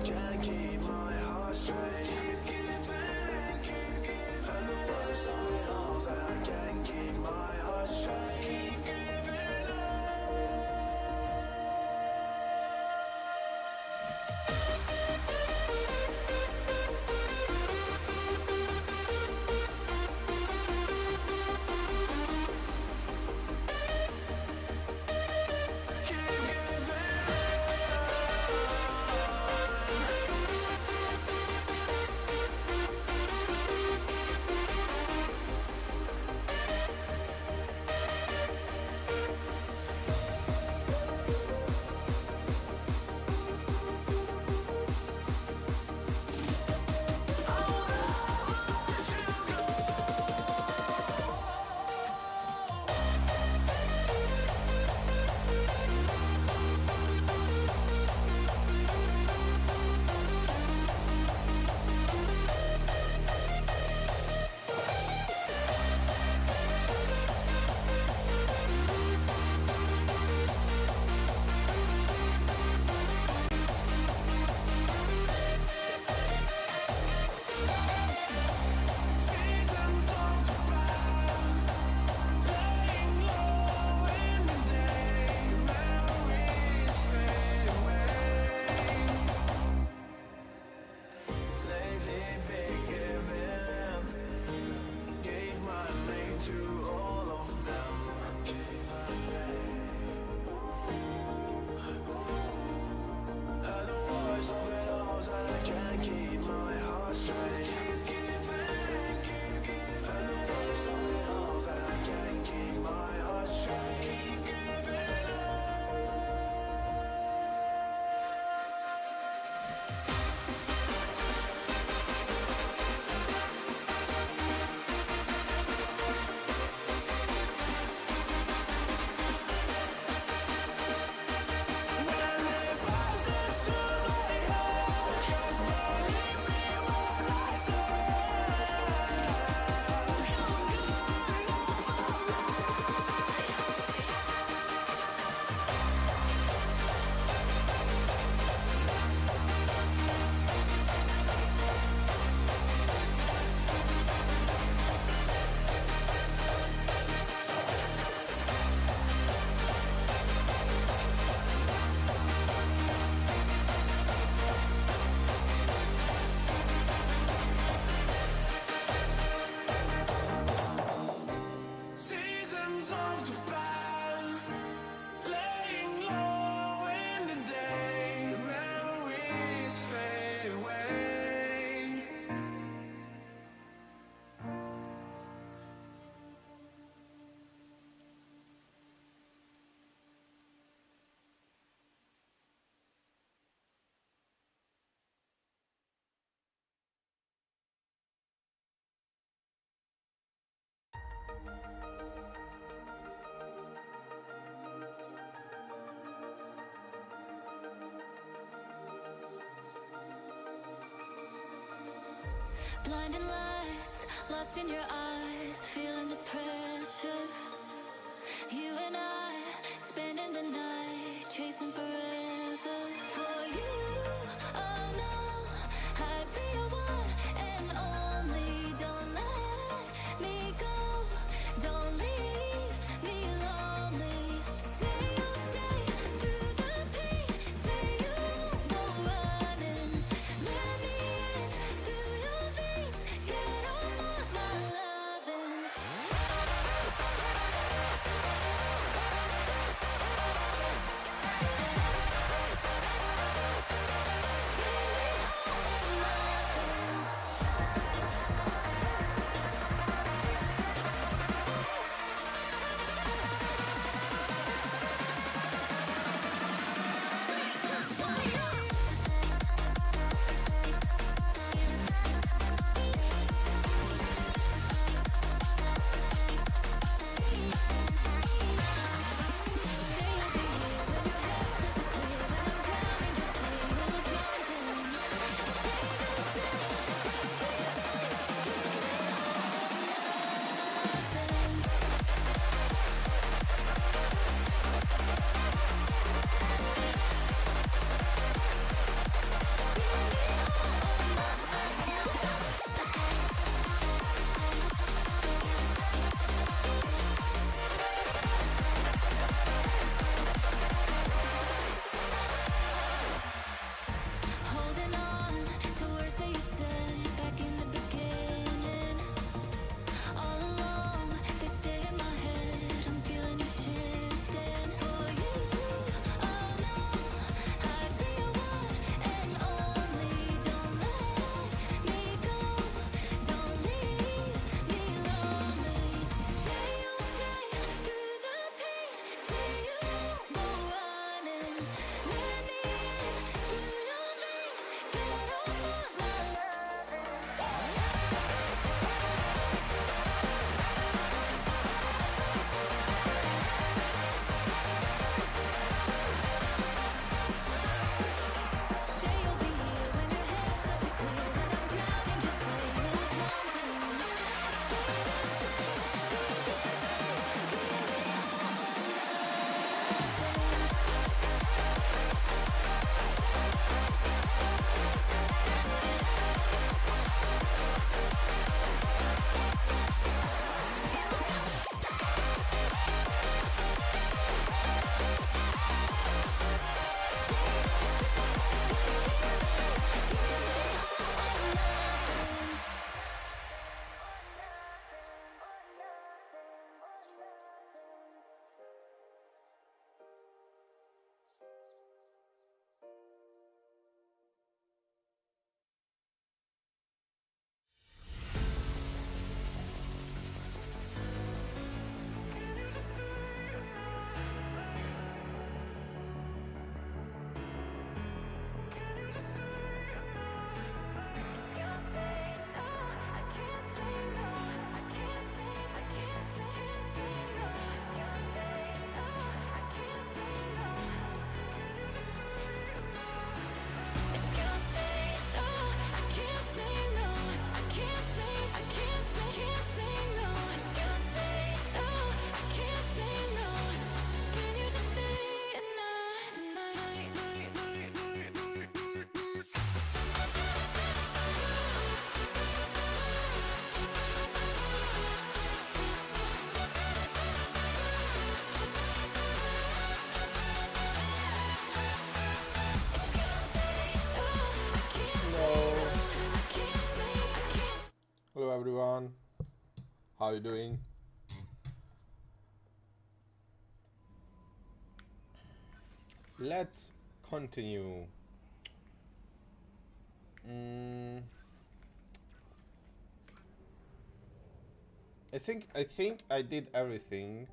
can't keep my heart straight. And the worst of it all is that I can't keep my heart straight. To all of them, and the worst of it all is that I can't keep my heart straight. And the worst of it all is that I can't keep my heart straight. Seasons of the past, laying low in the day, the memories fade away. Blinding lights, lost in your eyes, feeling the pressure. You and I, spending the night, chasing forever. For you, oh no, I'd be your one and only. Don't let me go, don't leave me lonely. Say you'll stay through the pain, say you won't go running. Let me in through your veins, get off on my loving. everyone. How you doing? Let's continue. I think I did everything.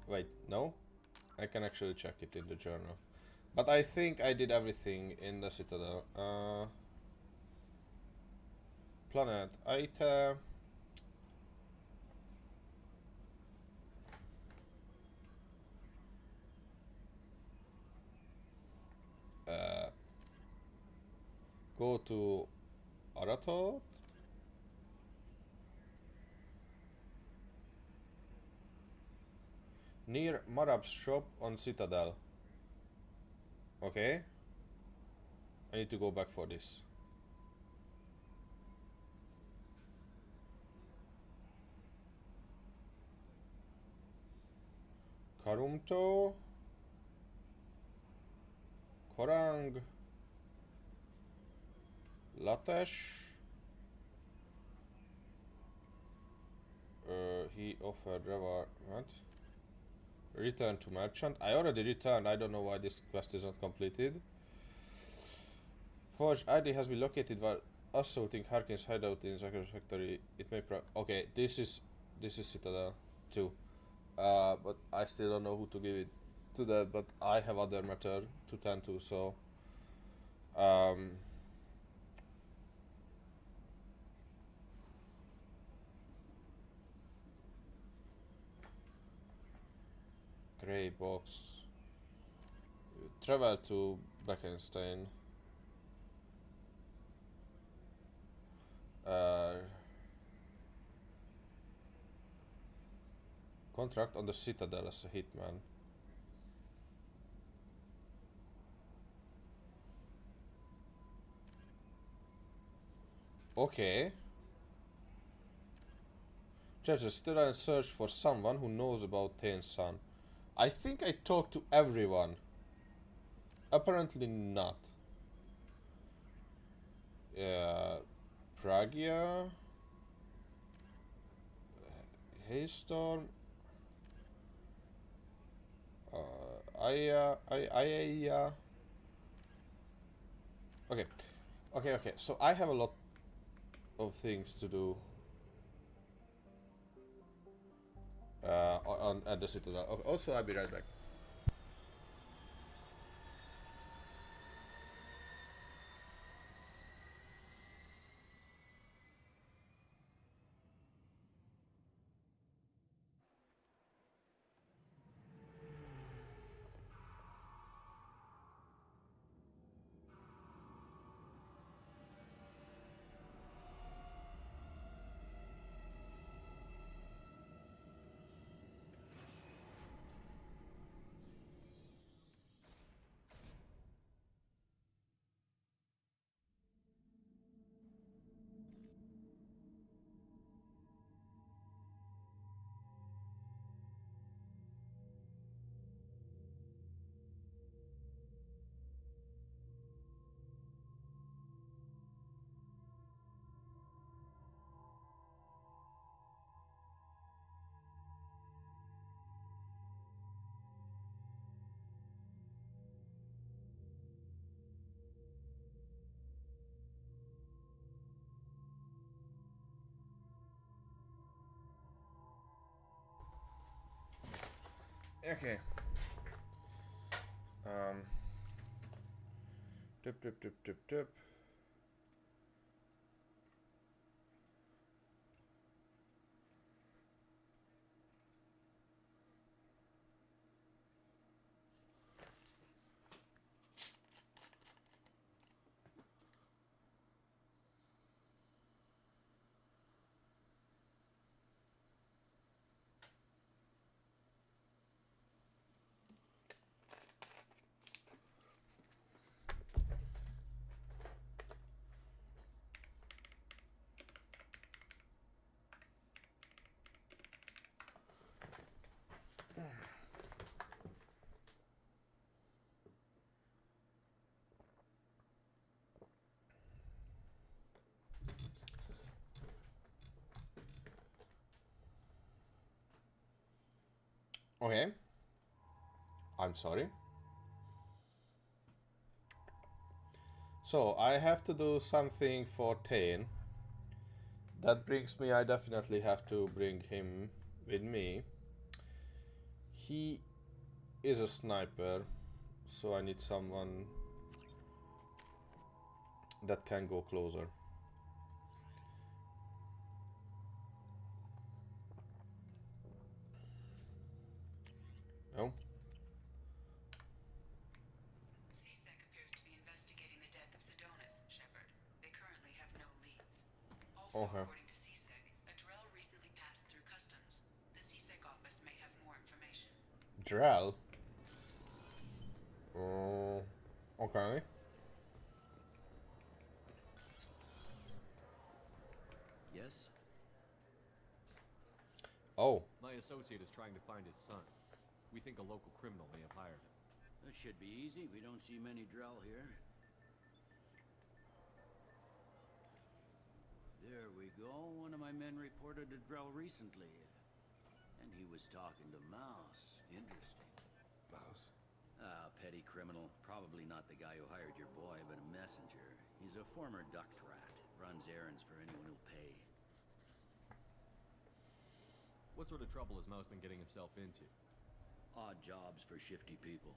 Wait, no? I can actually check it in the journal. But I think I did everything in the Citadel. Planet, item. Go to Aratot. Near Marab's shop on Citadel. Okay. I need to go back for this. Karumto. Korang. Latesh. He offered reward. What? Return to merchant. I already returned. I don't know why this quest is not completed. Forge ID has been located while assaulting Harkin's hideout in Zachar's factory. It may okay, this is Citadel 2. But I still don't know who to give it to that, but I have other matter to tend to, so Grey box. Travel to Beckenstein. Contract on the Citadel as a hitman. Okay. Judges still in search for someone who knows about Tain's son. I think I talked to everyone. Apparently not. Pragia. Haystorm. I. Okay. Okay. So I have a lot of things to do. At the Citadel. Okay, also, I'll be right back. Okay. Dip. Okay. I'm sorry. So, I have to do something for Tane. That brings me, I definitely have to bring him with me. He is a sniper, so I need someone that can go closer. No? CSEC appears to be investigating the death of Sedonis, Shepard. They currently have no leads. Also, Okay. according to CSEC, a Drell recently passed through customs. The CSEC office may have more information. Drell? Okay. Yes? Oh, My associate is trying to find his son. We think a local criminal may have hired him. That should be easy. We don't see many Drell here. There we go. One of my men reported a Drell recently. And he was talking to Mouse. Interesting. Mouse? Ah, petty criminal. Probably not the guy who hired your boy, but a messenger. He's a former duct rat. Runs errands for anyone who'll pay. What sort of trouble has Mouse been getting himself into? Odd jobs for shifty people.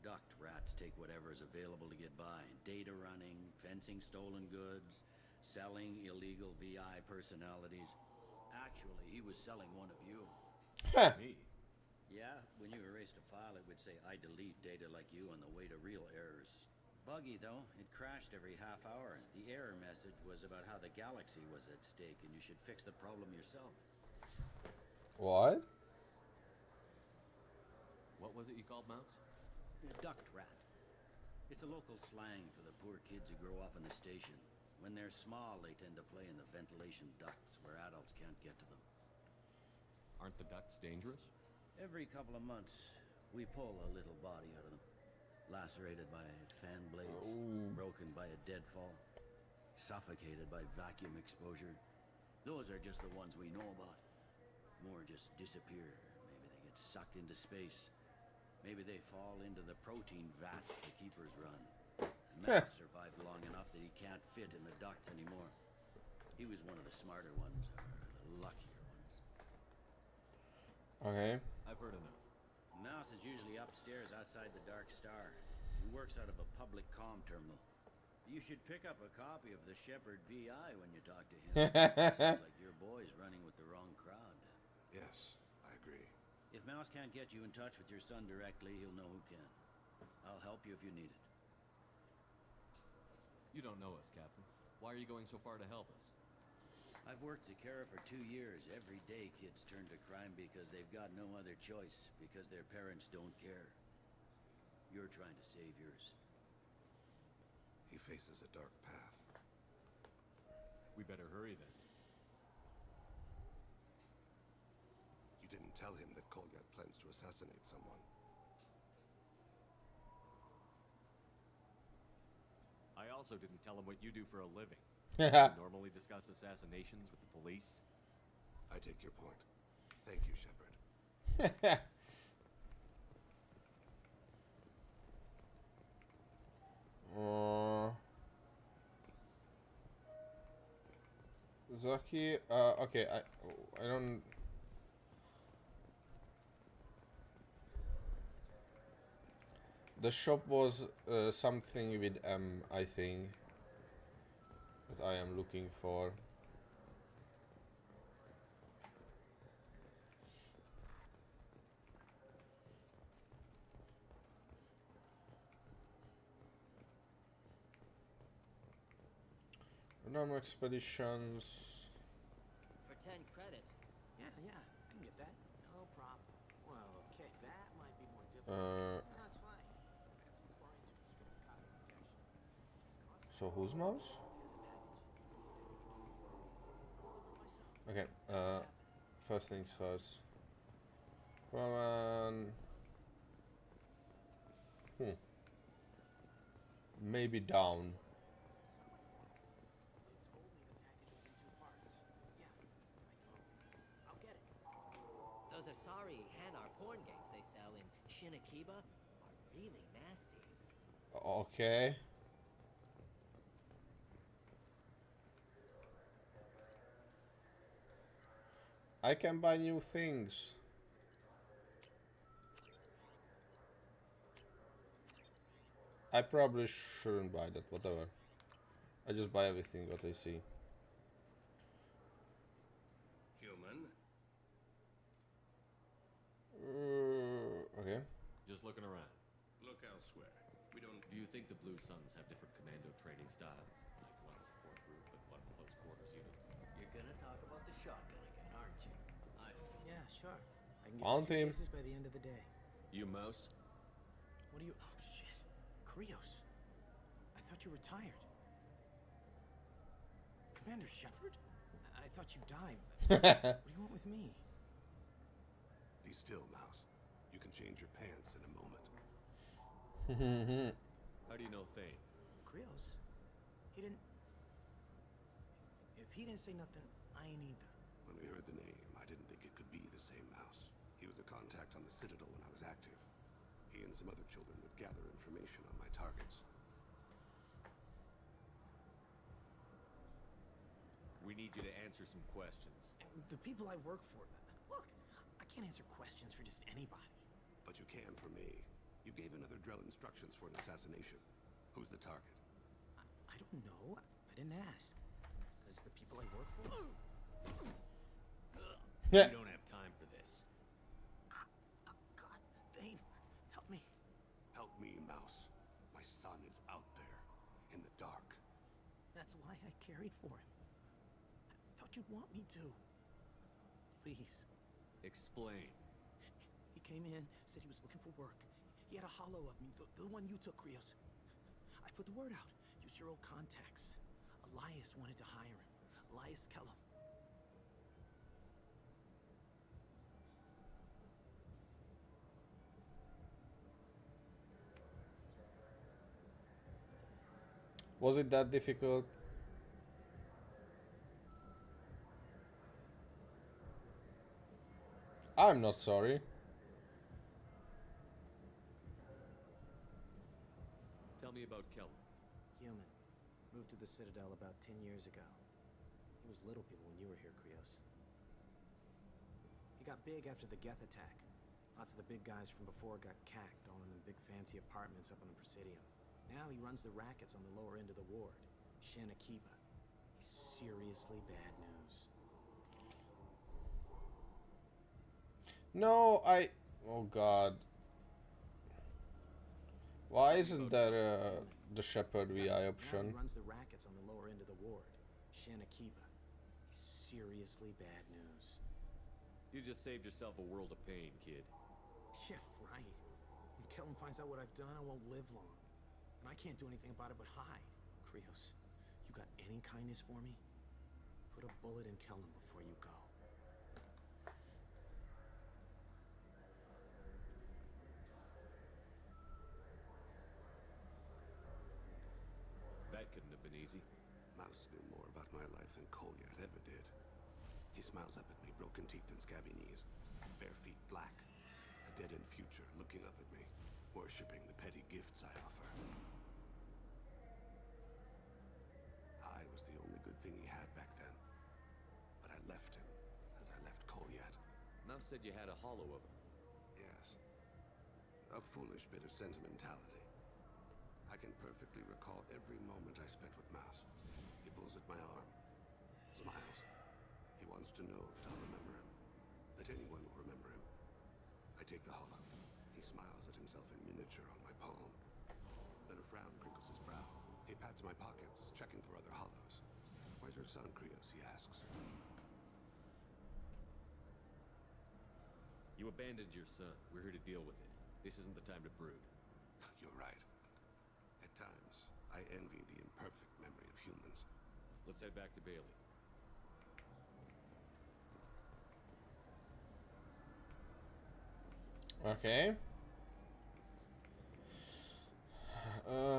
Duct rats take whatever is available to get by. Data running, fencing stolen goods, selling illegal VI personalities. Actually, he was selling one of you. Me? Yeah, when you erased a file, it would say, I delete data like you on the way to real errors. Buggy, though. It crashed every half hour. The error message was about how the galaxy was at stake, and you should fix the problem yourself. what? What was it you called Mouse? A duct rat. It's a local slang for the poor kids who grow up in the station. When they're small, they tend to play in the ventilation ducts where adults can't get to them. Aren't the ducts dangerous? Every couple of months, we pull a little body out of them. Lacerated by fan blades, broken by a deadfall, suffocated by vacuum exposure. Those are just the ones we know about. More just disappear. Maybe they get sucked into space. Maybe they fall into the protein vats the keepers run. And Matt survived long enough that he can't fit in the ducts anymore. He was one of the smarter ones, or the luckier ones. Okay. I've heard enough. Mouse is usually upstairs outside the Dark Star. He works out of a public comm terminal. You should pick up a copy of the Shepard VI when you talk to him. Sounds like your boy's running with the wrong crowd. Yes, I agree. If Mouse can't get you in touch with your son directly, he'll know who can. I'll help you if you need it. You don't know us, Captain. Why are you going so far to help us? I've worked Zakera for 2 years. Every day kids turn to crime because they've got no other choice, because their parents don't care. You're trying to save yours. He faces a dark path. We better hurry then. You didn't tell him that Kolyat plans to assassinate someone. I also didn't tell him what you do for a living. Yeah. You normally discuss assassinations with the police. I take your point. Thank you, Shepard. Zaki, okay, I don't... The shop was something with M, I think, that I am looking for. Random expeditions. For 10 credits. Yeah, I can get that. No problem. Well, okay, that might be more difficult. No, that's fine. I got some clients who can strip copy protection. So whose mouse? Okay, first things first. Come on. Maybe down. They told me the package was in 2 parts. Yeah, I know. I'll get it. Those Sasari Hanar porn games they sell in Shinakiba are really nasty. Okay. I can buy new things. I probably shouldn't buy that, whatever. I just buy everything what I see. Human. Okay. Just looking around. Look elsewhere. We don't. Do you think the Blue Suns have different commando training styles? Like one support group and one close quarters unit? You're gonna talk about the shotgun again, aren't you? Yeah, sure. I can get On you 2 team. cases by the end of the day. You Mouse? What are you? Oh shit, Krios. I thought you retired. Commander Shepard? I thought you died. What do you want with me? Be still, Mouse. You can change your pants in a moment. How do you know Thane? Krios? He didn't. If he didn't say nothing, I ain't either. When we heard the name, I didn't think it could be the same Mouse. He was a contact on the Citadel when I was active. He and some other children would gather information on my targets. We need you to answer some questions. The people I work for. Look, I can't answer questions for just anybody. But you can for me. You gave another Drell instructions for an assassination. Who's the target? I don't know. I didn't ask. Because the people I work for. We don't have time for this. Oh, God, Thane, help me. Help me, Mouse. My son is out there, in the dark. That's why I carried for him. I thought you'd want me to. Please. Explain. He came in, said he was looking for work. He had a hollow of me, the one you took, Krios. I put the word out. Use your old contacts. Elias wanted to hire him. Elias Kellum. Was it that difficult? I'm not sorry. Tell me about Kellum. Human. Moved to the Citadel about 10 years ago. He was little people when you were here, Krios. He got big after the Geth attack. Lots of the big guys from before got cacked, all in the big fancy apartments up on the Presidium. Now he runs the rackets on the lower end of the ward, Shinakiba. He's seriously bad news. No, oh god. Why isn't there the Shepherd VI Now he option? runs the rackets on the lower end of the ward, Shinakiba. He's seriously bad news. You just saved yourself a world of pain, kid. Yeah, right. When Kellum finds out what I've done, I won't live long. And I can't do anything about it but hide. Krios, you got any kindness for me? Put a bullet in Kellum before you go. That couldn't have been easy. Mouse knew more about my life than Kolyat ever did. He smiles up at me, broken teeth and scabby knees. Bare feet black. A dead-end future looking up at me, worshipping the petty gifts I offer. I was the only good thing he had back then. But I left him, as I left Kolyat. Mouse said you had a hollow of him. Yes. A foolish bit of sentimentality. I can perfectly recall every moment I spent with Mouse. He pulls at my arm. Smiles. He wants to know that I'll remember him. That anyone will remember him. I take the hollow. He smiles at himself in miniature on my palm. Then a frown crinkles his brow. He pats my pockets, checking for other hollows. Where's your son, Krios? He asks. You abandoned your son. We're here to deal with it. This isn't the time to brood. You're right. At times, I envy the imperfect memory of humans. Let's head back to Bailey. Okay.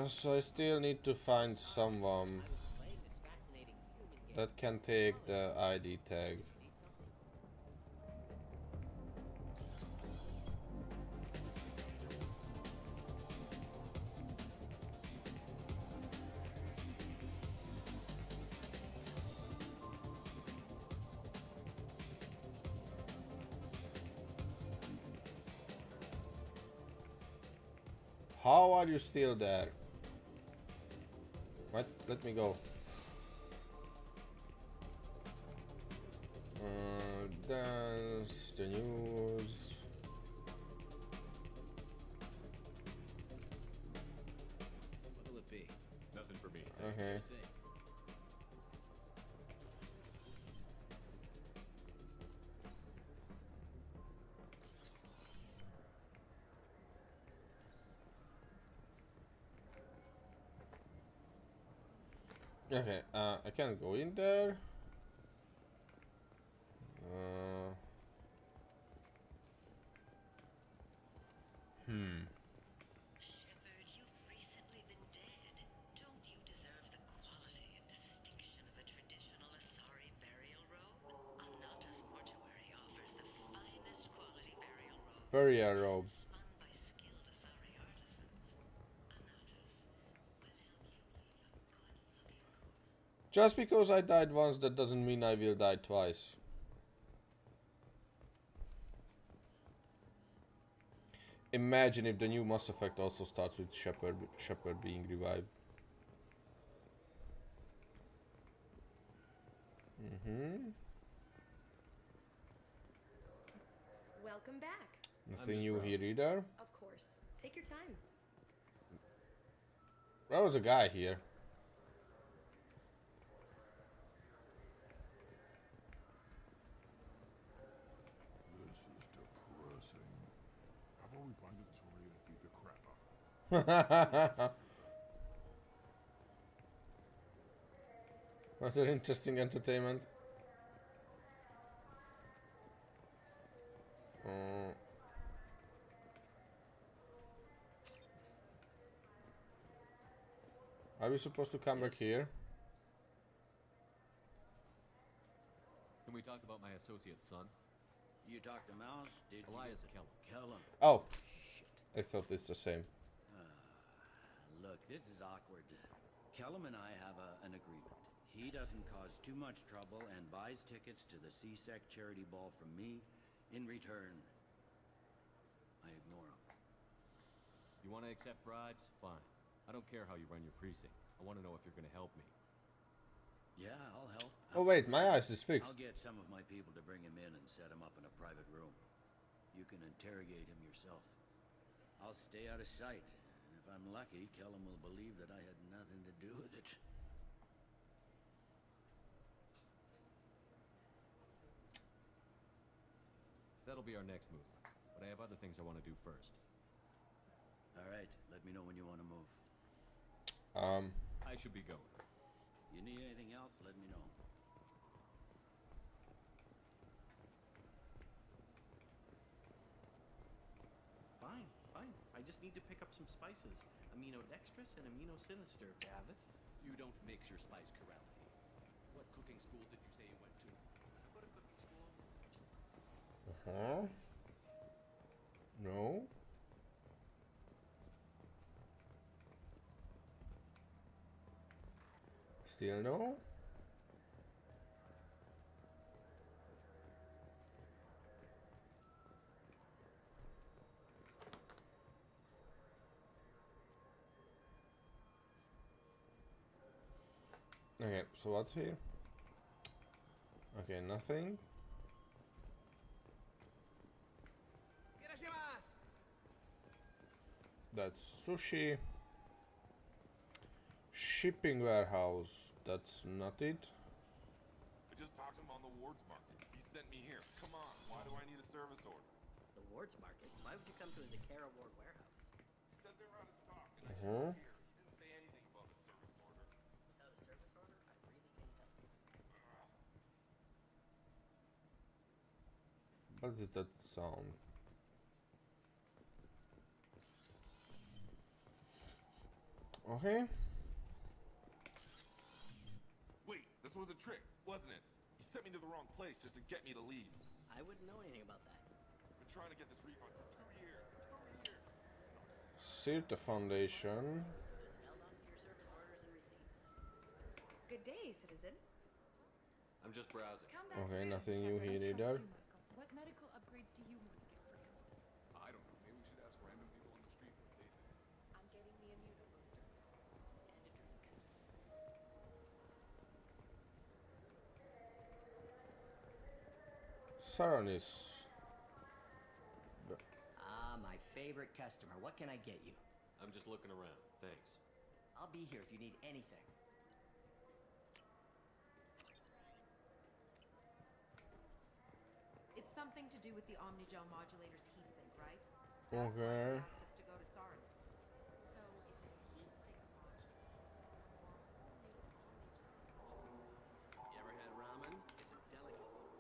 So I still need to find someone Playing this fascinating human game. that can take the ID tag. How are you still there? What? Let me go. That's the news. What'll it be? Nothing for me. Okay. Okay, I can't go in there. Shepard, you've recently been dead. Don't you deserve the quality and distinction of a traditional Asari burial robe? Anatas Mortuary offers the finest quality burial robes. Burial robe. Spun by skilled Asari artisans. Anatas will help you leave a good-looking. Just because I died once, that doesn't mean I will die twice. Imagine if the new Mass Effect also starts with Shepard being revived. Welcome back. Nothing new here either. Of course. Take your time. There was a guy here. This is depressing. How about we find a Tory and beat the crap out of him? What an interesting entertainment. Are we supposed to come back here? Can we talk about my associate's son? You talked to Mouse, did Elias you? Kellum. Kellum. Oh, Shit. I thought it's the same. Look, this is awkward. Kellum and I have an agreement. He doesn't cause too much trouble and buys tickets to the CSEC charity ball from me. In return, I ignore him. You want to accept bribes? Fine. I don't care how you run your precinct. I want to know if you're going to help me. Yeah, I'll help. Oh wait, my eyes is I'll fixed. get some of my people to bring him in and set him up in a private room. You can interrogate him yourself. I'll stay out of sight, and if I'm lucky, Kellum will believe that I had nothing to do with it. That'll be our next move. But I have other things I want to do first. All right, let me know when you want to move. I should be going. You need anything else, let me know. Fine, fine. I just need to pick up some spices. Aminodextrous and aminosinister if you have it. You don't mix your spice corrality. What cooking school did you say you went to? Go to cooking school. Huh? No. Still no. Okay, so what's here? Okay, nothing. That's sushi. Shipping warehouse. That's not it. I just talked to him on the Wards Market. He sent me here. Come on, why do I need a service order? The Wards Market? Why would you come to a Zakara Ward warehouse? He said they're out of stock, and I should be here. He didn't say anything about a service order. Without a service order, I really can't help you. What is that sound? Okay. Wait, this was a trick, wasn't it? He sent me to the wrong place just to get me to leave. I wouldn't know anything about that. I've been trying to get this refund for 2 years. 2 years. Sirta Foundation. Just held on to your service orders and receipts. Good day, citizen. I'm just browsing. Come back Okay, soon, nothing new Shepard. I here trust either. you, Michael. What medical upgrades do you want to get for him? I don't know. Maybe we should ask random people on the street what they think. I'm Saranis. Ah, my favorite customer. What can I get you? I'm just looking around. Thanks. I'll be here if you need anything. It's something to do with the Omnigel modulator's heatsink, right? Okay. Asked us to go to Sardis. So, is it a heatsink modulator? Or a whole new Omnigel? You ever had ramen? It's a delicacy.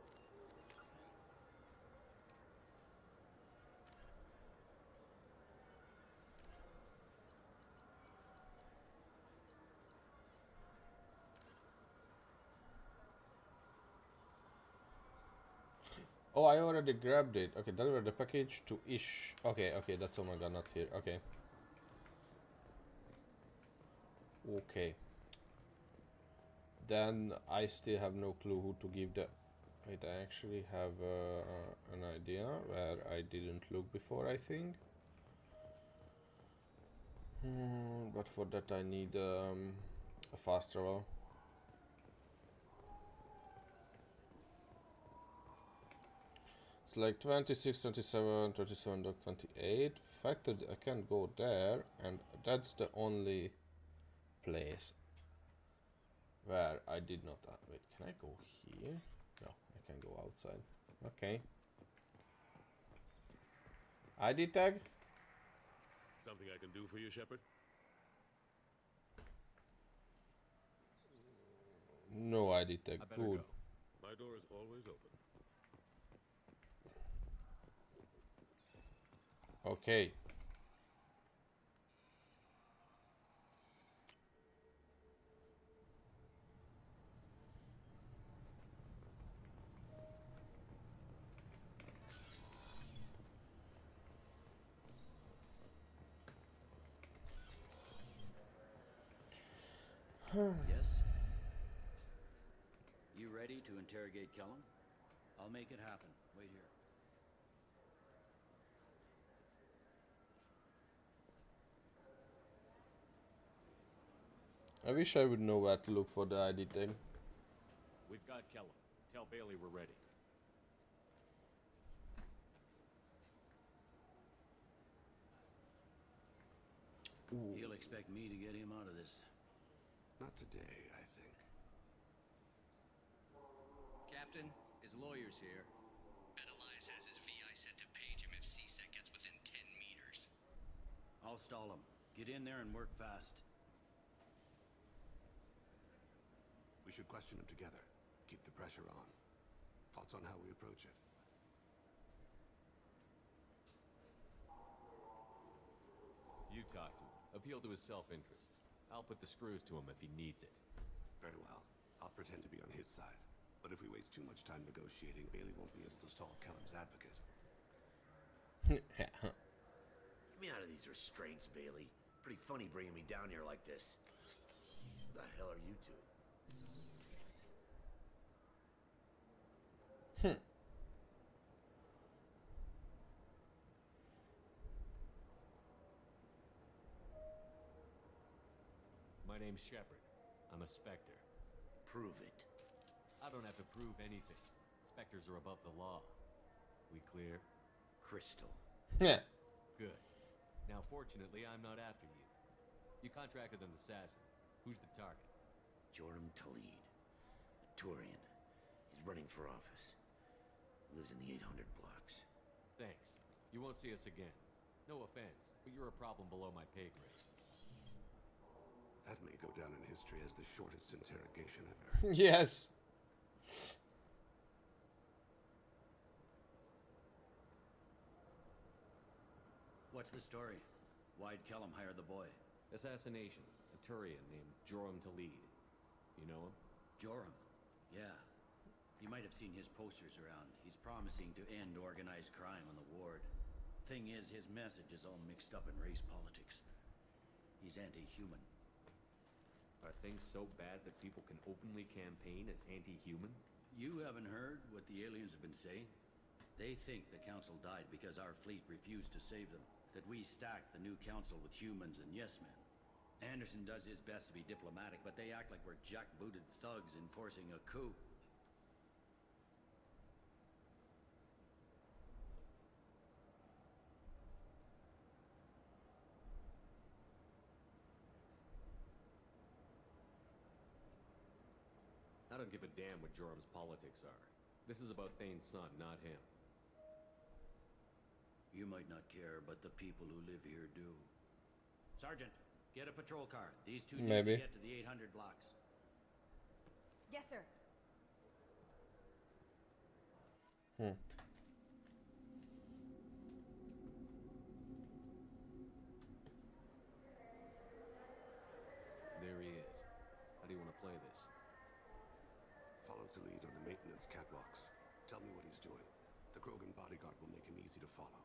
Oh, I already grabbed it. Okay, deliver the package to Ish. Okay, okay, that's oh my god, not here. Okay. Okay. Then I still have no clue who to give the... Wait, I actually have an idea where I didn't look before, I think. But for that I need a fast travel. It's like 26, 27, 27, 28. Fact that I can't go there, and that's the only place where I did not... wait, can I go here? No, I can go outside. Okay. ID tag? Something I can do for you, Shepard? No ID tag. I better Good. go. My door is always open. Okay. Yes? You ready to interrogate Kellum? I'll make it happen. Wait here. I wish I would know where to look for the ID tag. We've got Kellum. Tell Bailey we're ready. Ooh. He'll expect me to get him out of this. Not today, I think. Captain, his lawyer's here. Bet Elias has his VI set to page him if CSEC gets within 10 meters. I'll stall him. Get in there and work fast. We should question him together. Keep the pressure on. Thoughts on how we approach it? You talk to him. Appeal to his self-interest. I'll put the screws to him if he needs it. Very well. I'll pretend to be on his side. But if we waste too much time negotiating, Bailey won't be able to stall Kellum's advocate. Get me out of these restraints, Bailey. Pretty funny bringing me down here like this. The hell are you two? My name's Shepard. I'm a Spectre. Prove it. I don't have to prove anything. Spectres are above the law. We clear? Crystal. Yeah. Good. Now, fortunately, I'm not after you. You contracted an assassin. Who's the target? Joram Talid. A Turian. He's running for office. Lives in the 800 blocks. Thanks. You won't see us again. No offense, but you're a problem below my pay grade. That may go down in history as the shortest interrogation ever. Yes. What's the story? Why'd Kellum hire the boy? Assassination. A Turian named Joram Talid. You know him? Joram. Yeah. You might have seen his posters around. He's promising to end organized crime on the ward. Thing is, his message is all mixed up in race politics. He's anti-human. Are things so bad that people can openly campaign as anti-human? You haven't heard what the aliens have been saying? They think the council died because our fleet refused to save them. That we stacked the new council with humans and yes-men. Anderson does his best to be diplomatic, but they act like we're jackbooted thugs enforcing a coup. don't give a damn what Jorum's politics are. This is about Thane's son, not him. You might not care, but the people who live here do. Sergeant, get a patrol car. These two need Maybe. to get to the 800 blocks. Yes, sir. Hmm. There he is. How do you want to play this? Follow to lead on the maintenance catwalks. Tell me what he's doing. The Krogan bodyguard will make him easy to follow.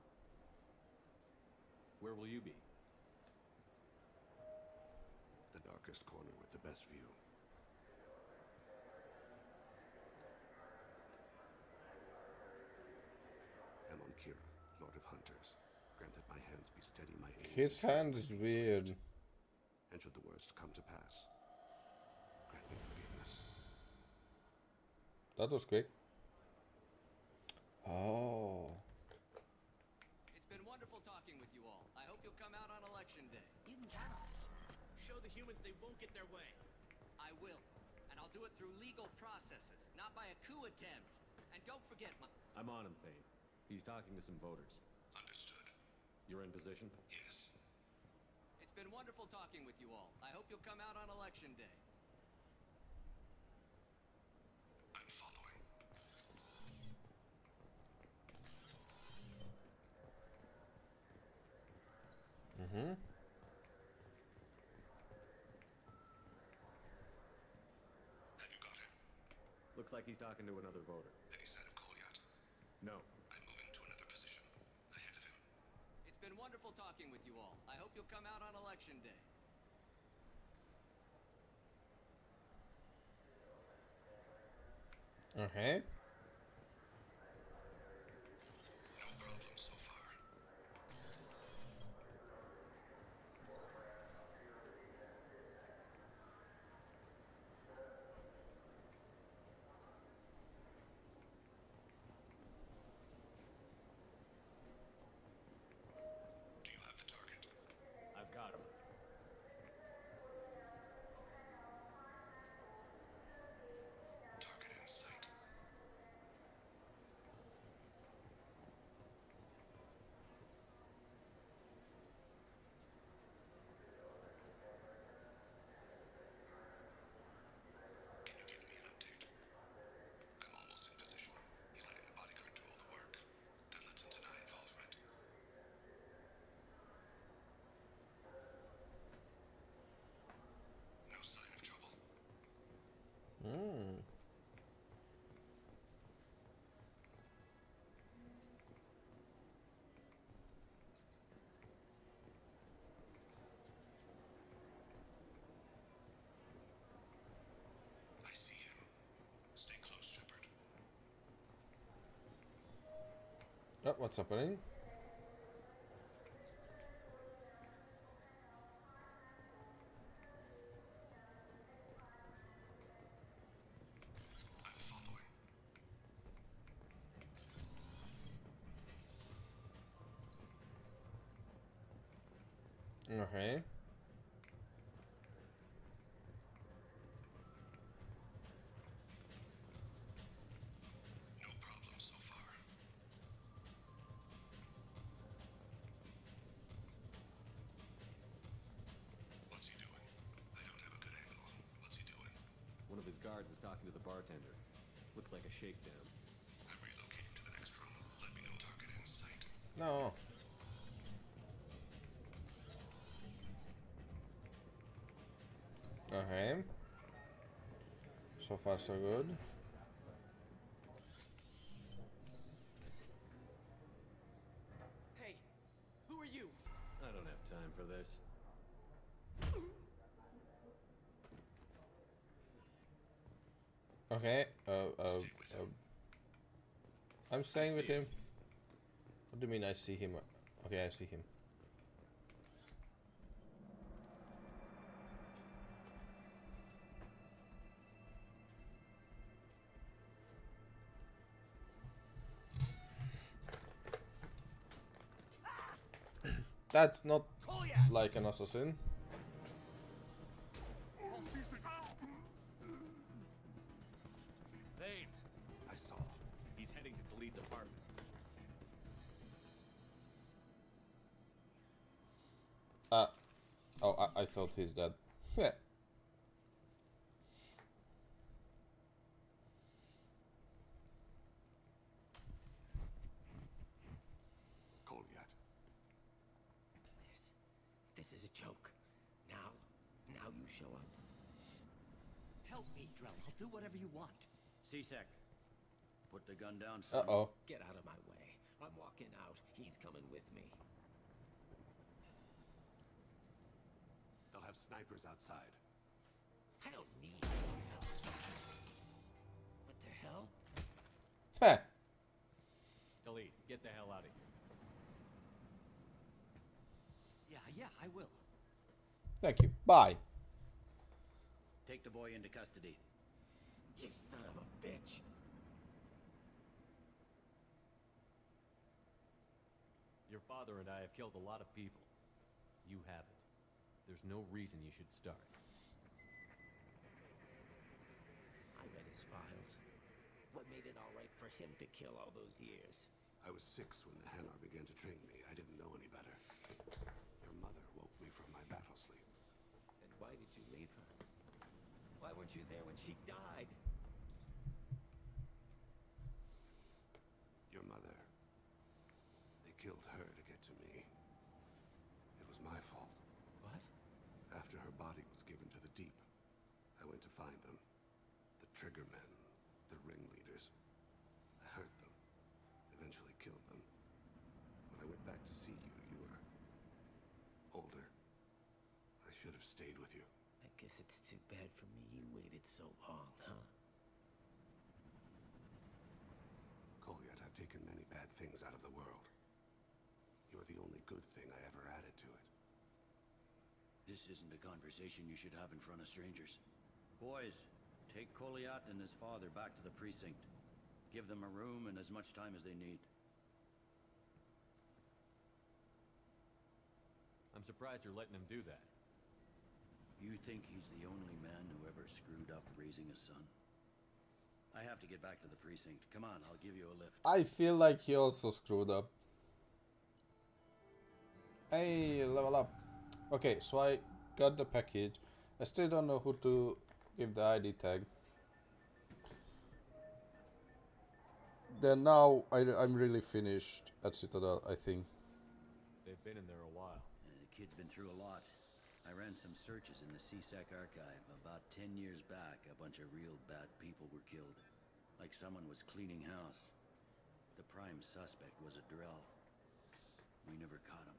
Where will you be? The darkest corner with the best view. Amon Kira, Lord of Hunters. Grant that my hands be steady, my aim. His hand is weird. And should the worst come to pass, grant me forgiveness. That was quick. Oh. It's been wonderful talking with you all. I hope you'll come out on election day. You can count on it. Show the humans they won't get their way. I will. And I'll do it through legal processes, not by a coup attempt. And don't forget my... I'm on him, Thane. He's talking to some voters. Understood. You're in position? Yes. It's been wonderful talking with you all. I hope you'll come out on election day. I'm following. Mm-hmm. Have you got him? Looks like he's talking to another voter. Any sign of Goliath? No. I'm moving to another position. Ahead of him. It's been wonderful talking with you all. I hope you'll come out on election day. Okay. No problem so far. Do you have the target? I've got him. Target in sight. Can you give me an update? I'm almost in position. He's letting the bodyguard do all the work. That lets him deny involvement. No sign of trouble. Hmm. I see him. Stay close, Shepard. Oh, what's happening? I'm following. Okay. No problem so far. What's he doing? I don't have a good angle. What's he doing? One of his guards is talking to the bartender. Looks like a shakedown. I'm relocating to the next room. Let me know target in sight. No. Okay. So far, so good. Hey, who are you? I don't have time for this. Okay. I'm staying with him. What do you mean I see him? Okay, I see him. That's not like an assassin. heading to Khalid's apartment. Oh, I thought he's dead. Yeah. Goliath. This is a joke. Now you show up. Help me, Drell. I'll do whatever you want. C-Sec, put the gun down, son. Uh-oh. Get out of my way. I'm walking out. He's coming with me. They'll have snipers outside. I don't need your help. What the hell? Heh. Khalid, get the hell out of here. Yeah, I will. Thank you. Bye. Take the boy into custody. You son of a bitch. Your father and I have killed a lot of people. You haven't. There's no reason you should start. I read his files. What made it all right for him to kill all those years? I was 6 when the Hanar began to train me. I didn't know any better. Your mother woke me from my battle sleep. And why did you leave her? Why weren't you there when she died? Your mother. They killed her to get to me. It was my fault. What? After her body was given to the deep, I went to find them. The triggermen, the ringleaders. I hurt them. Eventually killed them. When I went back to see you, you were older. I should have stayed with you. I guess it's too bad for me you waited so long, huh? Goliath, I've taken many bad things out of the world. You're the only good thing I ever added to it. This isn't a conversation you should have in front of strangers. Boys, take Goliath and his father back to the precinct. Give them a room and as much time as they need. I'm surprised you're letting him do that. You think he's the only man who ever screwed up raising a son? I have to get back to the precinct. Come on, I'll give you a lift. I feel like he also screwed up. Hey, level up. Okay, so I got the package. I still don't know who to give the ID tag. Then now I'm really finished at Citadel, I think. They've been in there a while. The kid's been through a lot. I ran some searches in the C-Sec archive. About 10 years back, a bunch of real bad people were killed. Like someone was cleaning house. The prime suspect was a Drell. We never caught him.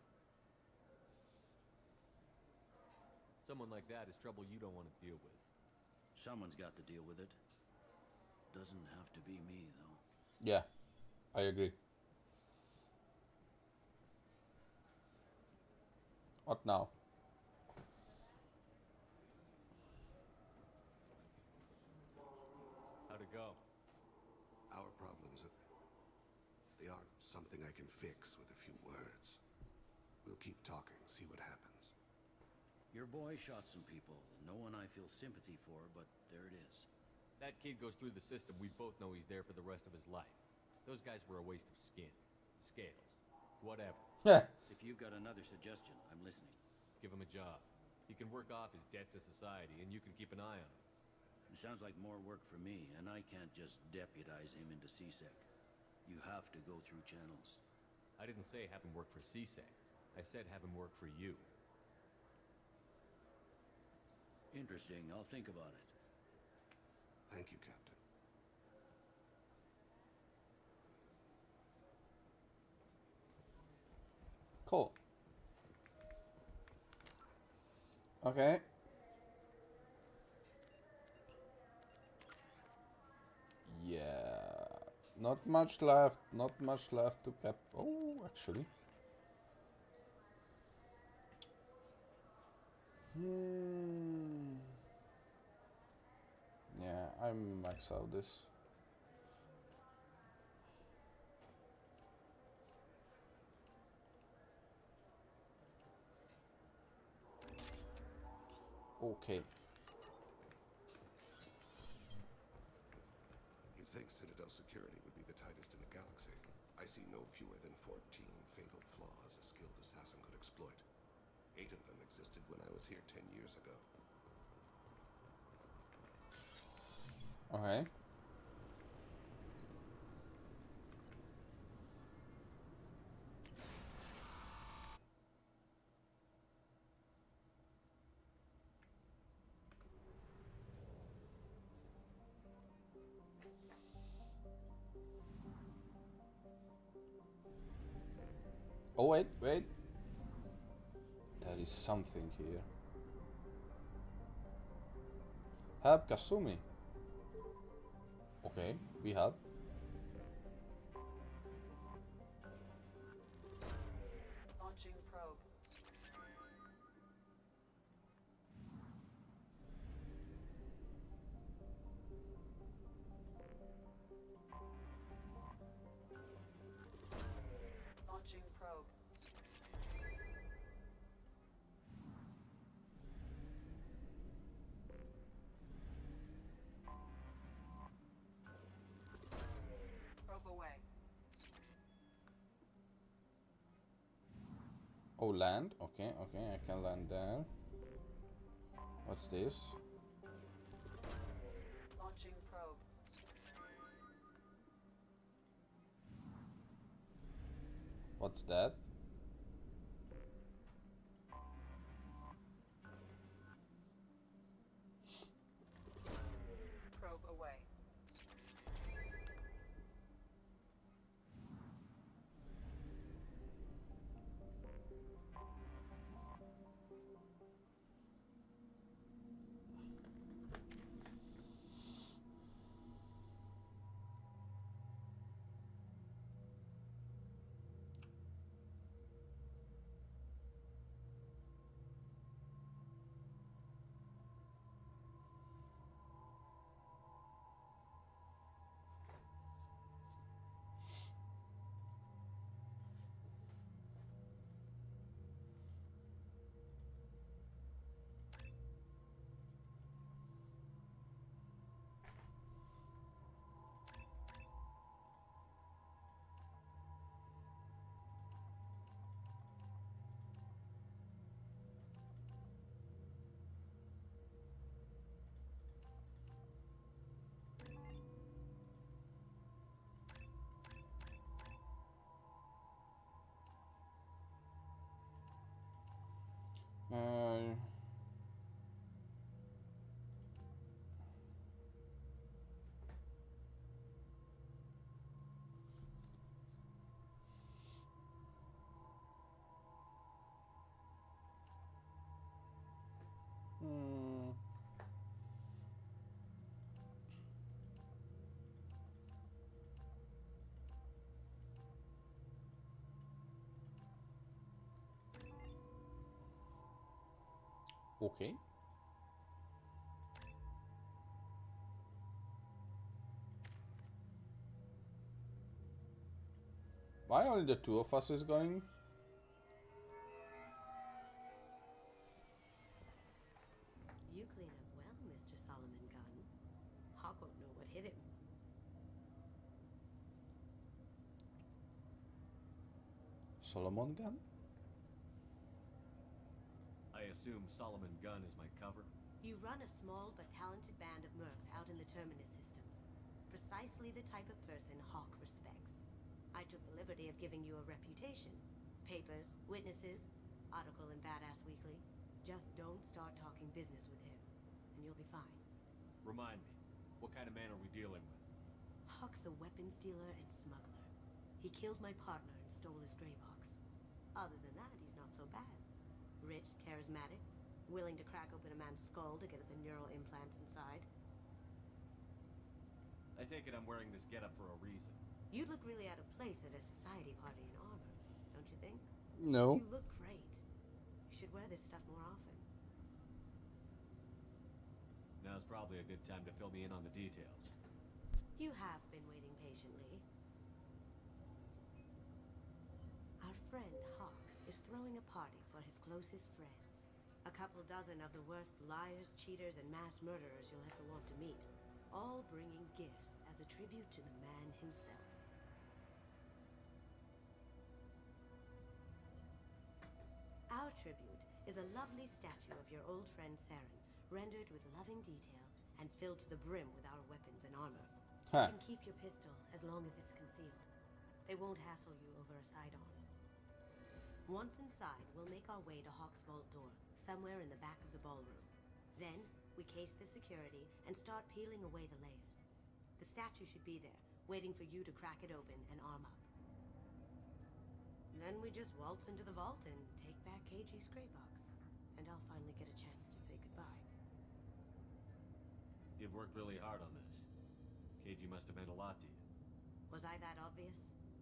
Someone like that is trouble you don't want to deal with. Someone's got to deal with it. Doesn't have to be me, though. Yeah, I agree. What now? How'd it go? Our problems, they aren't something I can fix with a few words. We'll keep talking, see what happens. Your boy shot some people. No one I feel sympathy for, but there it is. That kid goes through the system. We both know he's there for the rest of his life. Those guys were a waste of skin. Scales. Whatever. If you've got another suggestion, I'm listening. Give him a job. He can work off his debt to society, and you can keep an eye on him. It sounds like more work for me, and I can't just deputize him into C-Sec. You have to go through channels. I didn't say have him work for C-Sec. I said have him work for you. Interesting. I'll think about it. Thank you, Captain. Cool. Okay. Yeah. Not much left. Not much left to cap. Oh, actually. Yeah, I max out this. Okay. You'd think Citadel security would be the tightest in the galaxy. I see no fewer than 14 fatal flaws a skilled assassin could exploit. 8 of them existed when I was here 10 years ago. Okay. Oh wait, wait. There is something here. Help Kasumi. Okay, we help. Launching probe. Launching probe. Probe away. Oh, land. Okay, okay, I can land there. What's this? Launching probe. What's that? Probe away. Uh, hmm. Okay. Why only the two of us is going? You clean up well, Mr. Solomon Gunn. Hawk won't know what hit him. Solomon gun? I assume Solomon Gunn is my cover? You run a small but talented band of mercs out in the Terminus systems. Precisely the type of person Hawk respects. I took the liberty of giving you a reputation. Papers, witnesses, article in Badass Weekly. Just don't start talking business with him, and you'll be fine. Remind me, what kind of man are we dealing with? Hawk's a weapons dealer and smuggler. He killed my partner and stole his gray box. Other than that, he's not so bad. Rich, charismatic, willing to crack open a man's skull to get at the neural implants inside. I take it I'm wearing this getup for a reason. You'd look really out of place at a society party in armor, don't you think? No. You look great. You should wear this stuff more often. Now's probably a good time to fill me in on the details. You have been waiting patiently. Our friend Hawk is throwing a party for his closest friends. A couple dozen of the worst liars, cheaters, and mass murderers you'll ever want to meet. All bringing gifts as a tribute to the man himself. Our tribute is a lovely statue of your old friend Saren, rendered with loving detail and filled to the brim with our weapons and armor. Huh. You can keep your pistol as long as it's concealed. They won't hassle you over a sidearm. Once inside, we'll make our way to Hawk's vault door, somewhere in the back of the ballroom. Then, we case the security and start peeling away the layers. The statue should be there, waiting for you to crack it open and arm up. Then we just waltz into the vault and take back KG's Greybox. And I'll finally get a chance to say goodbye. You've worked really hard on this. KG must have meant a lot to you. Was I that obvious?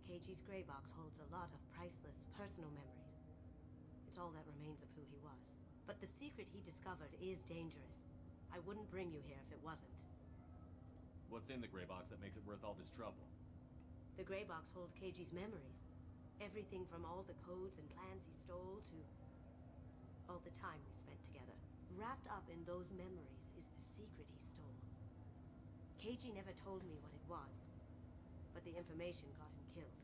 KG's Greybox holds a lot of priceless personal memories. It's all that remains of who he was. But the secret he discovered is dangerous. I wouldn't bring you here if it wasn't. What's in the gray box that makes it worth all this trouble? The Greybox holds KG's memories. Everything from all the codes and plans he stole to all the time we spent together. Wrapped up in those memories is the secret he stole. KG never told me what it was, but the information got him killed.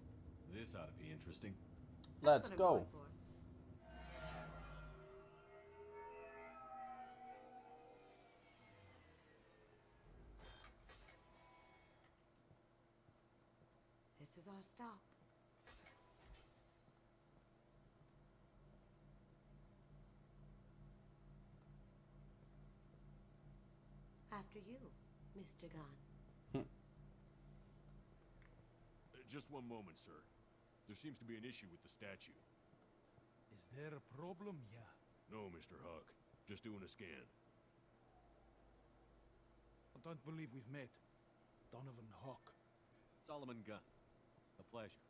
This ought to be interesting. Let's That's what I'm go. going for. This is our stop. After you, Mr. Gunn. Just one moment, sir. There seems to be an issue with the statue. Is there a problem here? No, Mr. Huck. Just doing a scan. I don't believe we've met. Donovan Hawk. Solomon Gunn. A pleasure.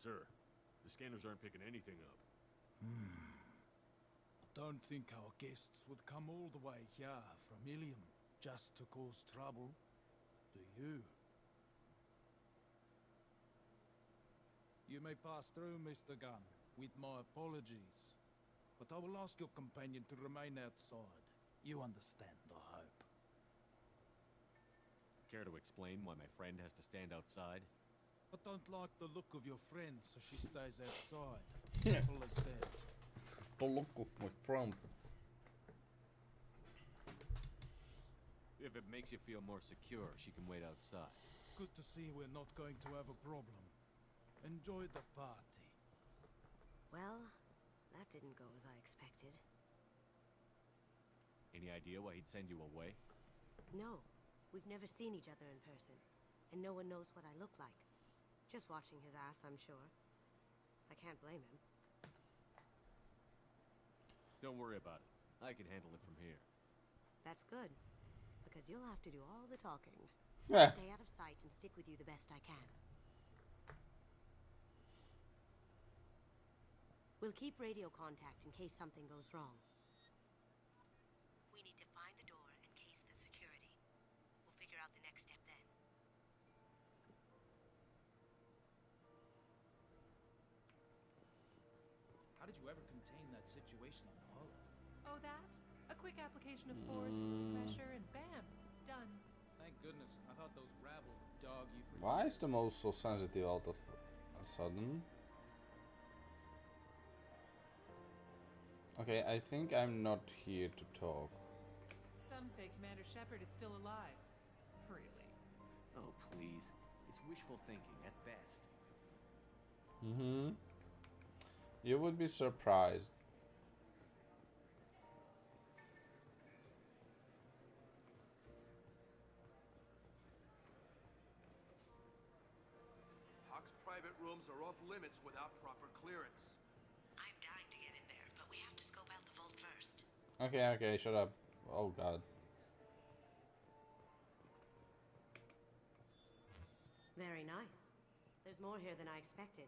Sir, the scanners aren't picking anything up. I don't think our guests would come all the way here from Ilium just to cause trouble. Do you? You may pass through, Mr. Gunn, with my apologies. But I will ask your companion to remain outside. You understand, I hope. Care to explain why my friend has to stand outside? I don't like the look of your friend, so she stays outside. Simple as that. The look of my friend. If it makes you feel more secure, she can wait outside. Good to see we're not going to have a problem. Enjoy the party. Well, that didn't go as I expected. Any idea why he'd send you away? No, we've never seen each other in person, and no one knows what I look like. Just watching his ass, I'm sure. I can't blame him. Don't worry about it. I can handle it from here. That's good, because you'll have to do all the talking. Yeah. Stay out of sight and stick with you the best I can. We'll keep radio contact in case something goes wrong. We need to find the door and case the security. We'll figure out the next step then. How did you ever contain that situation on the hull? Oh, that? A quick application of force, a little pressure, and bam, done. Thank goodness. I thought those rabble would dog you for Why is the mouse so sensitive all of a sudden? Okay, I think I'm not here to talk. Some say Commander Shepard is still alive. Really? Oh, please. It's wishful thinking at best. You would be surprised. Hawk's private rooms are off limits without proper clearance. I'm dying to get in there, but we have to scope out the vault first. Okay, shut up. Oh god. Very nice. There's more here than I expected.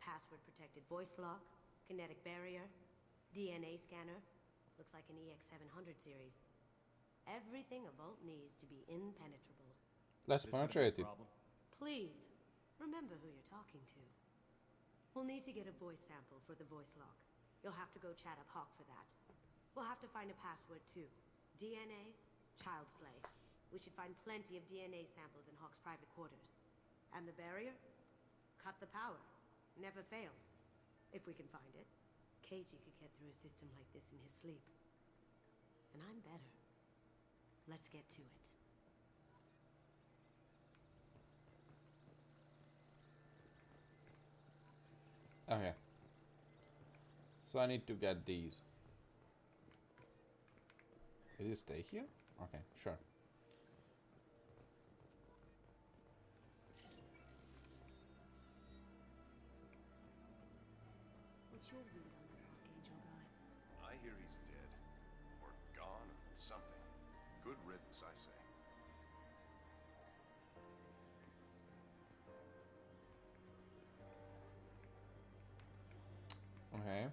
Password-protected voice lock, kinetic barrier, DNA scanner. Looks like an EX700 series. Everything a vault needs to be impenetrable. Let's penetrate it. Please, remember who you're talking to. We'll need to get a voice sample for the voice lock. You'll have to go chat up Hawk for that. We'll have to find a password too. DNA, child's play. We should find plenty of DNA samples in Hawk's private quarters. And the barrier? Cut the power. Never fails. If we can find it. Keiji could get through a system like this in his sleep. And I'm better. Let's get to it. Okay. So I need to get these. Will you stay here? Okay, sure. What's your read on the Archangel guy? I hear he's dead. Or gone, or something. Good riddance, I say. Okay.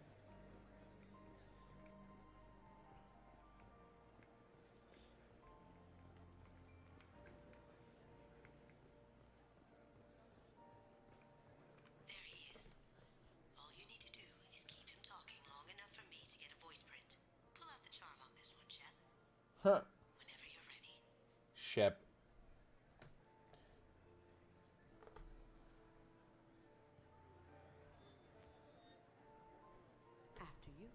There he is. All you need to do is keep him talking long enough for me to get a voice print. Pull out the charm on this one, Shep. Huh. Whenever you're ready. Shep. After you.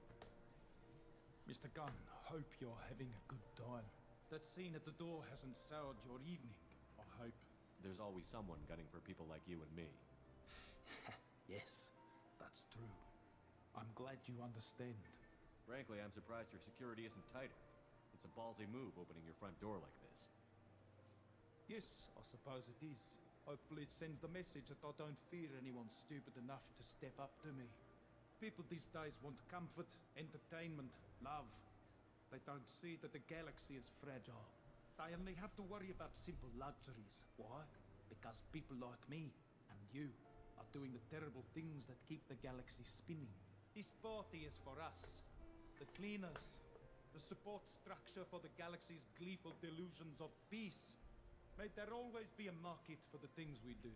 Mr. Gunn, hope you're having a good time. That scene at the door hasn't soured your evening, I hope. There's always someone gunning for people like you and me. Yes, that's true. I'm glad you understand. Frankly, I'm surprised your security isn't tighter. It's a ballsy move opening your front door like this. Yes, I suppose it is. Hopefully it sends the message that I don't fear anyone stupid enough to step up to me. People these days want comfort, entertainment, love. They don't see that the galaxy is fragile. They only have to worry about simple luxuries. Why? Because people like me and you are doing the terrible things that keep the galaxy spinning. This party is for us, the cleaners, the support structure for the galaxy's gleeful delusions of peace. May there always be a market for the things we do.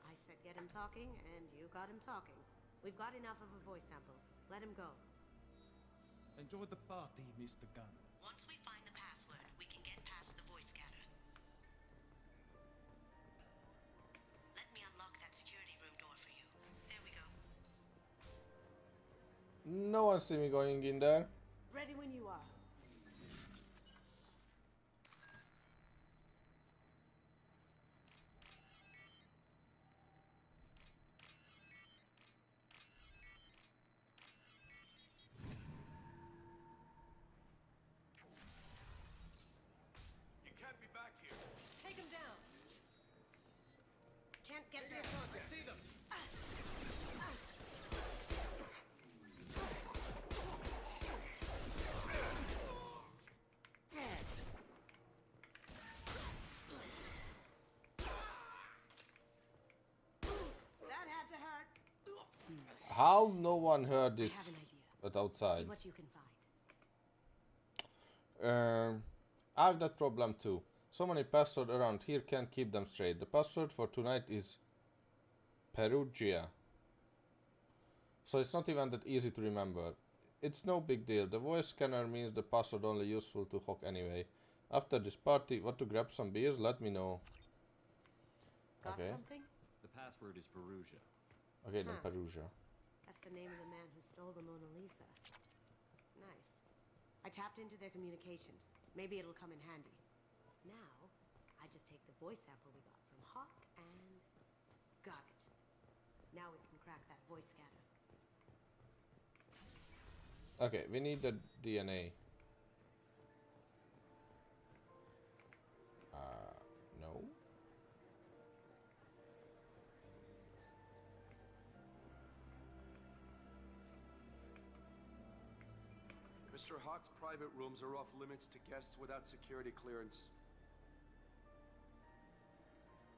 I said get him talking, and you got him talking. We've got enough of a voice sample. Let him go. Enjoy the party, Mr. Gunn. Once we find the password, we can get past the voice scanner. Let me unlock that security room door for you. There we go. No one see me going in there. Ready when you are. You can't be back here. Take him down. Can't get there. I see them. That had to hurt. How no one heard this I have an idea. at outside? See what you can find. I have that problem too. So many passwords around here, can't keep them straight. The password for tonight is Perugia. So it's not even that easy to remember. It's no big deal. The voice scanner means the password only useful to Hawk anyway. After this party, want to grab some beers? Let me know. Got Okay. something? The password is Perugia. Okay, then Huh. Perugia. That's the name of the man who stole the Mona Lisa. Nice. I tapped into their communications. Maybe it'll come in handy. Now, I just take the voice sample we got from Hawk and... got it. Now we can crack that voice scanner. Okay, we need the DNA. No. Mr. Hawk's private rooms are off limits to guests without security clearance.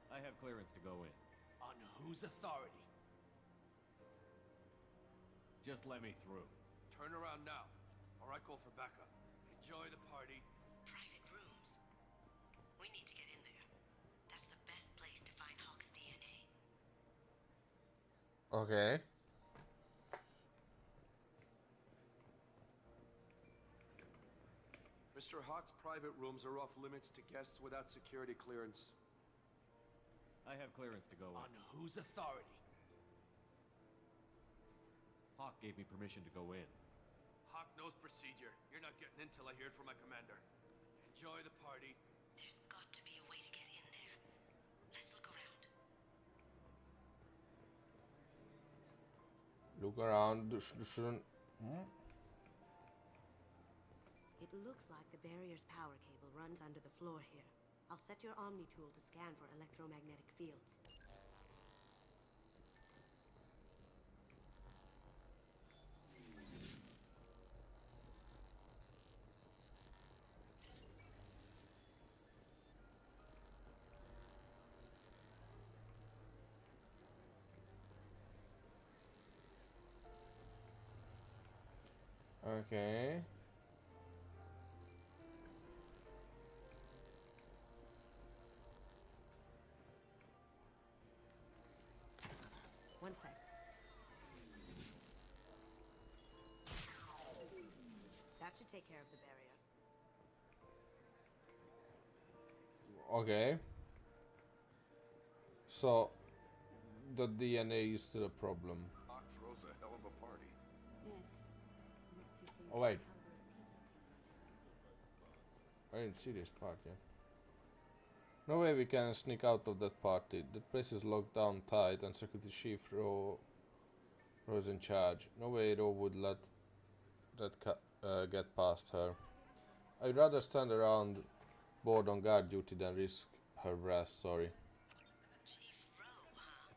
I have clearance to go in. On whose authority? Just let me through. Turn around now, or I call for backup. Enjoy the party. Private room. Okay. Mr. Hawk's private rooms are off limits to guests without security clearance. I have clearance to go in. On whose authority? Hawk gave me permission to go in. Hawk knows procedure. You're not getting in till I hear it from my commander. Enjoy the party. There's got to be a way to get in there. Let's look around. Look around. Shouldn't. It looks like the barrier's power cable runs under the floor here. I'll set your Omni tool to scan for electromagnetic fields. Okay. One sec. That should take care of the barrier. Okay. So the DNA is still a problem. Hawk throws a hell of a party. Yes. Not too pleased Oh wait. with the caliber of people. I didn't see this part yet. No way we can sneak out of that party. That place is locked down tight and Security Chief Ro's in charge. No way Ro would let that get past her. I'd rather stand around bored on guard duty than risk her wrath, sorry. Chief Rowe, huh?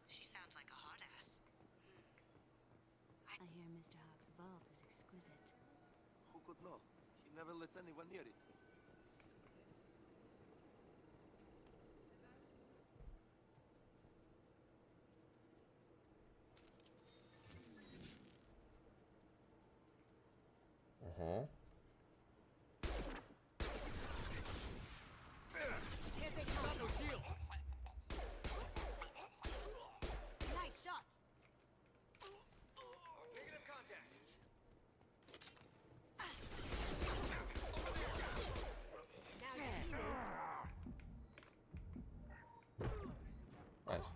She sounds like a hard ass. I hear Mr. Hawk's vault is exquisite. Who could know? He never lets anyone near it. Uh-huh. Here they come. No shield! Nice shot. Negative contact. Now you see me. Nice.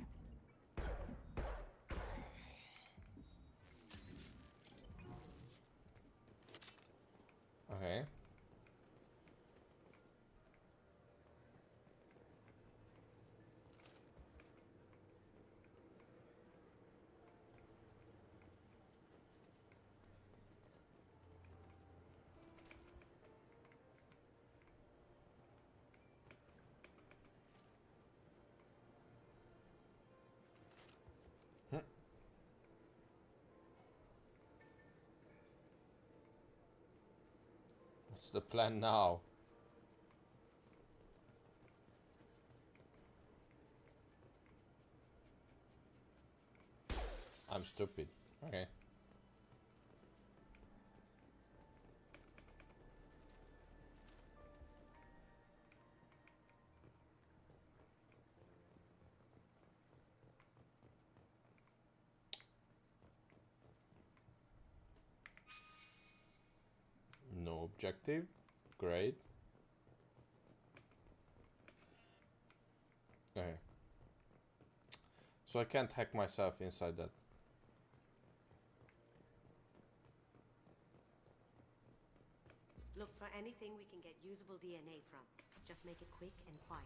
Okay. What's the plan now? I'm stupid. Okay. No objective. Great. Okay. So I can't hack myself inside that. Look for anything we can get usable DNA from. Just make it quick and quiet.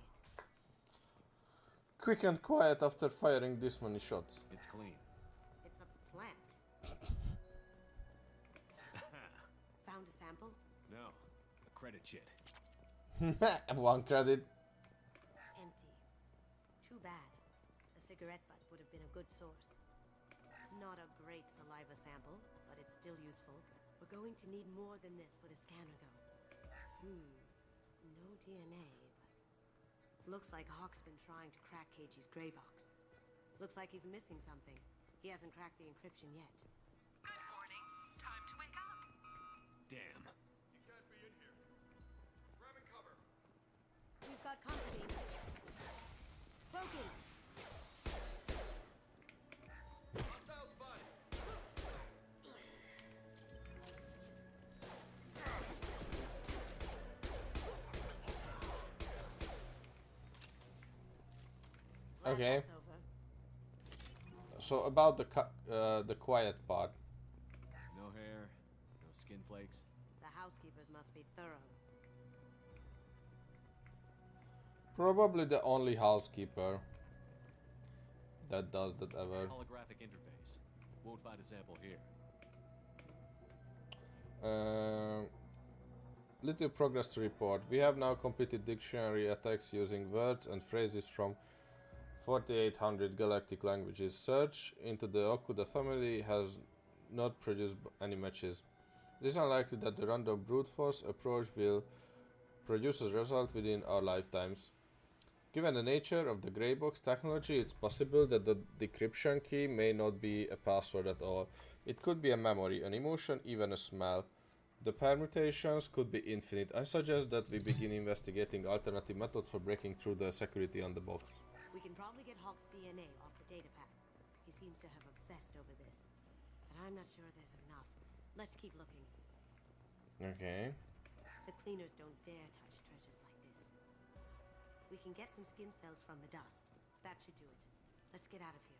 Quick and quiet after firing this many shots. It's clean. It's a plant. Found a sample? No. A credit shit. 1 credit. Empty. Too bad. A cigarette butt would have been a good source. Not a great saliva sample, but it's still useful. We're going to need more than this for the scanner, though. No DNA, but... Looks like Hawk's been trying to crack Keiji's gray box. Looks like he's missing something. He hasn't cracked the encryption yet. Good morning. Time to wake up. Damn. You can't be in here. Grabbing cover. We've got company. Broken! Okay. So about the quiet part. No hair, no skin flakes. The housekeepers must be thorough. Probably the only housekeeper that does that ever. Holographic interface. Won't find a sample here. Little progress to report. We have now completed dictionary attacks using words and phrases from 4800 galactic languages. Search into the Okuda family has not produced any matches. It is unlikely that the random brute force approach will produce a result within our lifetimes. Given the nature of the grey box technology, it's possible that the decryption key may not be a password at all. It could be a memory, an emotion, even a smell. The permutations could be infinite. I suggest that we begin investigating alternative methods for breaking through the security on the box. We can probably get Hawk's DNA off the datapad. He seems to have obsessed over this. But I'm not sure there's enough. Let's keep looking. Okay. The cleaners don't dare touch treasures like this. We can get some skin cells from the dust. That should do it. Let's get out of here.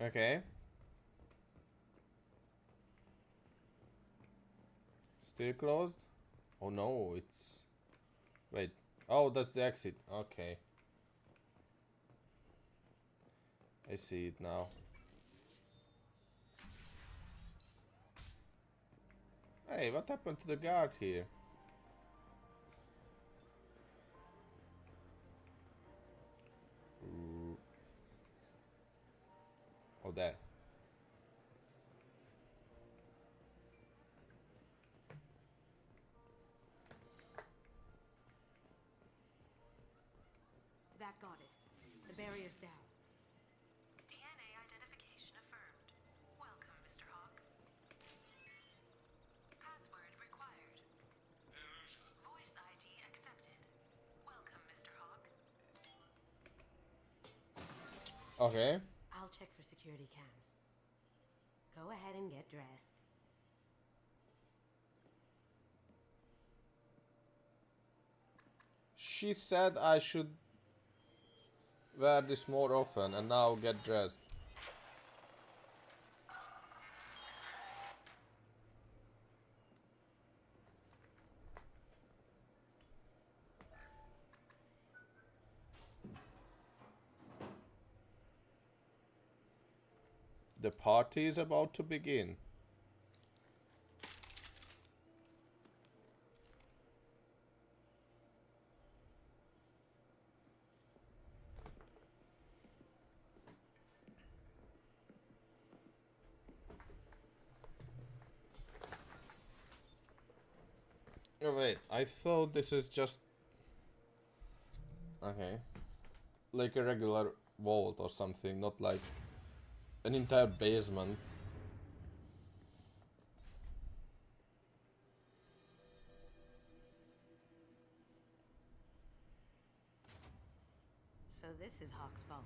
Okay. Still closed? Oh no, it's... Wait. Oh, that's the exit. Okay. I see it now. Hey, what happened to the guard here? Ooh. Oh, there. That got it. The barrier's down. DNA identification affirmed. Welcome, Mr. Hawk. Password required. Voice ID accepted. Welcome, Mr. Hawk. Okay. I'll check for security cams. Go ahead and get dressed. She said I should wear this more often and now get dressed. The party is about to begin. Oh wait, I thought this is just... Okay. Like a regular vault or something, not like an entire basement. So this is Hawk's vault.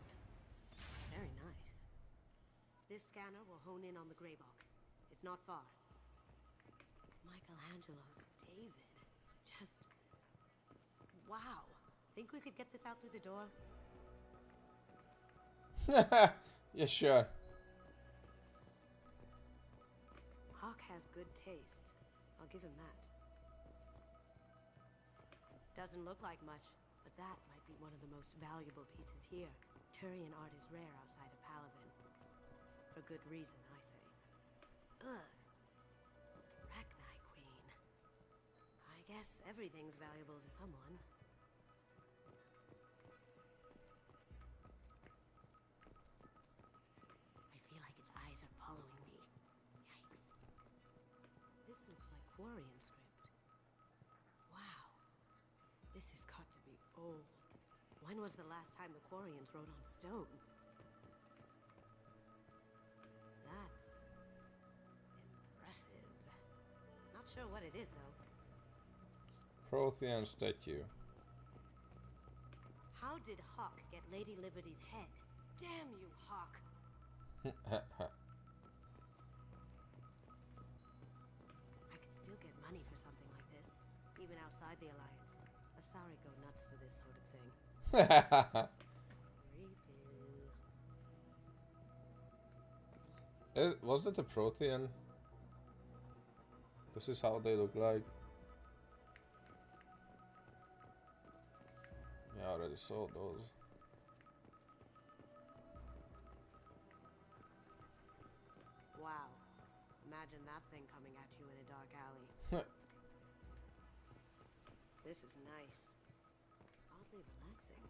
Very nice. This scanner will hone in on the gray box. It's not far. Michelangelo's David. Just... wow. Think we could get this out through the door? Yeah, sure. Hawk has good taste. I'll give him that. Doesn't look like much, but that might be one of the most valuable pieces here. Turian art is rare outside of Palavin. For good reason, I say. Ugh. Rachni Queen. I guess everything's valuable to someone. I feel like its eyes are following me. Yikes. This looks like Quarian script. Wow. This has got to be old. When was the last time the Quarians wrote on stone? That's impressive. Not sure what it is, though. Prothean statue. How did Hawk get Lady Liberty's head? Damn you, Hawk! I could still get money for something like this, even outside the Alliance. Asari go nuts for this sort of thing. Was that a Prothean? This is how they look like. Yeah, I already saw those. Wow. Imagine that thing coming at you in a dark alley. This is nice. Oddly relaxing.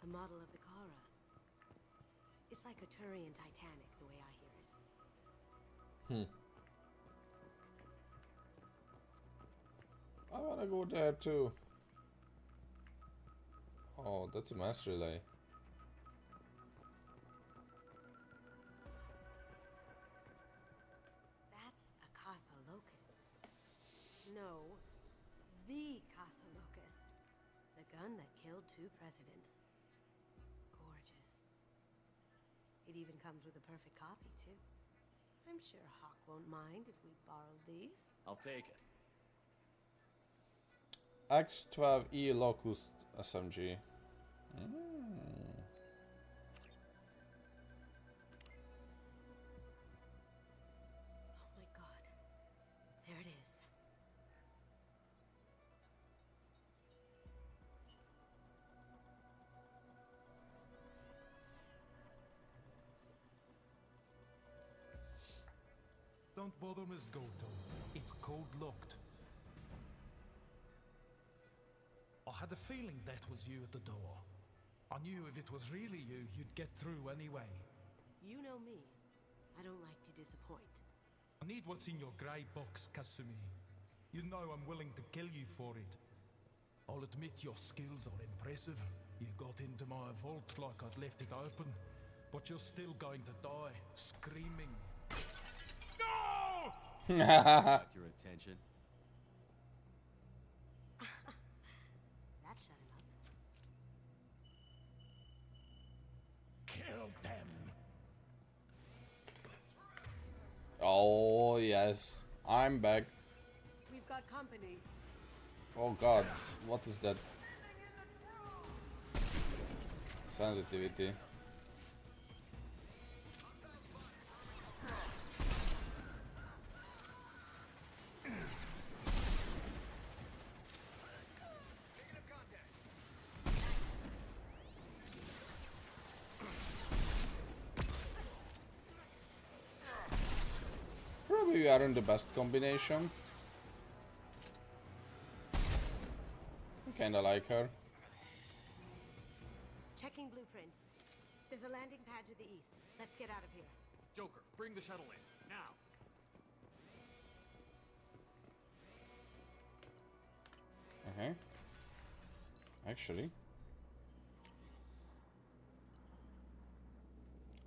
A model of the Kara. It's like a Turian Titanic, the way I hear it. I wanna go there too. Oh, that's a mass relay. That's a Casa Locust. No, the Casa Locust. The gun that killed 2 presidents. Gorgeous. It even comes with a perfect copy, too. I'm sure Hawk won't mind if we borrowed these. I'll take it. X12E Locust SMG. Oh my god. There it is. Don't bother, Miss Goto. It's code locked. I had a feeling that was you at the door. I knew if it was really you, you'd get through anyway. You know me. I don't like to disappoint. I need what's in your grey box, Kasumi. You know I'm willing to kill you for it. I'll admit your skills are impressive. You got into my vault like I'd left it open, but you're still going to die, screaming. No! Got your attention. That shut him up. Kill them. Oh yes, I'm back. We've got company. Oh god, what is that? Sensitivity. Probably we aren't the best combination. I kinda like her. Checking blueprints. There's a landing pad to the east. Let's get out of here. Joker, bring the shuttle in. Now. Actually.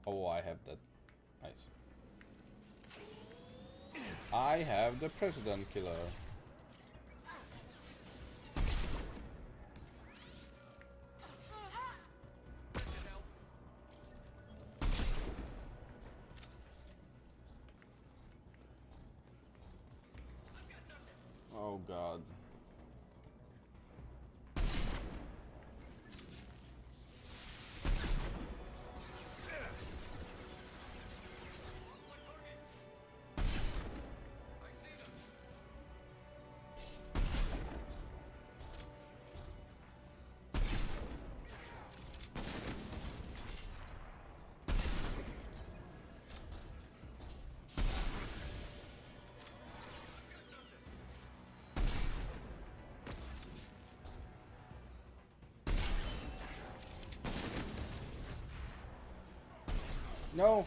Oh, I have that. Nice. I have the President Killer. Oh god. No.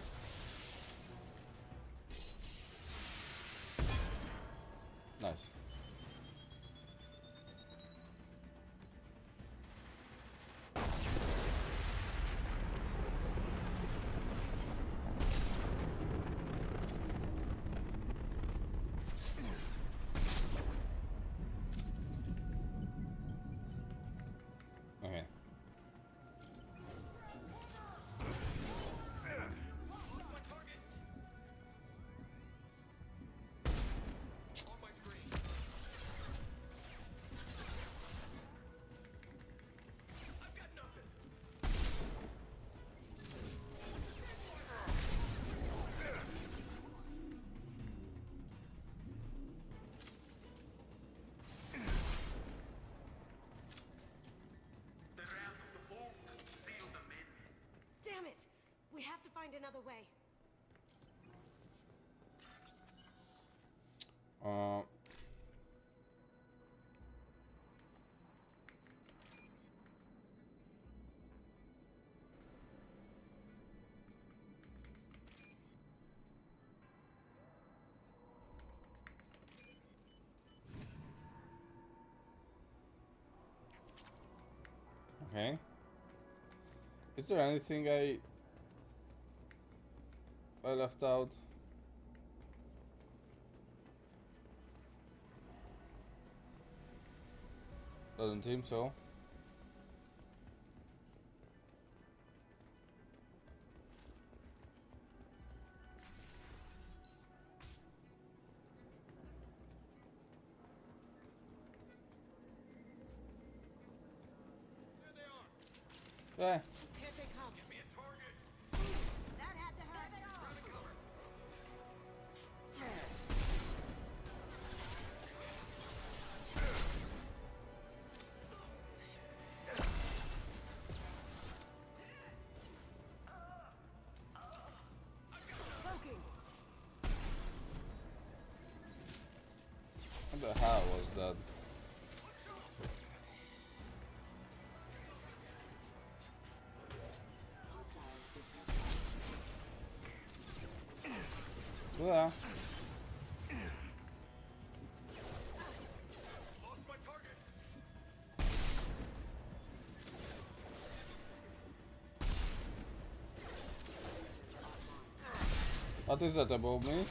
Nice. another way. Okay. Is there anything I left out? Doesn't seem so. Yeah. Here they come. Give me a target. That had to hurt. There they are. Smoking. What the hell was that? Yeah. Lost my target. What is that above me?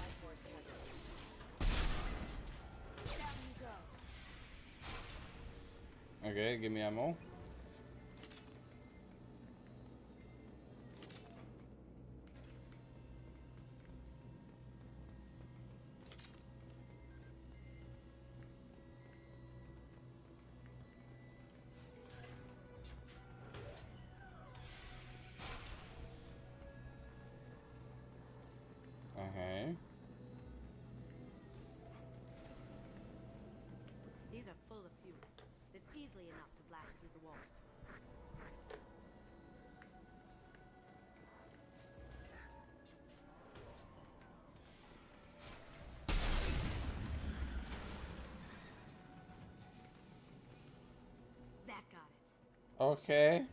Okay, give me ammo. Okay. These are full of fuel. It's easily enough to blast through the wall. That got it. Okay.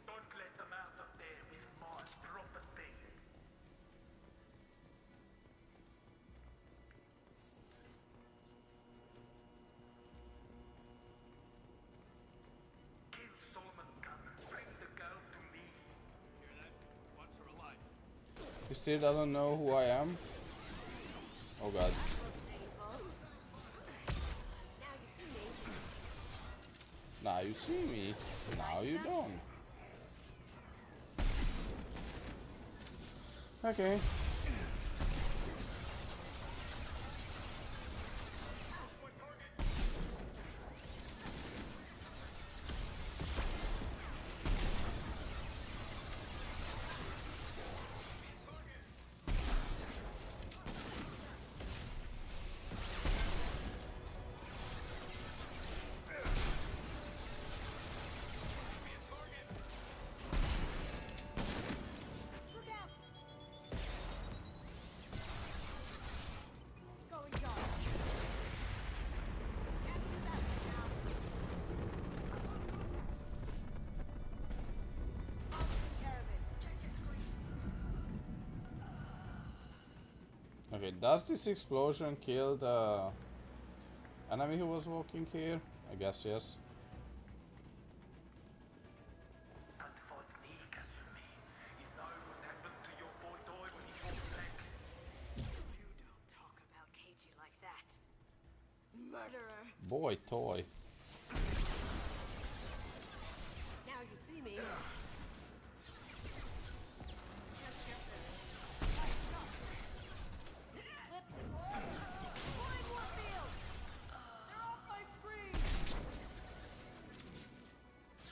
Don't let them out of there with my property. Kill Solomon Gunner. Bring the girl to me. Hear that? Wants her alive. He still doesn't know who I am. Oh god. Now you see me. Now you see me. Now you don't. Okay. Look out! Going dark. Can't do that right now. I'll take care of it. Check your screen. Okay, does this explosion kill the enemy who was walking here? I guess yes. Don't fight me, Kasumi. You know what happened to your boy Toy when he fought back. You don't talk about Keiji like that. Murderer. Boy toy. Now you see me.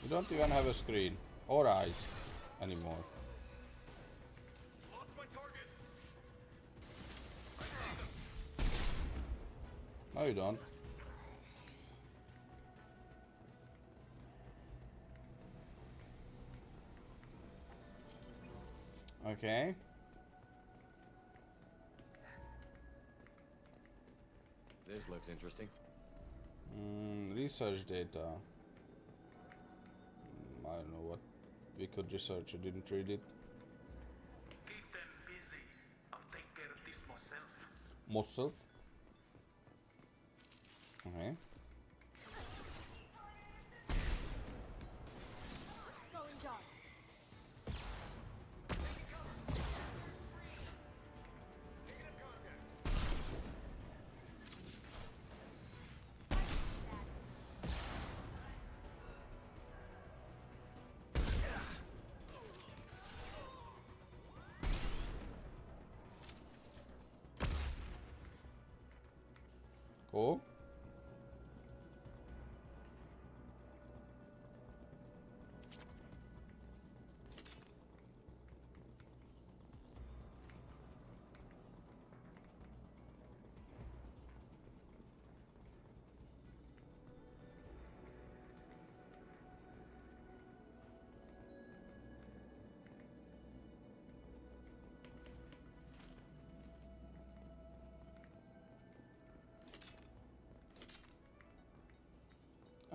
You don't even have a screen or eyes anymore. Lost my target. No, you don't. Okay. This looks interesting. Research data. I don't know what we could research. I didn't read it. Keep them busy. I'll take care of this myself. Myself. Okay. Going dark. Cool.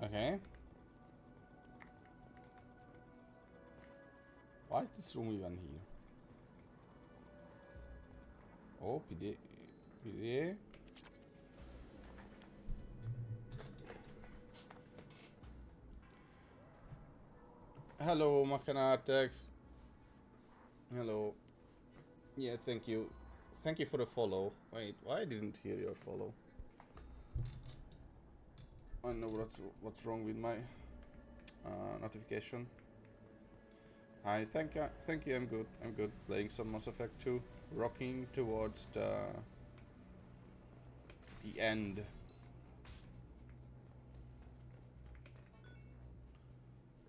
Okay. Why is this room even here? Oh, PD. PD. Hello, Macanatex. Hello. Yeah, thank you. Thank you for the follow. Wait, why didn't hear your follow? I know what's wrong with my notification. Hi, thank you. I'm good. I'm good. Playing some Mass Effect 2, rocking towards the end.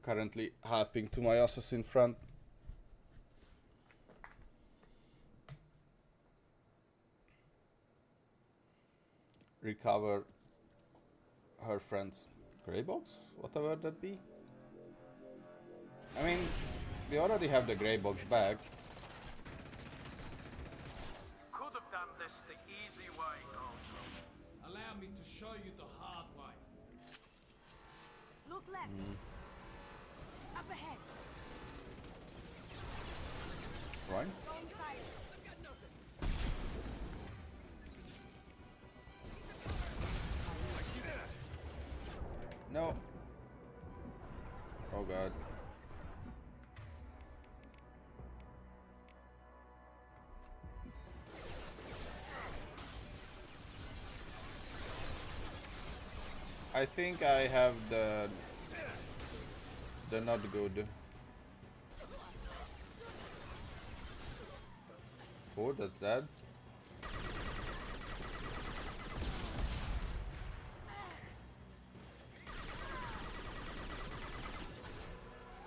Currently helping to my assassin friend. Recover her friend's grey box, whatever that be. I mean, we already have the grey box back. Could have done this the easy way, though. Allow me to show you the hard way. Look left. Up ahead. Right? Going fire. No. Oh god. I think I have the not good. Oh, that's that.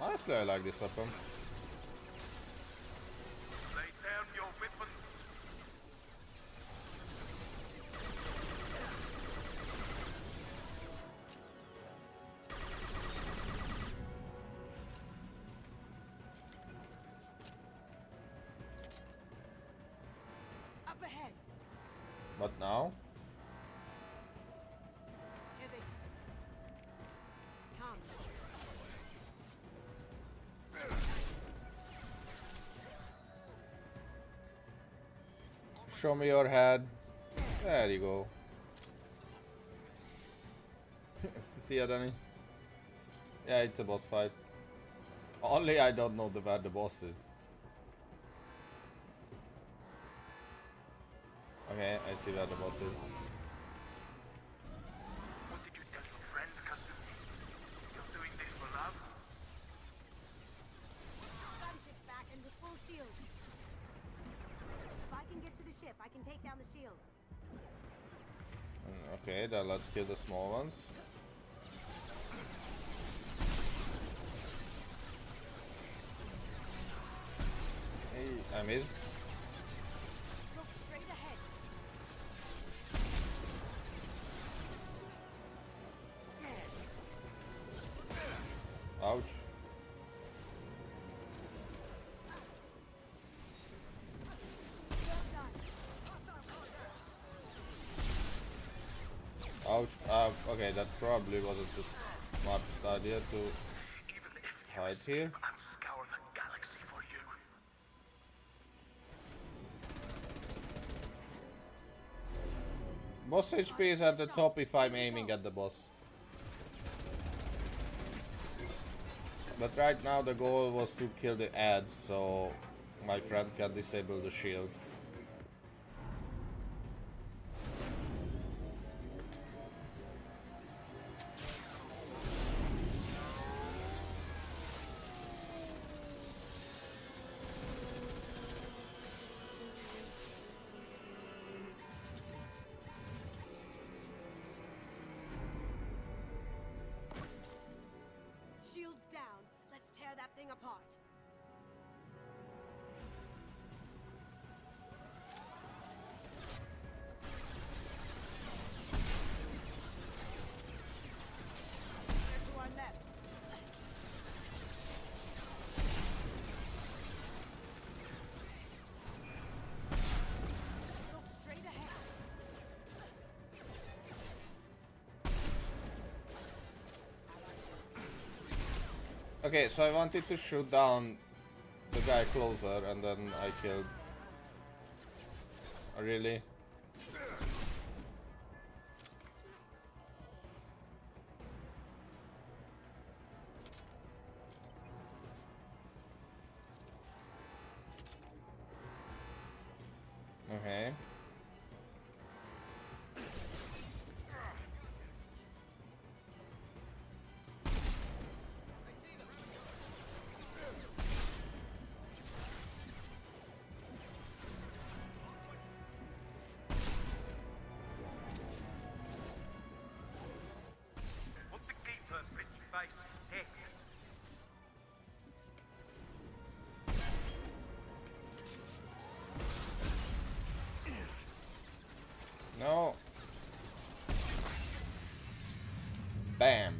Honestly, I like this weapon. Lay down your weapon. Up ahead. But now? Heavy. Come. Show me your head. There you go. See ya, Danny? Yeah, it's a boss fight. Only I don't know where the boss is. Okay, I see where the boss is. What did you tell your friends, Kazumi? You're doing this for love? Gunship's back and with full shield. If I can get to the ship, I can take down the shield. Okay, then let's kill the small ones. Hey, I missed. Look straight ahead. Ouch. Ouch. Okay, that probably wasn't the smartest idea to hide here. Scour the galaxy for you. Boss HP is at the top if I'm aiming at the boss. But right now the goal was to kill the ads, so my friend can disable the shield. Shields down. Let's tear that thing apart. Clear to our left. Look straight ahead. Okay, so I wanted to shoot down the guy closer and then I killed. Oh, really? Okay. Put the keeper, bitch face. Hit. No. Bam.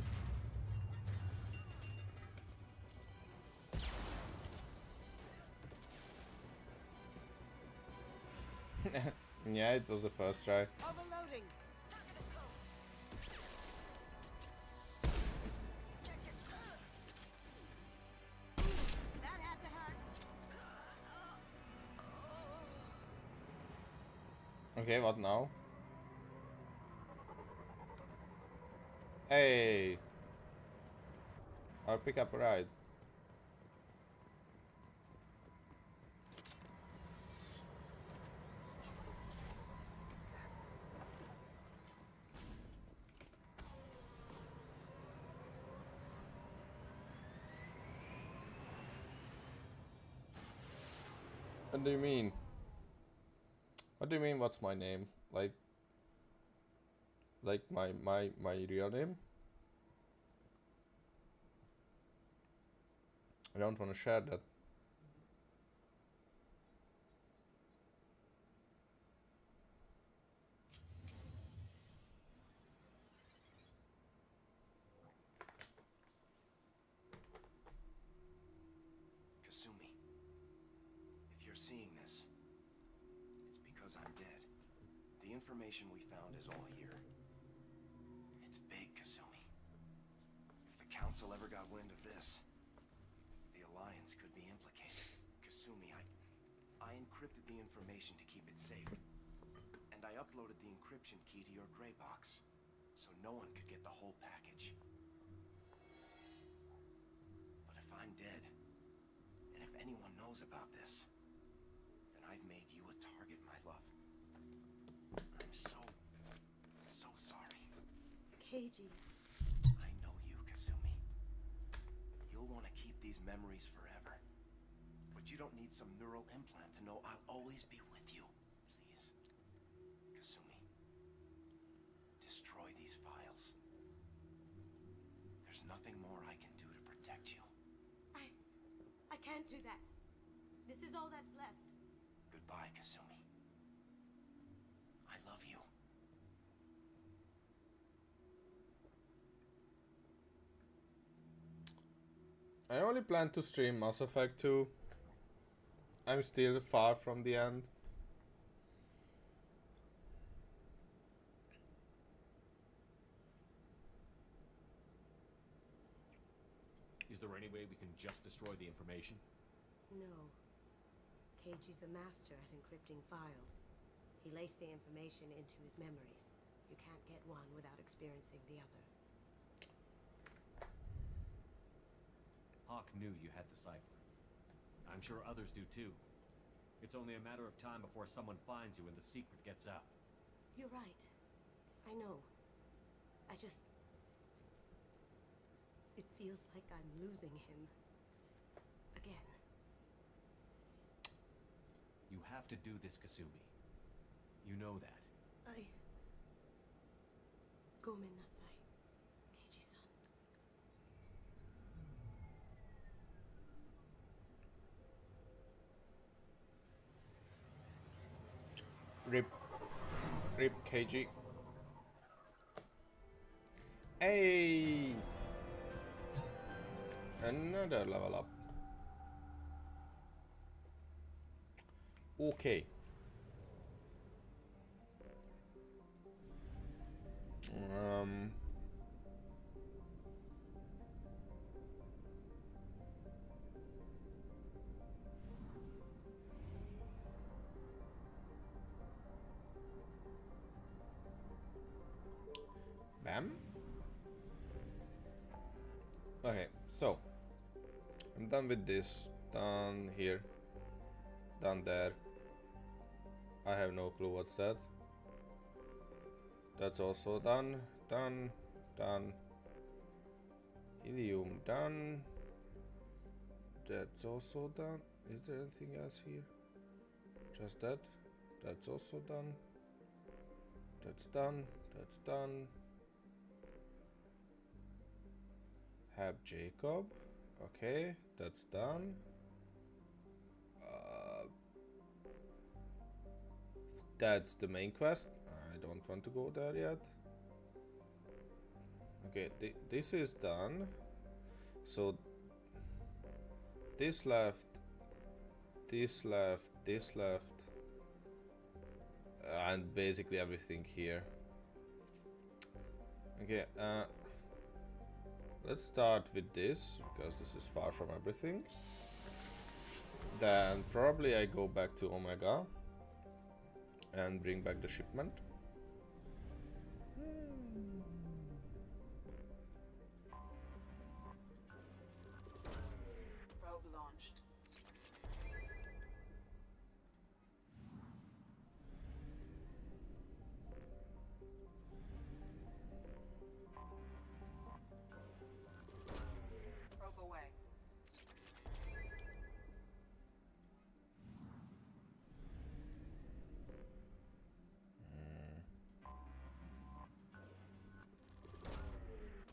Yeah, it was the first try. Overloading. That had to hurt. Okay, what now? Hey! I'll pick up a ride. What do you mean? What do you mean, what's my name? Like my real name? I don't want to share that. Kasumi, if you're seeing this, it's because I'm dead. The information we found is all here. It's big, Kasumi. If the Council ever got wind of this, the Alliance could be implicated. Kasumi, I encrypted the information to keep it safe. And I uploaded the encryption key to your gray box, so no one could get the whole package. But if I'm dead, and if anyone knows about this, then I've made you a target, my love. I'm so sorry. Keiji. I know you, Kasumi. You'll want to keep these memories forever. But you don't need some neural implant to know I'll always be with you. Please. Kasumi. Destroy these files. There's nothing more I can do to protect you. I can't do that. This is all that's left. Goodbye, Kasumi. I love you. I only plan to stream Mass Effect 2. I'm still far from the end. Is there any way we can just destroy the information? No. Keiji's a master at encrypting files. He laced the information into his memories. You can't get one without experiencing the other. Hawk knew you had the cipher. I'm sure others do too. It's only a matter of time before someone finds you and the secret gets out. You're right. I know. I just... It feels like I'm losing him. Again. You have to do this, Kasumi. You know that. Gomen nasai, Keiji-san. Rip KG. Hey! Another level up. Okay. Bam. Okay, so I'm done with this. Done here. Done there. I have no clue what's that. That's also done. Done. Done. Ilium done. That's also done. Is there anything else here? Just that. That's also done. That's done. That's done. Have Jacob. Okay, that's done. That's the main quest. I don't want to go there yet. Okay, this is done. So this left, this left, this left, and basically everything here. Okay, let's start with this, because this is far from everything. Then probably I go back to Omega and bring back the shipment. Probe launched. Probe away.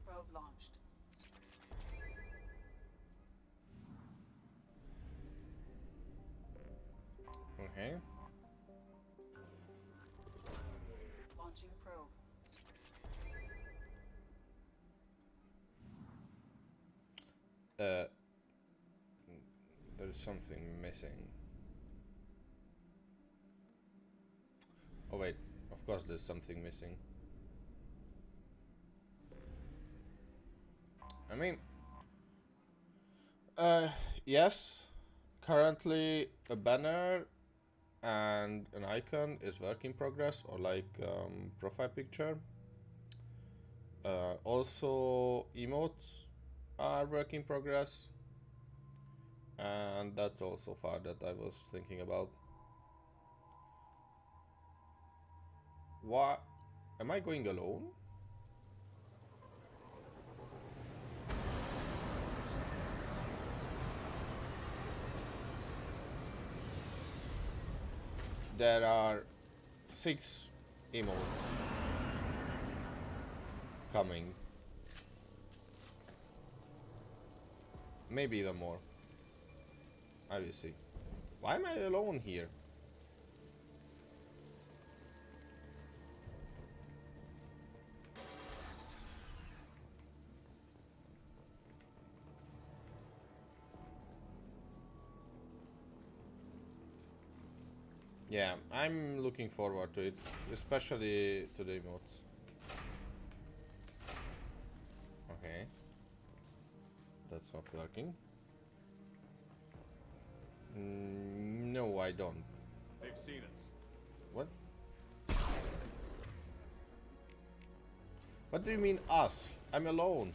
Probe launched. Okay. Launching probe. There's something missing. Oh wait, of course there's something missing. I mean, yes, currently a banner and an icon is work in progress, or like profile picture. Also emotes are work in progress, and that's also far that I was thinking about. What? Am I going alone? There are 6 emotes coming. Maybe even more. I will see. Why am I alone here? Yeah, I'm looking forward to it, especially to the emotes. that's not working. No, I don't. They've seen us. What? What do you mean us? I'm alone.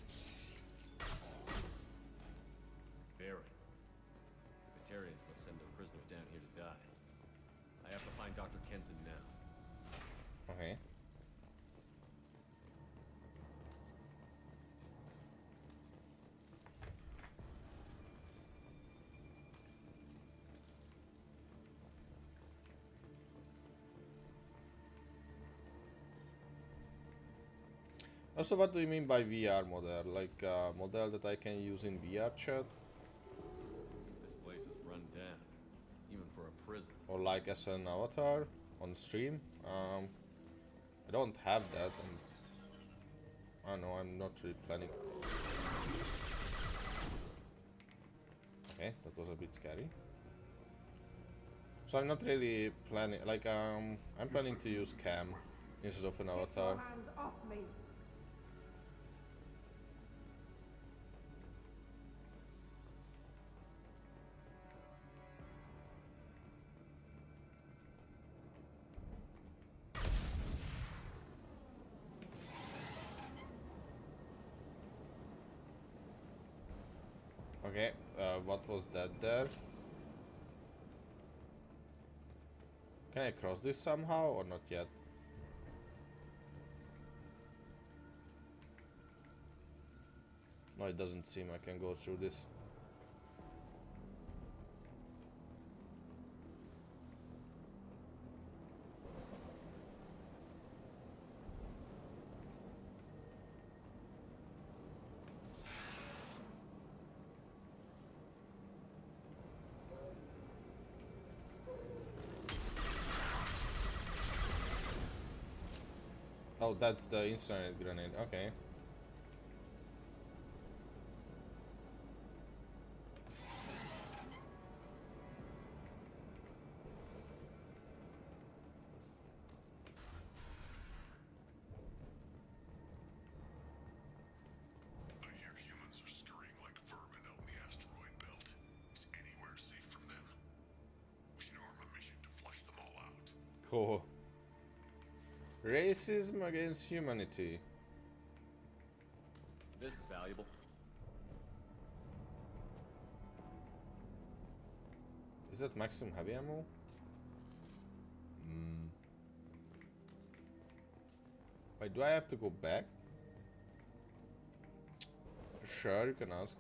Very. The Batarians must send their prisoners down here to die. I have to find Dr. Kenson now. Okay. Also, what do you mean by VR model? Like model that I can use in VR chat? This place is run down, even for a prison. Or like as an avatar on stream? I don't have that, and I don't know, I'm not really planning. Okay, that was a bit scary. So I'm not really planning, like I'm planning to use cam instead of an avatar. Hands off me. Okay, what was that there? Can I cross this somehow or not yet? No, it doesn't seem I can go through this. Oh, that's the instant grenade. Okay. I hear humans are scurrying like vermin out in the asteroid belt. Is anywhere safe from them? We should arm a mission to flush them all out. Cool. Racism against humanity. This is valuable. Is that maximum heavy ammo? Wait, do I have to go back? Sure, you can ask.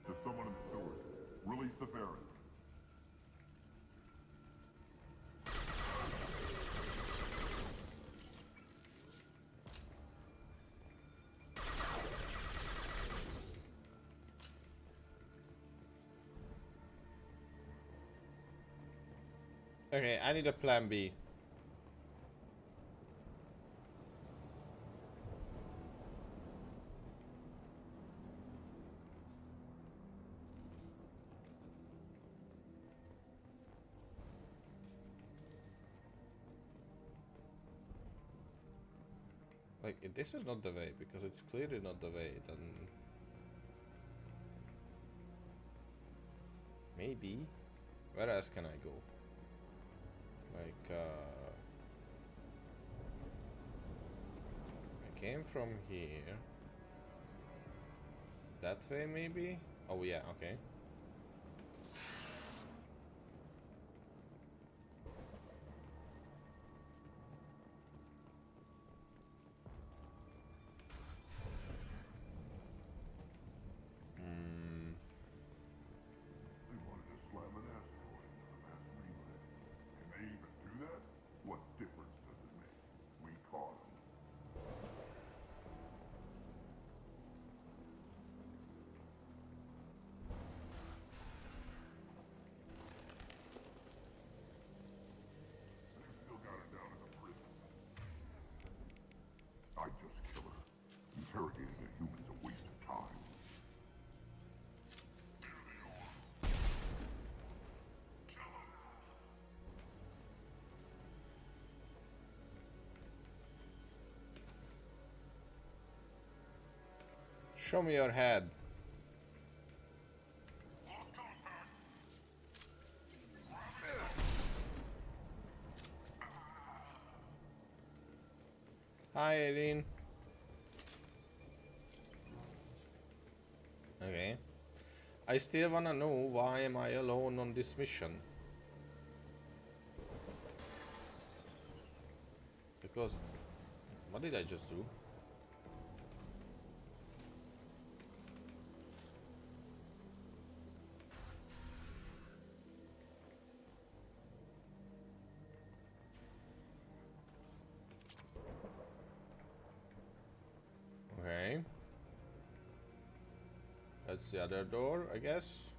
There's someone in the sewers. Release the ferret. Okay, I need a plan B. Like, if this is not the way, because it's clearly not the way, then... Maybe? Where else can I go? Like, I came from here. That way, maybe? Oh, yeah, okay. They wanted to slam an asteroid into the mass relay. Can they even do that? What difference does it make? We caught them. Show me your head. Hi, Eileen. Okay. I still wanna know why am I alone on this mission? Because what did I just do? Okay. That's the other door, I guess.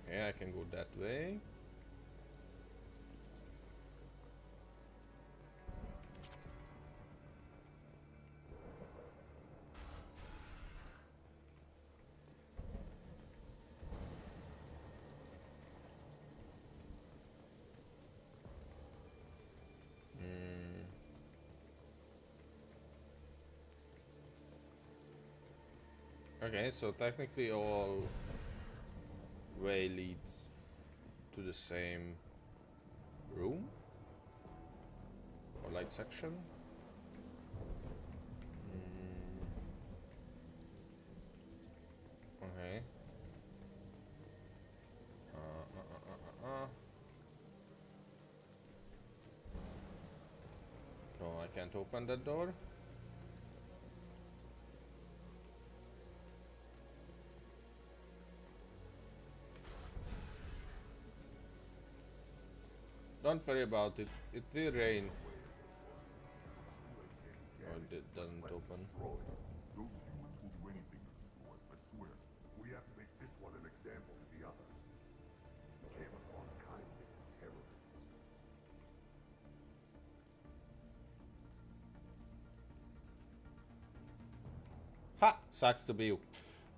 Okay, I can go that way. Okay, so technically all way leads to the same room or like section. Okay. No, I can't open that door. Don't worry about it. It will rain. Oh, it doesn't open. Those humans will do anything to destroy, I swear. We have to make this one an example to the others. Camouflage kindness and terrorism. Ha! Sucks to be you.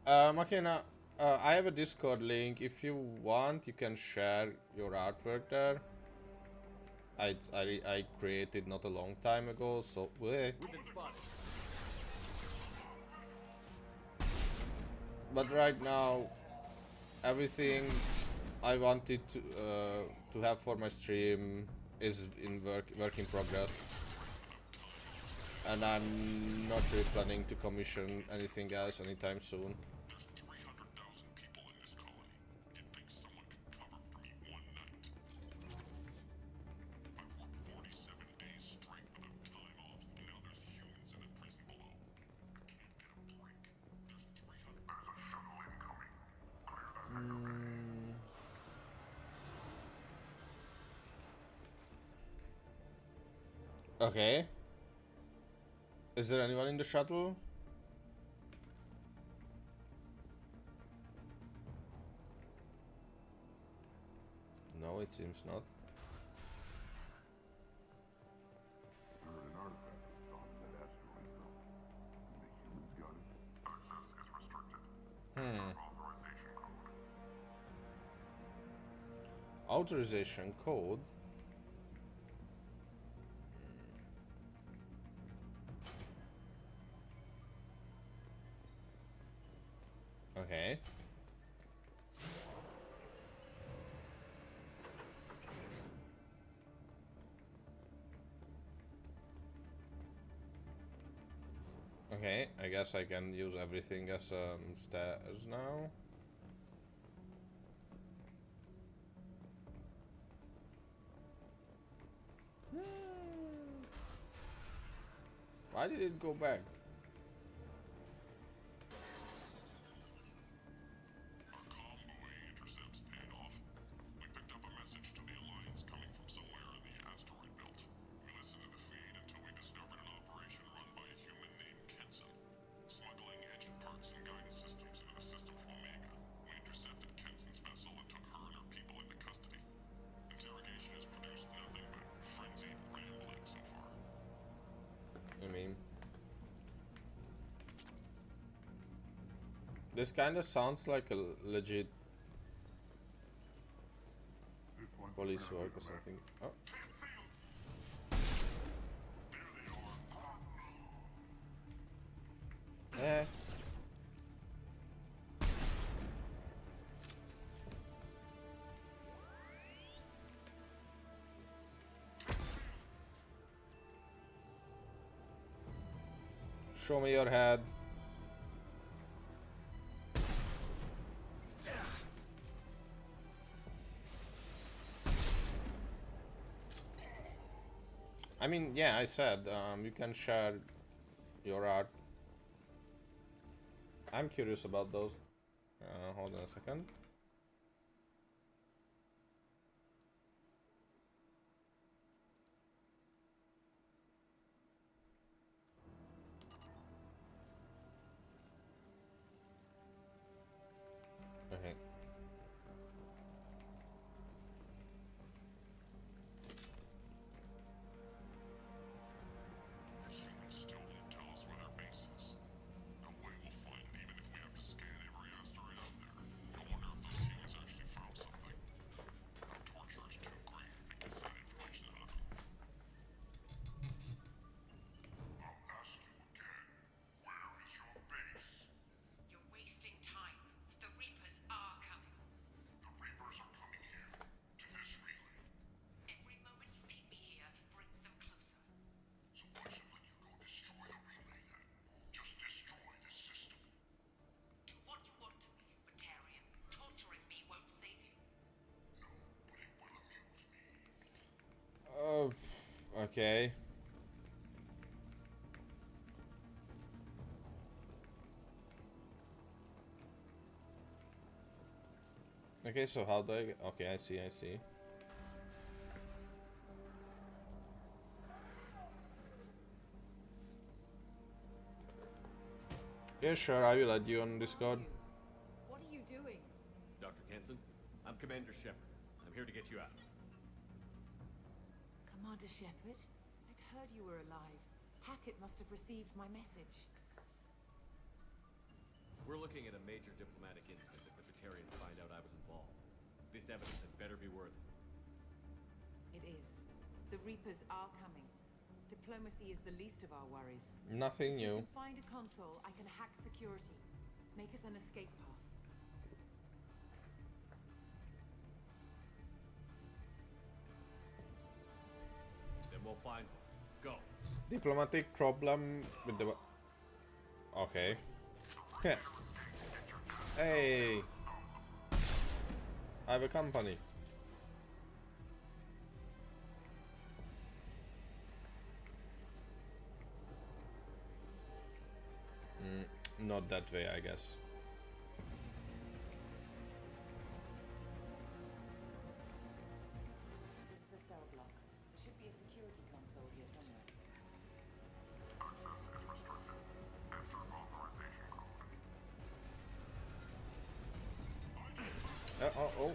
Makina, I have a Discord link. If you want, you can share your artwork there. I created not a long time ago, so wait. We've been spotted. But right now, everything I wanted to have for my stream is in work in progress, and I'm not really planning to commission anything else anytime soon. Okay. Is there anyone in the shuttle? No, it seems not. Heard an artifact was found in that asteroid belt. And the humans got it. Access is restricted. Authorization code. Okay. Okay, I guess I can use everything as stairs now. Why did it go back? Intercepts paid off. We picked up a message to the Alliance coming from somewhere in the asteroid belt. We listened to the feed until we discovered an operation run by a human named Kenson, smuggling engine parts and guidance systems into the system from Omega. We intercepted Kenson's vessel and took her and her people into custody. Interrogation has produced nothing but frenzied rambling so far. I mean, this kind of sounds like a legit police work or something. Oh. Eh. Show me your head. I mean, yeah, I said you can share your art. I'm curious about those. Hold on a second. Okay. The humans still won't tell us where their base is. No way we'll find it even if we have to scan every asteroid out there. I wonder if those humans actually found something. Our torture is too great if we get that information out of them. I'll ask you again. Where is your base? You're wasting time. The Reapers are coming. The Reapers are coming here. To this relay. Every moment you keep me here brings them closer. So why should let you go destroy the relay then? Just destroy this system. Do what you want to me, Batarian. Torturing me won't save you. No, but it will amuse me. Oh, okay. Okay, so how do I get... Okay, I see. Yeah, sure, I will add you on Discord. What are you doing? Dr. Kenson, I'm Commander Shepard. I'm here to get you out. Commander Shepard, I'd heard you were alive. Hackett must have received my message. We're looking at a major diplomatic incident if the Batarians find out I was involved. This evidence had better be worth it. It is. The Reapers are coming. Diplomacy is the least of our worries. Nothing If new. you can find a console, I can hack security. Make us an escape path. Then we'll find one. Go. Diplomatic problem with the... Okay. Yeah. Hey! I have a company. Not that way, I guess. This is a cell block. There should be a security console here somewhere. Oh.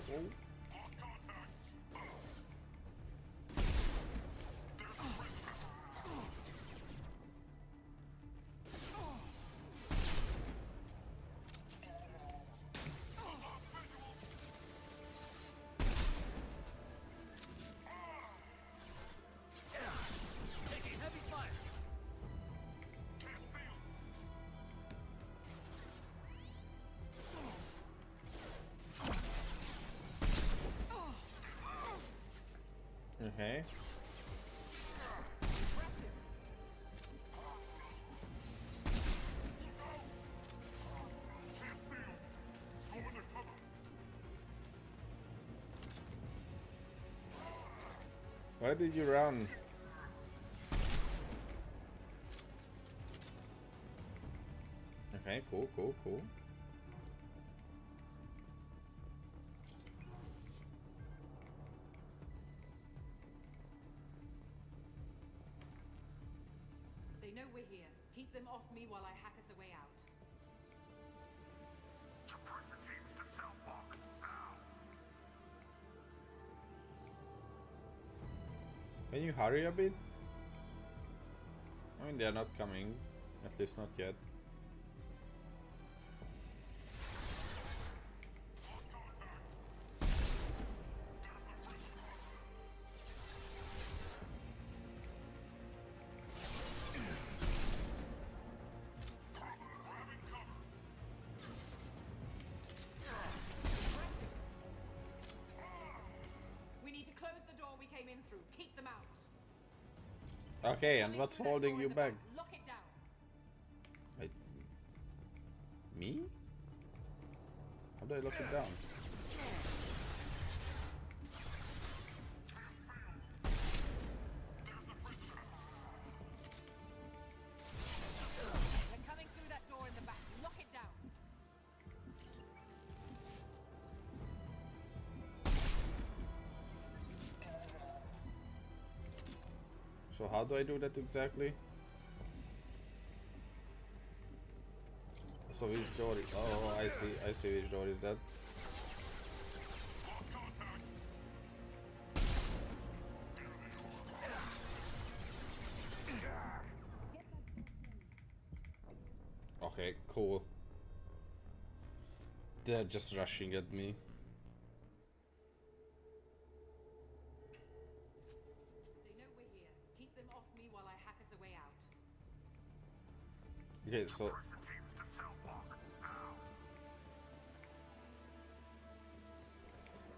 Taking heavy fire. Okay. Why did you run? Okay, cool. They know we're here. Keep them off me while I hack us a way out. Support the teams to cell block now. Can you hurry a bit? I mean, they're not coming. At least not yet. Okay, and what's holding you back? Lock it down. Me? How do I lock it down? They're coming through that door in the back. Lock it down. So how do I do that exactly? So which door is... Oh, I see which door is that. Okay, cool. They're just rushing at me. They know we're here. Keep them off me while I hack us a way out. Okay, so...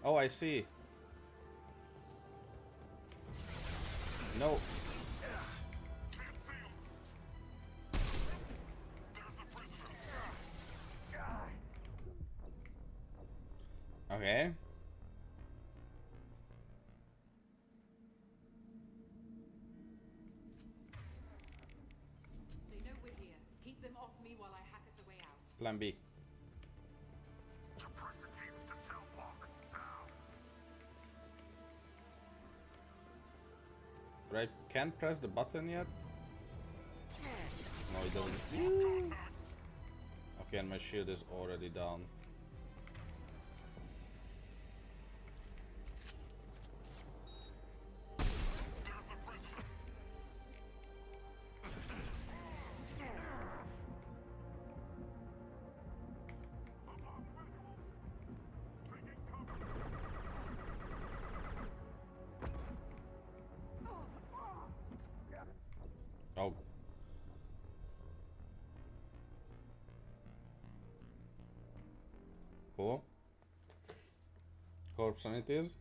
Oh, I see. No. Okay. They know we're here. Keep them off me while I hack us a way out. Plan B. But I can't press the button yet? No, it doesn't. Okay, and my shield is already down. Oh. Cool. Corpse on it is.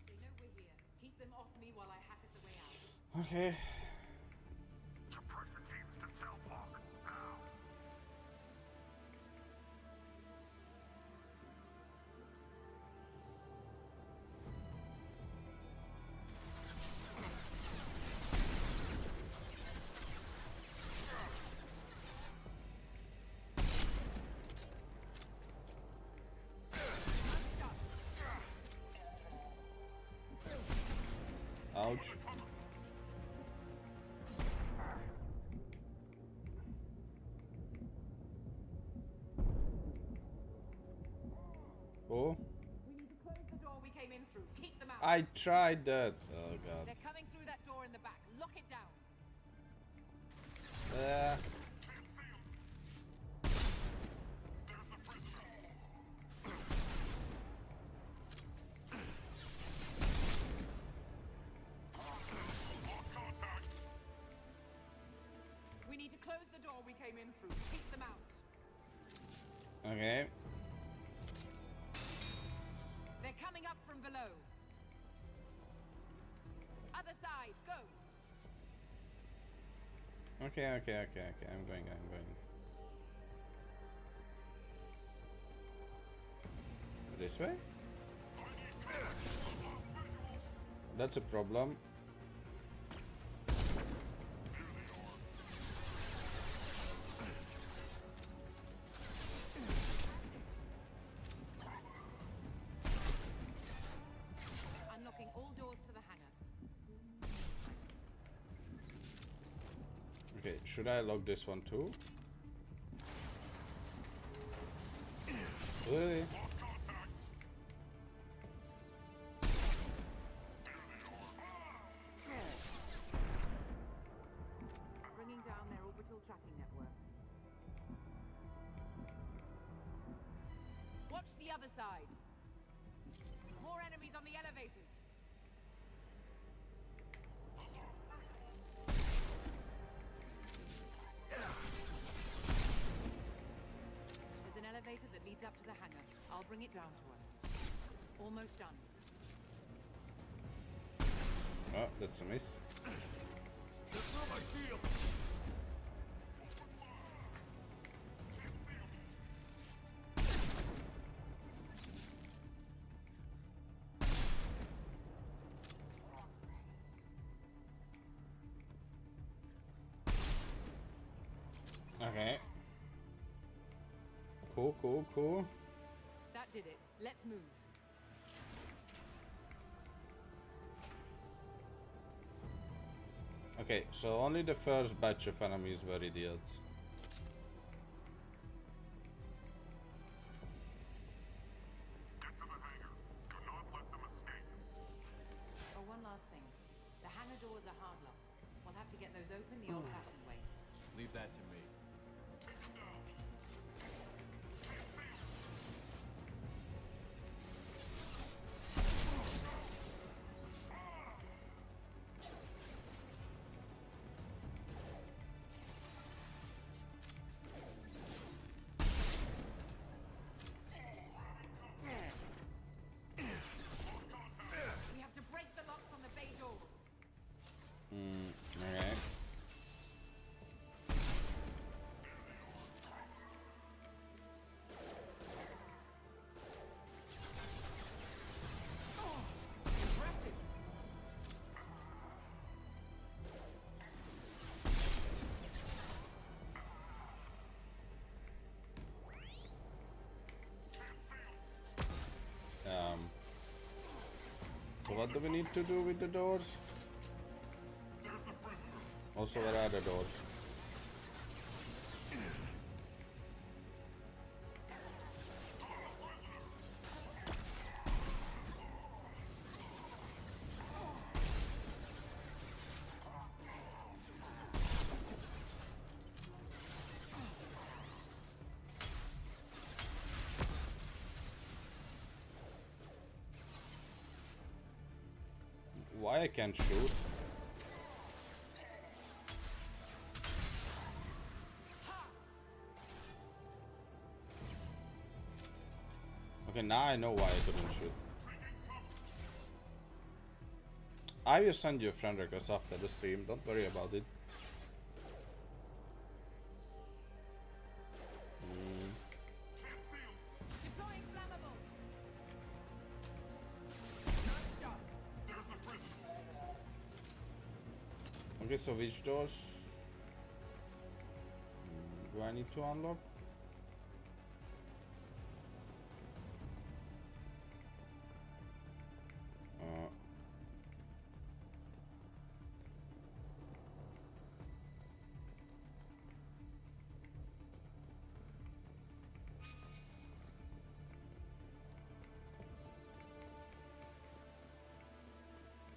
They know we're here. Keep them off me while I hack us a way out. Okay. Ouch. Oh. We need to close the door we came in through. Keep them out. I tried that. Oh god. They're coming through that door in the back. Lock it down. We need to close the door we came in through. Keep them out. Okay. They're coming up from below. Other side, go. Okay. I'm going. This way? That's a problem. Unlocking all doors to the hangar. Okay, should I lock this one too? Really? Bringing down their orbital tracking network. Watch the other side. More enemies on the elevators. There's an elevator that leads up to the hangar. I'll bring it down to her. Almost done. Oh, that's a miss. Okay. Cool. That did it. Let's move. Okay, so only the first batch of enemies were idiots. Oh, one last thing. The hangar doors are hard locked. We'll have to get those open the old-fashioned way. Leave that to me. We have to break the locks on the bay doors. Okay. So what do we need to do with the doors? Also, where are the doors? Why I can't shoot? Okay, now I know why I couldn't shoot. I will send you a friend request after the stream, don't worry about it. Deploying flammable. Okay, so which doors do I need to unlock?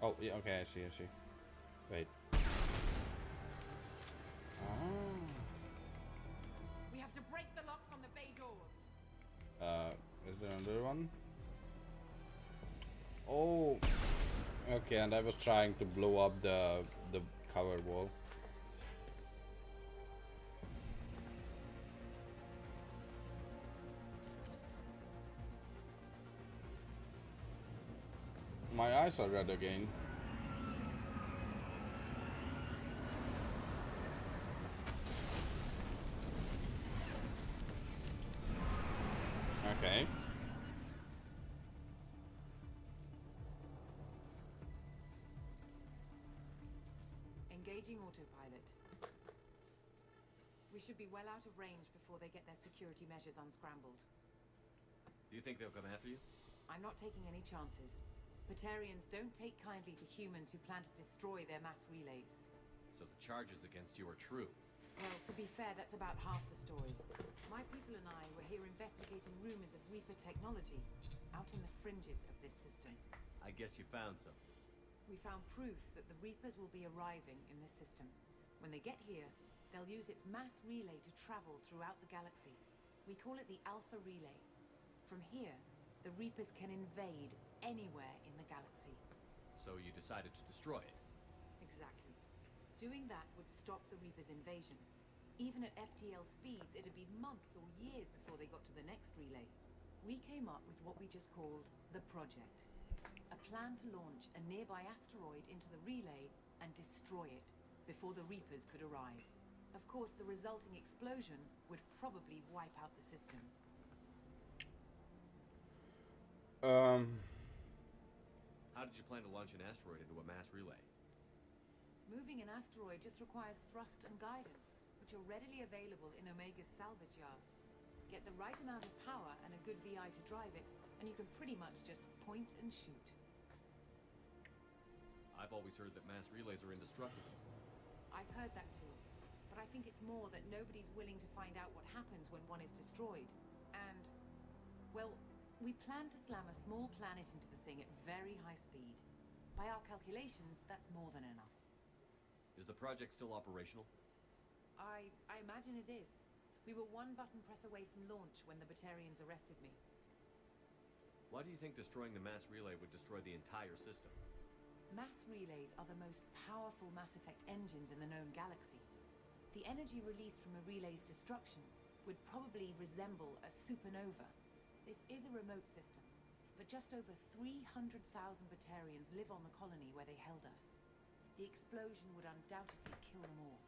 Oh, yeah, okay, I see. Wait. We have to break the locks on the bay doors. Is there another one? Oh, okay, and I was trying to blow up the cover wall. My eyes are red again. Okay. Engaging autopilot. We should be well out of range before they get their security measures unscrambled. Do you think they'll come after you? I'm not taking any chances. Batarians don't take kindly to humans who plan to destroy their mass relays. So the charges against you are true. Well, to be fair, that's about half the story. My people and I were here investigating rumors of Reaper technology out in the fringes of this system. I guess you found something. We found proof that the Reapers will be arriving in this system. When they get here, they'll use its mass relay to travel throughout the galaxy. We call it the Alpha Relay. From here, the Reapers can invade anywhere in the galaxy. So you decided to destroy it? Exactly. Doing that would stop the Reapers' invasion. Even at FTL speeds, it'd be months or years before they got to the next relay. We came up with what we just called the Project. A plan to launch a nearby asteroid into the relay and destroy it before the Reapers could arrive. Of course, the resulting explosion would probably wipe out the system. How did you plan to launch an asteroid into a mass relay? Moving an asteroid just requires thrust and guidance, which are readily available in Omega's salvage yards. Get the right amount of power and a good VI to drive it, and you can pretty much just point and shoot. I've always heard that mass relays are indestructible. I've heard that too, but I think it's more that nobody's willing to find out what happens when one is destroyed. And, well, we plan to slam a small planet into the thing at very high speed. By our calculations, that's more than enough. Is the project still operational? I imagine it is. We were one button press away from launch when the Batarians arrested me. Why do you think destroying the mass relay would destroy the entire system? Mass relays are the most powerful Mass Effect engines in the known galaxy. The energy released from a relay's destruction would probably resemble a supernova. This is a remote system, but just over 300,000 Batarians live on the colony where they held us. The explosion would undoubtedly kill them all.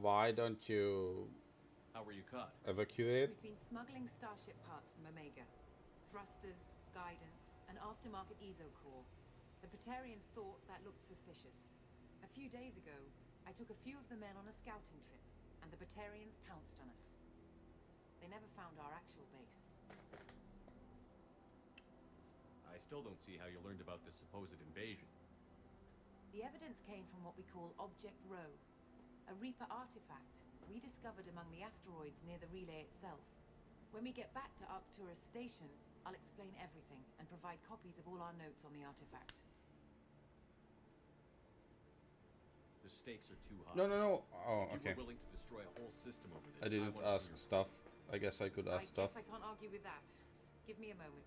Why don't you... How were you caught? Evacuate? We've been smuggling Starship parts from Omega. Thrusters, guidance, and aftermarket ESO core. The Batarians thought that looked suspicious. A few days ago, I took a few of the men on a scouting trip, and the Batarians pounced on us. They never found our actual base. I still don't see how you learned about this supposed invasion. The evidence came from what we call Object Rho, a Reaper artifact we discovered among the asteroids near the relay itself. When we get back to Arcturus Station, I'll explain everything and provide copies of all our notes on the artifact. The stakes are too high. No. Oh, okay. You were willing to destroy a whole system over this. I didn't ask stuff. I guess I could ask stuff. I can't argue with that. Give me a moment.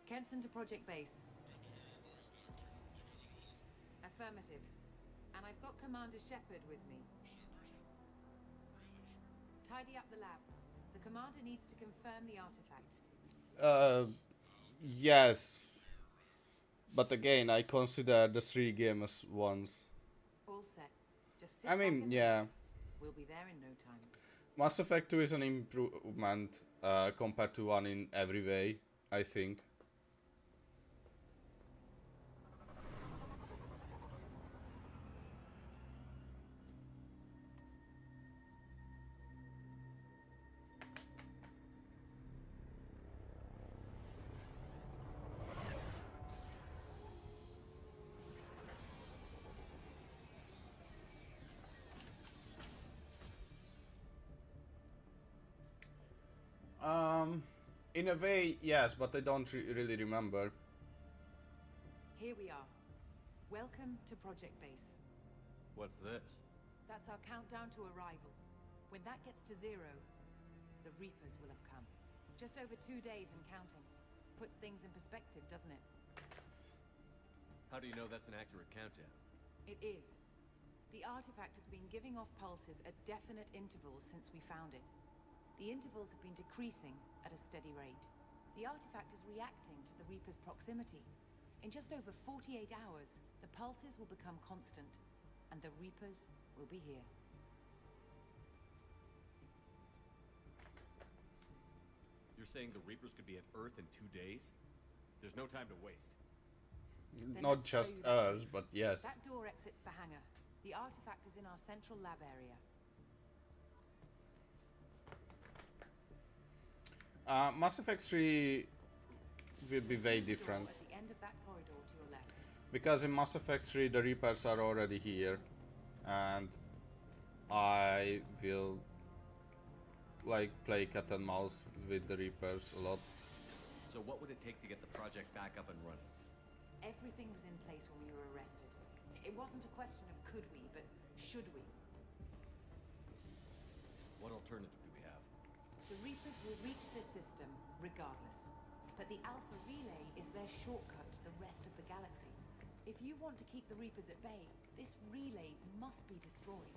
Kenson to Project Base. Affirmative. And I've got Commander Shepard with me. Tidy up the lab. The commander needs to confirm the artifact. Yes. But again, I consider the 3 games ones. All set. Just sit I mean, back and yeah. relax. We'll be there in no time. Mass Effect 2 is an improvement compared to 1 in every way, I think. In a way, yes, but I don't really remember. Here we are. Welcome to Project Base. What's this? That's our countdown to arrival. When that gets to 0, the Reapers will have come. Just over 2 days and counting. Puts things in perspective, doesn't it? How do you know that's an accurate countdown? It is. The artifact has been giving off pulses at definite intervals since we found it. The intervals have been decreasing at a steady rate. The artifact is reacting to the Reaper's proximity. In just over 48 hours, the pulses will become constant, and the Reapers will be here. You're saying the Reapers could be at Earth in 2 days? There's no time to waste. Not just Earth, but yes. That door exits the hangar. The artifact is in our central lab area. Mass Effect 3 will be very different. At the end of that corridor to your left. Because in Mass Effect 3 the Reapers are already here. And I will like play cat and mouse with the Reapers a lot. So what would it take to get the project back up and running? Everything was in place when we were arrested. It wasn't a question of could we, but should we. What alternative do we have? The Reapers will reach the system regardless. But the Alpha Relay is their shortcut to the rest of the galaxy. If you want to keep the Reapers at bay, this relay must be destroyed.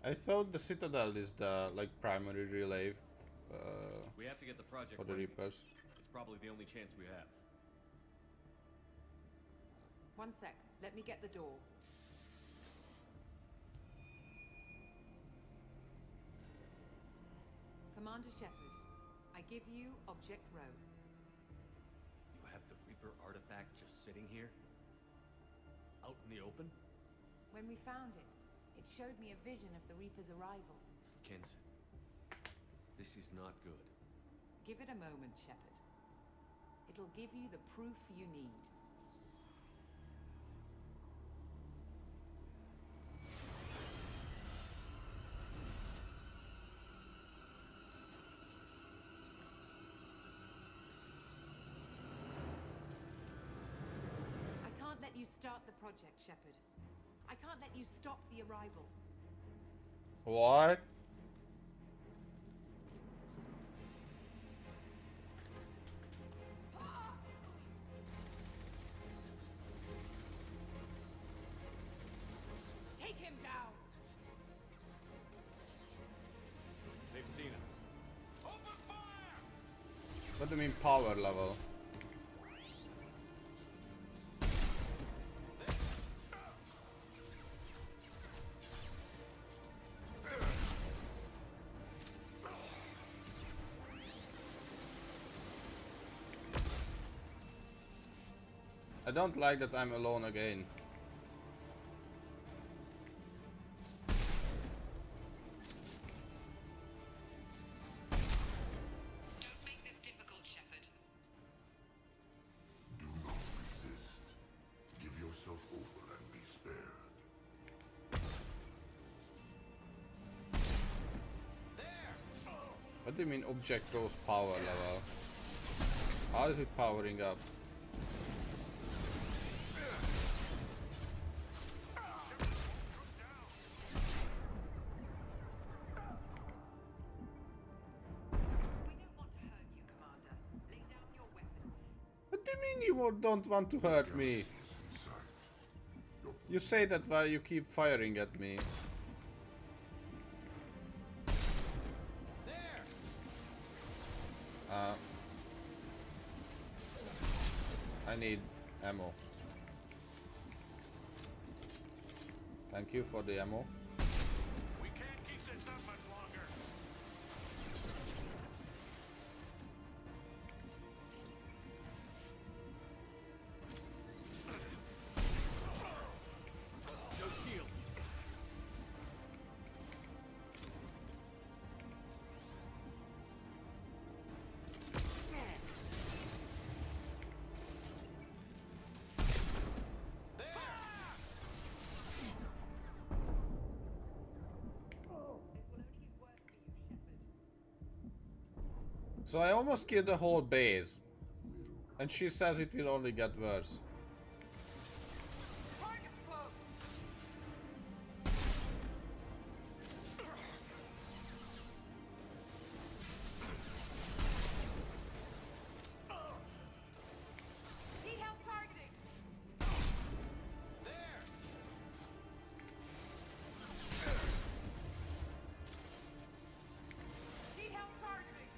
I thought the Citadel is the like primary relay We have to get the project for the running. Reapers. It's probably the only chance we have. One sec. Let me get the door. Commander Shepard, I give you Object Row. You have the Reaper artifact just sitting here? Out in the open? When we found it, it showed me a vision of the Reaper's arrival. Kenson, this is not good. Give it a moment, Shepard. It'll give you the proof you need. I can't let you start the project, Shepard. I can't let you stop the arrival. What? Take him down! They've seen us. Open fire! What do you mean power level? I don't like that I'm alone again. Don't make this difficult, Shepard. Do not resist. Give yourself over and be spared. What do you mean object rose power level? How is it powering up? What do you mean you don't want to hurt me? You say that while you keep firing at me. I need ammo. Thank you for the ammo. We can't keep this up much longer. No shield. So I almost killed the whole base. And she says it will only get worse. Target's close! Need help targeting! Need help targeting!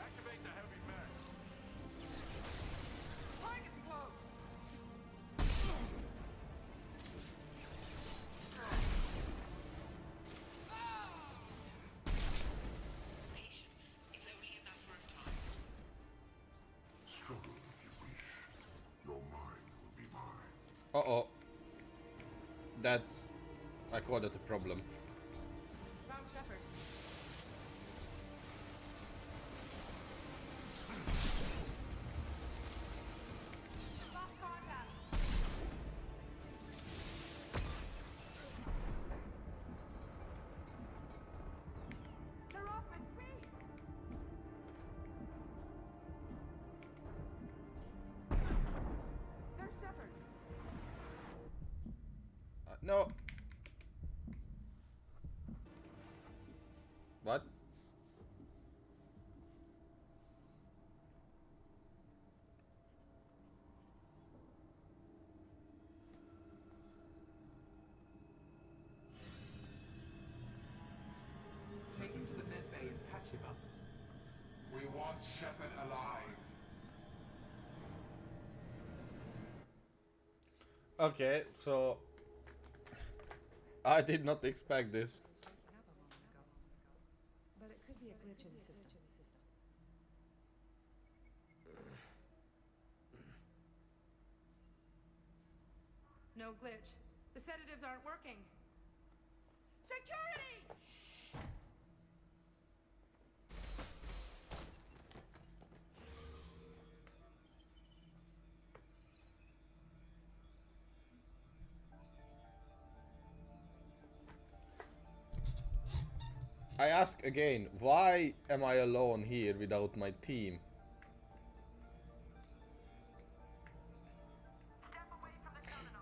Activate the heavy mech. Target's close! Patience. It's only a matter of time. Struggle if you wish. Your mind will be mine. Uh-oh. That's... I call that a problem. Found Shepard. Lost contact! They're off my screen! There's Shepard! No. What? Shepard alive. Okay, so I did not expect this. But it could be a glitch in the system. No glitch. The sedatives aren't working. Security! I ask again, why am I alone here without my team?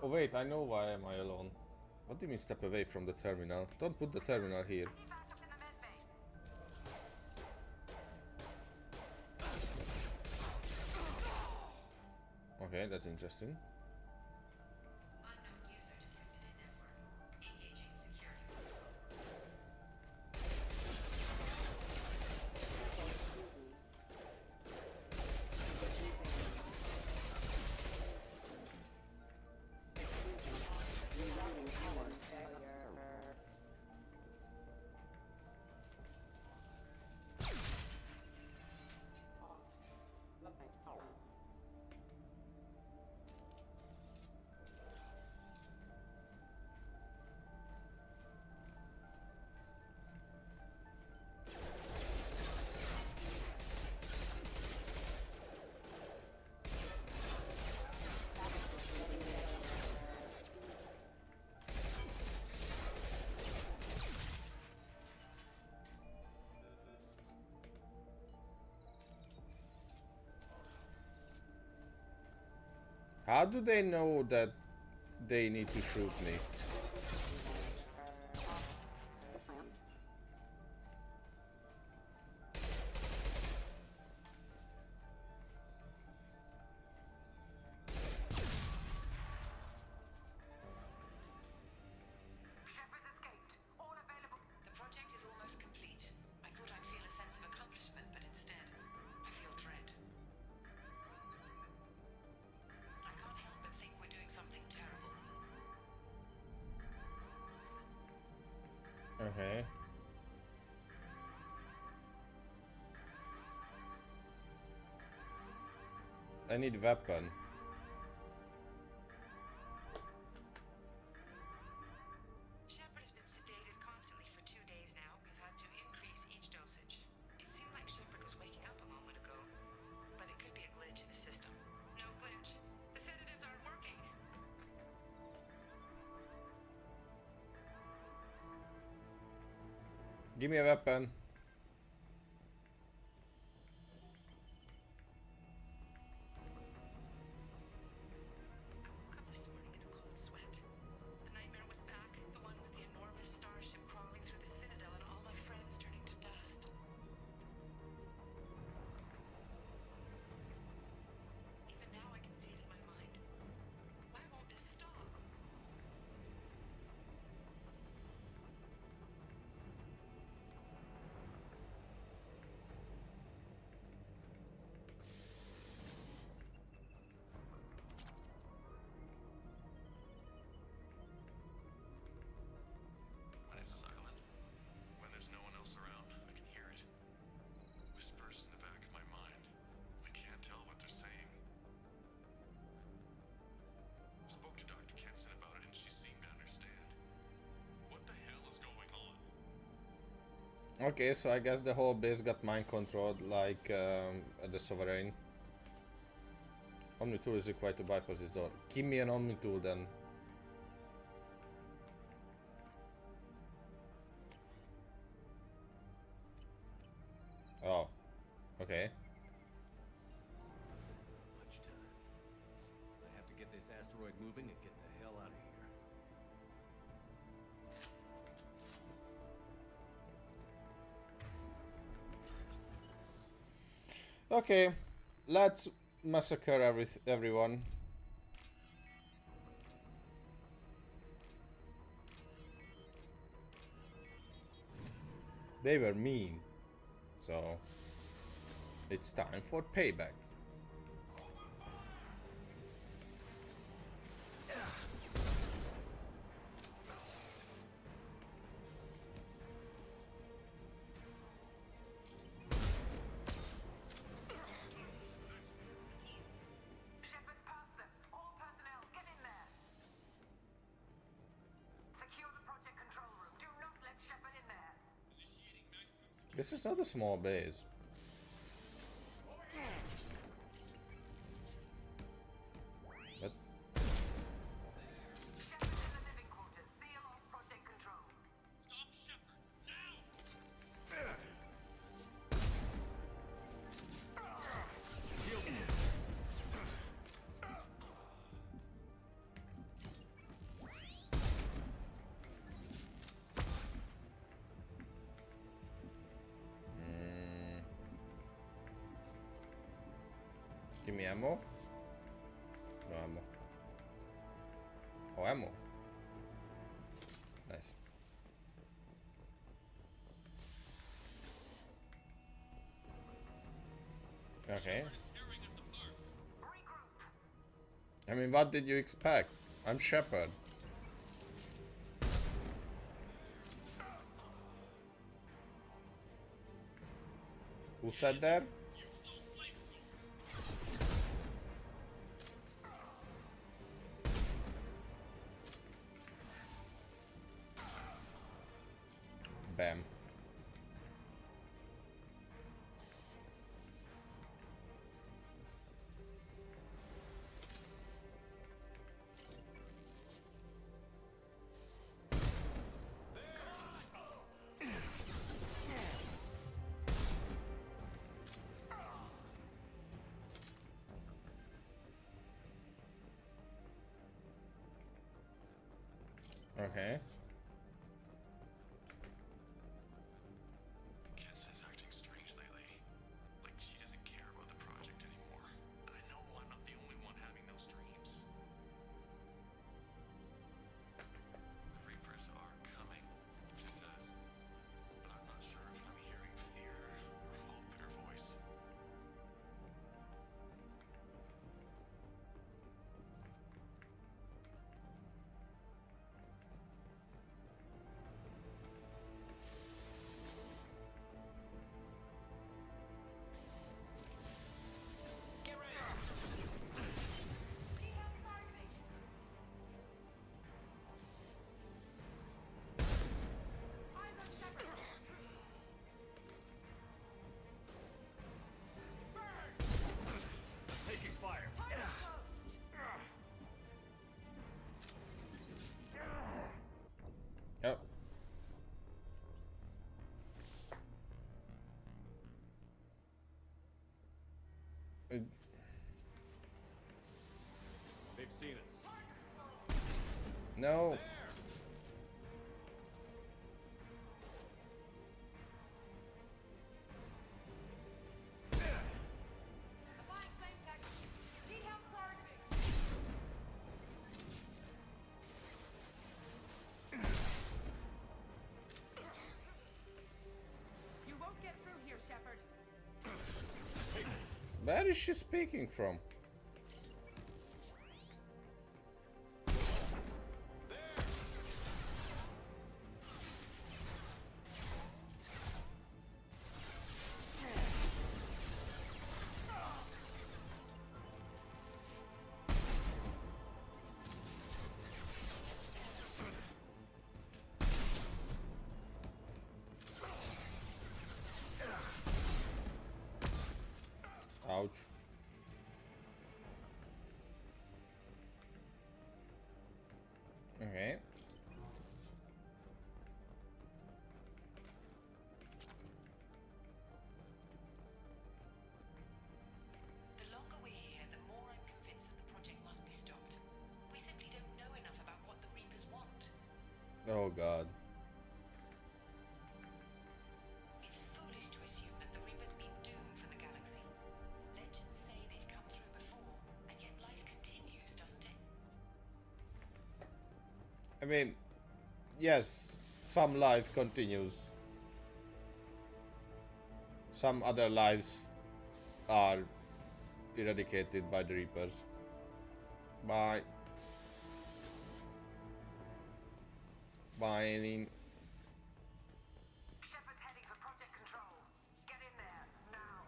Oh wait, I know why am I alone. What do you mean step away from the terminal? Don't put the terminal here. Okay, that's interesting. How do they know that they need to shoot me? The project is almost complete. I thought I'd feel a sense of accomplishment, but instead, I feel dread. I can't help but think we're doing something terrible. Okay. I need weapon. Shepard has been sedated constantly for 2 days now. We've had to increase each dosage. It seemed like Shepard was waking up a moment ago, but it could be a glitch in the system. No glitch. The sedatives aren't working. Give me a weapon. Woke up this morning in a cold sweat. The nightmare was back, the one with the enormous starship crawling through the citadel and all my friends turning to dust. Even now I can see it in my mind. Why won't this stop? When it's silent, when there's no one else around, I can hear it. Whispers in the back of my mind. I can't tell what they're saying. Spoke to Dr. Kenson about it and she seemed to understand. What the hell is going on? Okay, so I guess the whole base got mind controlled like the Sovereign. Omni tool is required to bypass this door. Give me an Omni tool then. Oh, okay. Much time. I have to get this asteroid moving and get the hell out of here. Okay, let's massacre everyone. They were mean, so It's time for payback. Shepard's past them. All personnel, get in there. Secure the project control room. Do not let Shepard in there. This is not a small base. But Shepard's in the living quarters. Seal off project control. Stop Shepard! Now! give me ammo. No ammo. Oh, ammo. Nice. Okay. I mean, what did you expect? I'm Shepard. Who said that? Bam. Okay. Kessa's acting strange lately. Like she doesn't care about the project anymore. I know I'm not the only one having those dreams. The Reapers are coming, she says. But I'm not sure if I'm hearing fear or hope in her voice. Taking fire. Oh. They've seen us. No. Applying flame tech. Need help targeting. You won't get through here, Shepard. Where is she speaking from? Ouch. Okay. The longer we're here, the more I'm convinced that the project must be stopped. We simply don't know enough about what the Reapers want. Oh god. It's foolish to assume that the Reapers mean doom for the galaxy. Legends say they've come through before, and yet life continues, doesn't it? I mean, yes, some life continues. Some other lives are eradicated by the Reapers. Bye. Bye. Shepard's heading for Project Control. Get in there, now.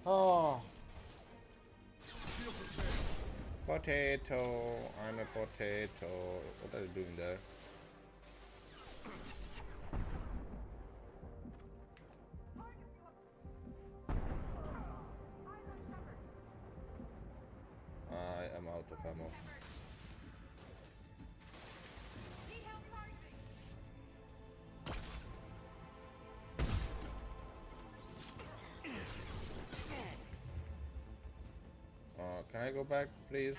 Oh. Potato. I'm a potato. What are you doing there? I am out of ammo. Can I go back, please?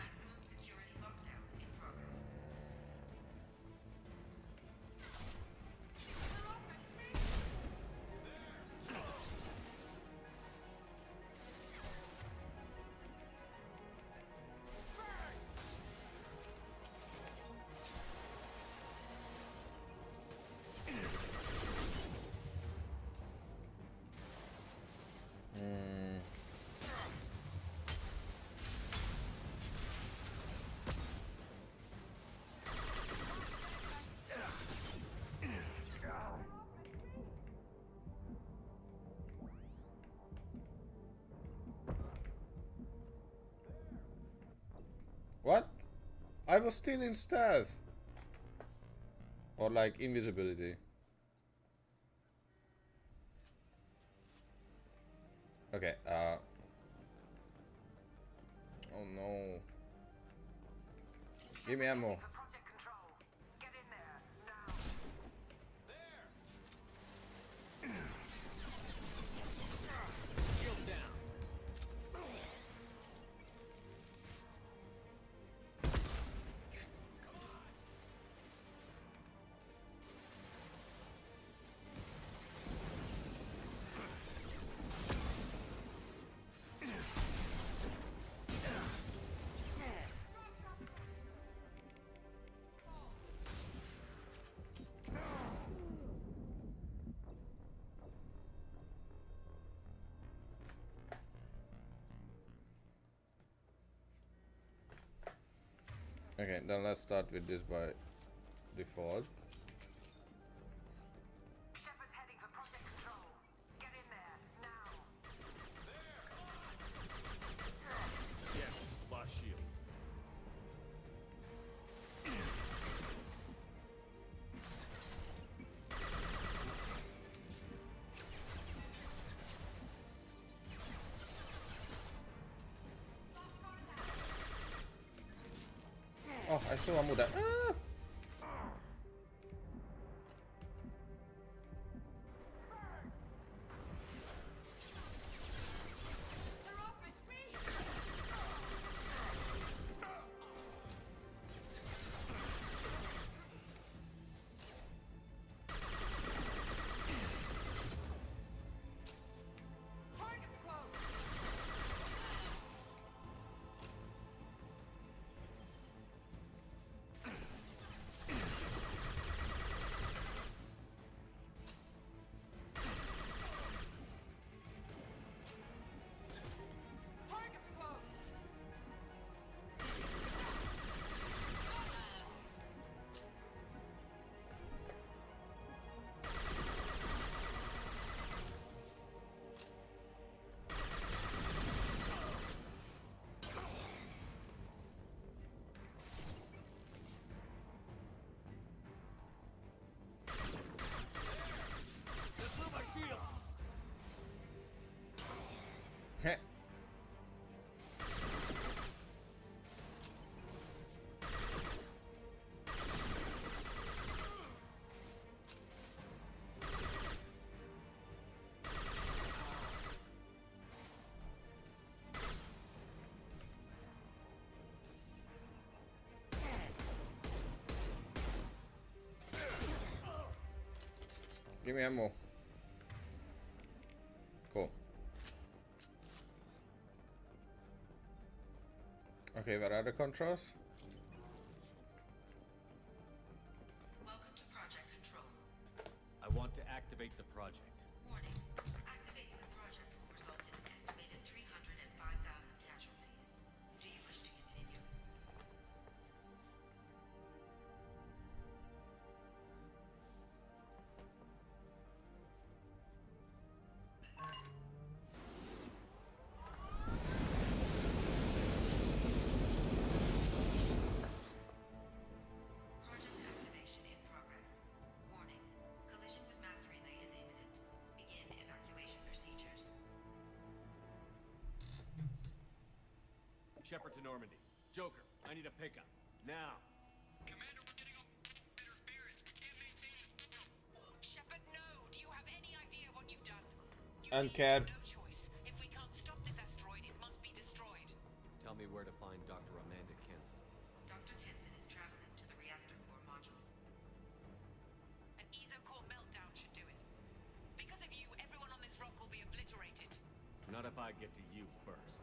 What? I was still in stealth. Or like invisibility. Okay, oh no. Give me ammo. Okay, then let's start with this by default. Shepard's heading for Project Control. Get in there, now. Yes, lost shield. Oh, I saw a Muda. Ah! Target's close. Target's close. Heh. Give me ammo. Cool. Okay, where are the controls? Welcome to Project Control. I want to activate the project. Warning. Activating the project will result in an estimated 305,000 casualties. Do you wish to continue? Project activation in progress. Warning. Collision with mass relay is imminent. Begin evacuation procedures. Shepard to Normandy. Joker, I need a pickup. Now. Shepard, no! Do you have any idea what you've done? And Cad. No choice. If we can't stop this asteroid, it must be destroyed. Tell me where to find Dr. Amanda Kenson. Dr. Kenson is traveling to the reactor core module. An ESO-core meltdown should do it. Because of you, everyone on this rock will be obliterated. Not if I get to you first.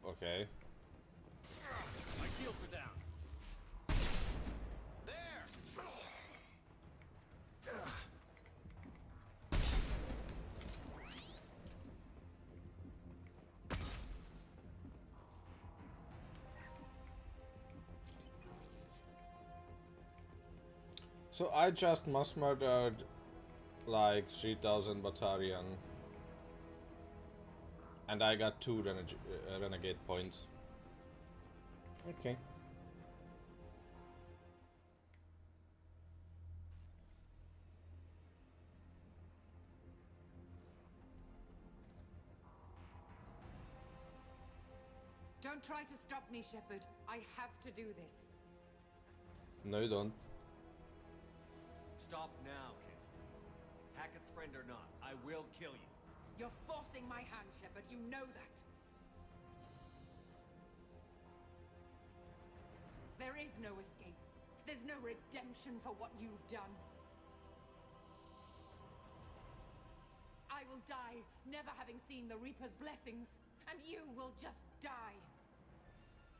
Okay. My shields are down. There! So I just mass murdered like 3000 Batarian. And I got 2 renegade points. Okay. Don't try to stop me, Shepard. I have to do this. No, you don't. Stop now, Kenson. Hackett's friend or not, I will kill you. You're forcing my hand, Shepard. You know that. There is no escape. There's no redemption for what you've done. I will die, never having seen the Reaper's blessings, and you will just die.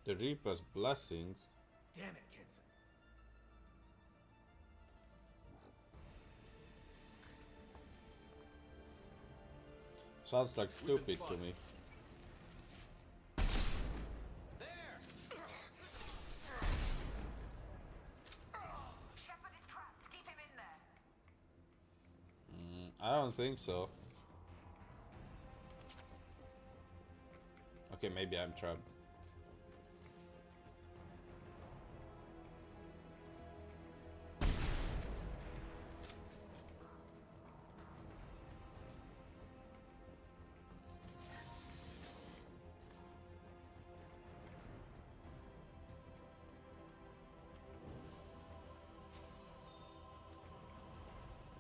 The Reaper's blessings? Damn it, Kenson. Sounds like stupid to me. Shepard is trapped. Keep him in there. I don't think so. Okay, maybe I'm trapped.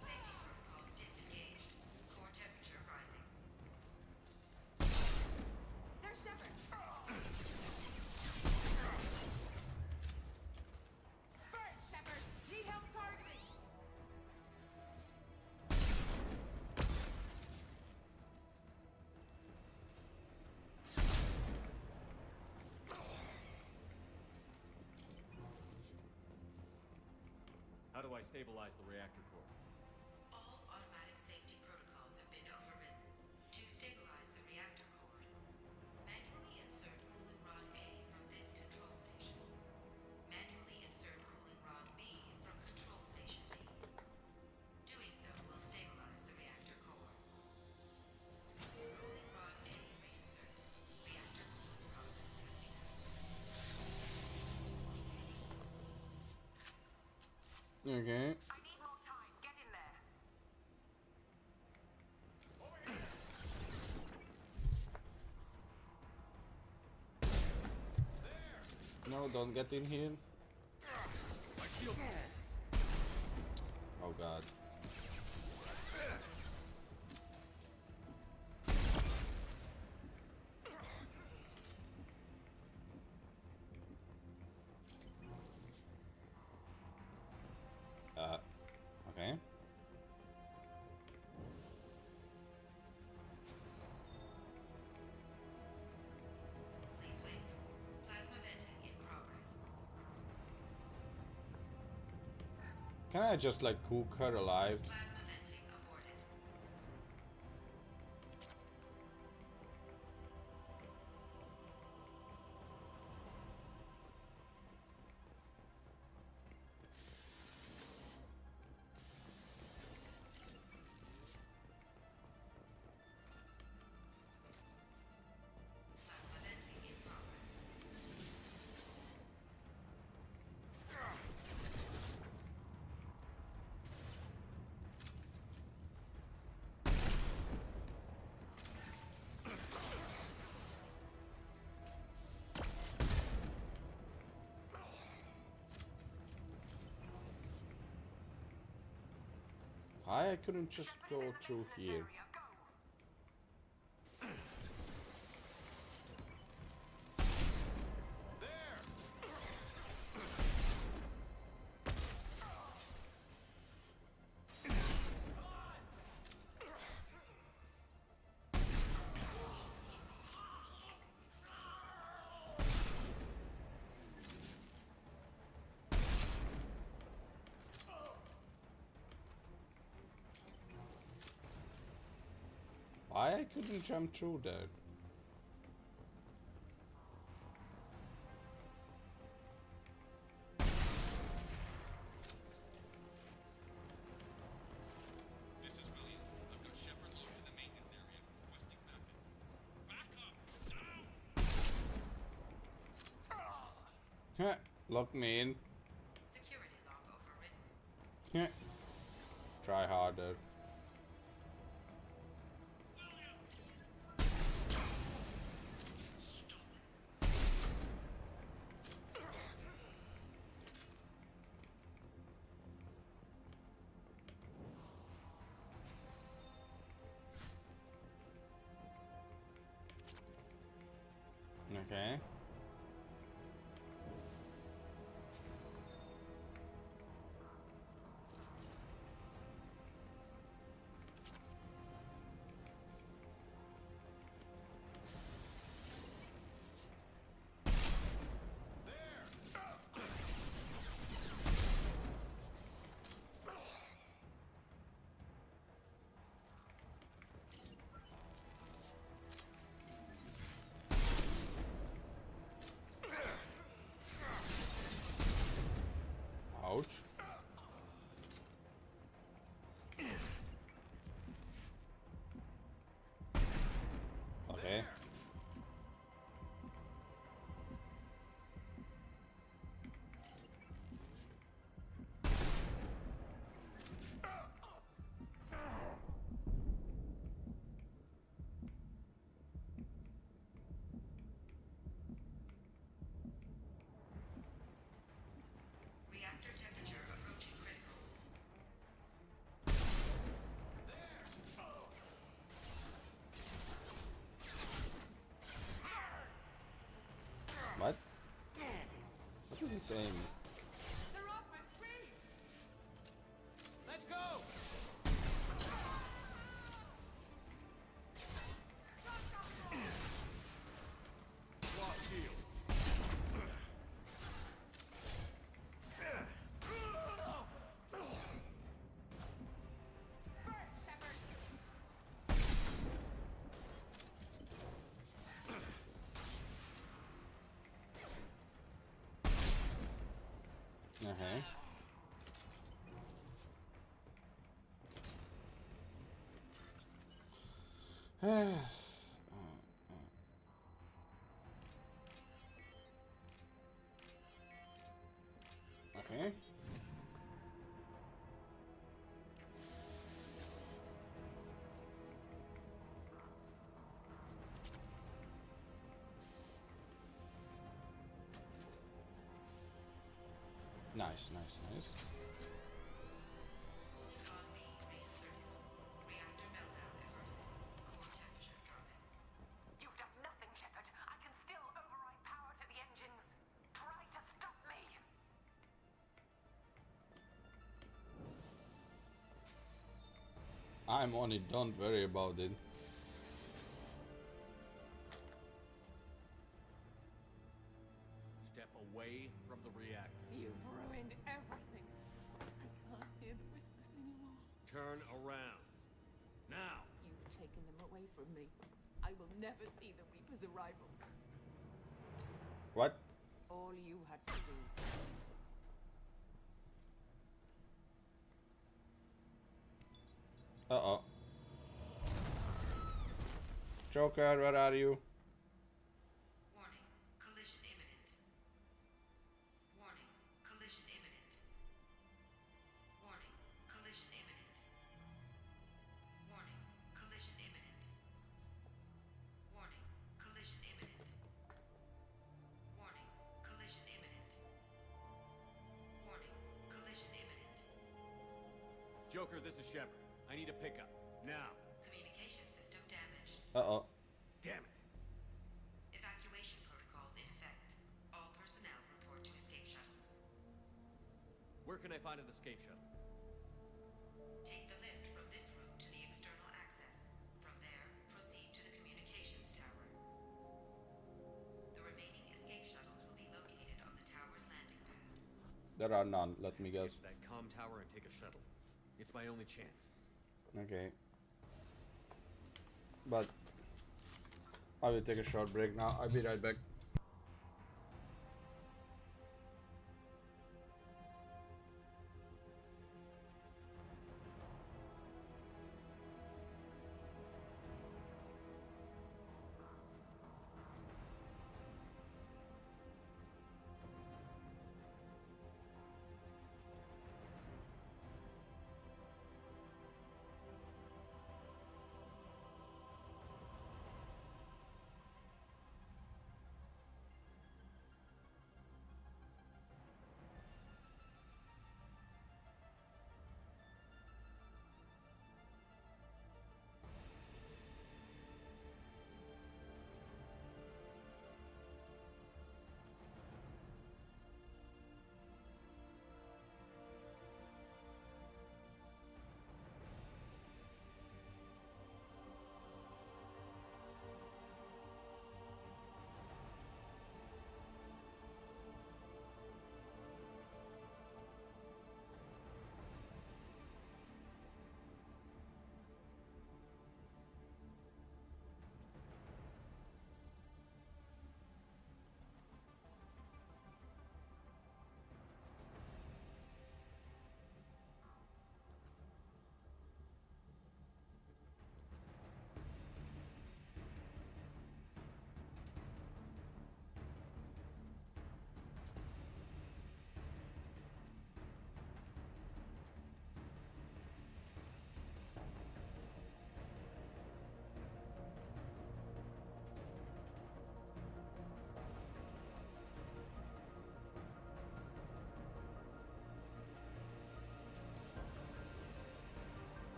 Safety protocols disengaged. Core temperature rising. There's Shepard! Burn, Shepard! Need help targeting! How do I stabilize the reactor core? All automatic safety protocols have been overridden. To stabilize the reactor core, manually insert cooling rod A from this control station. Manually insert cooling rod B from control station B. Doing so will stabilize the reactor core. Cooling rod A reinserted. Reactor cooling process has begun. Okay. I need more time. Get in there. No, don't get in here. Oh god. Can I just like cook her alive? Plasma venting aborted. Plasma venting in progress. I couldn't just go through here. Why I couldn't jump through that? This is Williams. I've got Shepard locked in the maintenance area, requesting backup. Back up! Down! Lock me in. Security log overridden. Try harder. Okay. Ouch. Okay. Reactor temperature approaching critical. What? What was he saying? They're off my screen! Let's go! Lost shield. Okay. Okay. Nice, nice, nice. Con B reinserted. Reactor meltdown averted. Core temperature dropping. You've done nothing, Shepard. I can still override power to the engines. Try to stop me. I'm on it, don't worry about it. Step away from the reactor. You've ruined everything. I can't from me. I will never see the Reaper's arrival. What? All you had to do. Uh-oh. Joker, where are you? Warning, collision imminent. Warning, collision imminent. Warning, collision imminent. Warning, collision imminent. Warning, collision imminent. Warning, collision imminent. Warning, collision imminent. Joker, this is Shepard. I need a pickup. Now. Communication system damaged. Uh-oh. Damn it. Evacuation protocols in effect. All personnel report to escape shuttles. Where can I find an escape shuttle? Take the lift from this room to the external access. From there, proceed to the communications tower. The remaining escape shuttles will be located on the tower's landing pad. There are none, let me guess. Get to that comm tower and take a shuttle. It's my only chance. Okay. But I will take a short break now. I'll be right back.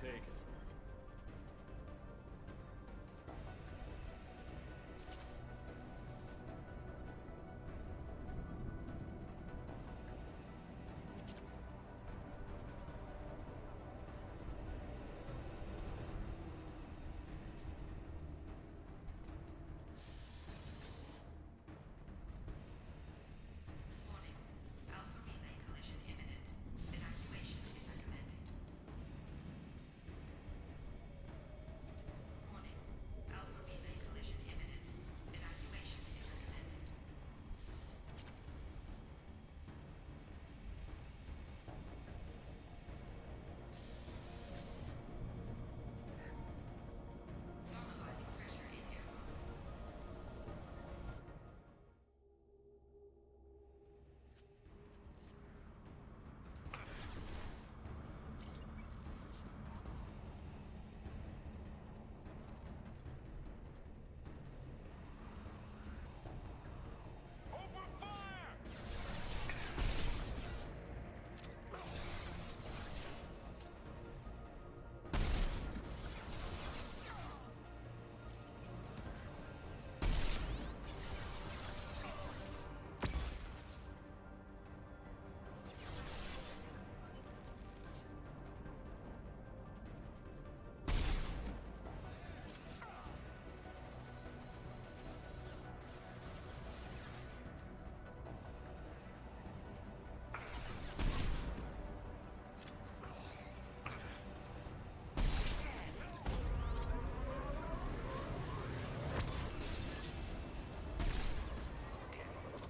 taken. Alpha relay collision imminent. Evacuation is recommended. Warning. Alpha relay collision imminent. Evacuation is recommended. Normalizing pressure in airlock.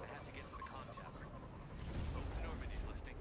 I have to get to the comm tower. Open Normandy's listing.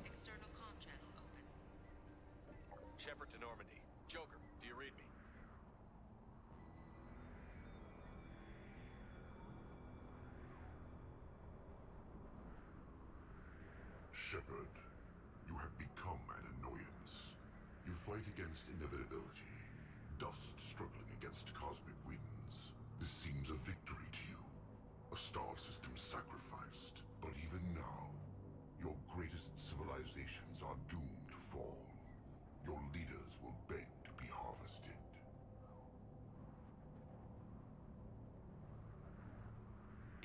External comm channel open. Shepard to Normandy. Joker, do you read me? Shepard, you have become an annoyance. You fight against inevitability, dust struggling against cosmic winds. This seems a victory to you, a star system sacrificed. But even now, your greatest civilizations are doomed to fall. Your leaders will beg to be harvested.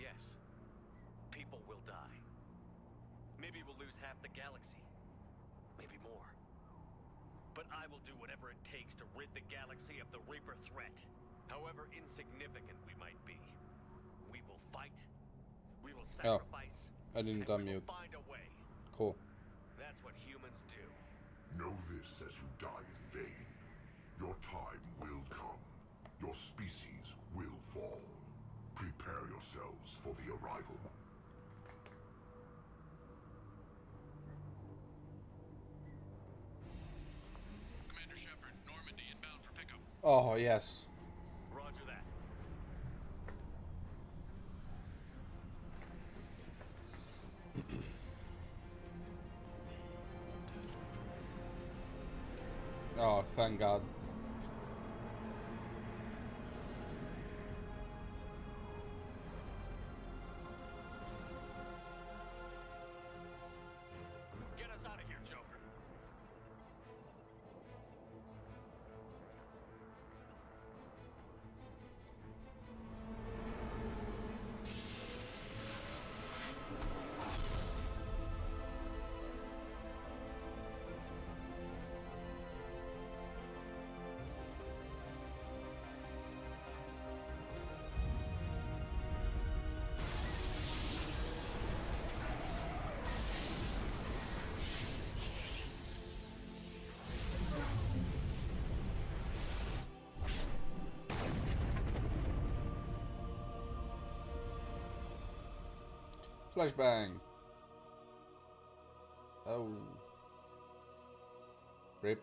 Yes. People will die. Maybe we'll lose half the galaxy. Maybe more. But I will do whatever it takes to rid the galaxy of the Reaper threat. However insignificant we might be. We will fight. We will sacrifice. I didn't and we unmute. will find a way. Cool. That's what humans do. Know this as you die in vain. Your time will come. Your species will fall. Prepare yourselves for the arrival. Commander Shepard, Normandy inbound for pickup. Oh, yes. Roger that. Oh, thank God. Get us out of here, Joker. Flashbang. Oh. Rip.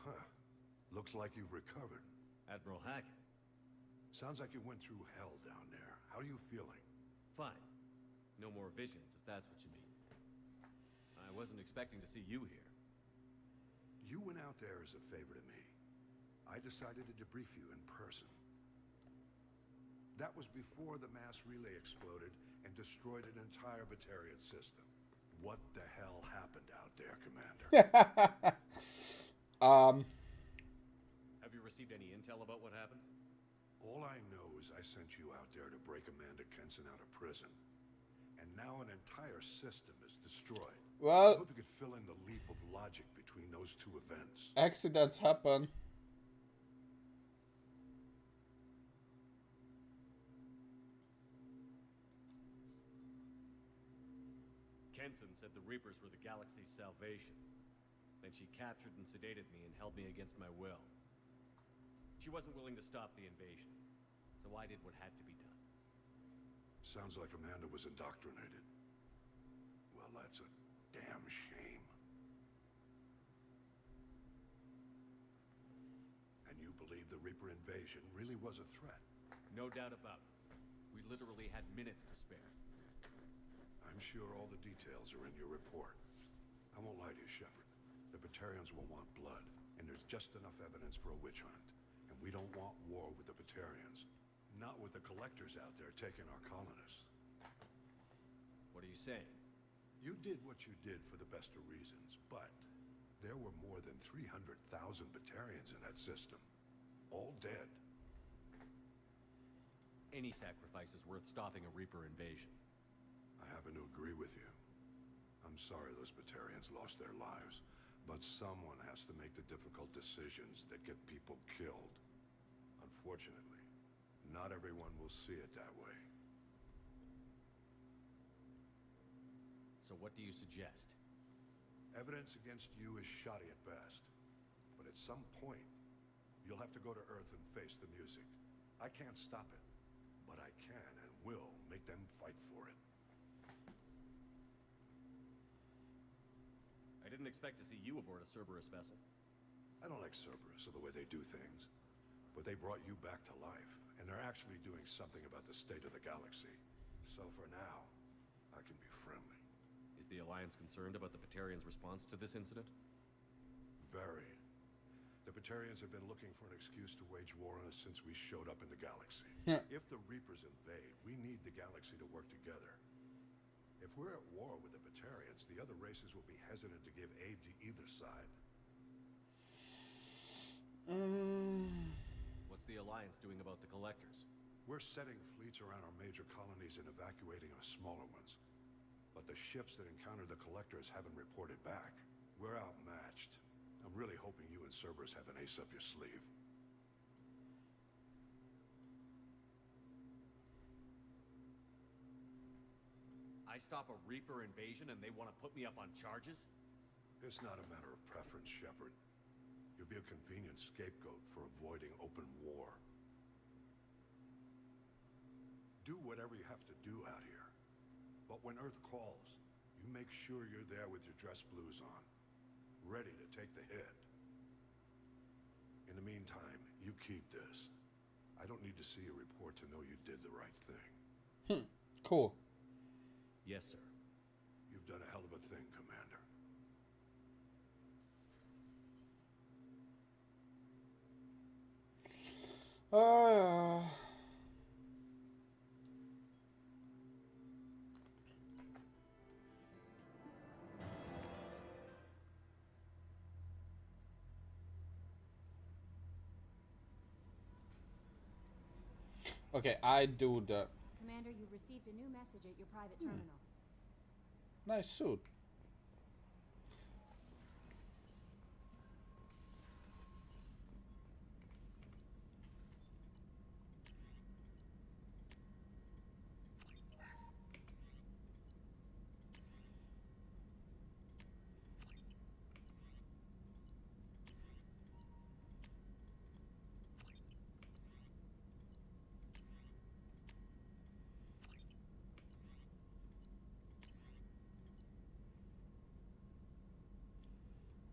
Huh. Looks like you've recovered. Admiral Hackett. Sounds like you went through hell down there. How are you feeling? Fine. No more visions, if that's what you mean. I wasn't expecting to see you here. You went out there as a favor to me. I decided to debrief you in person. That was before the mass relay exploded and destroyed an entire Batarian system. What the hell happened out there, Commander? Have you received any intel about what happened? All I know is I sent you out there to break Amanda Kenson out of prison. And now an entire system is destroyed. Well, I hope you could fill in the leap of logic between those two events. accidents happen. Kenson said the Reapers were the galaxy's salvation. Then she captured and sedated me and held me against my will. She wasn't willing to stop the invasion, so I did what had to be done. Sounds like Amanda was indoctrinated. Well, that's a damn shame. And you believe the Reaper invasion really was a threat? No doubt about it. We literally had minutes to spare. I'm sure all the details are in your report. I won't lie to you, Shepard. The Batarians will want blood, and there's just enough evidence for a witch hunt. And we don't want war with the Batarians. Not with the collectors out there taking our colonists. What are you saying? You did what you did for the best of reasons, but there were more than 300,000 Batarians in that system. All dead. Any sacrifice is worth stopping a Reaper invasion. I happen to agree with you. I'm sorry those Batarians lost their lives, but someone has to make the difficult decisions that get people killed. Unfortunately, not everyone will see it that way. So what do you suggest? Evidence against you is shoddy at best, but at some point, you'll have to go to Earth and face the music. I can't stop it, but I can and will make them fight for it. I didn't expect to see you aboard a Cerberus vessel. I don't like Cerberus or the way they do things, but they brought you back to life, and they're actually doing something about the state of the galaxy. So for now, I can be friendly. Is the Alliance concerned about the Batarians' response to this incident? Very. The Batarians have been looking for an excuse to wage war on us since we showed up in the galaxy. Yeah. If the Reapers invade, we need the galaxy to work together. If we're at war with the Batarians, the other races will be hesitant to give aid to either side. What's the Alliance doing about the Collectors? We're setting fleets around our major colonies and evacuating our smaller ones. But the ships that encounter the Collectors haven't reported back. We're outmatched. I'm really hoping you and Cerberus have an ace up your sleeve. I stop a Reaper invasion and they want to put me up on charges? It's not a matter of preference, Shepard. You'll be a convenient scapegoat for avoiding open war. Do whatever you have to do out here. But when Earth calls, you make sure you're there with your dress blues on, ready to take the hit. In the meantime, you keep this. I don't need to see a report to know you did the right thing. Cool. Yes, sir. You've done a hell of a thing, Commander. Okay, I do the Commander, you've received a new message at your private terminal. nice suit.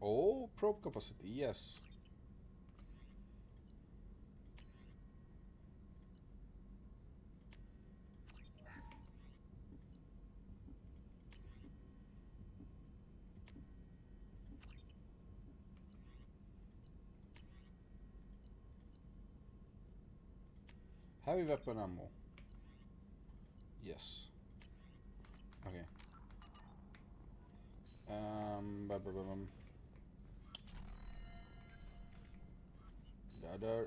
Oh, probe capacity, yes. Heavy weapon ammo. Yes. Okay. The other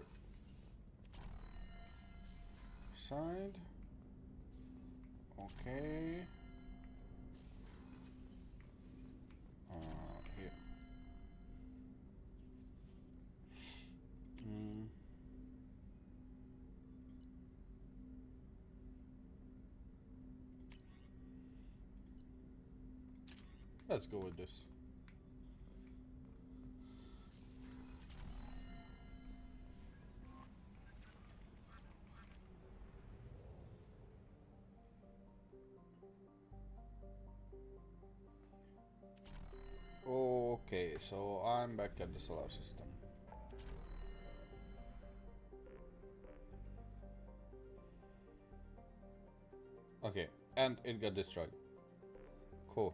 side. Okay. Here. Let's go with this. Okay, so I'm back at the solar system. Okay, and it got destroyed. Cool.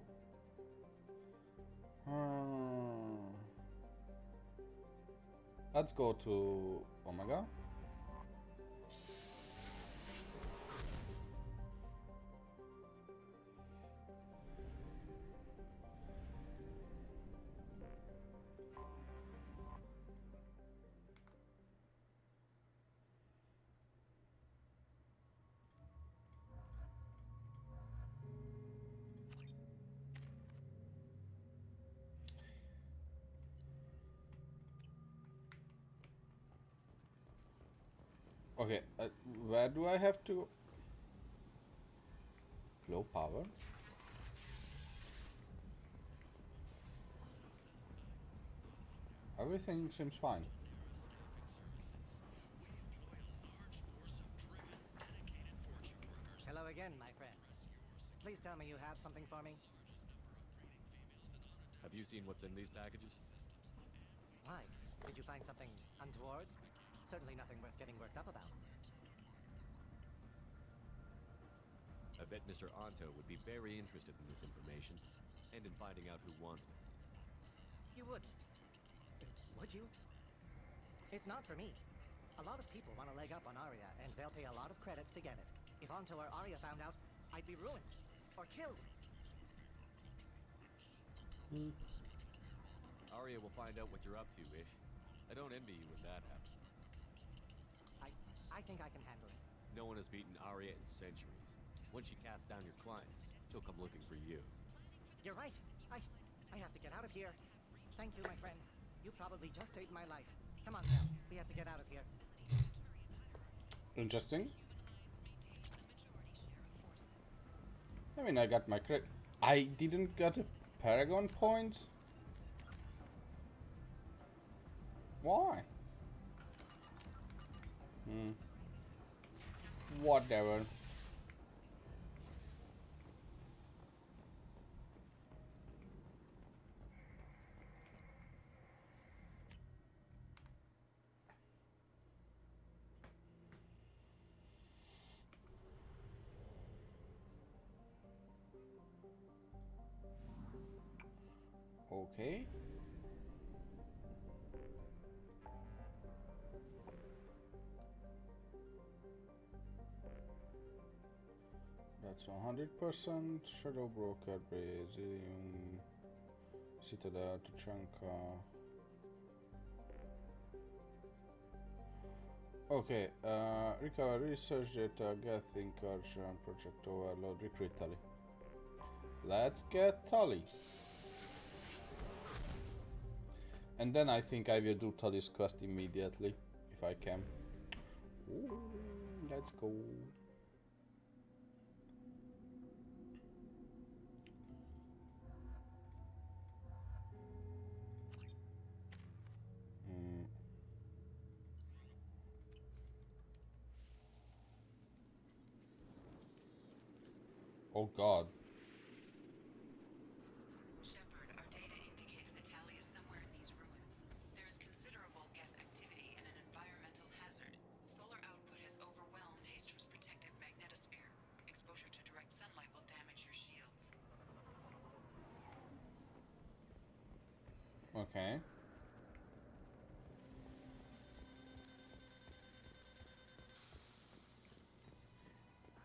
Let's go to Omega. Okay, where do I have to? Low power. Everything seems fine. Hello again, my friends. Please tell me you have something for me. Have you seen what's in these packages? Why? Did you find something untoward? Certainly nothing worth getting worked up about. I bet Mr. Anto would be very interested in this information, and in finding out who wanted it. You wouldn't. Would you? It's not for me. A lot of people want to leg up on Arya, and they'll pay a lot of credits to get it. If Anto or Arya found out, I'd be ruined. Or killed. Arya will find out what you're up to, Ish. I don't envy you when that happens. I think I can handle it. No one has beaten Arya in centuries. When she casts down your clients, she'll come looking for you. You're right. I have to get out of here. Thank you, my friend. You probably just saved my life. Come on, Cal. We have to get out of here. Interesting. I mean, I got my credit. I didn't get a Paragon points. Why? Whatever. Okay. That's 100% Shadow Broker, Brazilian Citadel, Tuchanka. Okay, recover research data, get incursion, project overload, recruit Tully. Let's get Tully. And then I think I will do Tully's quest immediately, if I can. Ooh, let's go. Oh God. Shepard, our data indicates that Tally is somewhere in these ruins. There is considerable geth activity and an environmental hazard. Solar output has overwhelmed Hastrom's protective magnetosphere. Exposure to direct sunlight will damage your shields. Okay.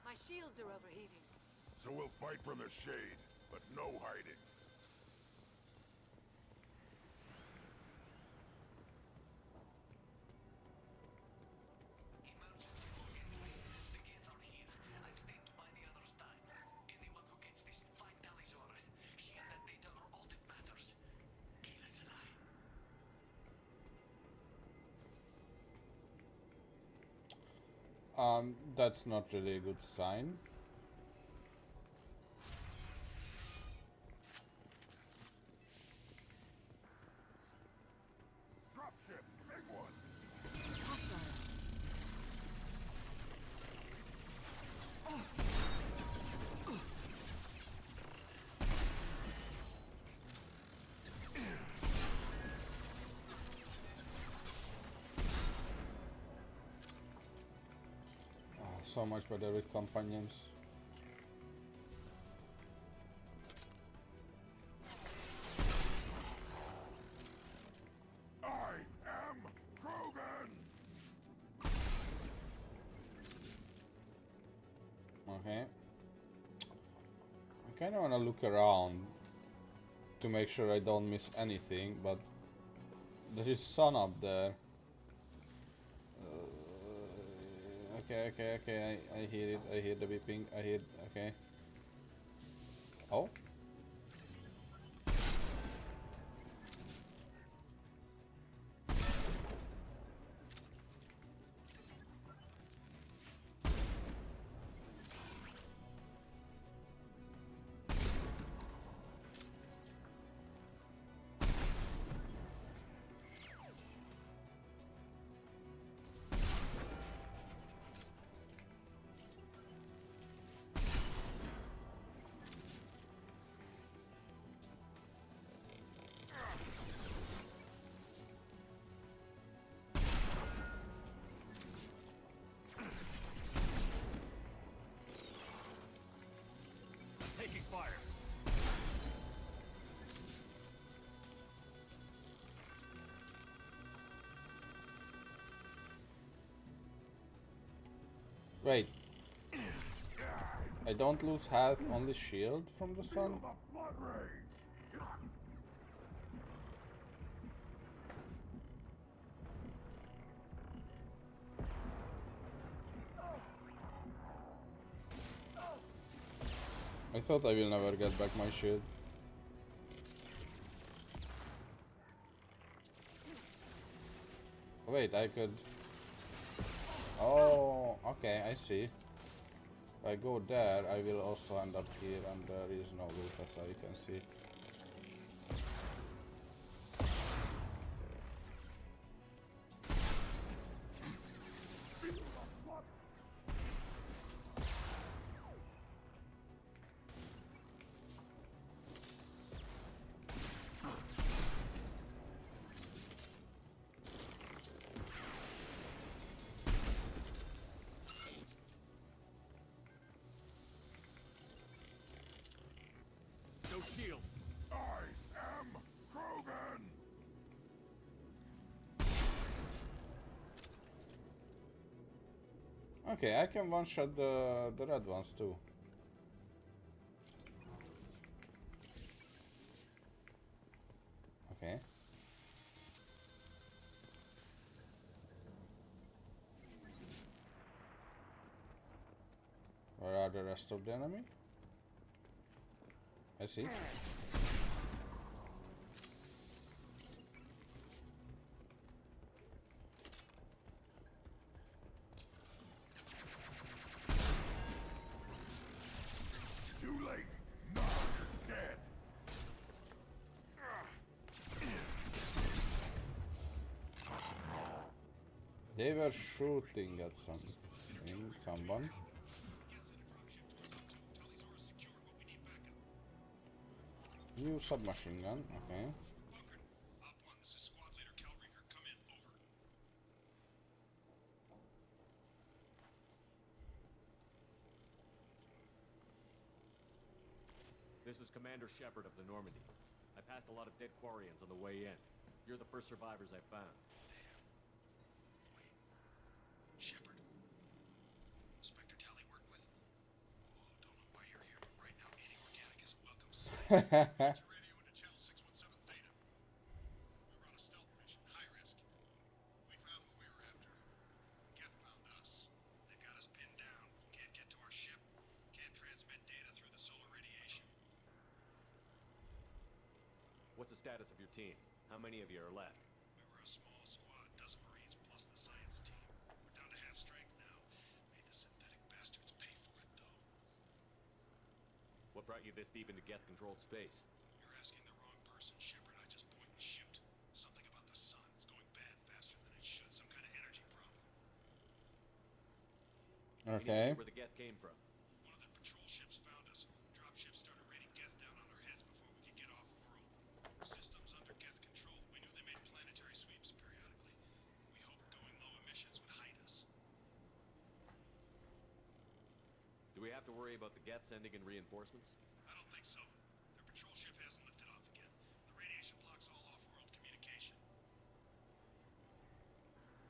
My shields are overheating. So we'll fight from the shade, but no hiding. That's not really a good sign. Dropship, big one. So much better with companions. I am Krogan. Okay. I kind of want to look around to make sure I don't miss anything, but there is sun up there. Okay, I hear it, I hear the beeping, I hear, okay. Oh? Taking fire. Wait. I don't lose health, only shield from the sun? I thought I will never get back my shield. Wait, I could... Oh, okay, I see. If I go there, I will also end up here, and there is no loot, as you can see. Okay, I can one-shot the red ones too. Okay. Where are the rest of the enemy? I see. Too late. Now you're dead. They were shooting at someone. New submachine gun, okay. This is Commander Shepard of the Normandy. I passed a lot of dead Quarians on the way in. You're the first survivors I found. Shepard. Spectre Tally worked with. Oh, don't know why you're here, but right now any organic is a welcome sight. Get your radio into channel 617 Theta. We were on a stealth mission, high risk. We found what we were after. Geth found us. They've got us pinned down. Can't get to our ship. Can't transmit data through the solar radiation. What's the status of your team? How many of you are left? We were a small squad, dozen Marines plus the science team. We're down to half strength now. Made the synthetic bastards pay for it, though. What brought you this deep into Geth-controlled space? You're asking the wrong person, Shepard. I just point and shoot. Something about the sun. It's going bad faster than it should. Some kind of energy problem. Okay. Where the Geth came from? One of the patrol ships found us. Dropships started raining Geth down on our heads before we could get off-world. Systems under Geth control. We knew they made planetary sweeps periodically. We hoped going low emissions would hide us. Do we have to worry about the Geth sending in reinforcements? I don't think so. Their patrol ship hasn't lifted off again. The radiation blocks all off-world communication.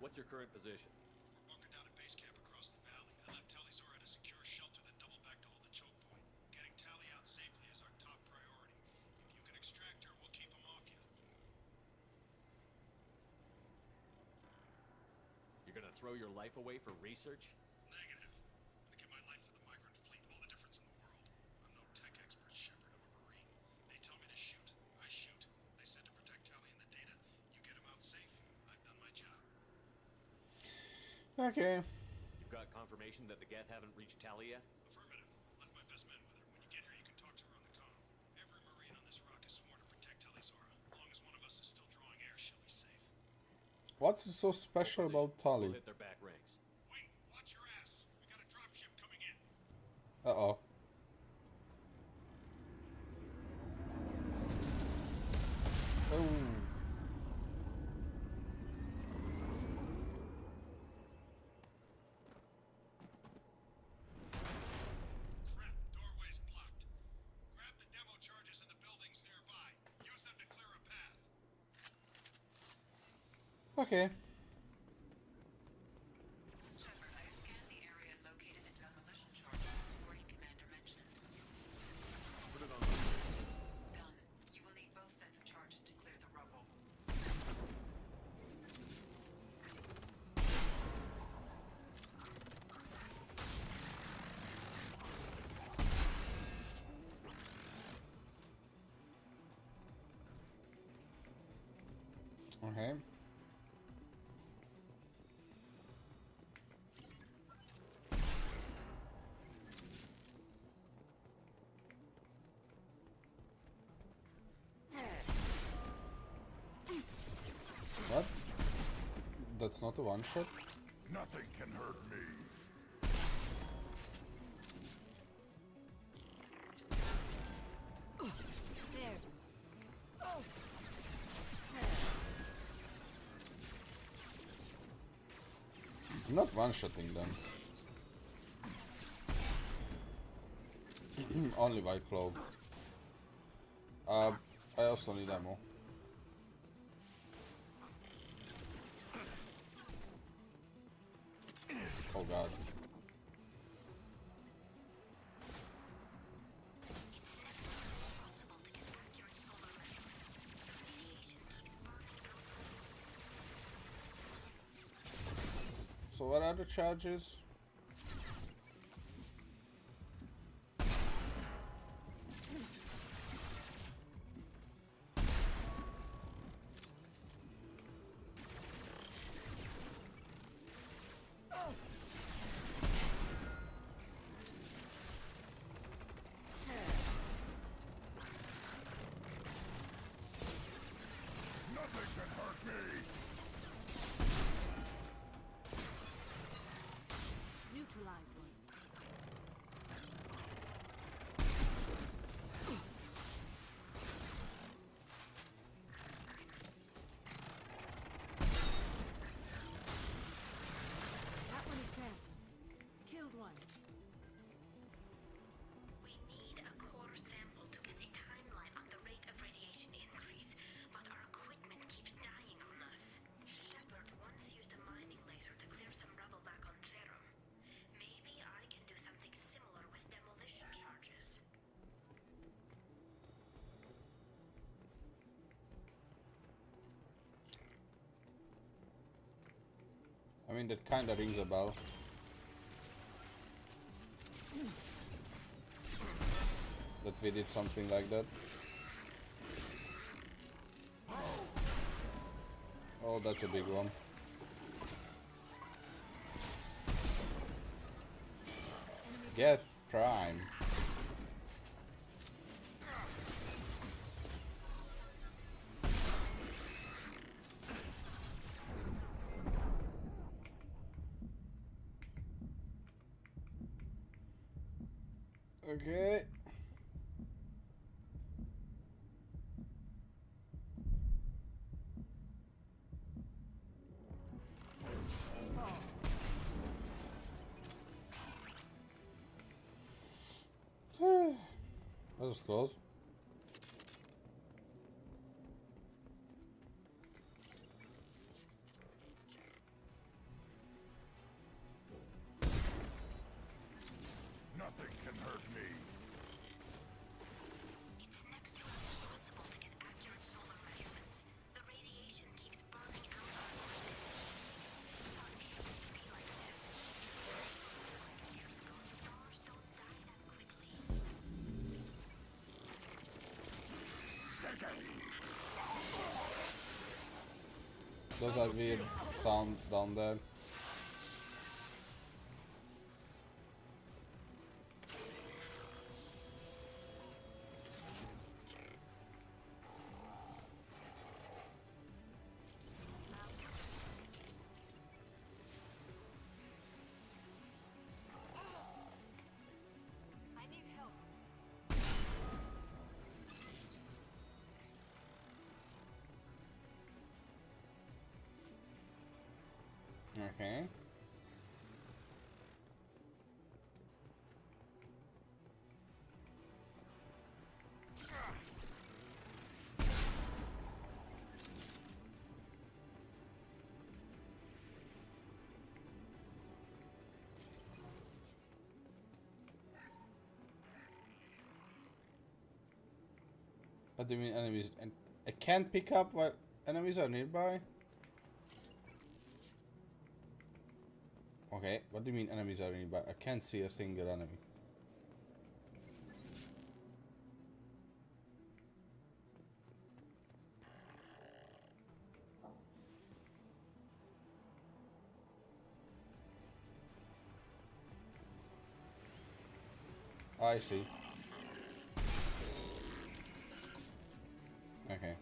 What's your current position? We're bunkered down at base camp across the valley. I left Talizor at a secure shelter, then doubled back to hold the choke point. Getting Tally out safely is our top priority. If you can extract her, we'll keep them off you. You're gonna throw your life away for research? Negative. I give my life for the migrant fleet, all the difference in the world. I'm no tech expert, Shepard. I'm a Marine. They tell me to shoot. I shoot. They said to protect Tally and the data. You get them out safe. I've done my job. Okay. You've got confirmation that the Geth haven't reached Talia? Affirmative. Left my best men with her. When you get here, you can talk to her on the comm. Every Marine on this rock is sworn to protect Talizora. As long as one of us is still drawing air, she'll be safe. What's so special about Tali? We'll hit their back ranks. Wait, watch your ass. We got a dropship coming in. Uh-oh. Oh. Crap, doorway's blocked. Grab the demo charges in the buildings nearby. Use them to clear a path. Okay. Shepard, I scanned the area and located the demolition charge the Marine commander mentioned. Put it on. Done. You will need both sets of charges to clear the rubble. Okay. What? That's not a one shot? Nothing can hurt me. There. I'm not one-shotting them. Only White Claw. I also need ammo. Oh god. So what are the charges? Nothing can hurt me! Neutralized one. That one is dead. Killed one. We need a core sample to get a timeline on the rate of radiation increase, but our equipment keeps dying on us. Shepard once used a mining laser to clear some rubble back on Therum. Maybe I can do something similar with demolition charges. I mean, that kinda rings a bell. That we did something like that. Oh, that's a big one. Geth Prime. Okay. That was close. Nothing can hurt me! It's next to impossible to get accurate solar measurements. The radiation keeps burning out our equipment. The sun shouldn't be like this. Years ago, stars don't die that quickly. Those are weird sound down there. I need help. Okay. What do you mean enemies? And I can't pick up what enemies are nearby? Okay, what do you mean enemies are nearby? I can't see a single enemy. I see. Okay.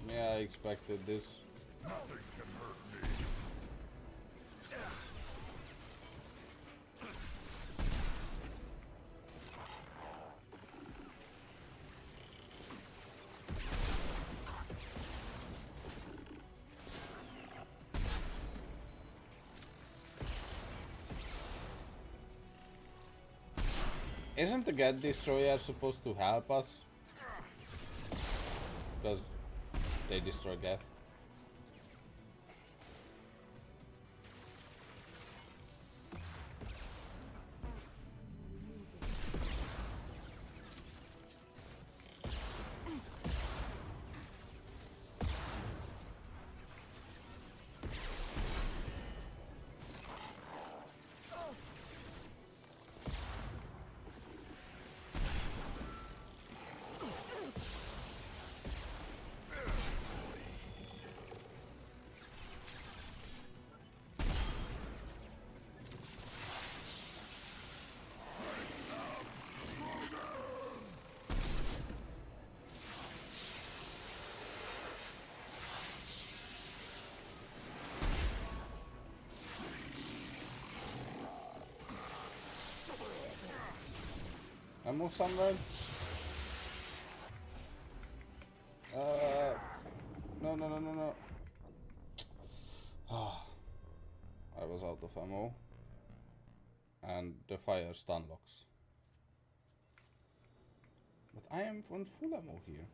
Yeah, I expected this. Nothing can hurt me! Isn't the Get Destroyer supposed to help us? Because they destroy Geth. ammo somewhere? No, no, no, no, no. I was out of ammo. And the fire stun locks. But I am on full ammo here.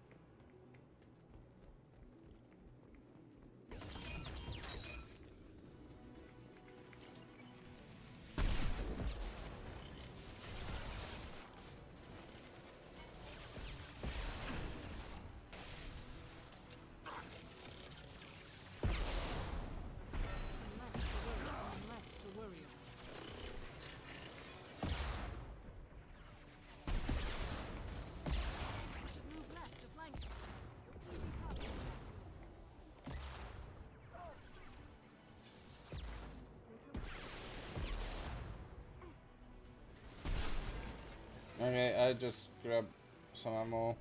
Okay, I just grab some ammo.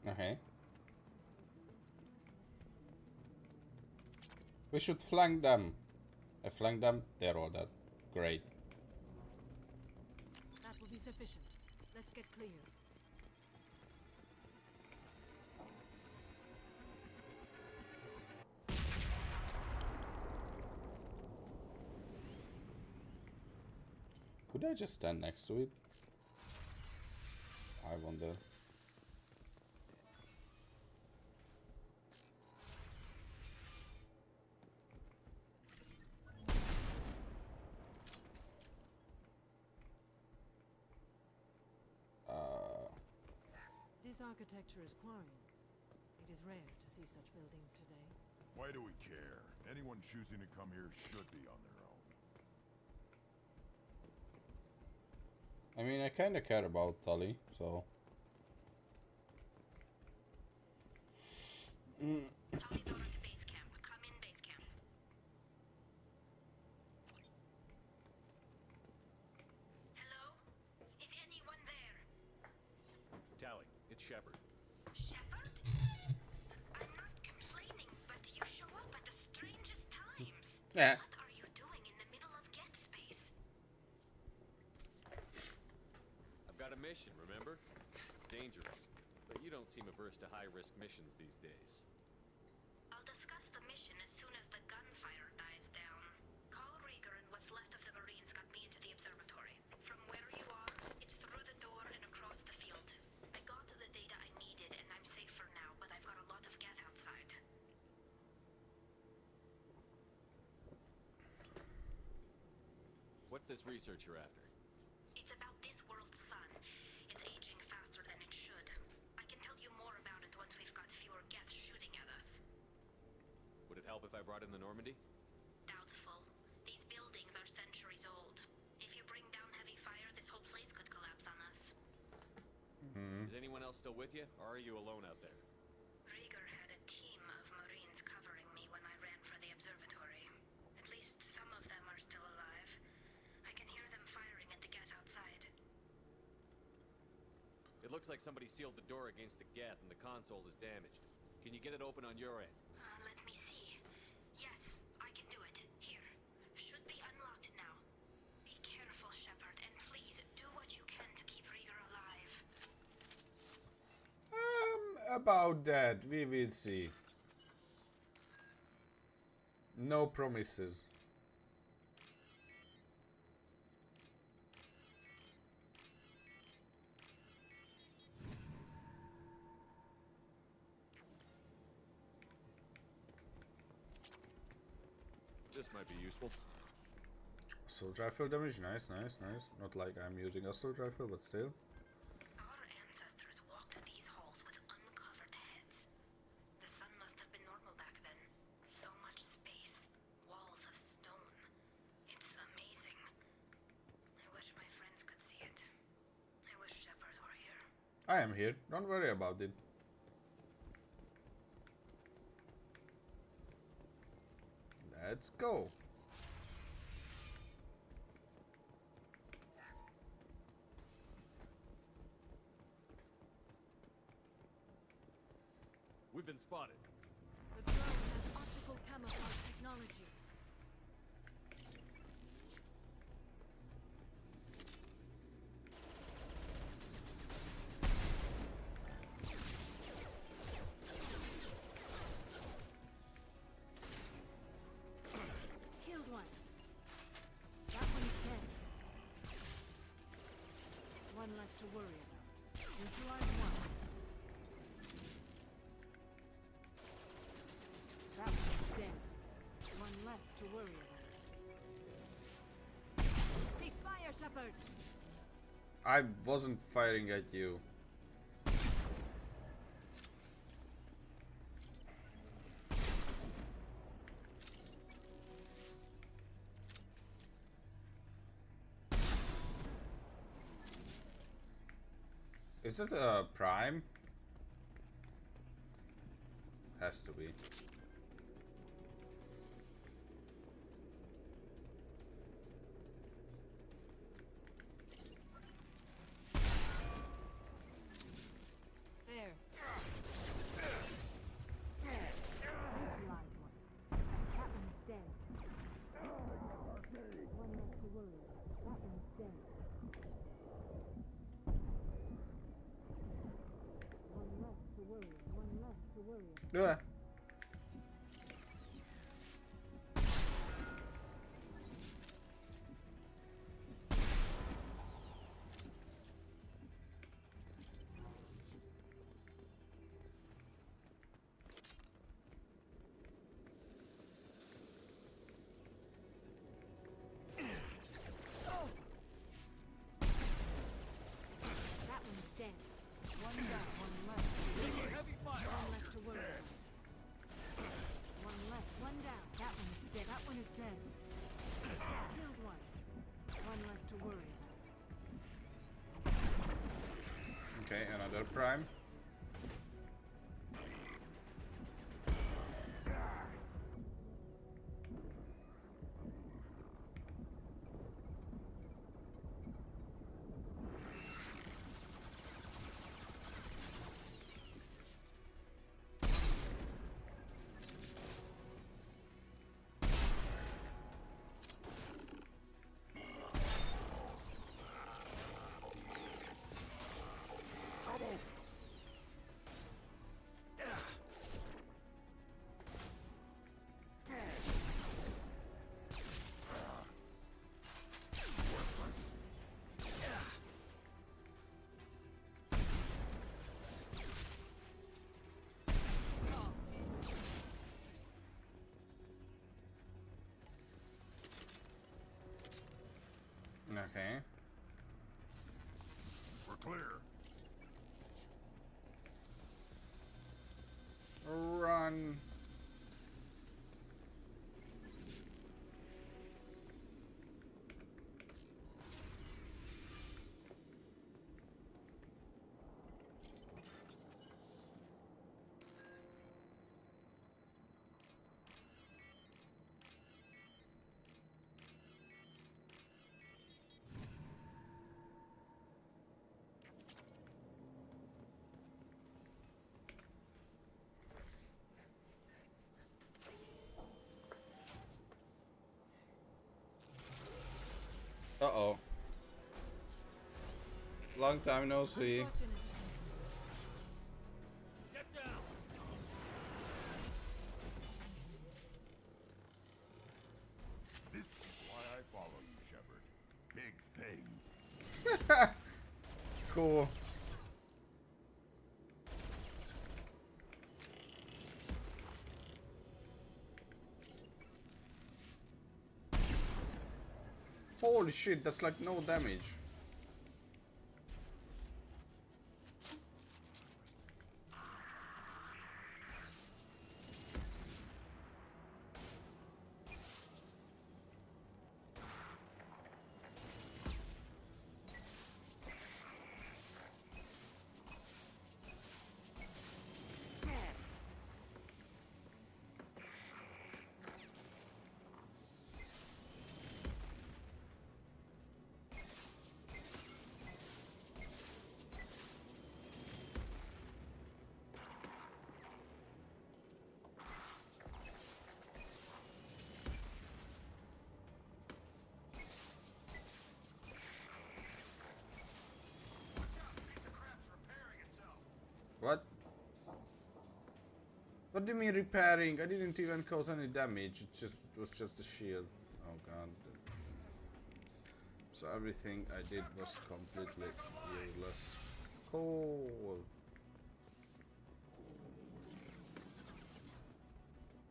Okay. We should flank them. I flank them, they're all dead. Great. That will be sufficient. Let's get clear. Could I just stand next to it? I wonder. This architecture is quarrying. It is rare to see such buildings today. Why do we care? Anyone choosing to come here should be on their own. I mean, I kinda care about Tully, so... Tully's over to base camp. Come in, base camp. Hello? Is anyone there? Tally, it's Shepard. Shepard? I'm not complaining, but you show up at the strangest times. Yeah. What are you doing in the middle of Get Space? I've got a mission, remember? It's dangerous, but you don't seem averse to high-risk missions these days. I'll discuss the mission as soon as the gunfire dies down. Call Rieger and what's left of the Marines got me into the observatory. From where you are, it's through the door and across the field. I got to the data I needed and I'm safe for now, but I've got a lot of gas outside. What's this research you're after? It's about this world's sun. It's aging faster than it should. I can tell you more about it once we've got fewer Geths shooting at us. Would it help if I brought in the Normandy? Doubtful. These buildings are centuries old. If you bring down heavy fire, this whole place could collapse on us. Is anyone else still with you, or are you alone out there? Rieger had a team of Marines covering me when I ran for the observatory. At least some of them are still alive. I can hear them firing at the Geth outside. It looks like somebody sealed the door against the Geth and the console is damaged. Can you get it open on your end? Let me see. Yes, I can do it. Here. Should be unlocked now. Be careful, Shepard, and please do what you can to keep Rieger alive. About that, we will see. No promises. This might be useful. Assault rifle damage, nice. Not like I'm using assault rifle, but still. Our ancestors walked these halls with uncovered heads. The sun must have been normal back then. So much space, walls of stone. It's amazing. I wish my friends could see it. I wish Shepard were here. I am here, don't worry about it. Let's go. We've been spotted. The drone has optical camouflage technology. Killed one. That one's dead. One less to worry about. Neutralize one. That one's dead. One less to worry about. Cease fire, Shepard! I wasn't firing at you. Is it a prime? Has to be. There. That one's dead. One less to worry about. That one's dead. One less to worry. One less to worry about. Yeah. That one's dead. One down. One less. Heavy fire. One less to worry about. One less. One down. That one is dead. That one is dead. Killed one. One less to worry about. Okay, another prime. Okay. We're clear. Run. Uh-oh. Long time no see. Get down. This is why I follow you, Shepard. Big things. Cool. Holy shit, that's like no damage. What? What do you mean repairing? I didn't even cause any damage. It was just a shield. Oh god. So everything I did was completely useless. Cool.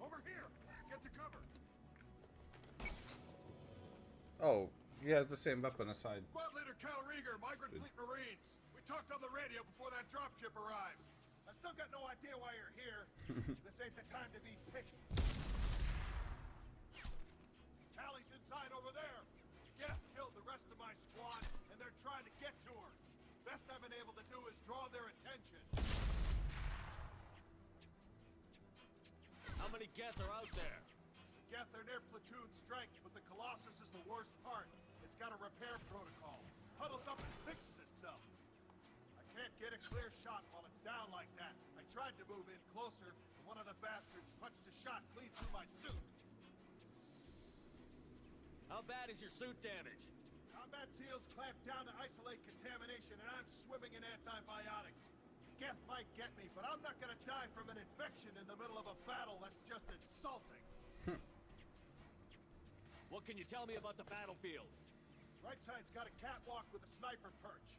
Over here! Get to cover! Oh, he has the same weapon aside. Squad leader Cal Rieger, Migrant Fleet Marines. We talked on the radio before that dropship arrived. I still got no idea why you're here. This ain't the time to be picky. Callie's inside over there. Jeff killed the rest of my squad, and they're trying to get to her. Best I've been able to do is draw their attention. How many Geth are out there? Geth are near platoon strength, but the Colossus is the worst part. It's got a repair protocol. Huddles up and fixes itself. I can't get a clear shot while it's down like that. I tried to move in closer, but one of the bastards punched a shot clean through my suit. How bad is your suit damaged? Combat seals clamped down to isolate contamination, and I'm swimming in antibiotics. Geth might get me, but I'm not gonna die from an infection in the middle of a battle. That's just insulting. What can you tell me about the battlefield? Right side's got a catwalk with a sniper perch.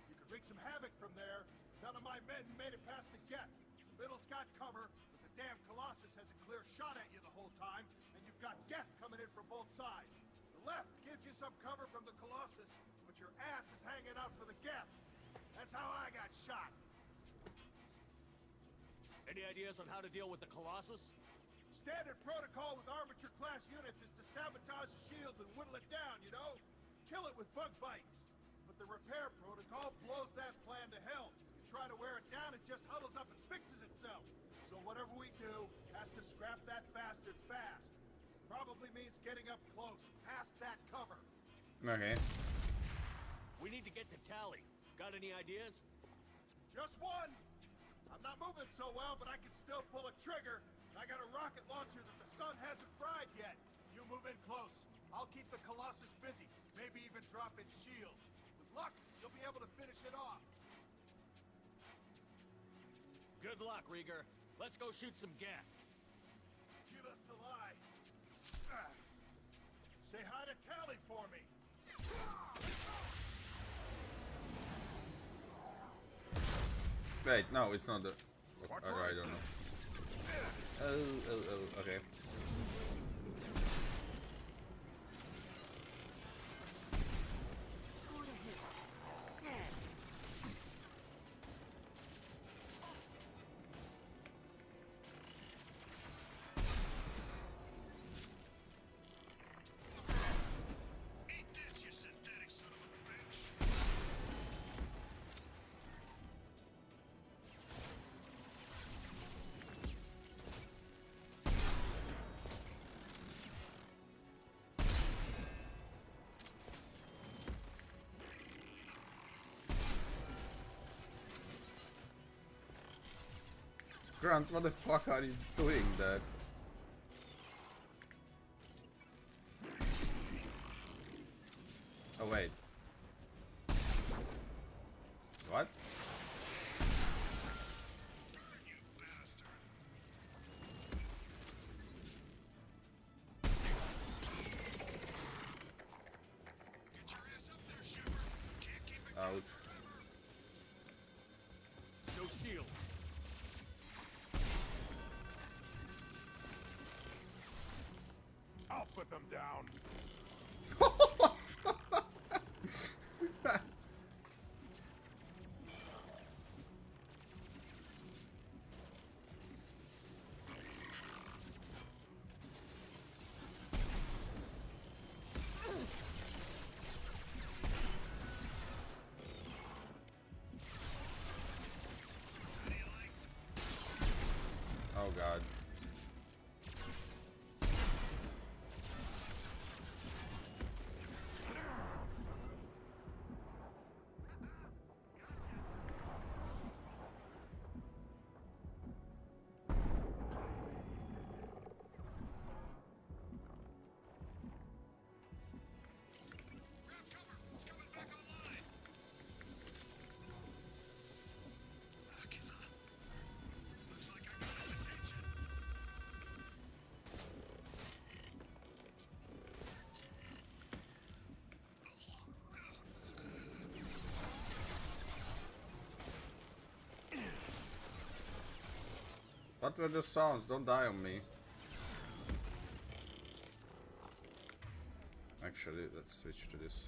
You could wreak some havoc from there. None of my men made it past the Geth. The middle's got cover, but the damn Colossus has a clear shot at you the whole time, and you've got Geth coming in from both sides. The left gives you some cover from the Colossus, but your ass is hanging out for the Geth. That's how I got shot. Any ideas on how to deal with the Colossus? Standard protocol with armature-class units is to sabotage the shields and whittle it down, you know? Kill it with bug bites. But the repair protocol blows that plan to hell. You try to wear it down, it just huddles up and fixes itself. So whatever we do has to scrap that bastard fast. Probably means getting up close, past that cover. Okay. We need to get to Tally. Got any ideas? Just one! I'm not moving so well, but I can still pull a trigger. I got a rocket launcher that the sun hasn't fried yet. You move in close. I'll keep the Colossus busy. Maybe even drop its shield. With luck, you'll be able to finish it off. Good luck, Rieger. Let's go shoot some Geth. Gila Salai. Say hi to Tally for me. Wait, no, it's not the... I don't know. Oh, okay. Grant, what the fuck are you doing there? Oh wait. What? Ouch. No shield. I'll put them down. god. What were the sounds? Don't die on me. Actually, let's switch to this.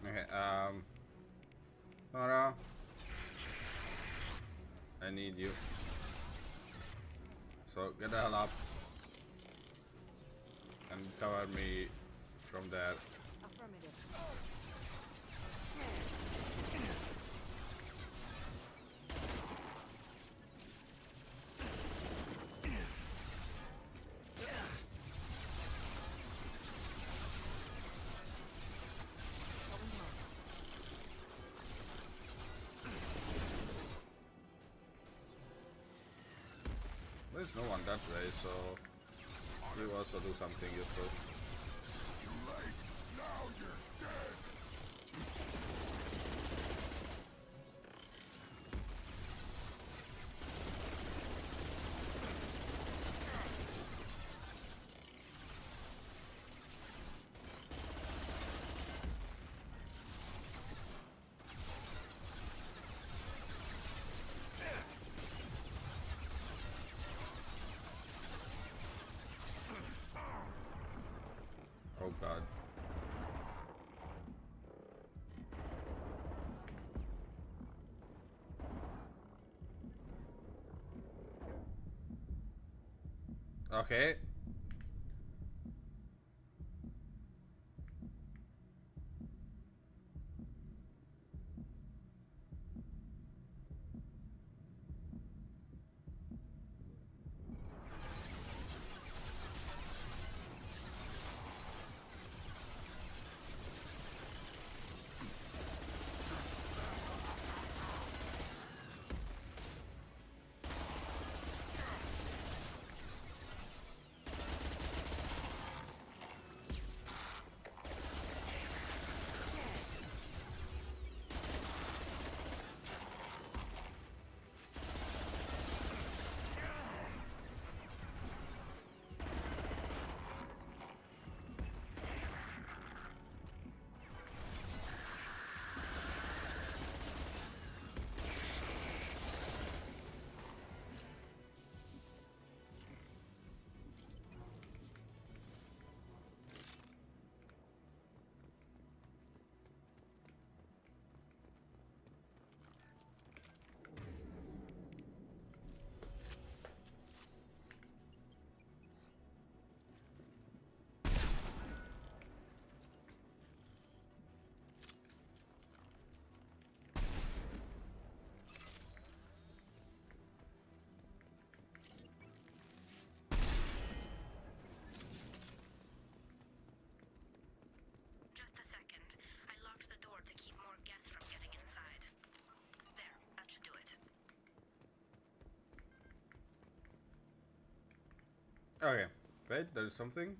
Okay, Mara, I need you. So get the hell up and cover me from there. Affirmative. There's no one that way, so you also do something useful. Too late. Now you're dead. Oh god. Okay. Just a second. I locked the door to keep more gas from getting inside. There, that should do it. Okay. Wait, there's something.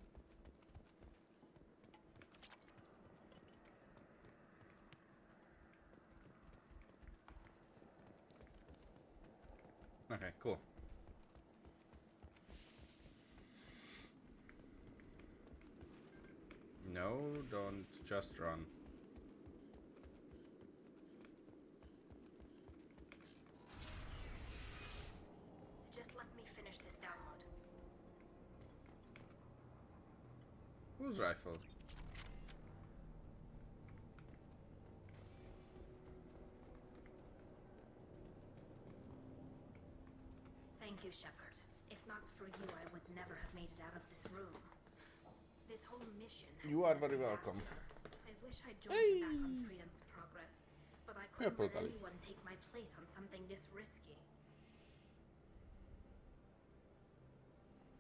Okay, cool. No, don't just run. Just let me finish this download. Whose rifle? Thank you, Shepard. If not for you, I would never have made it out of this room. This whole mission has You are been a very welcome. disaster. I wish I'd joined you back on Freedom's Progress, but I couldn't let totally. anyone take my place on something this risky.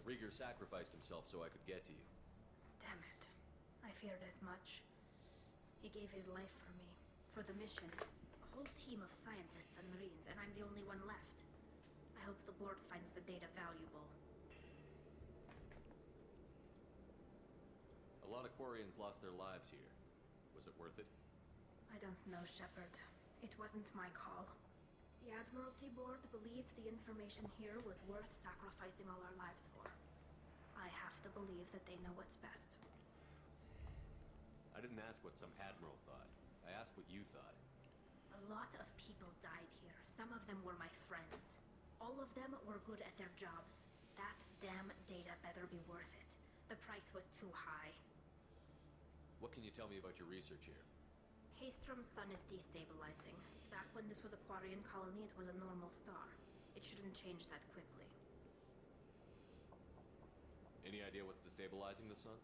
Rieger sacrificed himself so I could get to you. Damn it. I feared as much. He gave his life for me, for the mission. A whole team of scientists and Marines, and I'm the only one left. I hope the board finds the data valuable. A lot of Quarians lost their lives here. Was it worth it? I don't know, Shepard. It wasn't my call. The Admiralty Board believed the information here was worth sacrificing all our lives for. I have to believe that they know what's best. I didn't ask what some admiral thought. I asked what you thought. A lot of people died here. Some of them were my friends. All of them were good at their jobs. That damn data better be worth it. The price was too high. What can you tell me about your research here? Haystrom's sun is destabilizing. Back when this was a Quarian colony, it was a normal star. It shouldn't change that quickly. Any idea what's destabilizing the sun?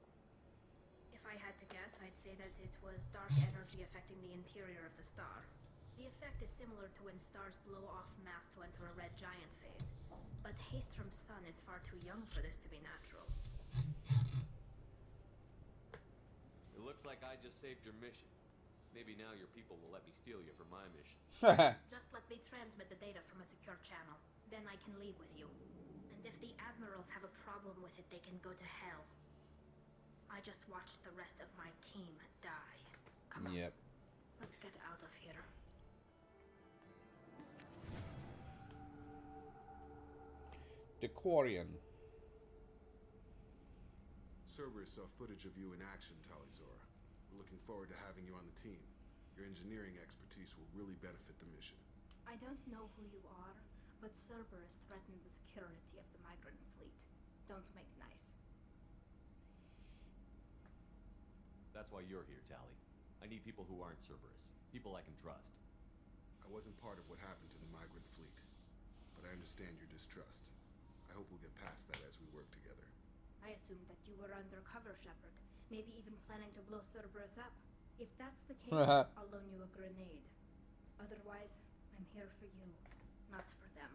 If I had to guess, I'd say that it was dark energy affecting the interior of the star. The effect is similar to when stars blow off mass to enter a red giant phase. But Haystrom's sun is far too young for this to be natural. It looks like I just saved your mission. Maybe now your people will let me steal you for my mission. Just let me transmit the data from a secure channel. Then I can leave with you. And if the Admirals have a problem with it, they can go to hell. I just watched the rest of my team die. Come on. Yep. Let's get out of here. The Quarian. Cerberus saw footage of you in action, Talizora. We're looking forward to having you on the team. Your engineering expertise will really benefit the mission. I don't know who you are, but Cerberus threatened the security of the migrant fleet. Don't make nice. That's why you're here, Tali. I need people who aren't Cerberus. People I can trust. I wasn't part of what happened to the migrant fleet, but I understand your distrust. I hope we'll get past that as we work together. I assumed that you were undercover, Shepard. Maybe even planning to blow Cerberus up. If that's the case, I'll loan you a grenade. Otherwise, I'm here for you, not for them.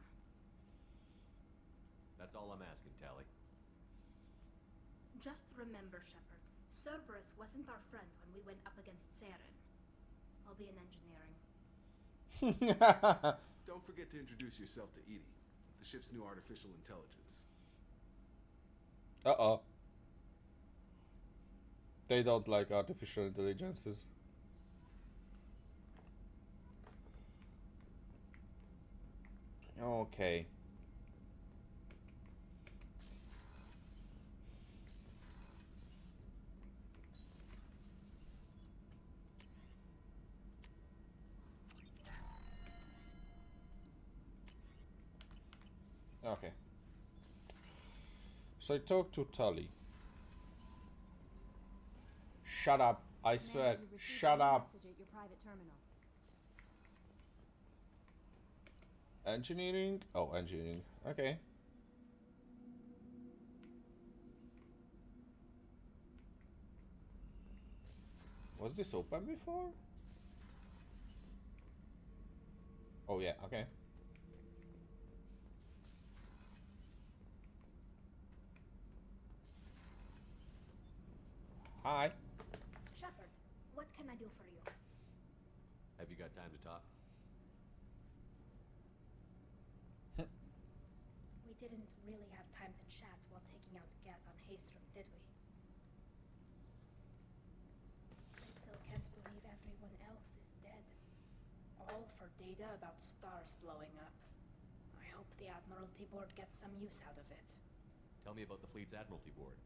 That's all I'm asking, Tali. Just remember, Shepard, Cerberus wasn't our friend when we went up against Saren. I'll be in engineering. Don't forget to introduce yourself to Edie, the ship's new artificial intelligence. Uh-oh. They don't like artificial intelligences. Okay. Okay. So I talked to Tully. Shut up. I swear. Shut up. Message at your private terminal. Engineering? Oh, engineering. Okay. Was this open before? Oh yeah, okay. Hi. Shepard, what can I do for you? Have you got time to talk? We didn't really have time to chat while taking out Gath on Haystrom, did we? I still can't believe everyone else is dead. All for data about stars blowing up. I hope the Admiralty Board gets some use out of it. Tell me about the fleet's Admiralty Board.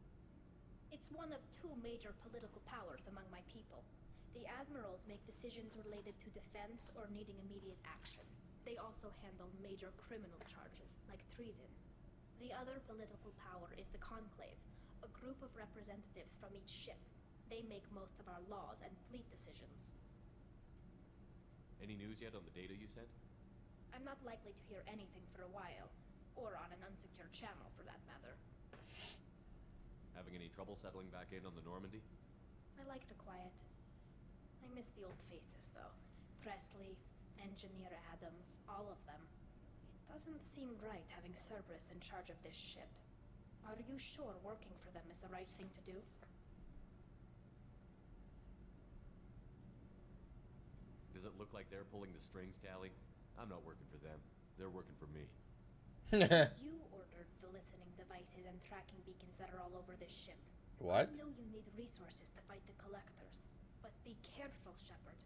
It's one of two major political powers among my people. The admirals make decisions related to defense or needing immediate action. They also handle major criminal charges, like treason. The other political power is the Conclave, a group of representatives from each ship. They make most of our laws and fleet decisions. Any news yet on the data you sent? I'm not likely to hear anything for a while, or on an unsecure channel for that matter. Having any trouble settling back in on the Normandy? I like the quiet. I miss the old faces, though. Presley, Engineer Adams, all of them. It doesn't seem right having Cerberus in charge of this ship. Are you sure working for them is the right thing to do? Does it look like they're pulling the strings, Tally? I'm not working for them. They're working for me. You ordered the listening devices and tracking beacons that are all over this ship. What? I know you need resources to fight the Collectors, but be careful, Shepard.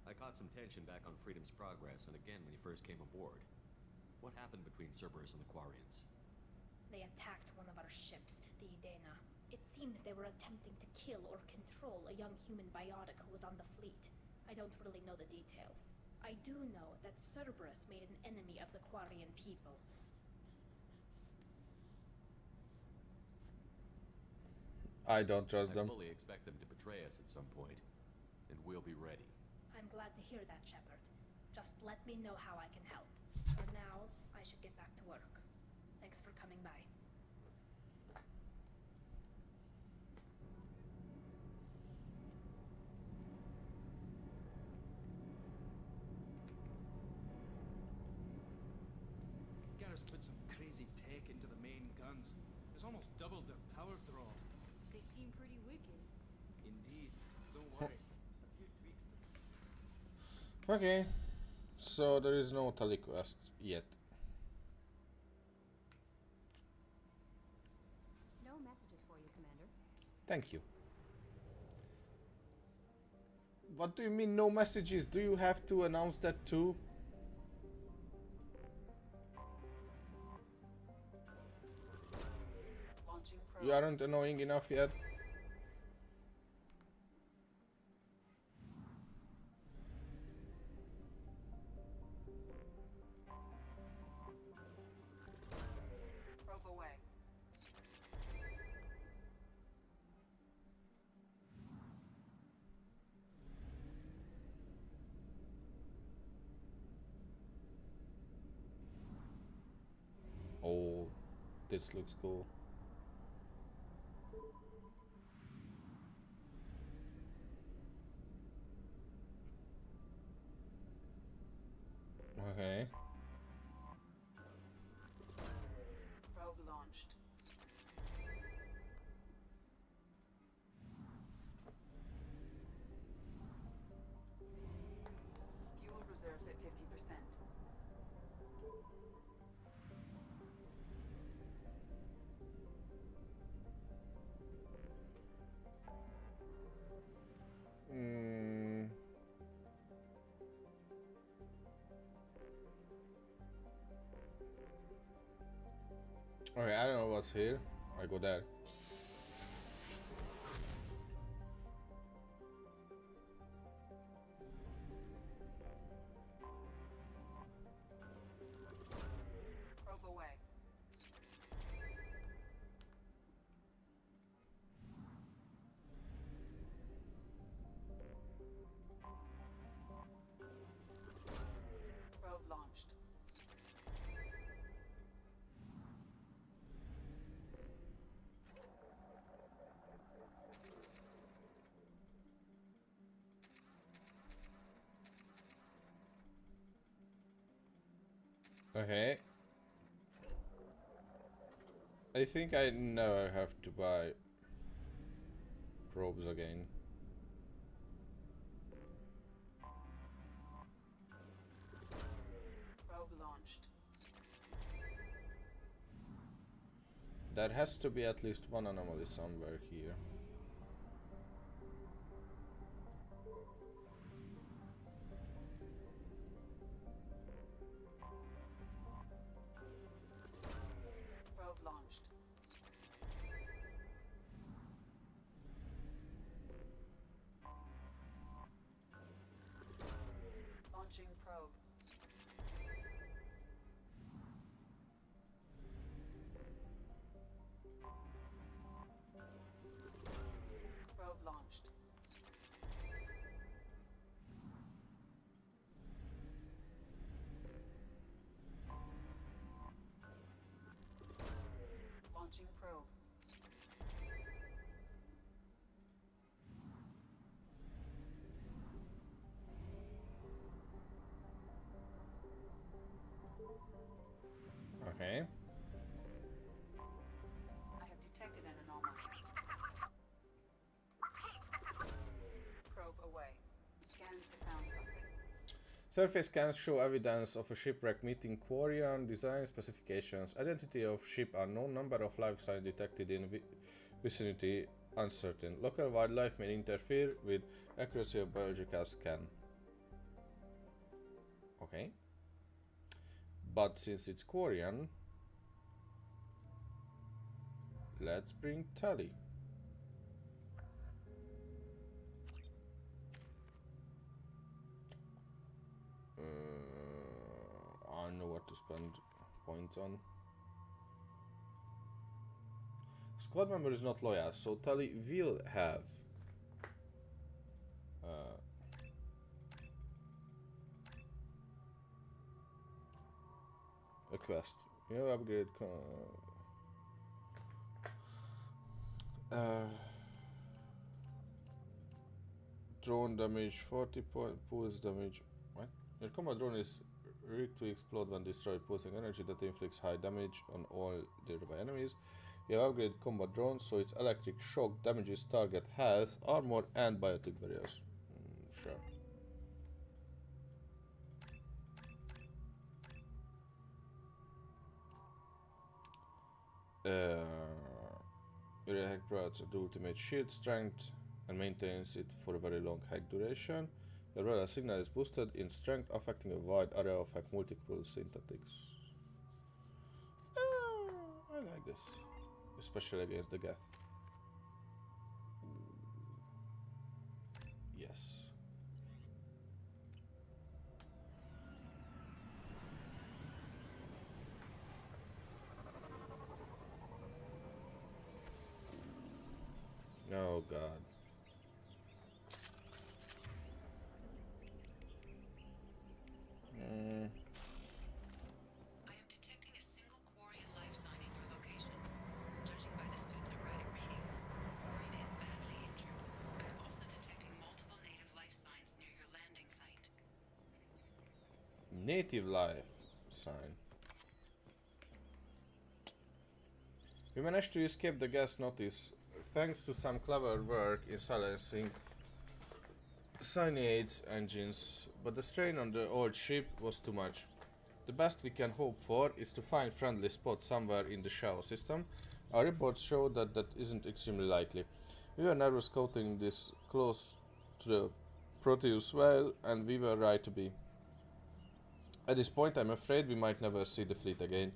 I caught some tension back on Freedom's Progress, and again when you first came aboard. What happened between Cerberus and the Quarians? They attacked one of our ships, the Idena. It seems they were attempting to kill or control a young human biotic who was on the fleet. I don't really know the details. I do know that Cerberus made an enemy of the Quarian people. I don't trust them. I fully expect them to betray us at some point, and we'll be ready. I'm glad to hear that, Shepard. Just let me know how I can help. For now, I should get back to work. Thanks for coming by. Garrus put some crazy tech into the main guns. It's almost doubled their power draw. They seem pretty wicked. Indeed. Don't worry. A few tweaks. Okay, so there is no tally quest yet. No messages for you, Commander. Thank you. What do you mean no messages? Do you have to announce that too? You aren't annoying enough yet? Probe away. Oh, this looks cool. Okay. Probe launched. Fuel reserves at 50%. Okay, I don't know what's here. I go there. Probe away. Probe launched. Okay. I think I never have to buy probes again. Probe launched. There has to be at least one anomaly somewhere here. Probe launched. Launching probe. Surface scans show evidence of a shipwreck meeting Quarian design specifications. Identity of ship unknown. Number of life signs detected in vicinity uncertain. Local wildlife may interfere with accuracy of biological scan. Okay. But since it's Quarian, let's bring Tally. I know what to spend points on. Squad member is not loyal, so Tally will have a quest. You know, upgrade drone damage 40 pulse damage. What? Your combat drone is rigged to explode when destroyed, pulsing energy that inflicts high damage on all nearby enemies. You have upgraded combat drone, so its electric shock damages target health, armor, and biotic barriers. Sure. Your hack provides the ultimate shield strength and maintains it for a very long hack duration. Your radar signal is boosted in strength, affecting a wide area of hack multiple synthetics. I like this, especially against the Geth. Yes. Oh God. I am detecting a single Quarian life sign in your location. Judging by the suit's erratic readings, Quarian is badly injured. I am also detecting multiple native life signs near your landing site. Native life sign. We managed to escape the gas notice thanks to some clever work in silencing Cyniade's engines, but the strain on the old ship was too much. The best we can hope for is to find friendly spots somewhere in the Shadow system. Our reports show that that isn't extremely likely. We were never scouting this close to the Proteus whale, and we were right to be. At this point, I'm afraid we might never see the fleet again.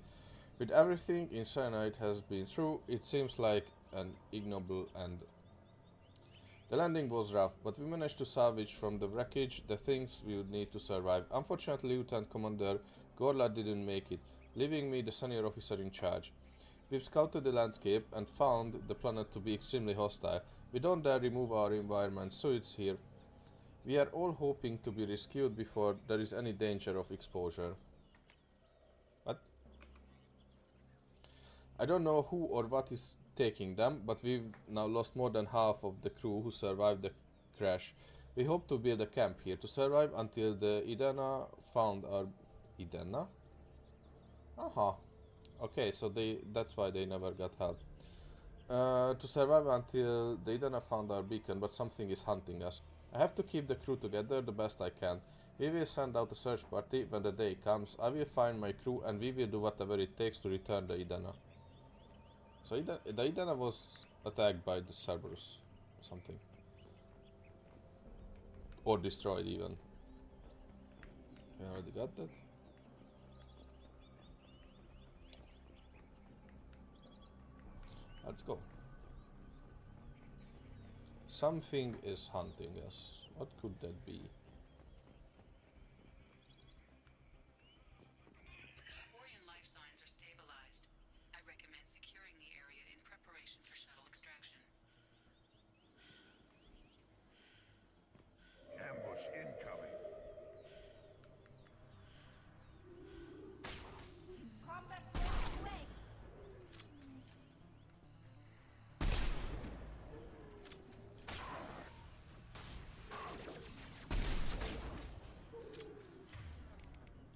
With everything in Cyanide has been through, it seems like an ignoble end. The landing was rough, but we managed to salvage from the wreckage the things we would need to survive. Unfortunately, Lieutenant Commander Gorla didn't make it, leaving me the senior officer in charge. We've scouted the landscape and found the planet to be extremely hostile. We don't dare remove our environment suits here. We are all hoping to be rescued before there is any danger of exposure. What? I don't know who or what is taking them, but we've now lost more than half of the crew who survived the crash. We hope to build a camp here to survive until the Idana found our... Idana? Aha. Okay, so that's why they never got help. To survive until the Idana found our beacon, but something is hunting us. I have to keep the crew together the best I can. We will send out a search party when the day comes. I will find my crew and we will do whatever it takes to return the Idana. So the Idana was attacked by the Cerberus or something. Or destroyed even. I already got that. Let's go. Something is hunting us. What could that be? Quarian life signs are stabilized. I recommend securing the area in preparation for shuttle extraction. Ambush incoming. Combat force away!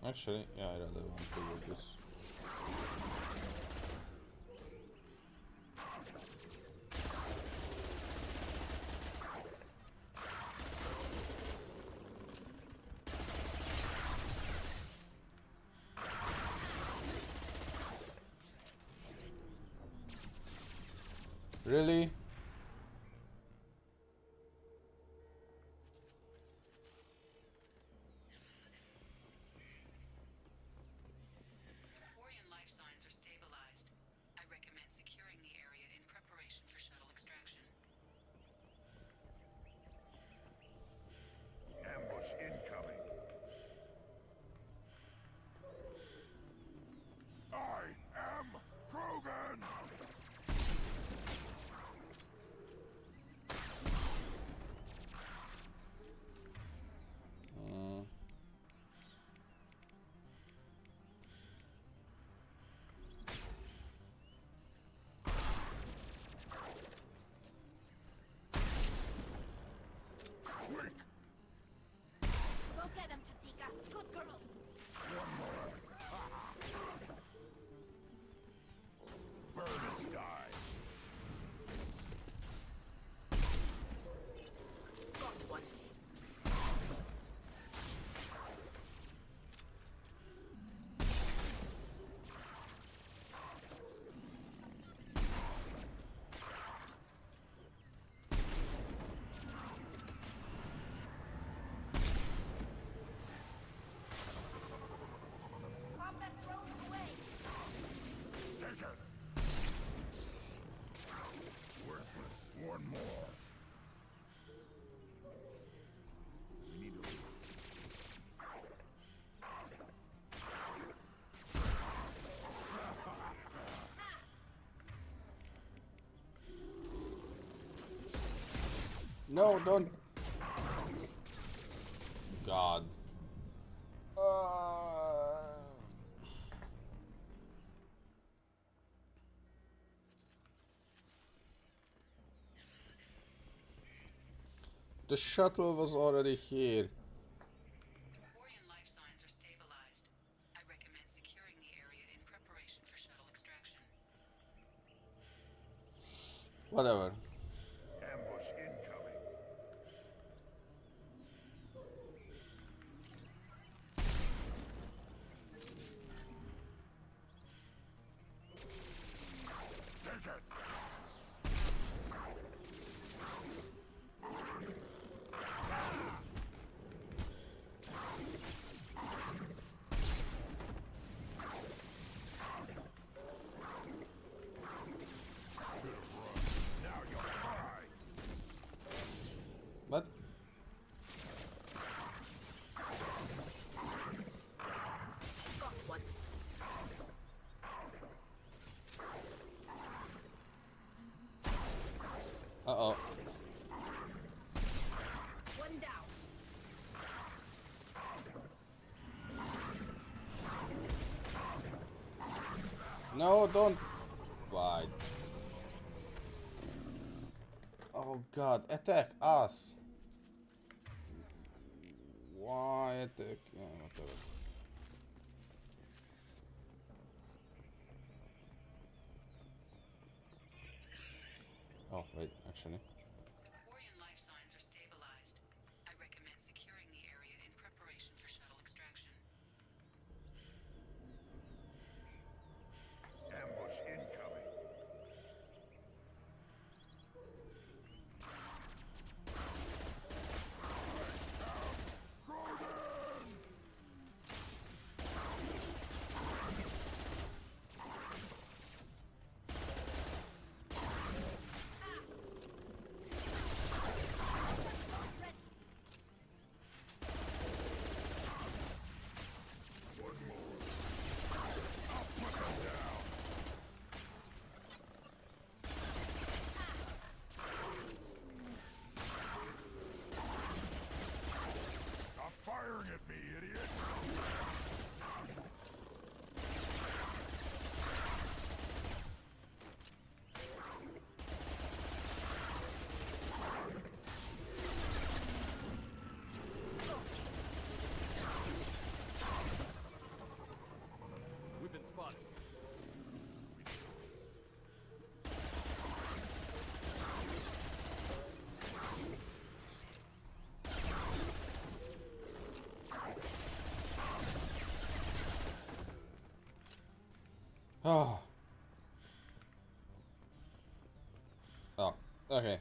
Actually, yeah, I rather want to do this. Really? Quarian life signs are stabilized. I recommend securing the area in preparation for shuttle extraction. Ambush incoming. I am Krogan! Go get him, Chatika. Good girl. Burn and die. Got one. Pop that drone away. Take it. Worthless. One more. We need to leave. No, don't. God. The shuttle was already here. The Quarian life signs are stabilized. I recommend securing the area in preparation for shuttle extraction. Whatever. Ambush incoming. Take it. Now you'll cry. What? Got one. Uh-oh. One down. No, don't. Why? Oh God! Attack us! Why attack? Yeah, whatever. Oh wait, actually. The Quarian life signs are stabilized. I recommend securing the area in preparation for shuttle extraction. Ambush incoming. Stop firing at me, idiot! We've been spotted. Oh. Okay.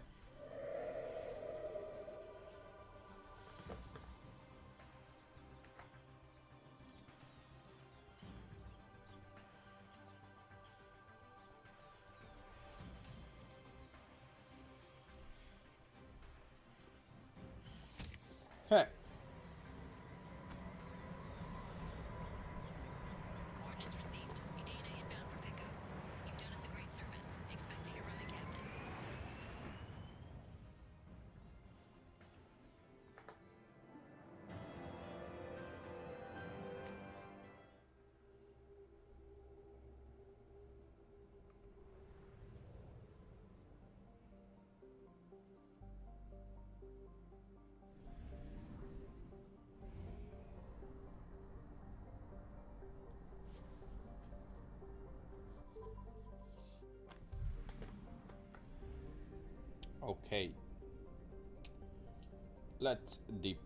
Hey. Coordinates received. Edina inbound for pickup. You've done us a great service. Expect to hear from the captain. Okay. Let's dip.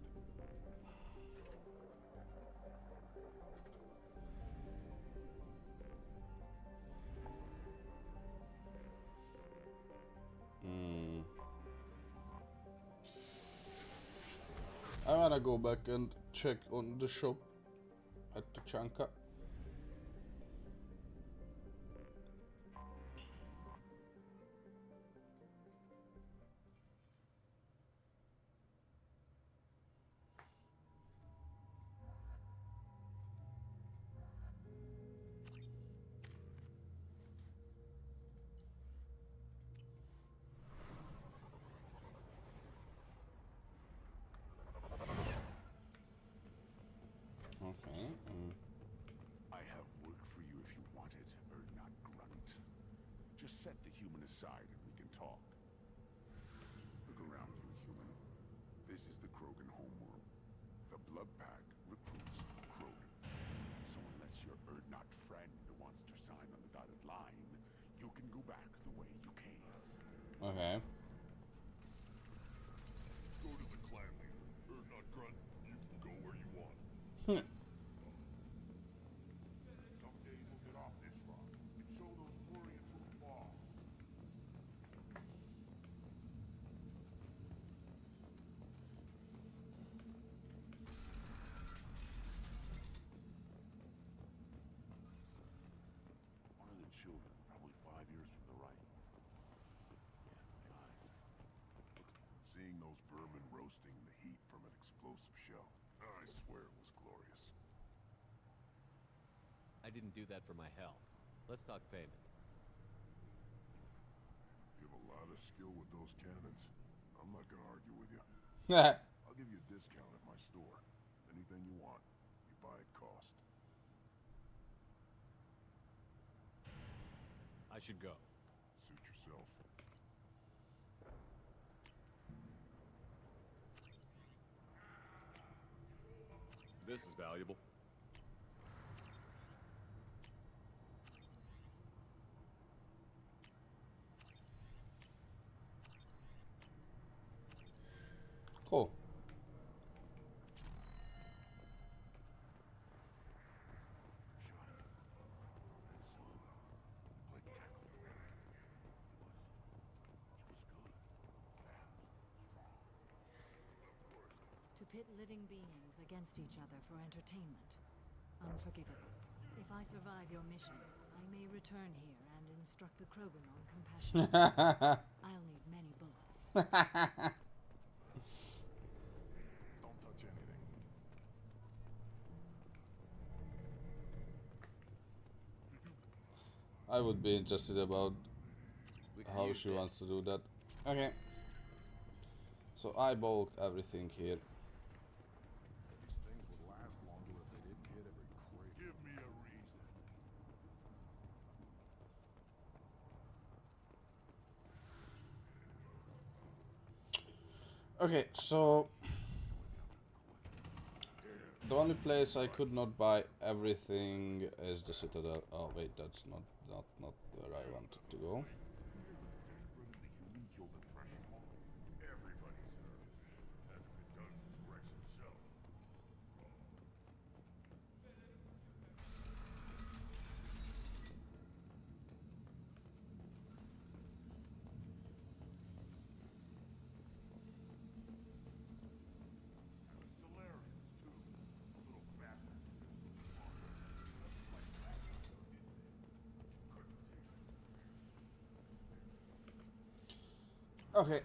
I wanna go back and check on the shop at Tuchanka. Okay. I have work for you if you want it, or not grunt. Just set the human aside and we can talk. Look around you, human. This is the Krogan homeworld. The Blood Pack recruits Krogan. So unless your Erdnot friend wants to sign on the dotted line, you can go back the way you came. Okay. Go to the clan leader. Erdnot grunt, you can go where you want. Someday you'll get off this rock and show those Turians who's boss. One of the children, probably 5 years from the right. Yeah, my eyes. Seeing those vermin roasting in the heat from an explosive shell, I swear it was glorious. I didn't do that for my health. Let's talk payment. You have a lot of skill with those cannons. I'm not gonna argue with you. Yeah. I'll give you a discount at my store. Anything you want, you buy at cost. I should go. Suit yourself. This is valuable. Cool. To pit living beings against each other for entertainment. Unforgivable. If I survive your mission, I may return here and instruct the Krogan on compassion. I'll need many bullets. Don't touch anything. I would be interested about how she wants to do that. Okay. So I bulked everything here. These things would last longer if they didn't hit every crate. Give me a reason. Okay, so the only place I could not buy everything is the Citadel. Oh wait, that's not where I wanted to go. Everybody's heard. Hasn't been done since Rex himself. Okay.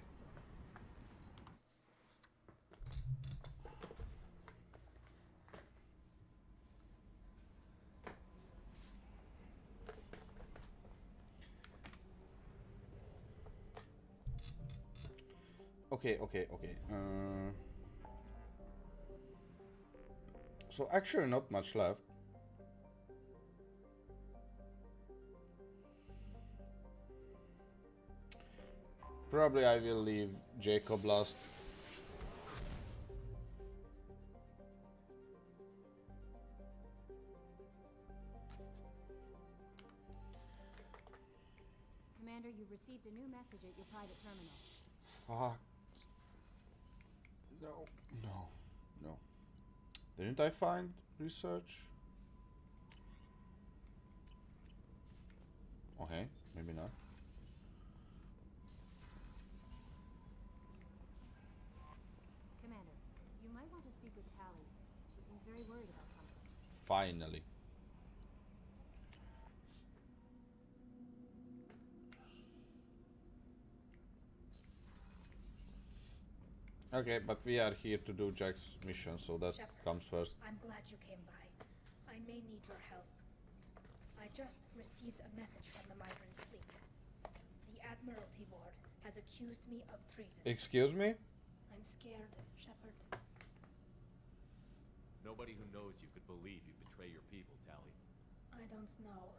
Okay. So actually not much left. Probably I will leave Jacob last. Commander, you've received a new message at your private terminal. Fuck. No. Didn't I find research? Okay, maybe not. Commander, you might want to speak with Tally. She seems very worried about something. Finally. Okay, but we are here to do Jack's mission, so that Shepard, comes first. I'm glad you came by. I may need your help. I just received a message from the migrant fleet. The Admiralty Board has accused me of treason. Excuse me? I'm scared, Shepard. Nobody who knows you could believe you betray your people, Tally. I don't know.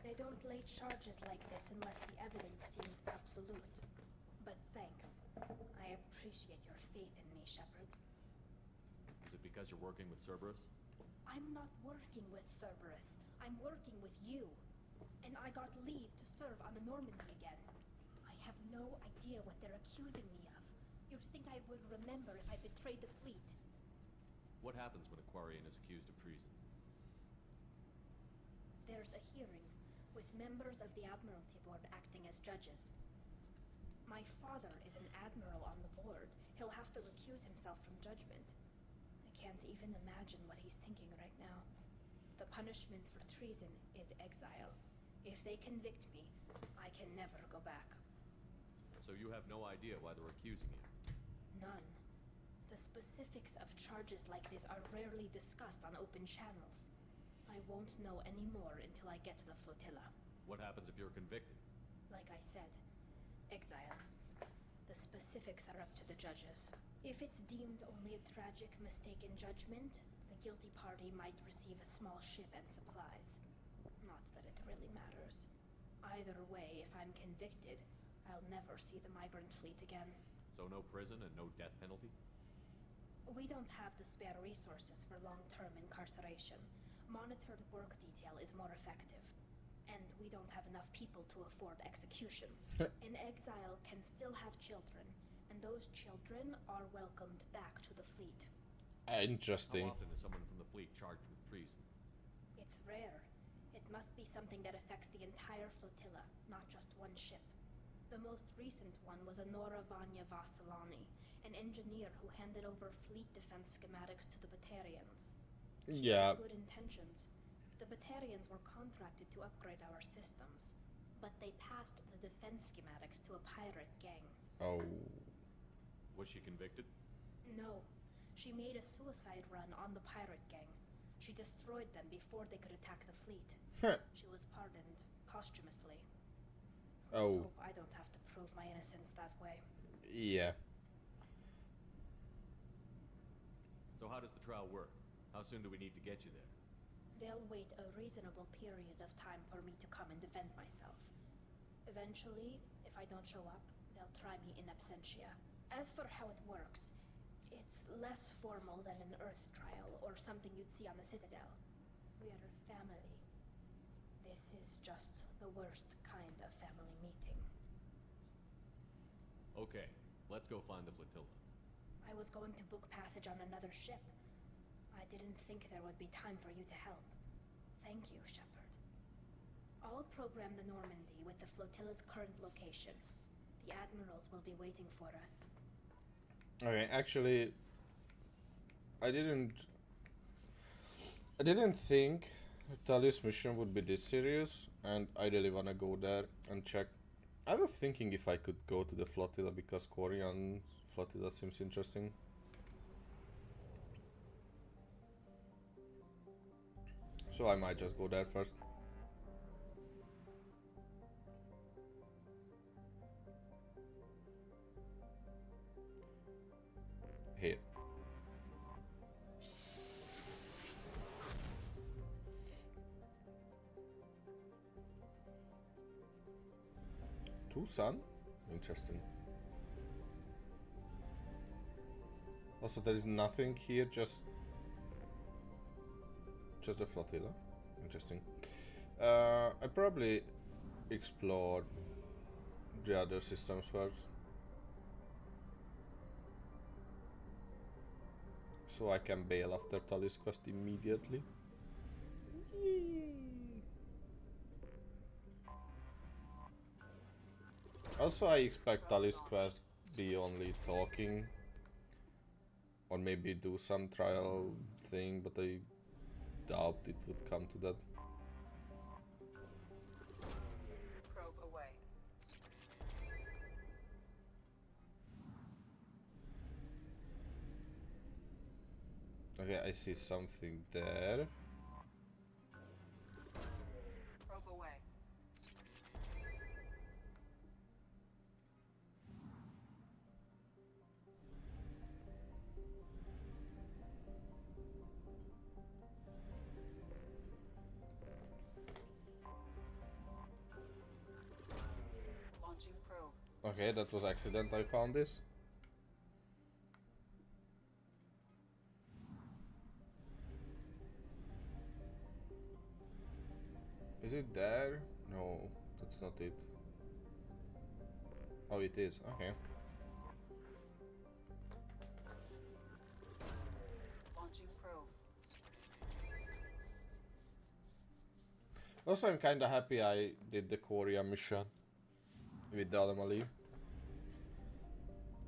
They don't lay charges like this unless the evidence seems absolute. But thanks. I appreciate your faith in me, Shepard. Is it because you're working with Cerberus? I'm not working with Cerberus. I'm working with you. And I got leave to serve on the Normandy again. I have no idea what they're accusing me of. You'd think I would remember if I betrayed the fleet. What happens when a Quarian is accused of treason? There's a hearing, with members of the Admiralty Board acting as judges. My father is an admiral on the board. He'll have to recuse himself from judgment. I can't even imagine what he's thinking right now. The punishment for treason is exile. If they convict me, I can never go back. So you have no idea why they're accusing you? None. The specifics of charges like this are rarely discussed on open channels. I won't know any more until I get to the flotilla. What happens if you're convicted? Like I said, exile. The specifics are up to the judges. If it's deemed only a tragic mistake in judgment, the guilty party might receive a small ship and supplies. Not that it really matters. Either way, if I'm convicted, I'll never see the migrant fleet again. So no prison and no death penalty? We don't have the spare resources for long-term incarceration. Monitored work detail is more effective. And we don't have enough people to afford executions. An exile can still have children, and those children are welcomed back to the fleet. Interesting. How often is someone from the fleet charged with treason? It's rare. It must be something that affects the entire flotilla, not just one ship. The most recent one was Anora Vanya Vasilani, an engineer who handed over fleet defense schematics to the Batarians. She had good intentions. The Batarians were contracted to upgrade our systems, but they passed the defense schematics to a pirate gang. Oh. Was she convicted? No. She made a suicide run on the pirate gang. She destroyed them before they could attack the fleet. She was pardoned posthumously. Oh. Let's hope I don't have to prove my innocence that way. Yeah. So how does the trial work? How soon do we need to get you there? They'll wait a reasonable period of time for me to come and defend myself. Eventually, if I don't show up, they'll try me in absentia. As for how it works, it's less formal than an Earth trial or something you'd see on the Citadel. We're family. This is just the worst kind of family meeting. Okay, let's go find the flotilla. I was going to book passage on another ship. I didn't think there would be time for you to help. Thank you, Shepard. I'll program the Normandy with the flotilla's current location. The admirals will be waiting for us. Okay, actually, I didn't think Tally's mission would be this serious, and I really wanna go there and check I was thinking if I could go to the flotilla because Korean flotilla seems interesting. So I might just go there first. Here. Tucson? Interesting. Also, there is nothing here, just a flotilla. Interesting. I probably explore the other systems first, so I can bail after Tully's quest immediately. Also, I expect Tully's quest be only talking, or maybe do some trial thing, but I doubt it would come to that. Probe away. Okay, I see something there. Probe away. Launching probe. Okay, that was accident. I found this. Is it there? No, that's not it. Oh, it is. Okay. Launching probe. Also, I'm kinda happy I did the Korea mission with the anomaly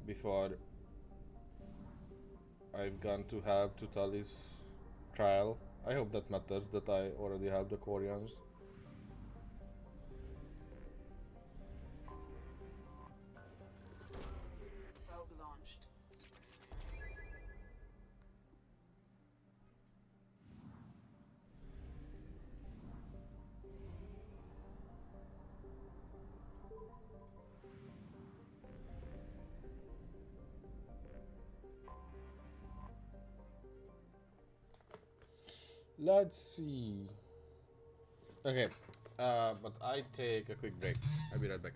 before I've gone to help to Tully's trial. I hope that matters, that I already helped the Koreans. Probe launched. Let's see. Okay, but I take a quick break. I'll be right back.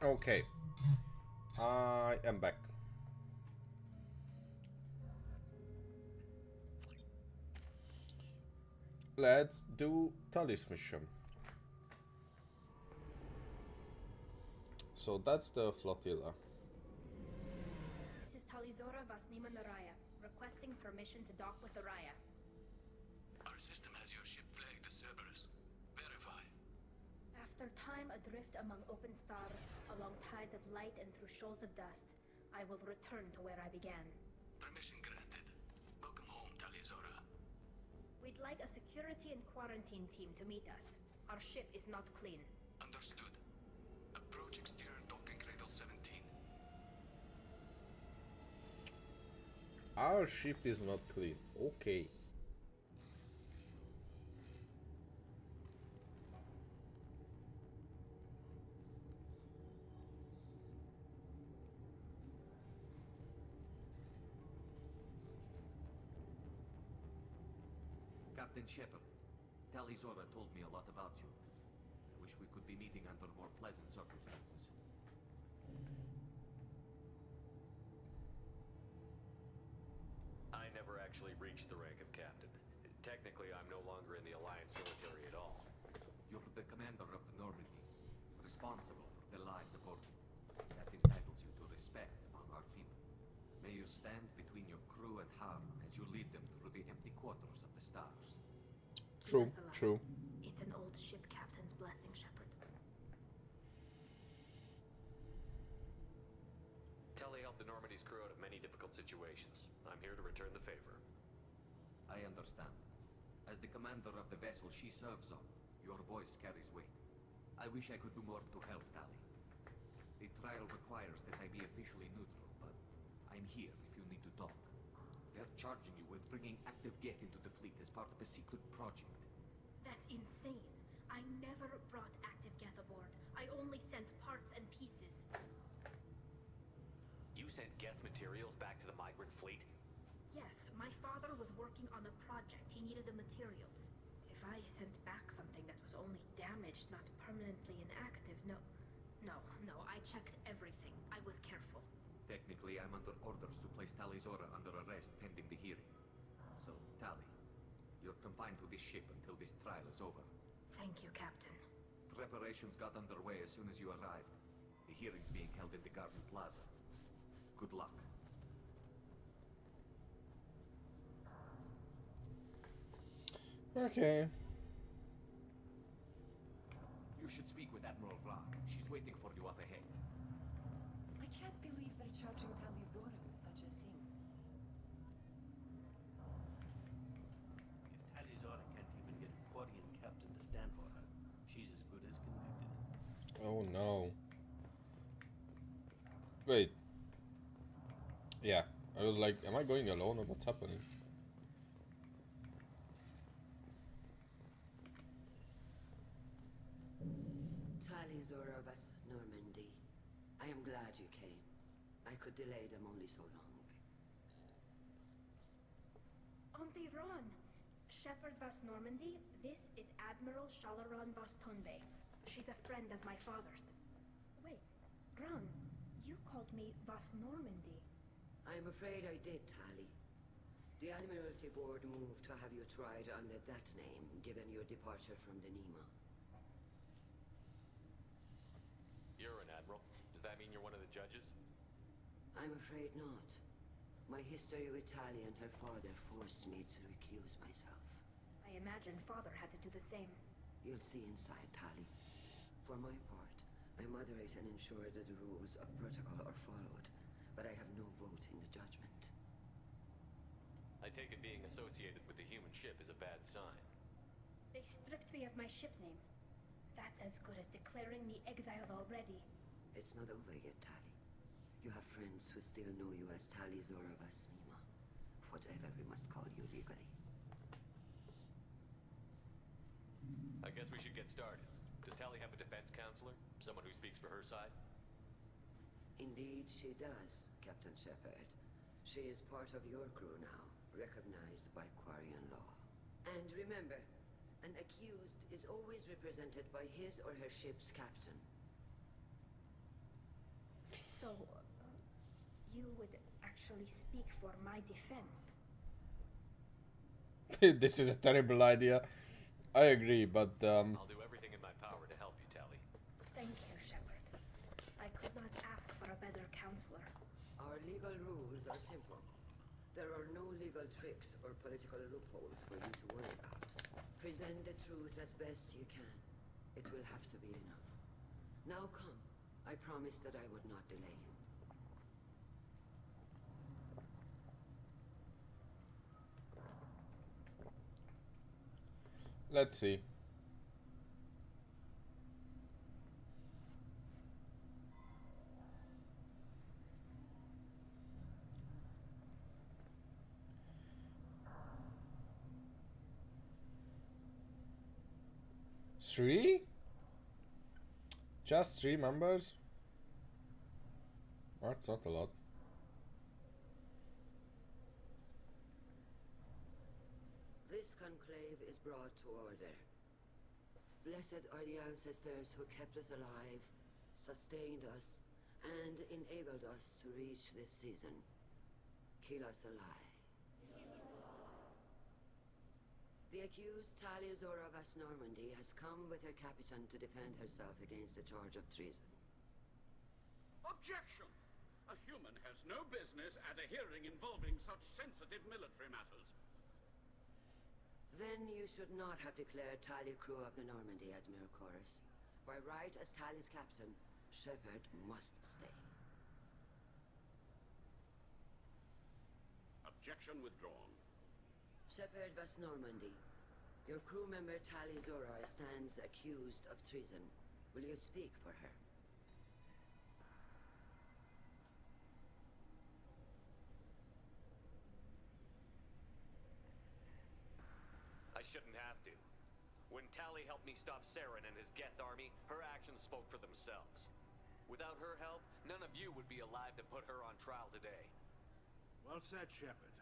Okay. I am back. Let's do Tali's mission. So that's the flotilla. This is Talizora Vasnima Naraya, requesting permission to dock with the Raya. Our system has your ship flagged as Cerberus. Verify. After time adrift among open stars, along tides of light and through shoals of dust, I will return to where I began. Permission granted. Welcome home, Talizora. We'd like a security and quarantine team to meet us. Our ship is not clean. Understood. Approach exterior docking cradle 17. Our ship is not clean. Okay. Captain Shepard, Talizora told me a lot about you. I wish we could be meeting under more pleasant circumstances. I never actually reached the rank of captain. Technically, I'm no longer in the Alliance military at all. You're the commander of the Normandy, responsible for the lives aboard. That entitles you to respect among our people. May you stand between your crew and harm as you lead them through the empty quarters of the stars. True, true. It's an old ship captain's blessing, Shepard. Telly helped the Normandy's crew out of many difficult situations. I'm here to return the favor. I understand. As the commander of the vessel she serves on, your voice carries weight. I wish I could do more to help Tali. The trial requires that I be officially neutral, but I'm here if you need to talk. They're charging you with bringing active Geth into the fleet as part of a secret project. That's insane. I never brought active Geth aboard. I only sent parts and pieces. You sent Geth materials back to the migrant fleet? Yes, my father was working on a project. He needed the materials. If I sent back something that was only damaged, not permanently inactive, no, I checked everything. I was careful. Technically, I'm under orders to place Talizora under arrest pending the hearing. So, Tali, you're confined to this ship until this trial is over. Thank you, Captain. Preparations got underway as soon as you arrived. The hearing's being held in the Garden Plaza. Good luck. Okay. You should speak with Admiral Rock. She's waiting for you up ahead. I can't believe they're charging Talizora with such a thing. If Talizora can't even get a Quarian captain to stand for her, she's as good as convicted. Oh no. Wait. Yeah, I was like, am I going alone or what's happening? Talizora of us, Normandy. I am glad you came. I could delay them only so long. Auntie Ron! Shepard Vas Normandy, this is Admiral Shalaron Vas Tonbe. She's a friend of my father's. Wait, Ron, you called me Vas Normandy. I'm afraid I did, Tali. The Admiralty Board moved to have you tried under that name, given your departure from the Nima. You're an admiral. Does that mean you're one of the judges? I'm afraid not. My history with Tali and her father forced me to recuse myself. I imagine father had to do the same. You'll see inside, Tali. For my part, I moderate and ensure that the rules of protocol are followed, but I have no vote in the judgment. I take it being associated with the human ship is a bad sign. They stripped me of my ship name. That's as good as declaring me exiled already. It's not over yet, Tali. You have friends who still know you as Talizora Vasnima. Whatever we must call you legally. I guess we should get started. Does Tali have a defense counselor? Someone who speaks for her side? Indeed, she does, Captain Shepard. She is part of your crew now, recognized by Quarian law. And remember, an accused is always represented by his or her ship's captain. So, you would actually speak for my defense. This is a terrible idea. I agree, but I'll do everything in my power to help you, Tally. Thank you, Shepard. I could not ask for a better counselor. Our legal rules are simple. There are no legal tricks or political loopholes for you to worry about. Present the truth as best you can. It will have to be enough. Now come. I promised that I would not delay you. let's see. Three? Just 3 members? That's not a lot. This conclave is brought to order. Blessed are the ancestors who kept us alive, sustained us, and enabled us to reach this season. Kila Salai. The accused Talia Zora Vas Normandy has come with her captain to defend herself against the charge of treason. Objection! A human has no business at a hearing involving such sensitive military matters. Then you should not have declared Talia crew of the Normandy, Admiral Chorus. By right as Talia's captain, Shepard must stay. Objection withdrawn. Shepard Vas Normandy, your crew member Talia Zora stands accused of treason. Will you speak for her? I shouldn't have to. When Tally helped me stop Saren and his Geth army, her actions spoke for themselves. Without her help, none of you would be alive to put her on trial today. Well said, Shepard.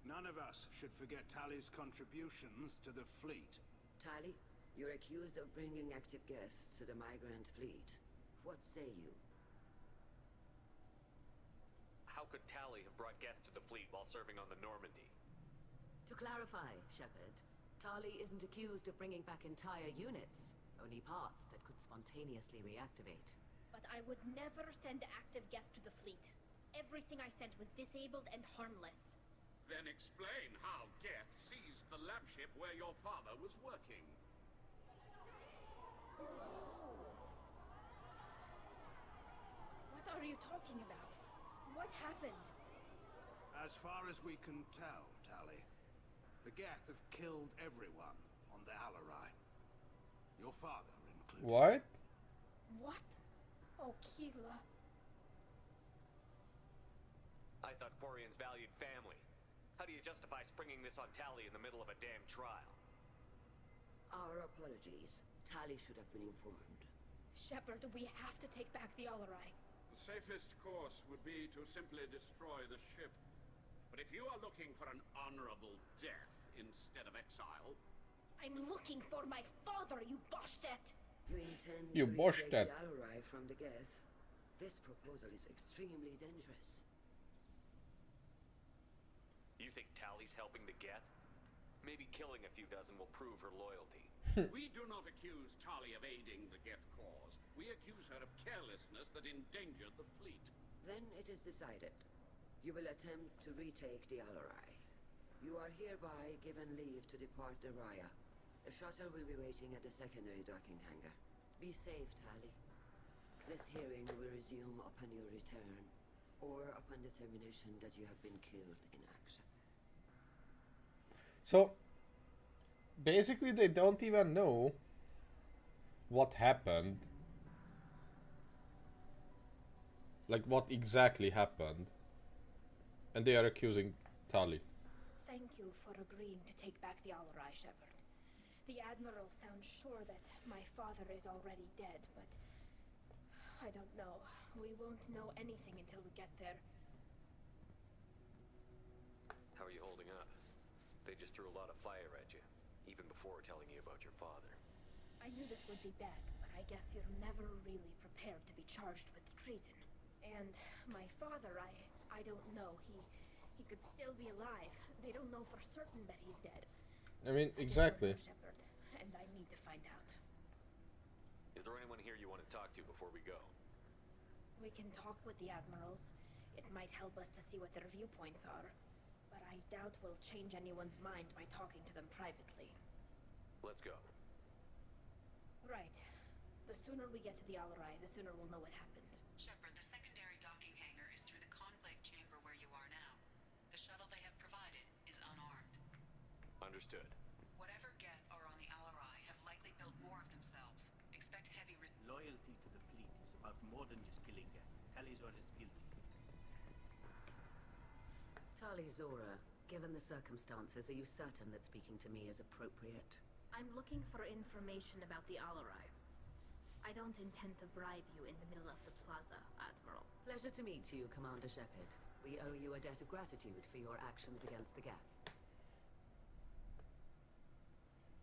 None of us should forget Tally's contributions to the fleet. Tali, you're accused of bringing active guests to the migrant fleet. What say you? How could Tally have brought Geth to the fleet while serving on the Normandy? To clarify, Shepard, Tali isn't accused of bringing back entire units, only parts that could spontaneously reactivate. But I would never send active Geth to the fleet. Everything I sent was disabled and harmless. Then explain how Geth seized the lab ship where your father was working. What are you talking about? What happened? As far as we can tell, Tali, the Geth have killed everyone on the Alarai. Your father included. What? What? Oh, Kila. I thought Quarians valued family. How do you justify springing this on Tally in the middle of a damn trial? Our apologies. Tali should have been informed. Shepard, we have to take back the Alarai. The safest course would be to simply destroy the ship. But if you are looking for an honorable death instead of exile... I'm looking for my father, you Boshtet! You intend You to boshed retake that. the Alarai from the Geth? This proposal is extremely dangerous. You think Tally's helping the Geth? Maybe killing a few dozen will prove her loyalty. We do not accuse Tali of aiding the Geth cause. We accuse her of carelessness that endangered the fleet. Then it is decided. You will attempt to retake the Alarai. You are hereby given leave to depart the Raya. The shuttle will be waiting at the secondary docking hangar. Be safe, Tali. This hearing will resume upon your return, or upon determination that you have been killed in action. So, basically they don't even know what happened. Like, what exactly happened. And they are accusing Tali. Thank you for agreeing to take back the Alarai, Shepard. The Admiral sounds sure that my father is already dead, but... I don't know. We won't know anything until we get there. How are you holding up? They just threw a lot of fire at you, even before telling you about your father. I knew this would be bad, but I guess you're never really prepared to be charged with treason. And my father, I don't know. He could still be alive. They don't know for certain that he's dead. I mean, exactly. Shepard, and I need to find out. Is there anyone here you want to talk to before we go? We can talk with the admirals. It might help us to see what their viewpoints are. But I doubt we'll change anyone's mind by talking to them privately. Let's go. Right. The sooner we get to the Alarai, the sooner we'll know what happened. Shepard, the secondary docking hangar is through the conclave chamber where you are now. The shuttle they have provided is unarmed. Understood. Whatever Geth are on the Alarai have likely built more of themselves. Expect heavy Loyalty to the fleet is about more than just killing Geth. Talizor is guilty. Tali Zora, given the circumstances, are you certain that speaking to me is appropriate? I'm looking for information about the Alarai. I don't intend to bribe you in the middle of the plaza, Admiral. Pleasure to meet you, Commander Shepard. We owe you a debt of gratitude for your actions against the Geth.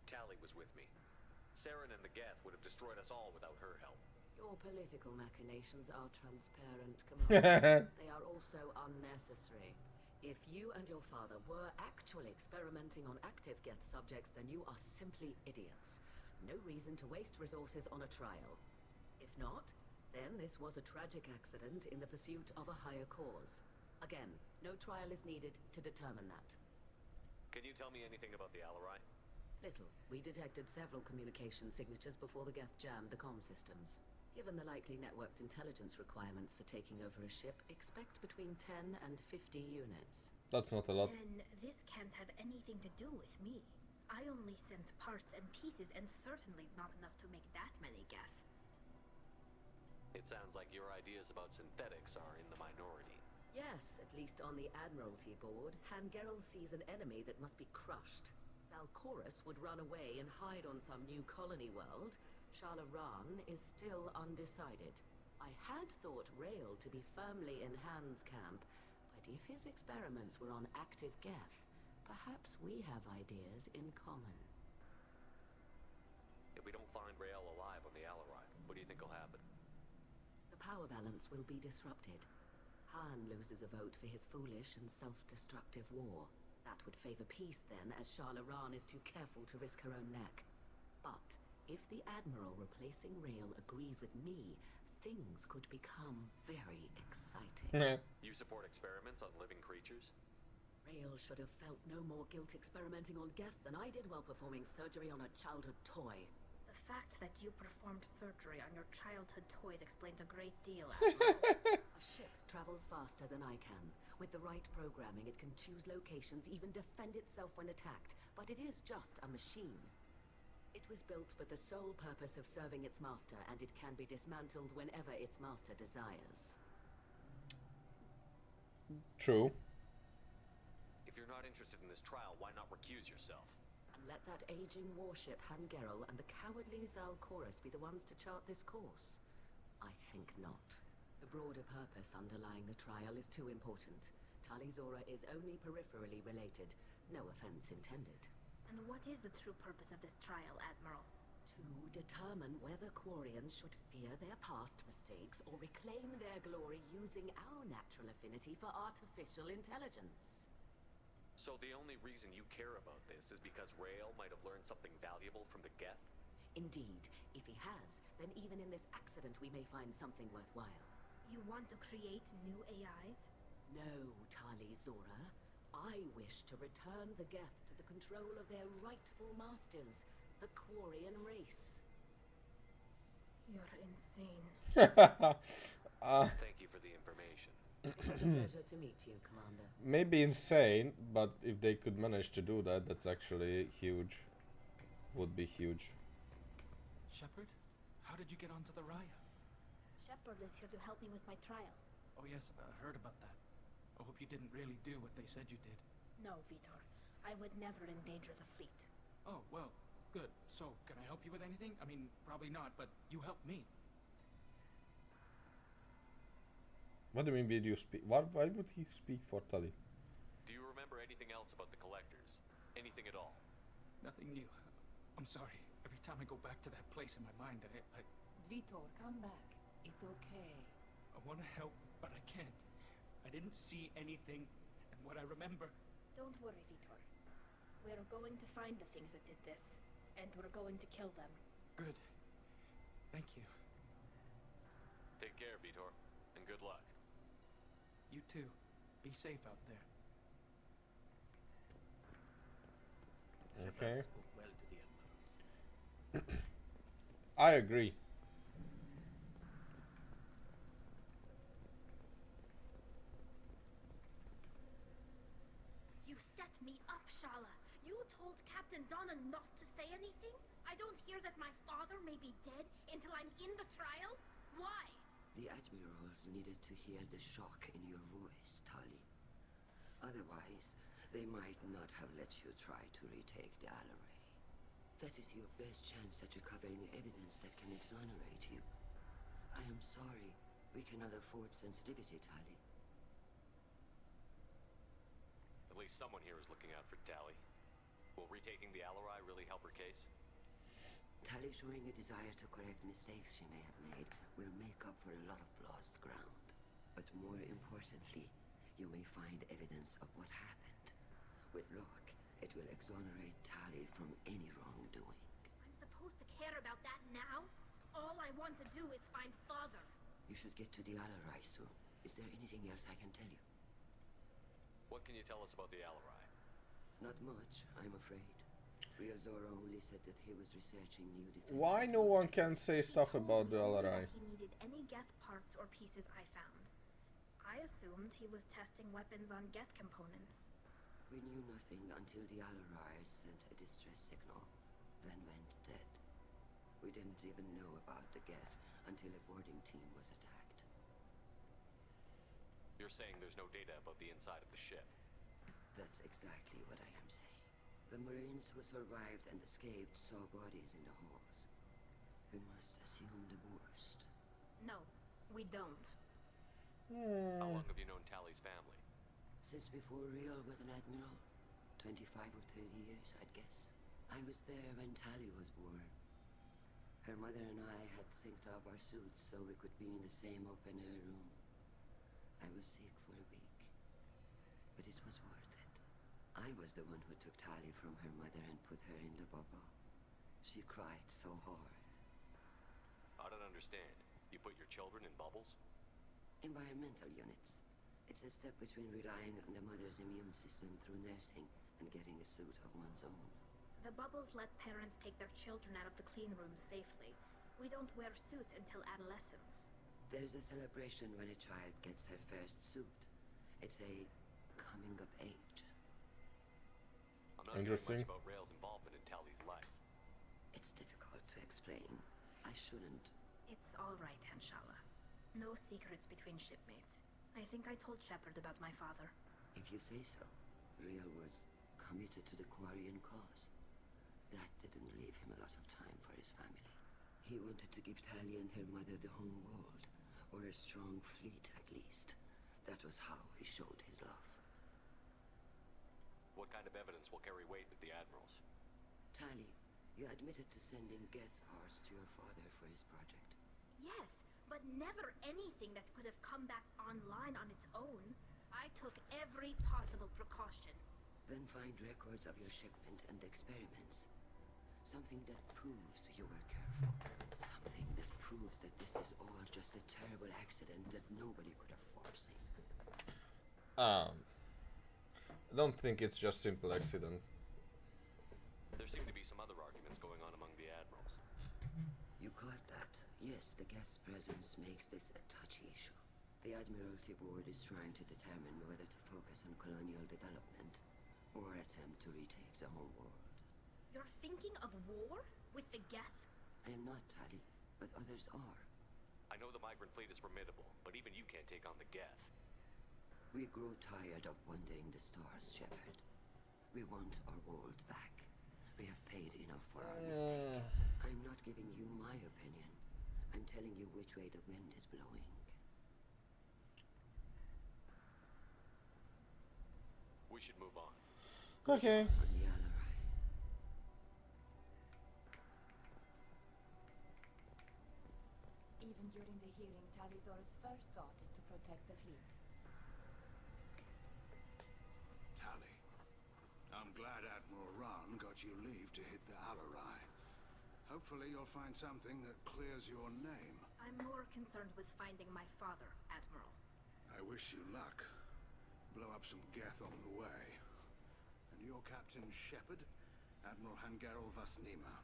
Tali was with me. Saren and the Geth would have destroyed us all without her help. Your political machinations are transparent, Commander. They are also unnecessary. If you and your father were actually experimenting on active Geth subjects, then you are simply idiots. No reason to waste resources on a trial. If not, then this was a tragic accident in the pursuit of a higher cause. Again, no trial is needed to determine that. Can you tell me anything about the Alarai? Little. We detected several communication signatures before the Geth jammed the comm systems. Given the likely networked intelligence requirements for taking over a ship, expect between 10 and 50 units. That's not a lot. And this can't have anything to do with me. I only sent parts and pieces, and certainly not enough to make that many Geth. It sounds like your ideas about synthetics are in the minority. Yes, at least on the Admiralty board, Hangerel sees an enemy that must be crushed. Zalcorus would run away and hide on some new colony world. Shalaran is still undecided. I had thought Rael to be firmly in Han's camp, but if his experiments were on active Geth, perhaps we have ideas in common. If we don't find Rael alive on the Alarai, what do you think will happen? The power balance will be disrupted. Han loses a vote for his foolish and self-destructive war. That would favor peace then, as Shalaran is too careful to risk her own neck. But if the Admiral replacing Rael agrees with me, things could become very exciting. You support experiments on living creatures? Rael should have felt no more guilt experimenting on Geth than I did while performing surgery on a childhood toy. The fact that you performed surgery on your childhood toys explains a great deal, Admiral. A ship travels faster than I can. With the right programming, it can choose locations, even defend itself when attacked. But it is just a machine. It was built for the sole purpose of serving its master, and it can be dismantled whenever its master desires. True. If you're not interested in this trial, why not recuse yourself? And let that aging warship Hangerel and the cowardly Zalcorus be the ones to chart this course? I think not. The broader purpose underlying the trial is too important. Tali Zora is only peripherally related. No offense intended. And what is the true purpose of this trial, Admiral? To determine whether Quarians should fear their past mistakes or reclaim their glory using our natural affinity for artificial intelligence. So the only reason you care about this is because Rael might have learned something valuable from the Geth? Indeed. If he has, then even in this accident we may find something worthwhile. You want to create new AIs? No, Tali Zora. I wish to return the Geth to the control of their rightful masters, the Quarian race. You're insane. Thank you for the information. It was a pleasure to meet you, Commander. Maybe insane, but if they could manage to do that, that's actually huge. Would be huge. Shepard? How did you get onto the Raya? Shepard is here to help me with my trial. Oh yes, I heard about that. I hope you didn't really do what they said you did. No, Vitor. I would never endanger the fleet. Oh, well, good. So, can I help you with anything? I mean, probably not, but you helped me. What do you mean, did you speak? Why would he speak for Tali? Do you remember anything else about the collectors? Anything at all? Nothing new. I'm sorry. Every time I go back to that place in my mind, I... Vitor, come back. It's okay. I want to help, but I can't. I didn't see anything, and what I remember... Don't worry, Vitor. We're going to find the things that did this, and we're going to kill them. Good. Thank you. Take care, Vitor, and good luck. You too. Be safe out there. Okay. Spoke well to the admirals. I agree. You set me up, Shala. You told Captain Donna not to say anything? I don't hear that my father may be dead until I'm in the trial? Why? The admirals needed to hear the shock in your voice, Tali. Otherwise, they might not have let you try to retake the Alaray. That is your best chance at recovering evidence that can exonerate you. I am sorry. We cannot afford sensitivity, Tali. At least someone here is looking out for Tali. Will retaking the Alaray really help her case? Tali showing a desire to correct mistakes she may have made will make up for a lot of lost ground. But more importantly, you may find evidence of what happened. With luck, it will exonerate Tali from any wrongdoing. I'm supposed to care about that now? All I want to do is find father. You should get to the Alaray soon. Is there anything else I can tell you? What can you tell us about the Alaray? Not much, I'm afraid. Real Zoro only said that he was researching new defense. Why no one can say stuff about the Alaray? He needed any Geth parts or pieces I found. I assumed he was testing weapons on Geth components. We knew nothing until the Alaray sent a distress signal, then went dead. We didn't even know about the Geth until a boarding team was attacked. You're saying there's no data about the inside of the ship? That's exactly what I am saying. The Marines who survived and escaped saw bodies in the halls. We must assume the worst. No, we don't. How long have you known Tali's family? Since before Real was an admiral. 25 or 30 years, I'd guess. I was there when Tali was born. Her mother and I had synced up our suits so we could be in the same open-air room. I was sick for a week, but it was worth it. I was the one who took Tali from her mother and put her in the bubble. She cried so hard. I don't understand. You put your children in bubbles? Environmental units. It's a step between relying on the mother's immune system through nursing and getting a suit of one's own. The bubbles let parents take their children out of the clean rooms safely. We don't wear suits until adolescence. There's a celebration when a child gets her first suit. It's a coming of age. I'm not hearing much about Rail's involvement in Tali's life. It's difficult to explain. I shouldn't. It's all right, Anshala. No secrets between shipmates. I think I told Shepard about my father. If you say so. Real was committed to the Quarian cause. That didn't leave him a lot of time for his family. He wanted to give Tali and her mother the home world, or a strong fleet at least. That was how he showed his love. What kind of evidence will carry weight with the admirals? Tali, you admitted to sending Geth parts to your father for his project. Yes, but never anything that could have come back online on its own. I took every possible precaution. Then find records of your shipment and experiments. Something that proves you were careful. Something that proves that this is all just a terrible accident that nobody could have foreseen. I don't think it's just simple accident. There seem to be some other arguments going on among the admirals. You caught that. Yes, the Geth's presence makes this a touchy issue. The Admiralty Board is trying to determine whether to focus on colonial development or attempt to retake the home world. You're thinking of war? With the Geth? I am not, Tali, but others are. I know the migrant fleet is formidable, but even you can't take on the Geth. We grow tired of wandering the stars, Shepard. We want our world back. We have paid enough for our mistake. I'm not giving you my opinion. I'm telling you which way the wind is blowing. We should move on. Okay. On the Alaray. Even during the hearing, Tali'Zor's first thought is to protect the fleet. Tali, I'm glad Admiral Ran got you leave to hit the Alarai. Hopefully you'll find something that clears your name. I'm more concerned with finding my father, Admiral. I wish you luck. Blow up some Geth on the way. And your Captain Shepard? Admiral Hangarel Vasnima.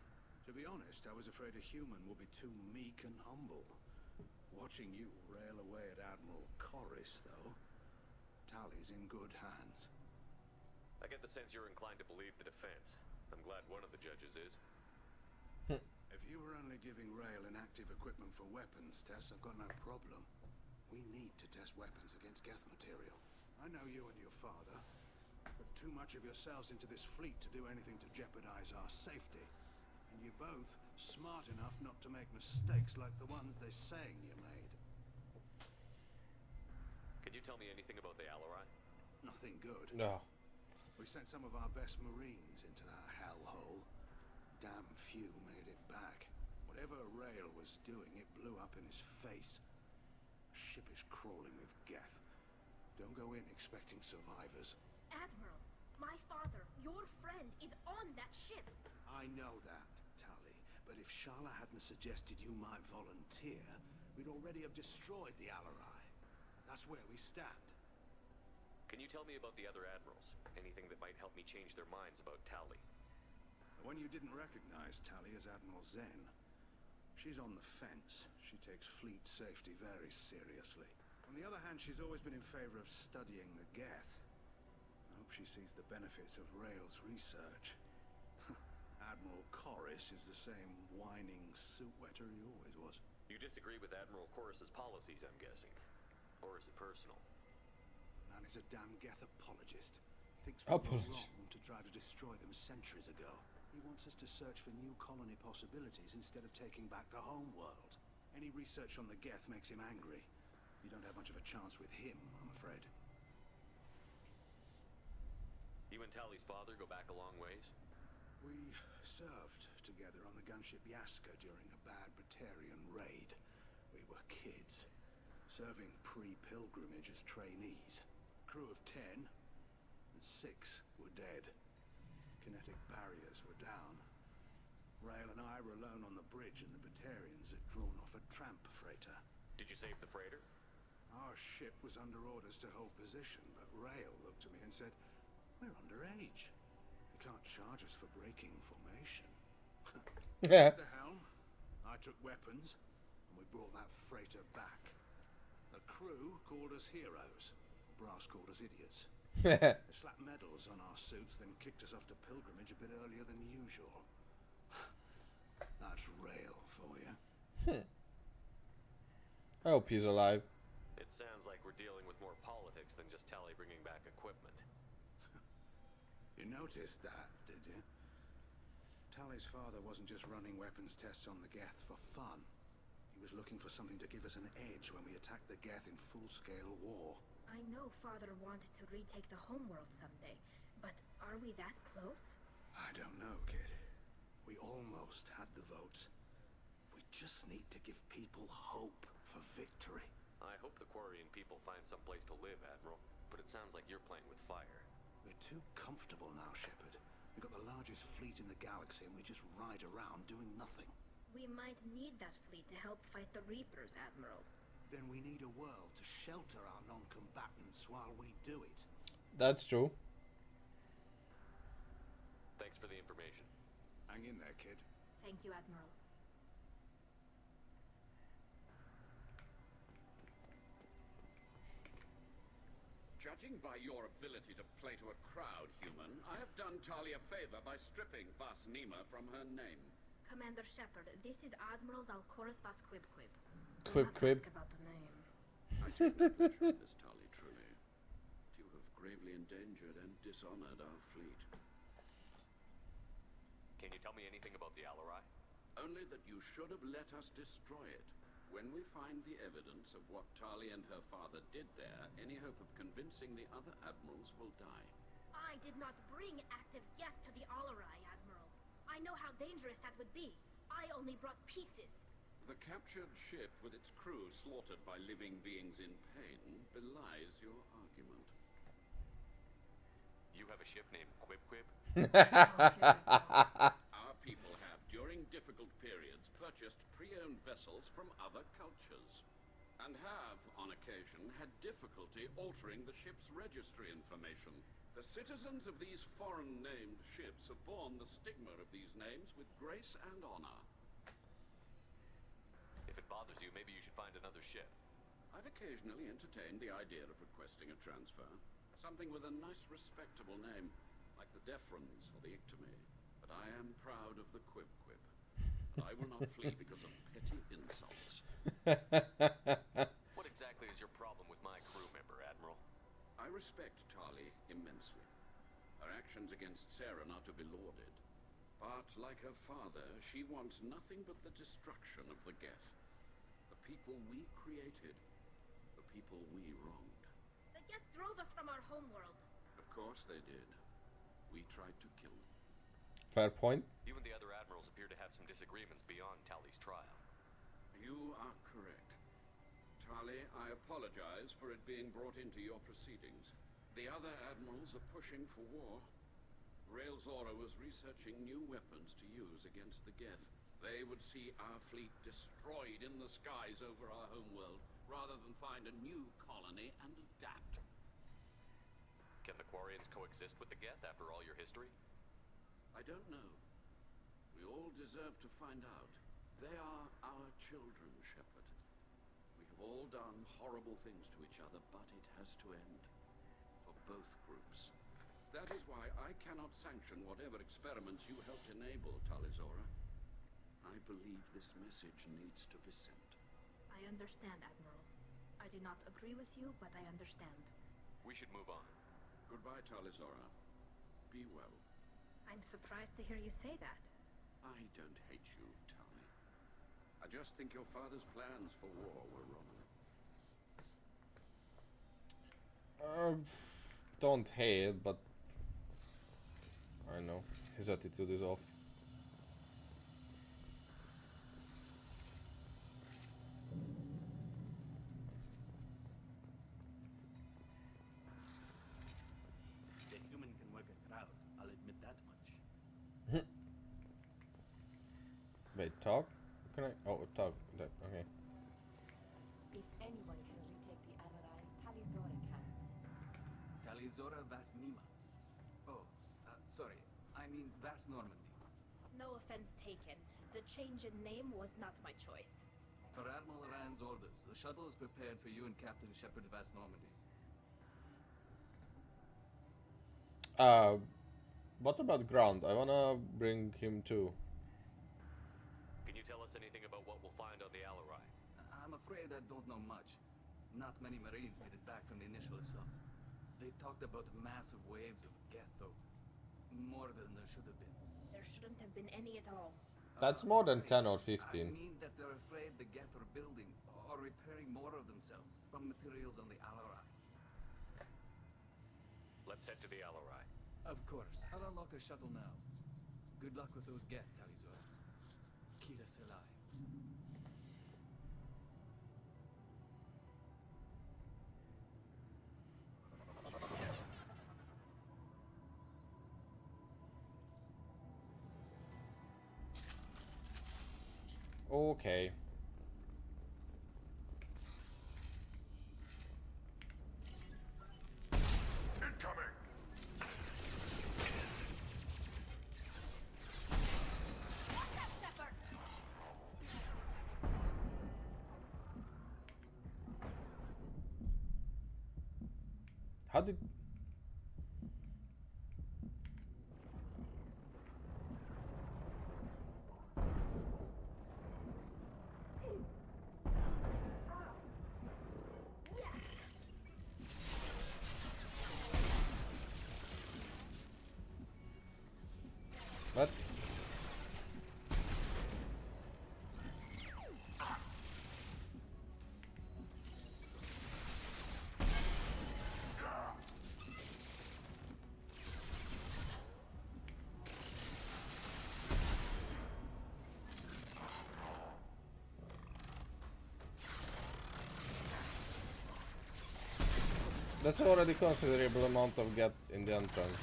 To be honest, I was afraid a human would be too meek and humble. Watching you rail away at Admiral Corris, though, Tali's in good hands. I get the sense you're inclined to believe the defense. I'm glad one of the judges is. If you were only giving Rail inactive equipment for weapons tests, I've got no problem. We need to test weapons against Geth material. I know you and your father put too much of yourselves into this fleet to do anything to jeopardize our safety. And you're both smart enough not to make mistakes like the ones they're saying you made. Can you tell me anything about the Alarai? Nothing good. No. We sent some of our best Marines into that hellhole. Damn few made it back. Whatever Rail was doing, it blew up in his face. The ship is crawling with Geth. Don't go in expecting survivors. Admiral, my father, your friend, is on that ship. I know that, Tali. But if Shala hadn't suggested you might volunteer, we'd already have destroyed the Alarai. That's where we stand. Can you tell me about the other admirals? Anything that might help me change their minds about Tali? The one you didn't recognize, Tali, is Admiral Zen. She's on the fence. She takes fleet safety very seriously. On the other hand, she's always been in favor of studying the Geth. I hope she sees the benefits of Rail's research. Admiral Corris is the same whining suit-wetter he always was. You disagree with Admiral Corris's policies, I'm guessing. Or is it personal? The man is a damn Geth apologist. Thinks we were wrong to try to destroy them centuries ago. He wants us to search for new colony possibilities instead of taking back the home world. Any research on the Geth makes him angry. You don't have much of a chance with him, I'm afraid. You and Tali's father go back a long ways? We served together on the gunship Yaska during a bad Batarian raid. We were kids, serving pre-pilgrimage as trainees. Crew of 10, and 6 were dead. Kinetic barriers were down. Rail and I were alone on the bridge, and the Batarians had drawn off a tramp freighter. Did you save the freighter? Our ship was under orders to hold position, but Rail looked at me and said, "We're underage. You can't charge us for breaking formation." At the helm, I took weapons, and we brought that freighter back. The crew called us heroes. Brass called us idiots. They slapped medals on our suits, then kicked us off to pilgrimage a bit earlier than usual. That's Rail for you. I hope he's alive. It sounds like we're dealing with more politics than just Tali bringing back equipment. You noticed that, did you? Tali's father wasn't just running weapons tests on the Geth for fun. He was looking for something to give us an edge when we attacked the Geth in full-scale war. I know father wanted to retake the homeworld someday, but are we that close? I don't know, kid. We almost had the votes. We just need to give people hope for victory. I hope the Quarian people find some place to live, Admiral, but it sounds like you're playing with fire. We're too comfortable now, Shepard. We've got the largest fleet in the galaxy, and we just ride around doing nothing. We might need that fleet to help fight the Reapers, Admiral. Then we need a world to shelter our non-combatants while we do it. That's true. Thanks for the information. Hang in there, kid. Thank you, Admiral. Judging by your ability to play to a crowd, human, I have done Tali a favor by stripping Vasnima from her name. Commander Shepard, this is Admiral Zalkoris Vasquibquib. Quib. Ask about the name. I take no pleasure in this, Tali, truly. You have gravely endangered and dishonored our fleet. Can you tell me anything about the Alarai? Only that you should have let us destroy it. When we find the evidence of what Tali and her father did there, any hope of convincing the other admirals will die. I did not bring active Geth to the Alarai, Admiral. I know how dangerous that would be. I only brought pieces. The captured ship with its crew slaughtered by living beings in pain belies your argument. You have a ship named Quib Quib? Our people have, during difficult periods, purchased pre-owned vessels from other cultures, and have, on occasion, had difficulty altering the ship's registry information. The citizens of these foreign-named ships have borne the stigma of these names with grace and honor. If it bothers you, maybe you should find another ship. I've occasionally entertained the idea of requesting a transfer. Something with a nice, respectable name, like the Defrons or the Ictomy. But I am proud of the Quib Quib. I will not flee because of petty insults. What exactly is your problem with my crew member, Admiral? I respect Tali immensely. Her actions against Saren are to be lauded. But, like her father, she wants nothing but the destruction of the Geth. The people we created. The people we wronged. The Geth drove us from our homeworld. Of course they did. We tried to kill them. Fair point. You and the other admirals appear to have some disagreements beyond Tali's trial. You are correct. Tali, I apologize for it being brought into your proceedings. The other admirals are pushing for war. Rael Zora was researching new weapons to use against the Geth. They would see our fleet destroyed in the skies over our homeworld, rather than find a new colony and adapt. Can the Quarians coexist with the Geth after all your history? I don't know. We all deserve to find out. They are our children, Shepard. We have all done horrible things to each other, but it has to end. For both groups. That is why I cannot sanction whatever experiments you helped enable, Talizora. I believe this message needs to be sent. I understand, Admiral. I do not agree with you, but I understand. We should move on. Goodbye, Talizora. Be well. I'm surprised to hear you say that. I don't hate you, Tali. I just think your father's plans for war were wrong. Don't hate, but I know his attitude is off. The human can work a crowd, I'll admit that much. Wait, talk? Can I? Oh, talk. That, okay. If anyone can retake the Alarai, Talizora can. Talizora Vas Nima. Oh, sorry. I mean Vas Normandy. No offense taken. The change in name was not my choice. Per Admiral Rand's orders, the shuttle is prepared for you and Captain Shepard Vas Normandy. What about ground? I wanna bring him too. Can you tell us anything about what we'll find on the Alarai? I'm afraid I don't know much. Not many Marines made it back from the initial assault. They talked about massive waves of Geth, though. More than there should have been. There shouldn't have been any at all. That's more than 10 or I 15. mean that they're afraid the Geth are building or repairing more of themselves from materials on the Alarai. Let's head to the Alarai. Of course. I'll unlock the shuttle now. Good luck with those Geth, Talizora. Kira Selai. Okay. Incoming! How did... What? That's already considerable amount of get in the entrance.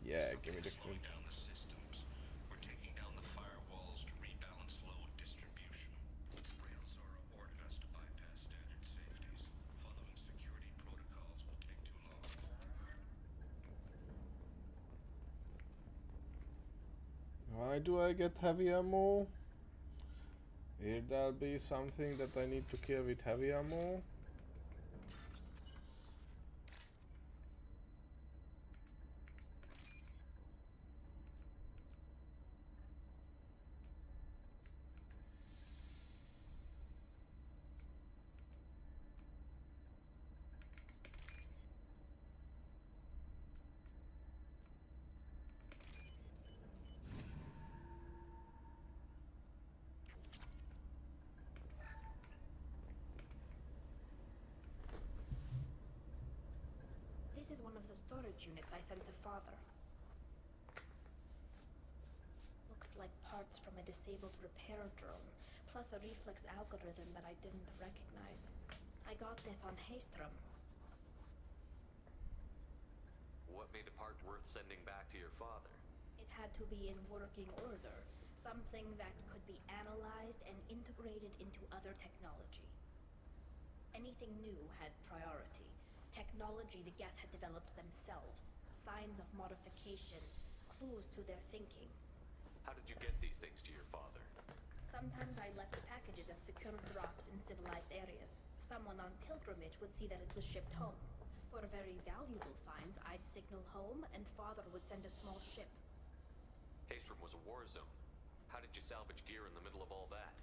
Yeah, give me the Slowing crits. down the systems. We're taking down the firewalls to rebalance load distribution. Rail Zora ordered us to bypass standard safeties. Following security protocols will take too long. Why do I get heavy ammo? Here there'll be something that I need to kill with heavy ammo. This is one of the storage units I sent to Father. Looks like parts from a disabled repair drone, plus a reflex algorithm that I didn't recognize. I got this on Haystrom. What made a part worth sending back to your father? It had to be in working order, something that could be analyzed and integrated into other technology. Anything new had priority. Technology the Geth had developed themselves, signs of modification, clues to their thinking. How did you get these things to your father? Sometimes I left packages at secure drops in civilized areas. Someone on pilgrimage would see that it was shipped home. For very valuable finds, I'd signal home, and Father would send a small ship. Haystrom was a war zone. How did you salvage gear in the middle of all that?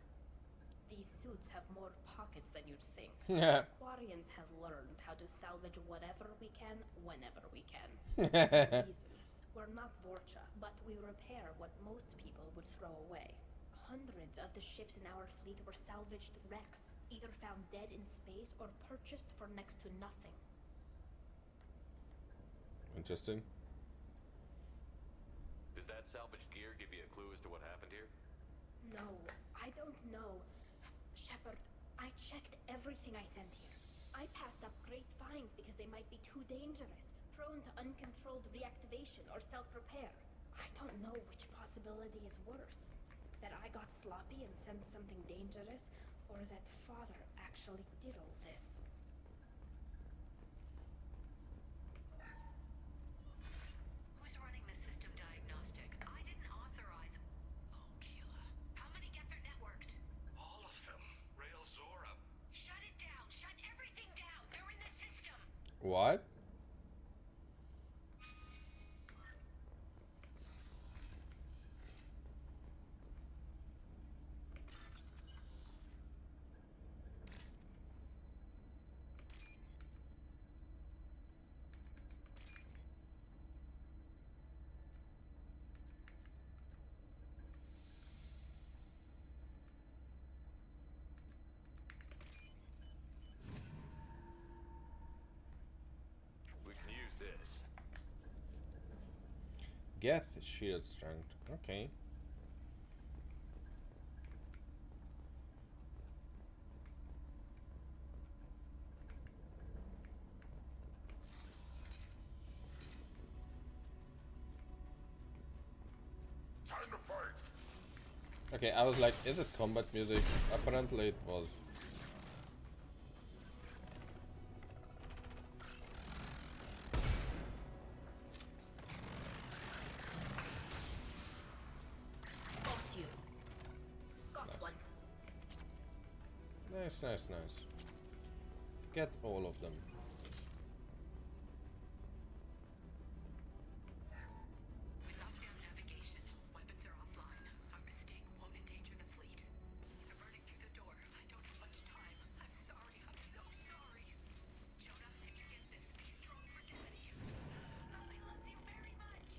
These suits have more pockets than you'd think. Yeah. Quarians have learned how to salvage whatever we can, whenever we can. Reason. We're not Vorcha, but we repair what most people would throw away. Hundreds of the ships in our fleet were salvaged wrecks, either found dead in space or purchased for next to nothing. Interesting. Does that salvaged gear give you a clue as to what happened here? No, I don't know. Shepard, I checked everything I sent here. I passed up great finds because they might be too dangerous, prone to uncontrolled reactivation or self-repair. I don't know which possibility is worse. That I got sloppy and sent something dangerous, or that Father actually did all this. Who's running the system diagnostic? I didn't authorize. Oh, Keela. How many Geth are networked? All of them. Rail Zora. Shut it down. Shut everything down. They're in the system. What? We can use this. Geth shield strength. Okay. Time to fight. Okay, I was like, is it combat music? Apparently it was. Got you. Got one. Nice, nice, nice. Get all of them. Lockdown navigation. Weapons are offline. Our mistake won't endanger the fleet. They're burning through the door. I don't have much time. I'm sorry. I'm so sorry. Jonah, if you get this, be strong for Daddy. I love you very much.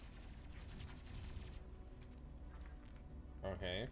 Okay.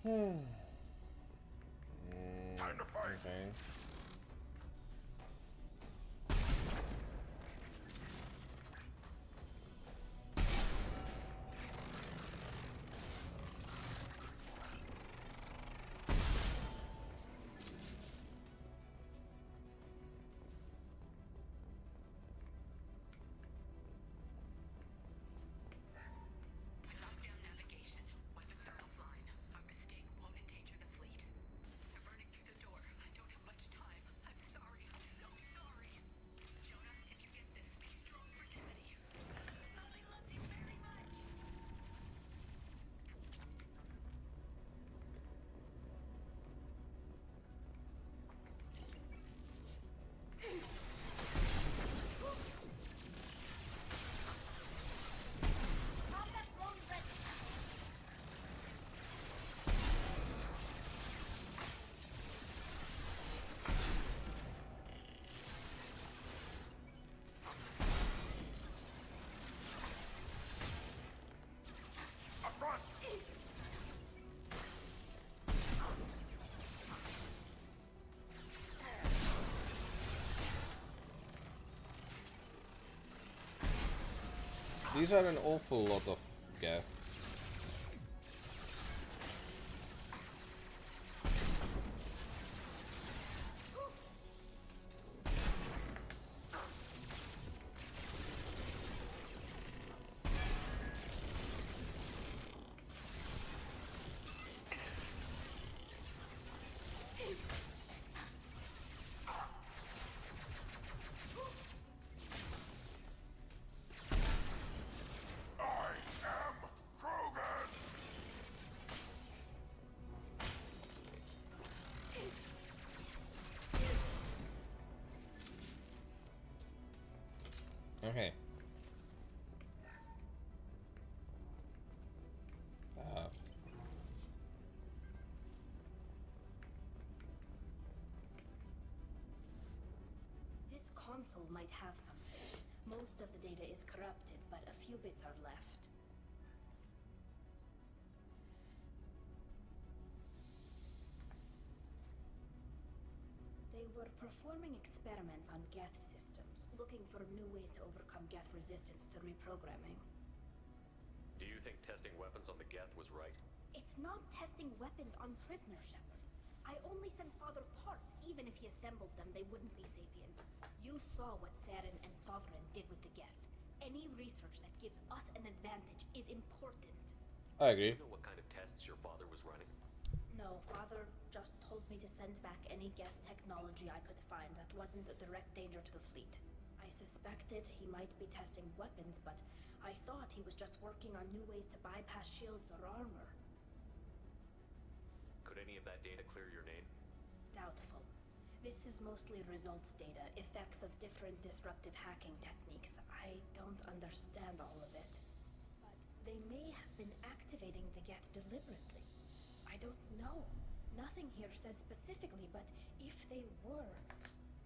Time to fight. Okay. Lockdown navigation. Weapons are offline. Our mistake won't endanger the fleet. They're burning through the door. I don't have much time. I'm sorry. I'm so sorry. Jonah, if you get this, be strong for Teddy. Molly loves you very much. Combat drone ready. Up front. These are an awful lot of Gaff. I am Krogan. Okay. This console might have something. Most of the data is corrupted, but a few bits are left. They were performing experiments on Geth systems, looking for new ways to overcome Geth resistance to reprogramming. Do you think testing weapons on the Geth was right? It's not testing weapons on prisoners, Shepard. I only sent Father parts. Even if he assembled them, they wouldn't be sapient. You saw what Saren and Sovereign did with the Geth. Any research that gives us an advantage is important. I Do agree. you know what kind of tests your father was running? No, Father just told me to send back any Geth technology I could find that wasn't a direct danger to the fleet. I suspected he might be testing weapons, but I thought he was just working on new ways to bypass shields or armor. Could any of that data clear your name? Doubtful. This is mostly results data, effects of different disruptive hacking techniques. I don't understand all of it. But they may have been activating the Geth deliberately. I don't know. Nothing here says specifically, but if they were,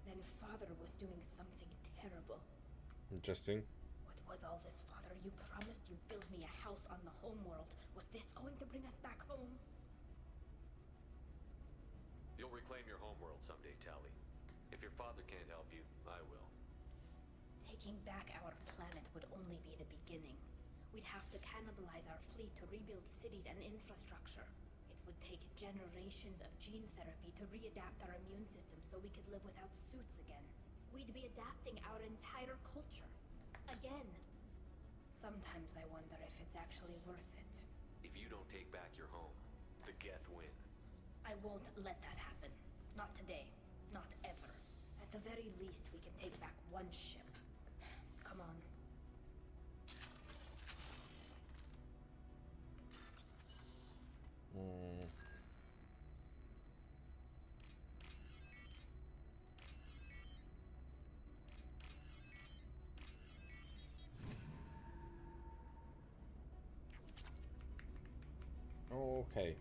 then Father was doing something terrible. Interesting. What was all this, Father? You promised you'd build me a house on the homeworld. Was this going to bring us back home? You'll reclaim your homeworld someday, Tali. If your father can't help you, I will. Taking back our planet would only be the beginning. We'd have to cannibalize our fleet to rebuild cities and infrastructure. It would take generations of gene therapy to readapt our immune system so we could live without suits again. We'd be adapting our entire culture. Again. Sometimes I wonder if it's actually worth it. If you don't take back your home, the Geth win. I won't let that happen. Not today. Not ever. At the very least, we can take back one ship. Come on. Okay.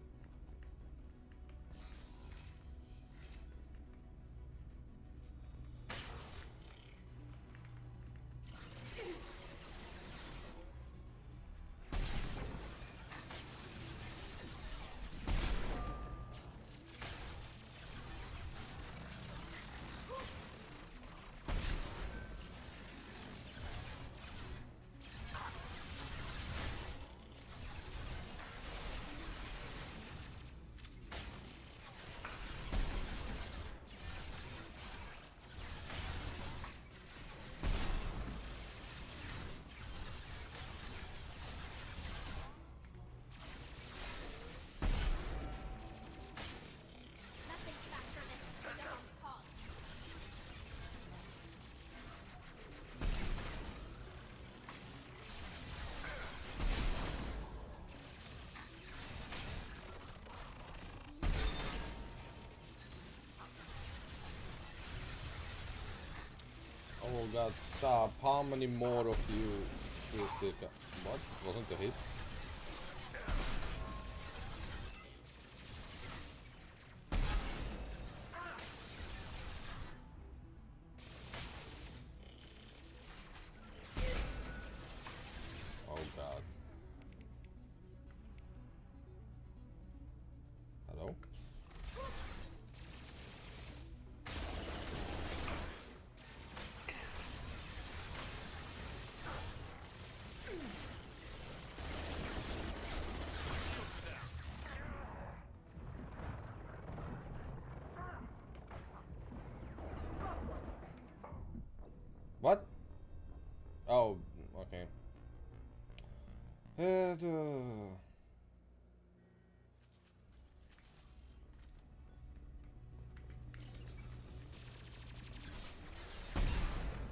god, stop. How many more of you will still come? What? Wasn't a hit? Oh god. Hello? What? Oh, okay.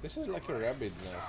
This is like a rabbit nest.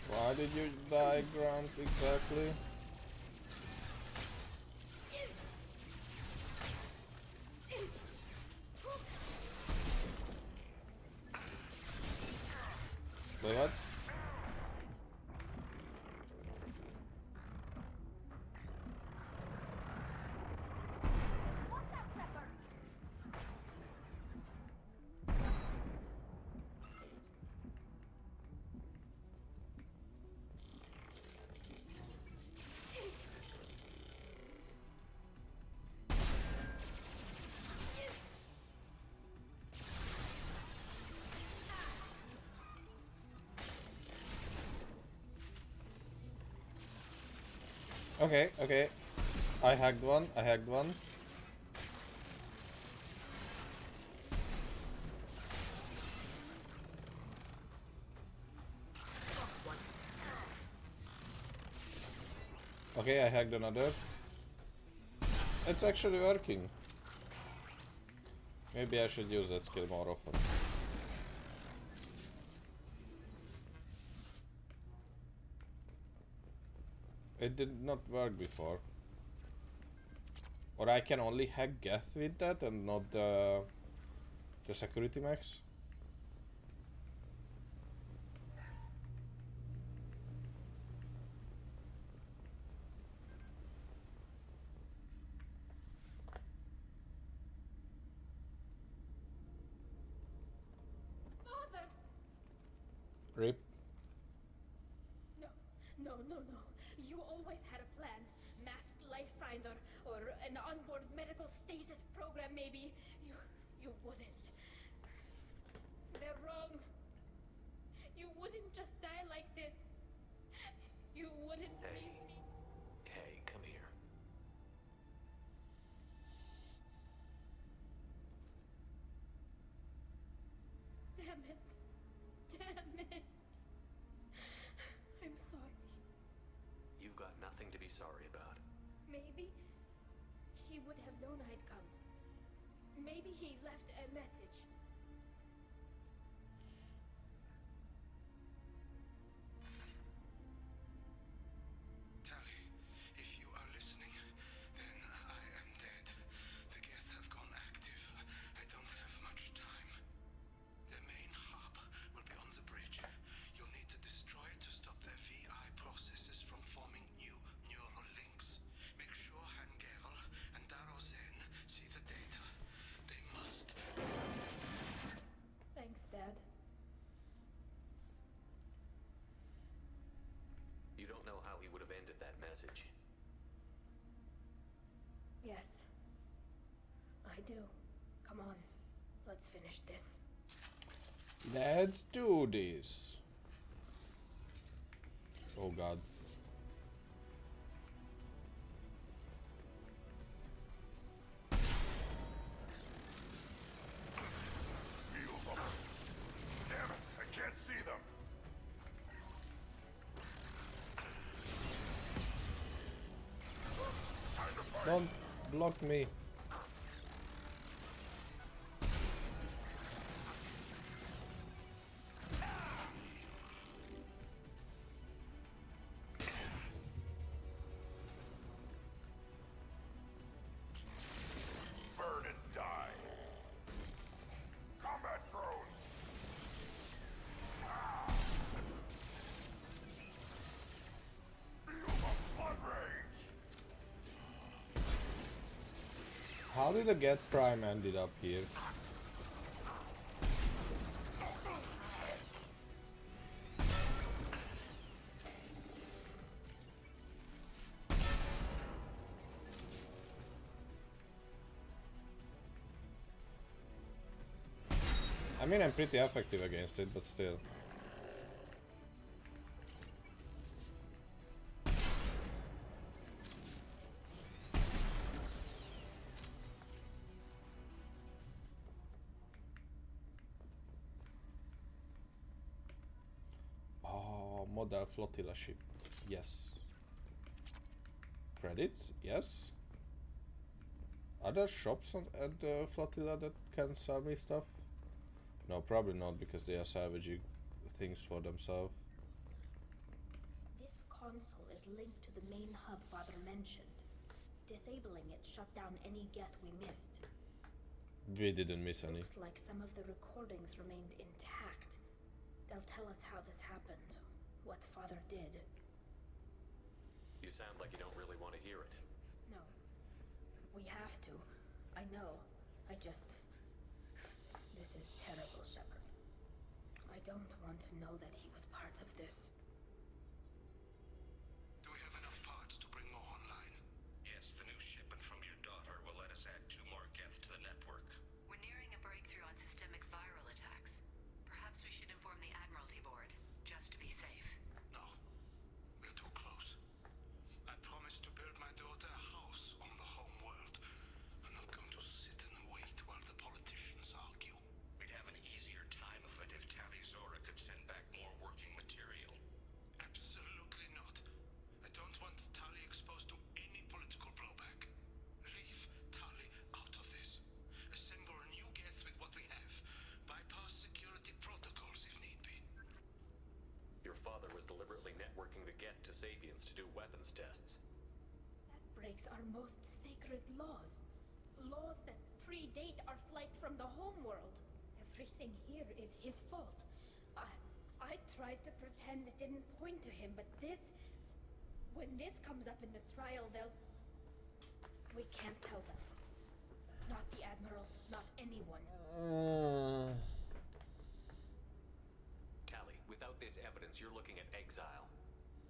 Why did you die, Grant, exactly? Wait, what? Okay, okay. I hacked one, I hacked one. Okay, I hacked another. It's actually working. Maybe I should use that skill more often. It did not work before. Or I can only hack Geth with that and not the security max. Father! Rip. No. You always had a plan. Masked life signs or an onboard medical stasis program maybe. You wouldn't. They're wrong. You wouldn't just die like this. You wouldn't leave me. Hey, come here. Damn it. I'm sorry. You've got nothing to be sorry about. Maybe he would have known I'd come. Maybe he left a message. Tally, if you are listening, then I am dead. The Geth have gone active. I don't have much time. The main hub will be on the bridge. You'll need to destroy it to stop their VI processes from forming new neural links. Make sure Hangerl and Darozen see the data. They must Yes. I do. Come on. Let's finish this. Let's do this. Oh god. Feel them. Damn it, I can't see them. Don't block me. Burn and die. Combat drones. Feel the blood rage. How did the Get Prime ended up here? I mean, I'm pretty effective against it, but still. Oh, model flotilla ship. Yes. Credits? Yes. Are there shops at the flotilla that can sell me stuff? No, probably not, because they are salvaging things for themselves. This console is linked to the main hub Father mentioned. Disabling it shut down any geth we missed. We didn't miss any. Looks like some of the recordings remained intact. They'll tell us how this happened, what Father did. You sound like you don't really want to hear it. No. We have to. I know. This is terrible, Shepard. I don't want to know that he was part of this. Do we have enough parts to bring more online? Yes, the new shipment from your daughter will let us add 2 more geth to the network. We're nearing a breakthrough on systemic viral attacks. Perhaps we should inform the Admiralty Board, just to be safe. No. We're too close. I promised to build my daughter a house on the home world. I'm not going to sit and wait while the politicians argue. We'd have an easier time of it if Tali Zora could send back more working material. Absolutely not. I don't want Tali exposed to any political blowback. Leave Tali out of this. Assemble new geth with what we have. Bypass security protocols if need be. Your father was deliberately networking the Geth to Sapiens to do weapons tests. That breaks our most sacred laws. Laws that predate our flight from the homeworld. Everything here is his fault. I tried to pretend it didn't point to him, but when this comes up in the trial, we can't tell them. Not the admirals, not anyone. Tali, without this evidence, you're looking at exile.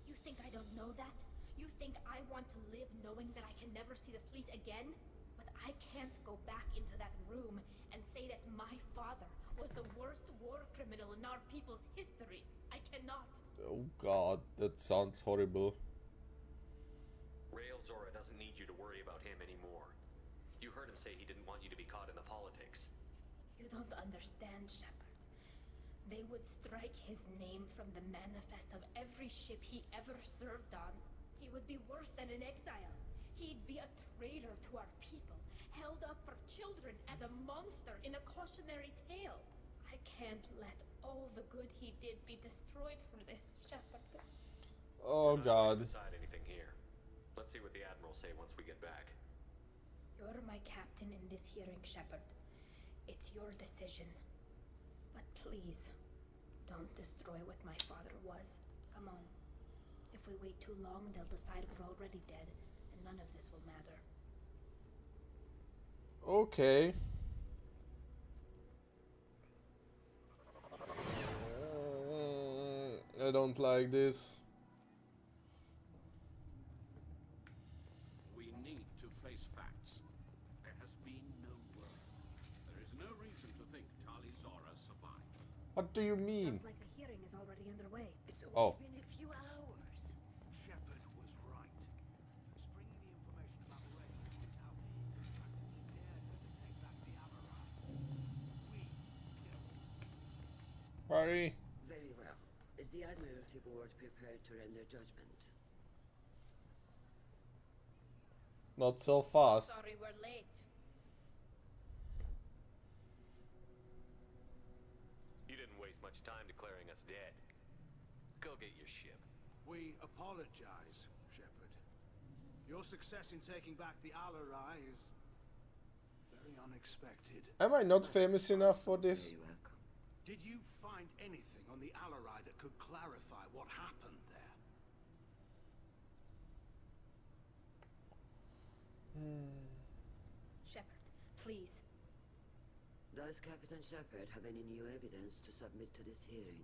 You think I don't know that? You think I want to live knowing that I can never see the fleet again? But I can't go back into that room and say that my father was the worst war criminal in our people's history. I cannot. Oh god, that sounds horrible. Rail Zora doesn't need you to worry about him anymore. You heard him say he didn't want you to be caught in the politics. You don't understand, Shepard. They would strike his name from the manifest of every ship he ever served on. He would be worse than an exile. He'd be a traitor to our people, held up for children as a monster in a cautionary tale. I can't let all the good he did be destroyed for this, Shepard. Oh god. Decide anything here. Let's see what the Admirals say once we get back. You're my captain in this hearing, Shepard. It's your decision. But please, don't destroy what my father was. Come on. If we wait too long, they'll decide we're already dead, and none of this will matter. Okay. I don't like this. We need to face facts. What do you mean? Sounds like the hearing is already underway. It's Oh. only been a few hours. Shepard was right. Springing the information about Rail on Tally practically dared her to take back the Alarai. We killed. Hurry. Very well. Is the Admiralty Board prepared to render judgment? Not so fast. Sorry we're late. You didn't waste much time declaring us dead. Go get your ship. We apologize, Shepard. Your success in taking back the Alarai is very unexpected. Am I not famous enough for this? Very welcome. Did you find anything on the Alarai that could clarify what happened there? Shepard, please. Does Captain Shepard have any new evidence to submit to this hearing?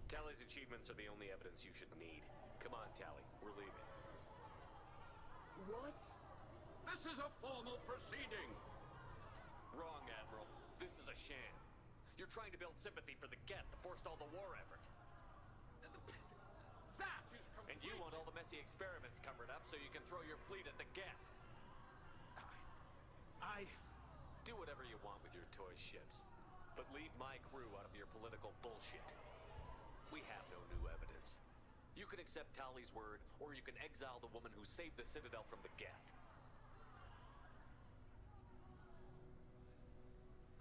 Tally's achievements are the only evidence you should need. Come on, Tally. We're leaving. What? This is a formal proceeding. Wrong, Admiral. This is a sham. You're trying to build sympathy for the Geth to forestall the war effort. That is complete. And you want all the messy experiments covered up so you can throw your fleet at the Geth. I... Do whatever you want with your toy ships. But leave my crew out of your political bullshit. We have no new evidence. You can accept Tally's word, or you can exile the woman who saved the Citadel from the Geth.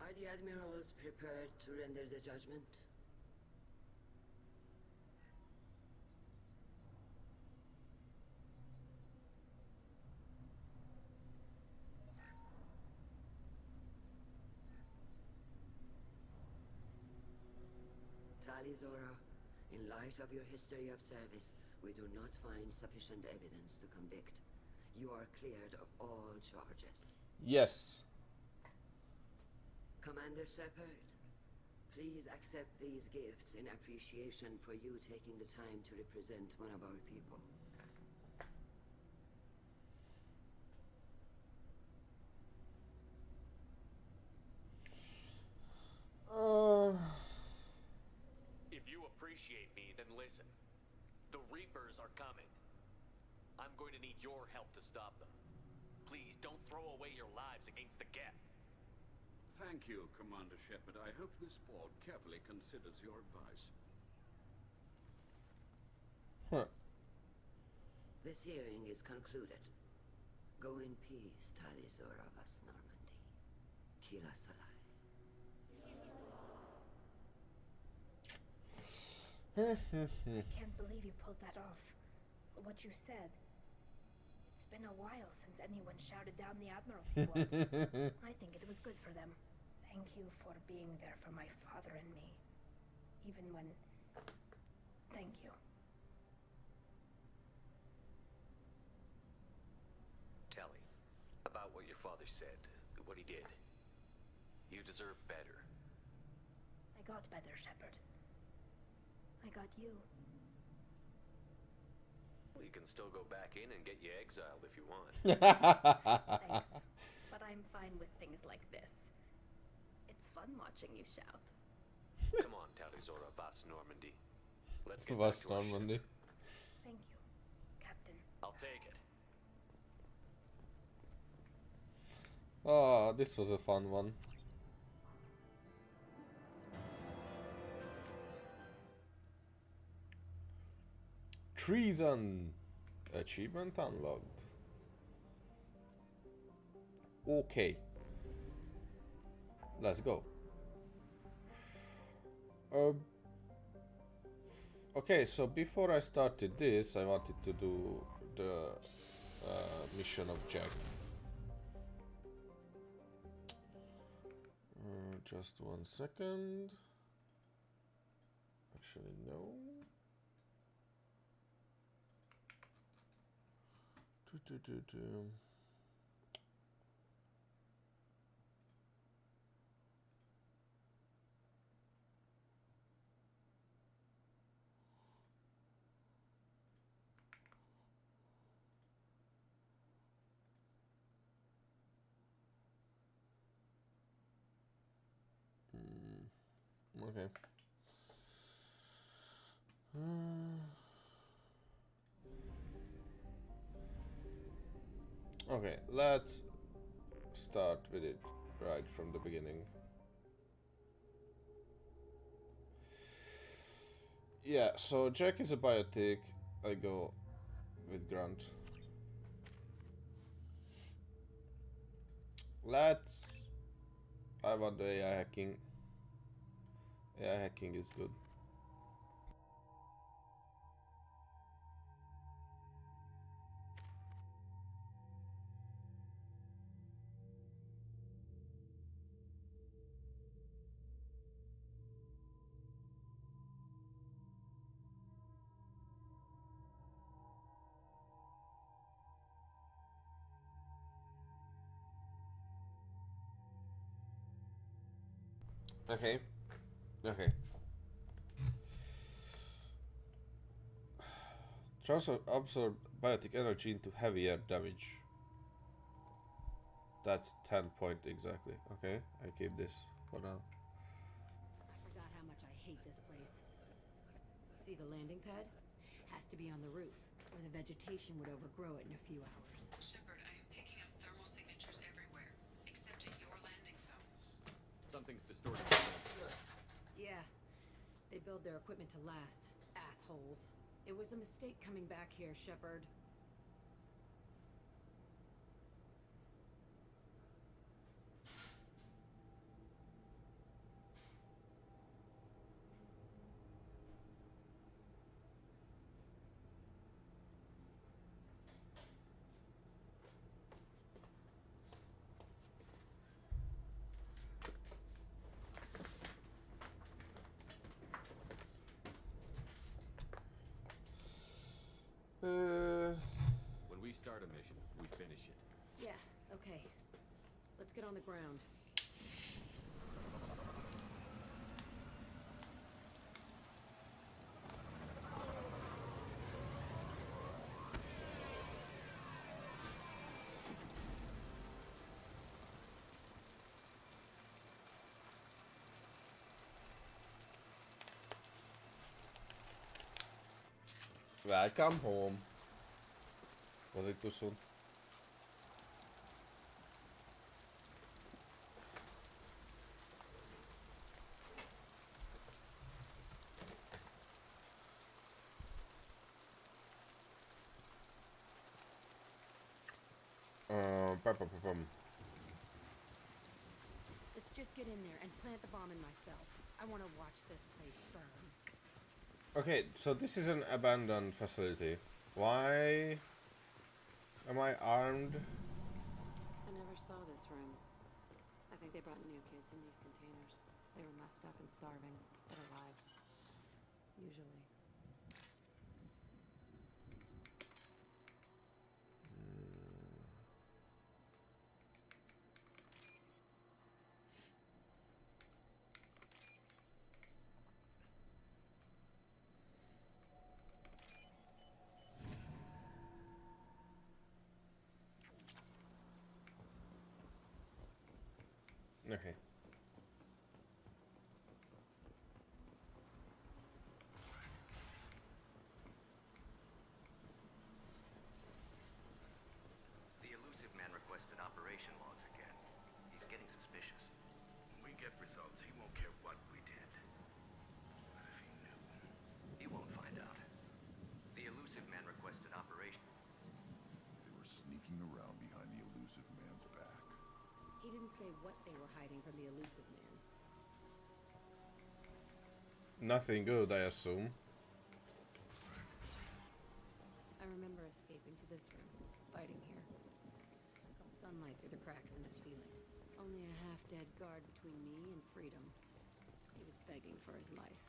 Are the Admirals prepared to render the judgment? Tali Zora, in light of your history of service, we do not find sufficient evidence to convict. You are cleared of all charges. Yes. Commander Shepard, please accept these gifts in appreciation for you taking the time to represent one of our people. If you appreciate me, then listen. The Reapers are coming. I'm going to need your help to stop them. Please don't throw away your lives against the Geth. Thank you, Commander Shepard. I hope this board carefully considers your advice. Huh. This hearing is concluded. Go in peace, Tali Zora vas Normandy. Kila Salai. I can't believe you pulled that off. What you said. It's been a while since anyone shouted down the Admiralty Board. I think it was good for them. Thank you for being there for my father and me. Even when... Thank you. Tally, about what your father said, what he did. You deserve better. I got better, Shepard. I got you. Well, you can still go back in and get you exiled if you want. Thanks. But I'm fine with things like this. It's fun watching you shout. Come on, Tally Zora vas Normandy. Let's get Vas back to our ship. Normandy. Thank you, Captain. I'll take it. Ah, this was a fun one. Treason! Achievement unlocked. Okay. Let's go. Okay, so before I started this, I wanted to do the mission of Jack. Just 1 second. Actually, no. Okay. Okay, let's start with it right from the beginning. Yeah, so Jack is a biotic. I go with Grunt. I want the AI hacking. AI hacking is good. Okay. Okay. Transfer absorb biotic energy into heavier damage. That's 10 point exactly. Okay, I keep this for now. I forgot how much I hate this place. See the landing pad? Has to be on the roof, or the vegetation would overgrow it in a few hours. Shepard, I am picking up thermal signatures everywhere, except at your landing zone. Something's distorted. Yeah, they build their equipment to last. Assholes. It was a mistake coming back here, Shepard. When we start a mission, we finish it. Yeah, okay. Let's get on the ground. Welcome home. Was it too soon? Let's just get in there and plant the bomb in myself. I want to watch this place burn. Okay, so this is an abandoned facility. Why am I armed? I never saw this room. I think they brought new kids in these containers. They were messed up and starving, but alive. Usually. Okay. The elusive man requested operation logs again. He's getting suspicious. When we get results, he won't care what we did. But if he knew... He won't find out. The elusive man requested operation. They were sneaking around behind the elusive man's back. He didn't say what they were hiding from the elusive man. Nothing good, I assume. I remember escaping to this room, fighting here. Sunlight through the cracks in the ceiling. Only a half-dead guard between me and freedom. He was begging for his life.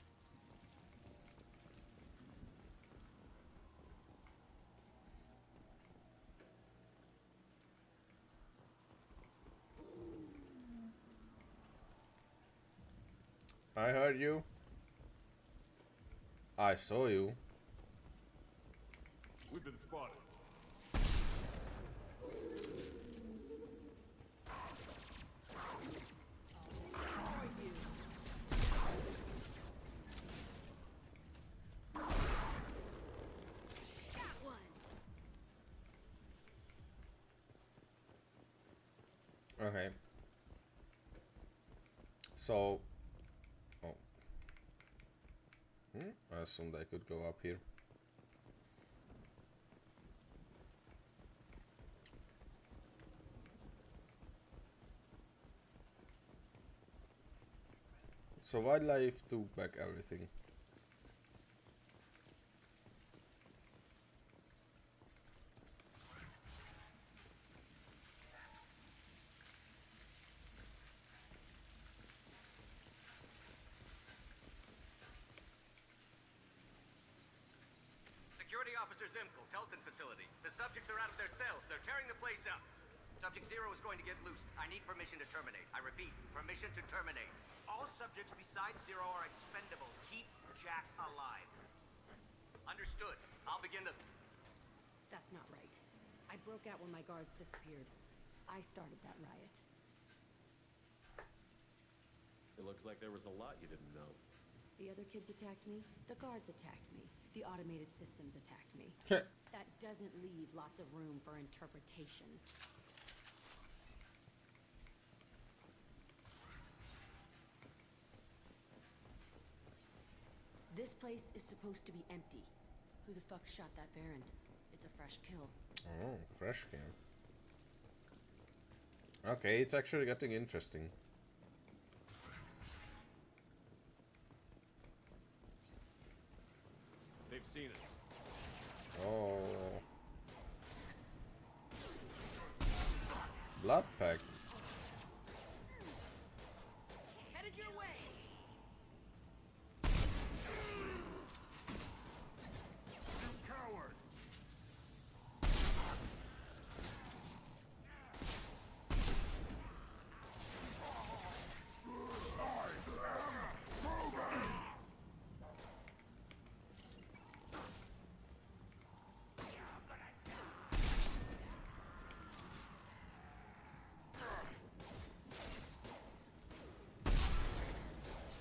I heard you. I saw you. We've been spotted. Okay. So... Oh. I assumed I could go up here. So wildlife took back everything. Security Officer Zimkel, Telton facility. The subjects are out of their cells. They're tearing the place up. Subject Zero is going to get loose. I need permission to terminate. I repeat, permission to terminate. All subjects besides Zero are expendable. Keep Jack alive. Understood. I'll begin to... That's not right. I broke out when my guards disappeared. I started that riot. It looks like there was a lot you didn't know. The other kids attacked me. The guards attacked me. The automated systems attacked me. That doesn't leave lots of room for interpretation. This place is supposed to be empty. Who the fuck shot that Baron? It's a fresh kill. Oh, fresh kill. Okay, it's actually getting interesting. They've seen it. Oh. Blood pack. Headed your way! You coward!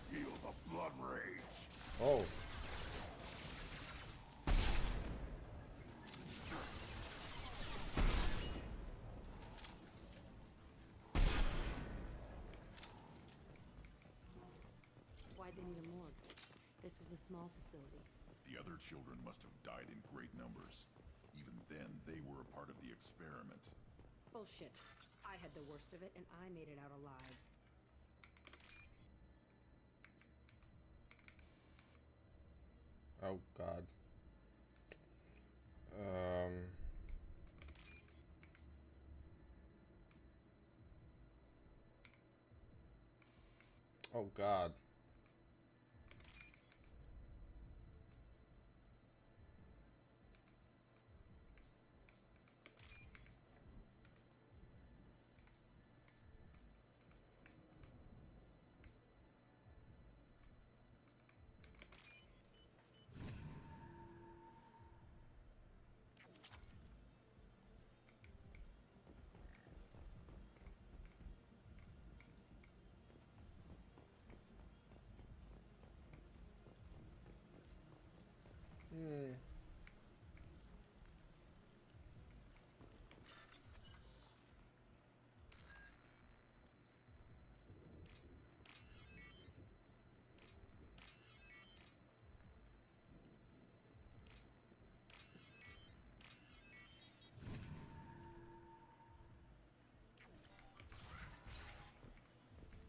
Feel the blood rage. Oh. Why'd they need a morgue? This was a small facility. The other children must have died in great numbers. Even then, they were a part of the experiment. Bullshit. I had the worst of it, and I made it out alive. Oh god. Oh god.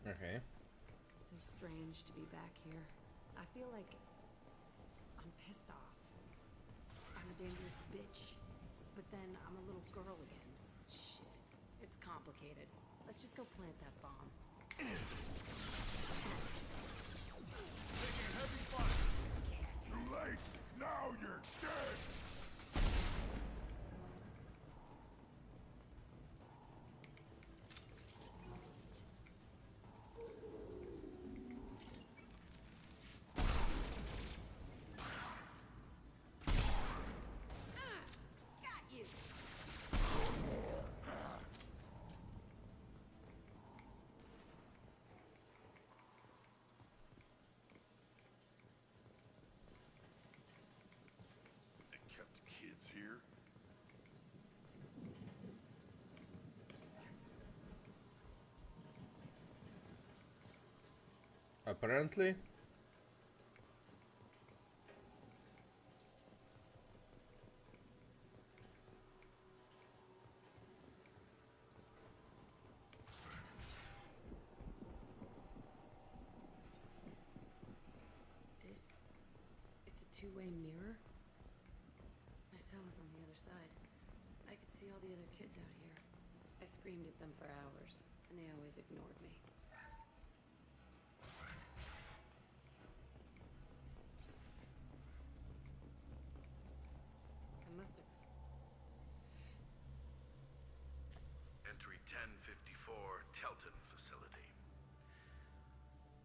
Okay. So strange to be back here. I feel like I'm pissed off. I'm a dangerous bitch. But then I'm a little girl again. Shit. It's complicated. Let's just go plant that bomb. Taking heavy fire. Too late. Now you're dead. Got you! Apparently. It's a two-way mirror? My cell is on the other side. I could see all the other kids out here. I screamed at them for hours, and they always ignored me. I must have... Entry 1054, Telton Facility.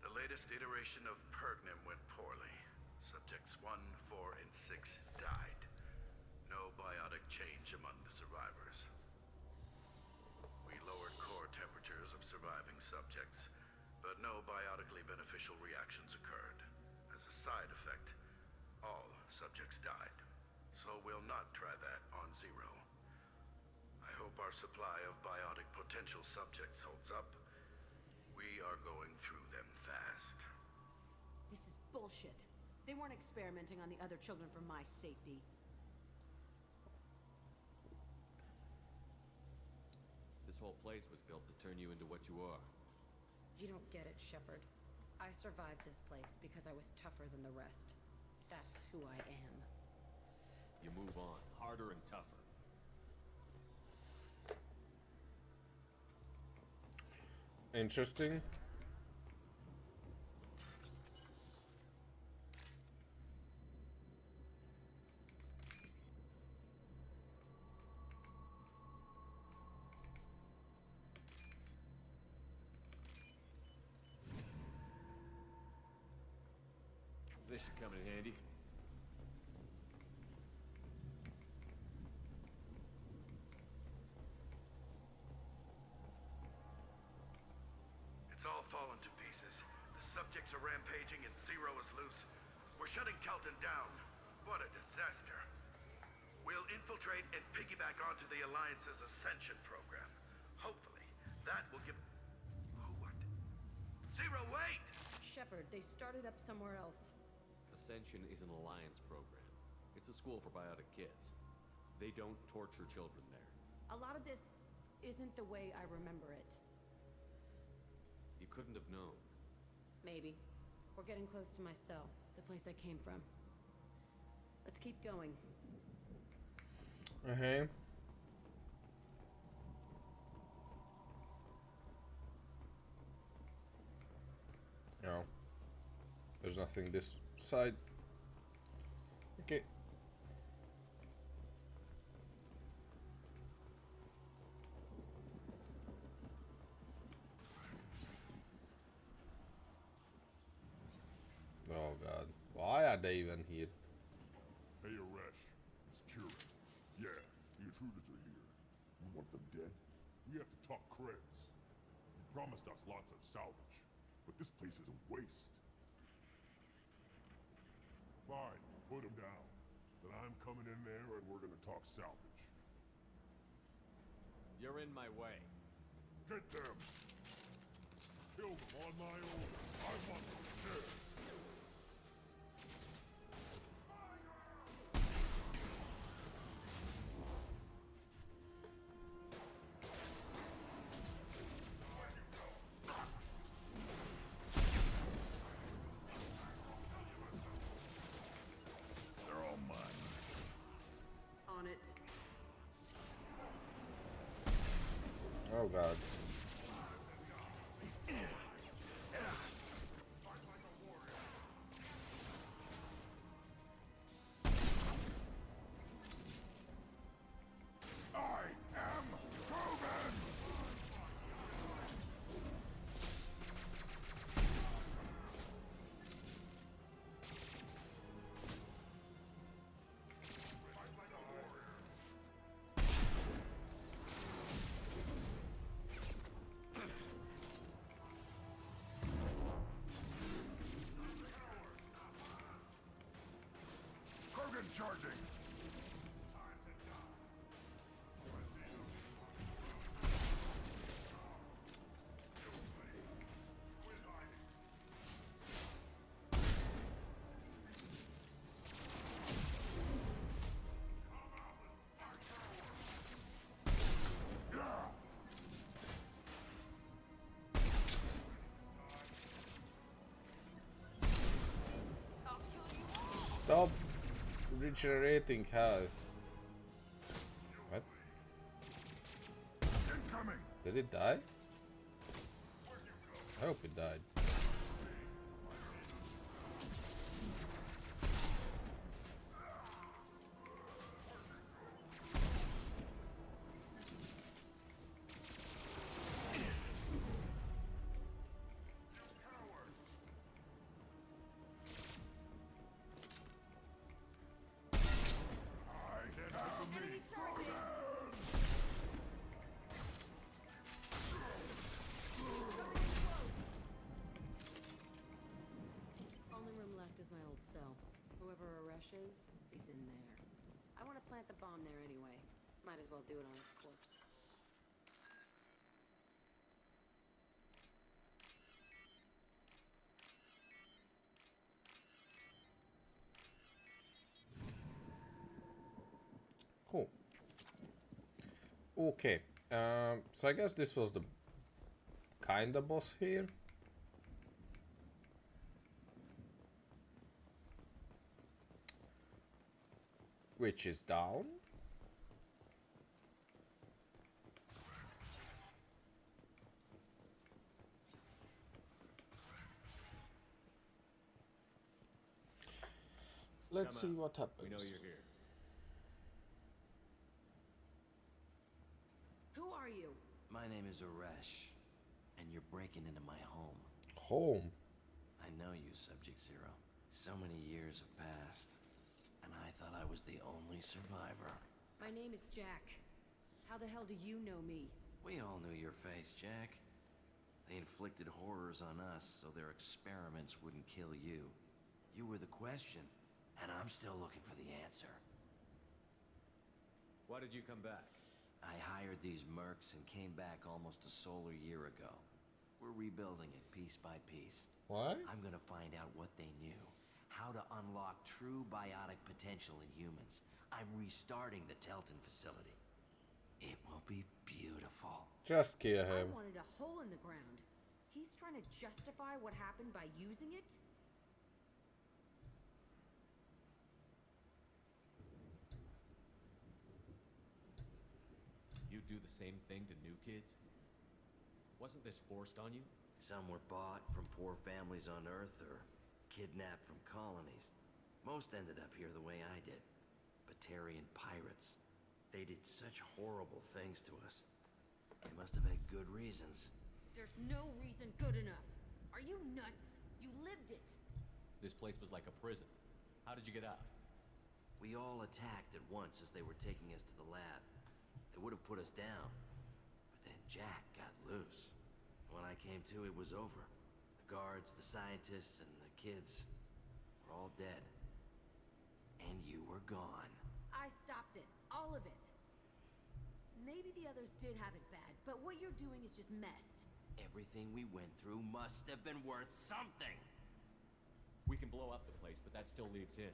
The latest iteration of Pergnim went poorly. Subjects 1, 4, and 6 died. No biotic change among the survivors. We lowered core temperatures of surviving subjects, but no biotically beneficial reactions occurred. As a side effect, all subjects died. So we'll not try that on Zero. I hope our supply of biotic potential subjects holds up. We are going through them fast. This is bullshit. They weren't experimenting on the other children for my safety. This whole place was built to turn you into what you are. You don't get it, Shepard. I survived this place because I was tougher than the rest. That's who I am. You move on, harder and tougher. Interesting. This should come in handy. It's all fallen to pieces. The subjects are rampaging and Zero is loose. We're shutting Telton down. What a disaster. We'll infiltrate and piggyback onto the Alliance's Ascension program. Hopefully, that will give... What? Zero, wait! Shepard, they started up somewhere else. Ascension is an alliance program. It's a school for biotic kids. They don't torture children there. A lot of this isn't the way I remember it. You couldn't have known. Maybe. We're getting close to my cell, the place I came from. Let's keep going. Okay. No. There's nothing this side. Okay. Oh god. Why are they even here? Hey, Aresh. It's Kieran. Yeah, the intruders are here. You want them dead? We have to talk creds. You promised us lots of salvage, but this place is a waste. Fine, put them down. Then I'm coming in there and we're gonna talk salvage. You're in my way. Get them! Kill them on my order. I want them dead. They're all mine. On it. Oh god. I am Krogan! Krogan charging! regenerating health. What? Incoming. Did it die? I hope it died. Only room left is my old cell. Whoever Aresh is, he's in there. I want to plant the bomb there anyway. Might as well do it on his corpse. Cool. Okay. So I guess this was the kinda boss here. Which is down. Let's see what happens. We know you're here. Who are you? My name is Aresh, and you're breaking into my home. Home? I know you, Subject-Zero. So many years have passed, and I thought I was the only survivor. My name is Jack. How the hell do you know me? We all knew your face, Jack. They inflicted horrors on us so their experiments wouldn't kill you. You were the question, and I'm still looking for the answer. Why did you come back? I hired these mercs and came back almost a solar year ago. We're rebuilding it piece by piece. What? I'm gonna find out what they knew. How to unlock true biotic potential in humans. I'm restarting the Telton facility. It will be beautiful. Just kill I him. wanted a hole in the ground. He's trying to justify what happened by using it? You do the same thing to new kids? Wasn't this forced on you? Some were bought from poor families on Earth or kidnapped from colonies. Most ended up here the way I did. Batarian pirates. They did such horrible things to us. They must have had good reasons. There's no reason good enough. Are you nuts? You lived it. This place was like a prison. How did you get out? We all attacked at once as they were taking us to the lab. They would have put us down. But then Jack got loose. When I came to, it was over. The guards, the scientists, and the kids were all dead. And you were gone. I stopped it. All of it. Maybe the others did have it bad, but what you're doing is just messed. Everything we went through must have been worth something. We can blow up the place, but that still leaves him.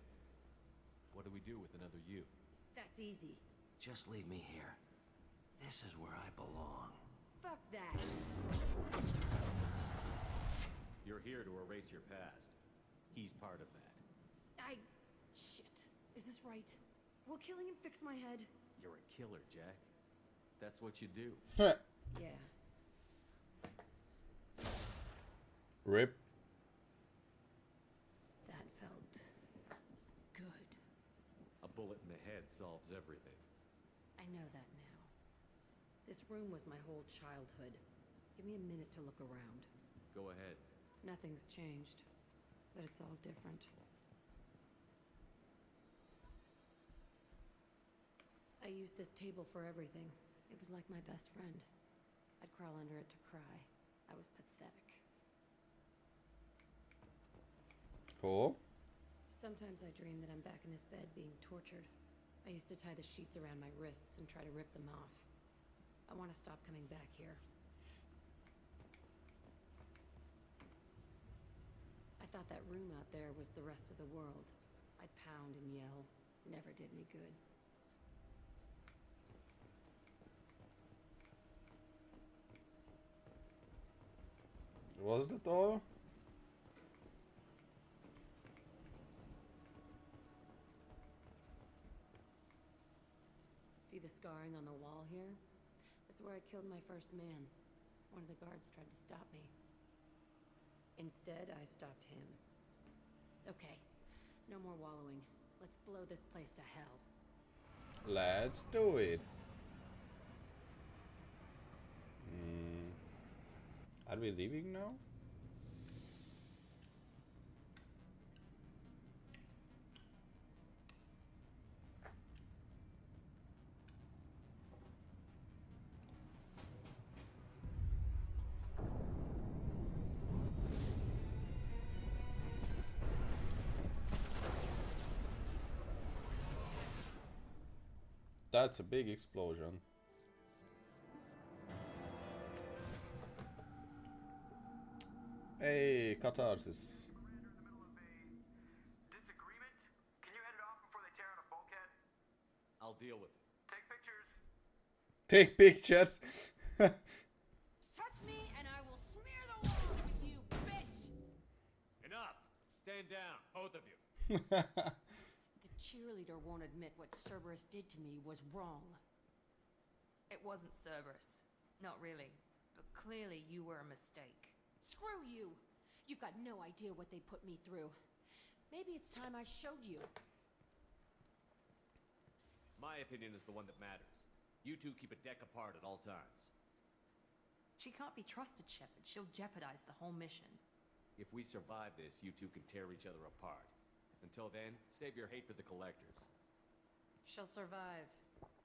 What do we do with another you? That's easy. Just leave me here. This is where I belong. Fuck that. You're here to erase your past. He's part of that. Shit. Is this right? Will killing him fix my head? You're a killer, Jack. That's what you do. Yeah. Rip. That felt good. A bullet in the head solves everything. I know that now. This room was my whole childhood. Give me a minute to look around. Go ahead. Nothing's changed, but it's all different. I used this table for everything. It was like my best friend. I'd crawl under it to cry. I was pathetic. Cool. Sometimes I dream that I'm back in this bed being tortured. I used to tie the sheets around my wrists and try to rip them off. I want to stop coming back here. I thought that room out there was the rest of the world. I'd pound and yell. Never did me good. Was that all? scarring on the wall here? That's where I killed my first man. One of the guards tried to stop me. Instead, I stopped him. Okay, no more wallowing. Let's blow this place to hell. Let's do it. Are we leaving now? That's a big explosion. Hey, catharsis. Disagreement? Can you head it off before they tear out a bulkhead? I'll deal with it. Take pictures. Take pictures. Touch me and I will smear the walls with you, bitch! Enough! Stand down, both of you. The cheerleader won't admit what Cerberus did to me was wrong. It wasn't Cerberus. Not really. But clearly you were a mistake. Screw you! You've got no idea what they put me through. Maybe it's time I showed you. My opinion is the one that matters. You two keep a deck apart at all times. She can't be trusted, Shepard. She'll jeopardize the whole mission. If we survive this, you two can tear each other apart. Until then, save your hate for the collectors. She'll survive.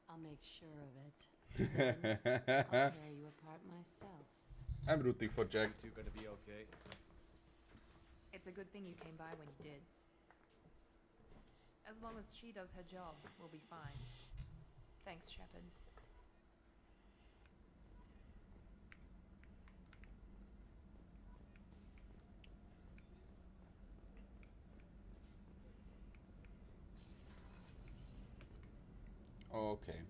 I'll make sure of it. Then I'll tear you apart myself. I'm rooting for Jack. You two gonna be okay? It's a good thing you came by when you did. As long as she does her job, we'll be fine. Thanks, Shepard. Okay.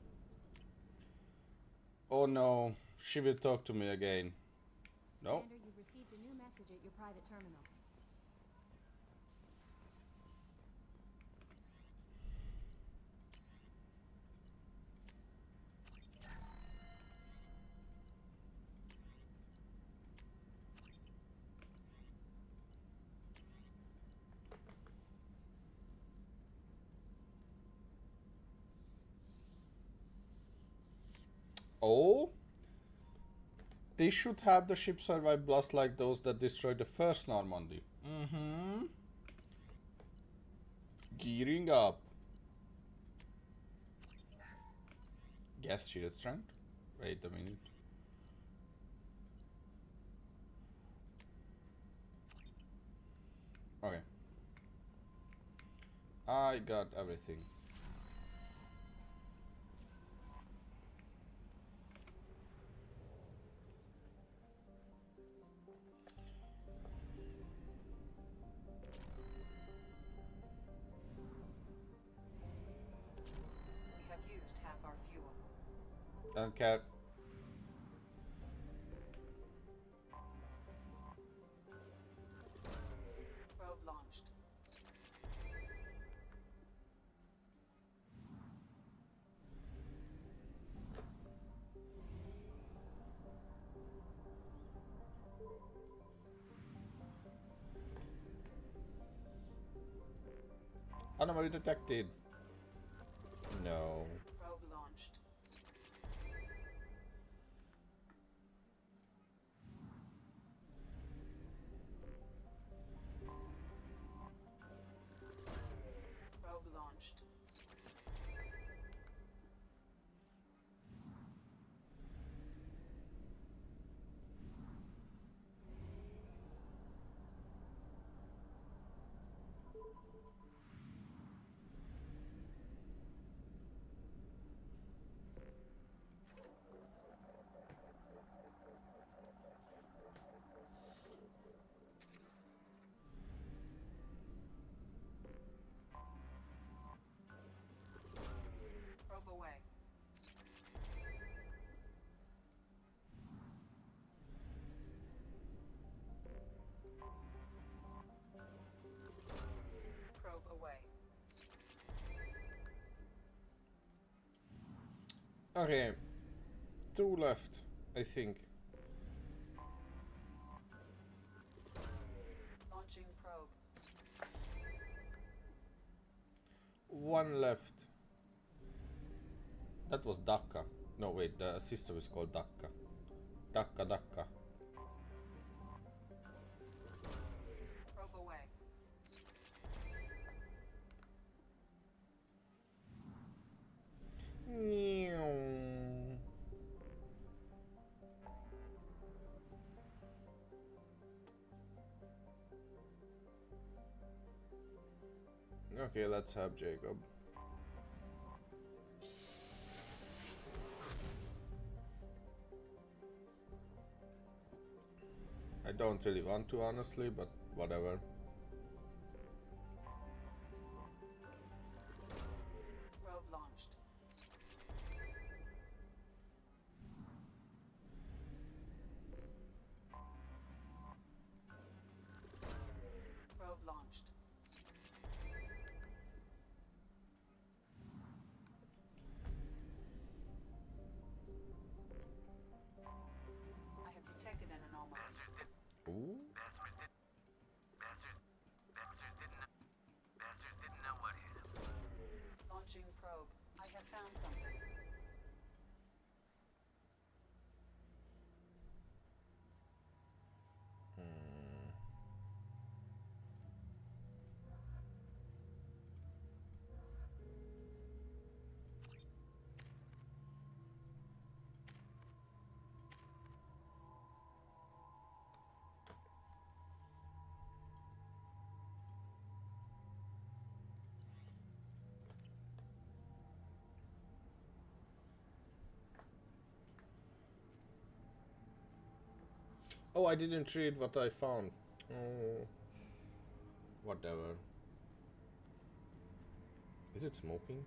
Oh no, she will talk to me again. No? Commander, you've received a new message at your private terminal. Oh? They should have the ship survive blasts like those that destroyed the first Normandy. Mm-hmm. Gearing up. Gas shield strength? Wait a minute. Okay. I got everything. We have used half our fuel. Don't care. Probe launched. Anomaly detected. No. Probe launched. Probe launched. Okay. 2 left, I think. Launching probe. 1 left. That was Dakka. No, wait, the system is called Dakka. Dakka. Probe away. Okay, let's have Jacob. I don't really want to, honestly, but whatever. Probe launched. Probe launched. I have detected an anomaly. Ooh. Bastard didn't know what hit him. Launching probe. I have found something. Oh, I didn't read what I found. Oh. Whatever. Is it smoking?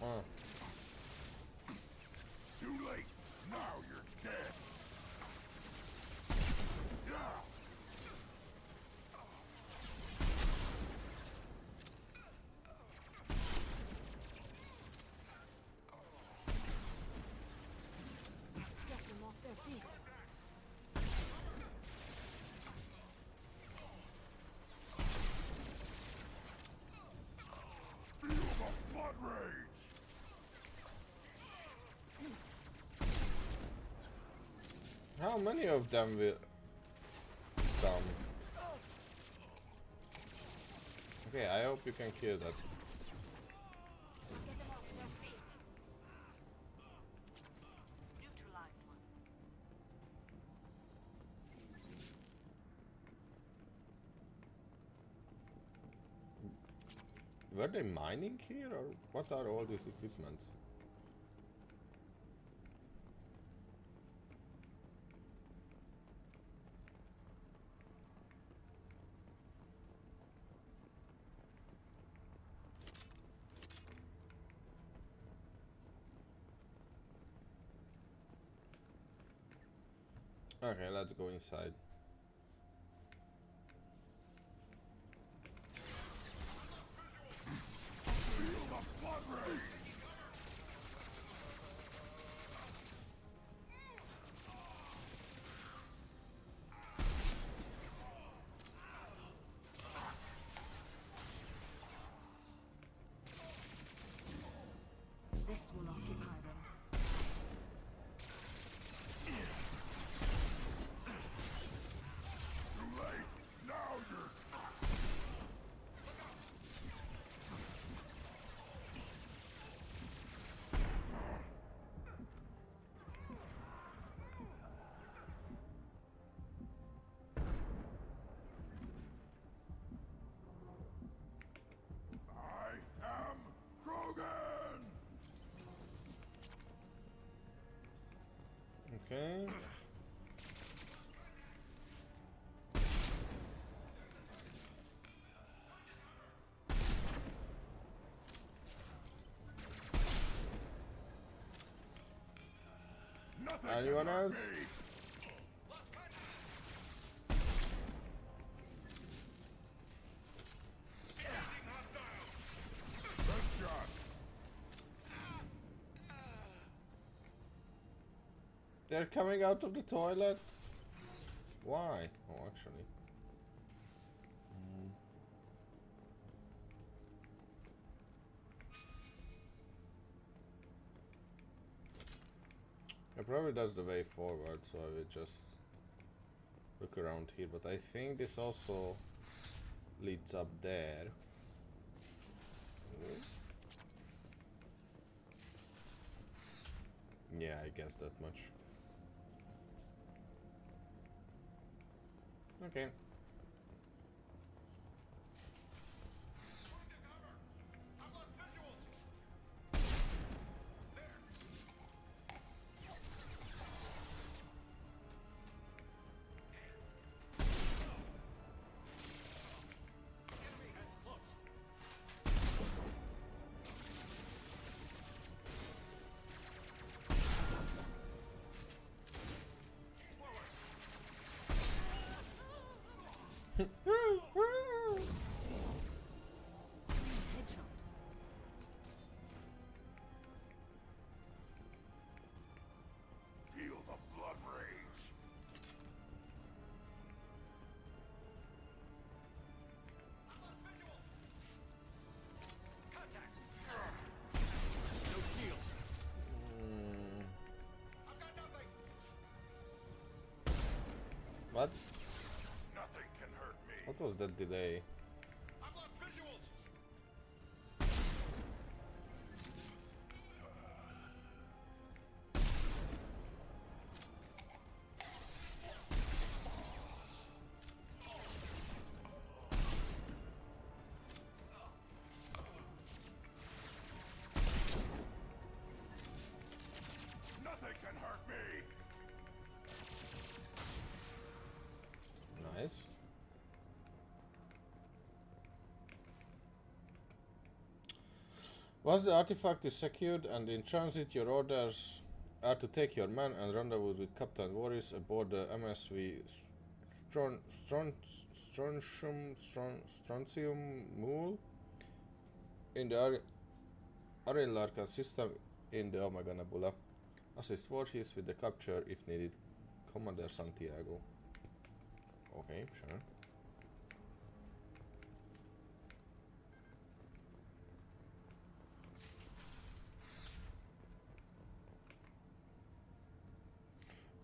Ah. Too late. Now you're dead. Get them off their feet. Feel the blood rage. How many of them will come? Okay, I hope you can kill that. Get them off their feet. Neutralized one. Were they mining here, or what are all these equipments? Okay, let's go inside. Feel the blood rage. This will occupy them. Anyone else? They're coming out of the toilet? Why? Oh, actually. It probably does the way forward, so I will just look around here, but I think this also leads up there. Yeah, I guess that much. Okay. Feel the blood rage. No shield. What? Nothing can hurt me. What was that delay? I've lost visuals. Nothing can hurt me. Nice. Once the artifact is secured and in transit, your orders are to take your men and rendezvous with Captain Warris aboard the MSV Strontium Mule in the Ariel Larkan system in the Omega Nebula. Assist Voorhees with the capture if needed. Commander Santiago. Okay, sure.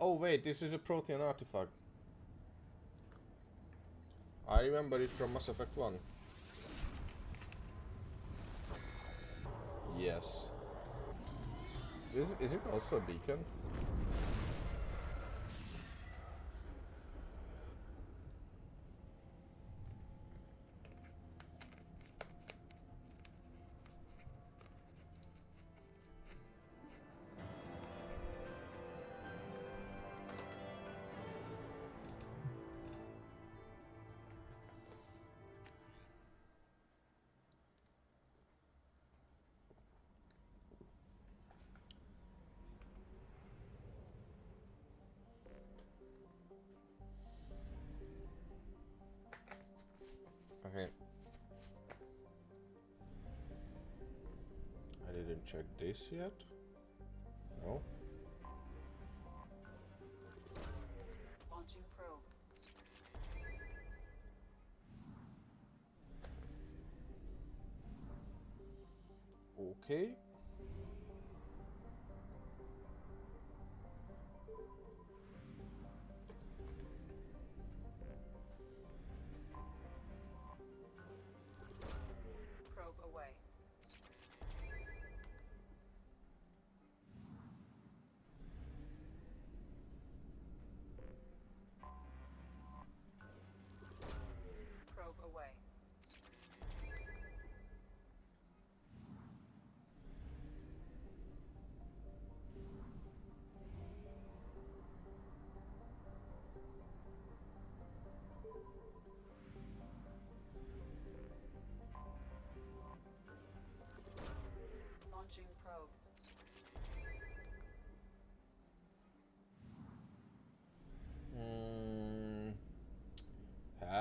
Oh wait, this is a protein artifact. I remember it from Mass Effect 1. Yes. Is it also a beacon? Okay. I didn't check this yet. No. Launching probe. Okay. Probe away. Probe away.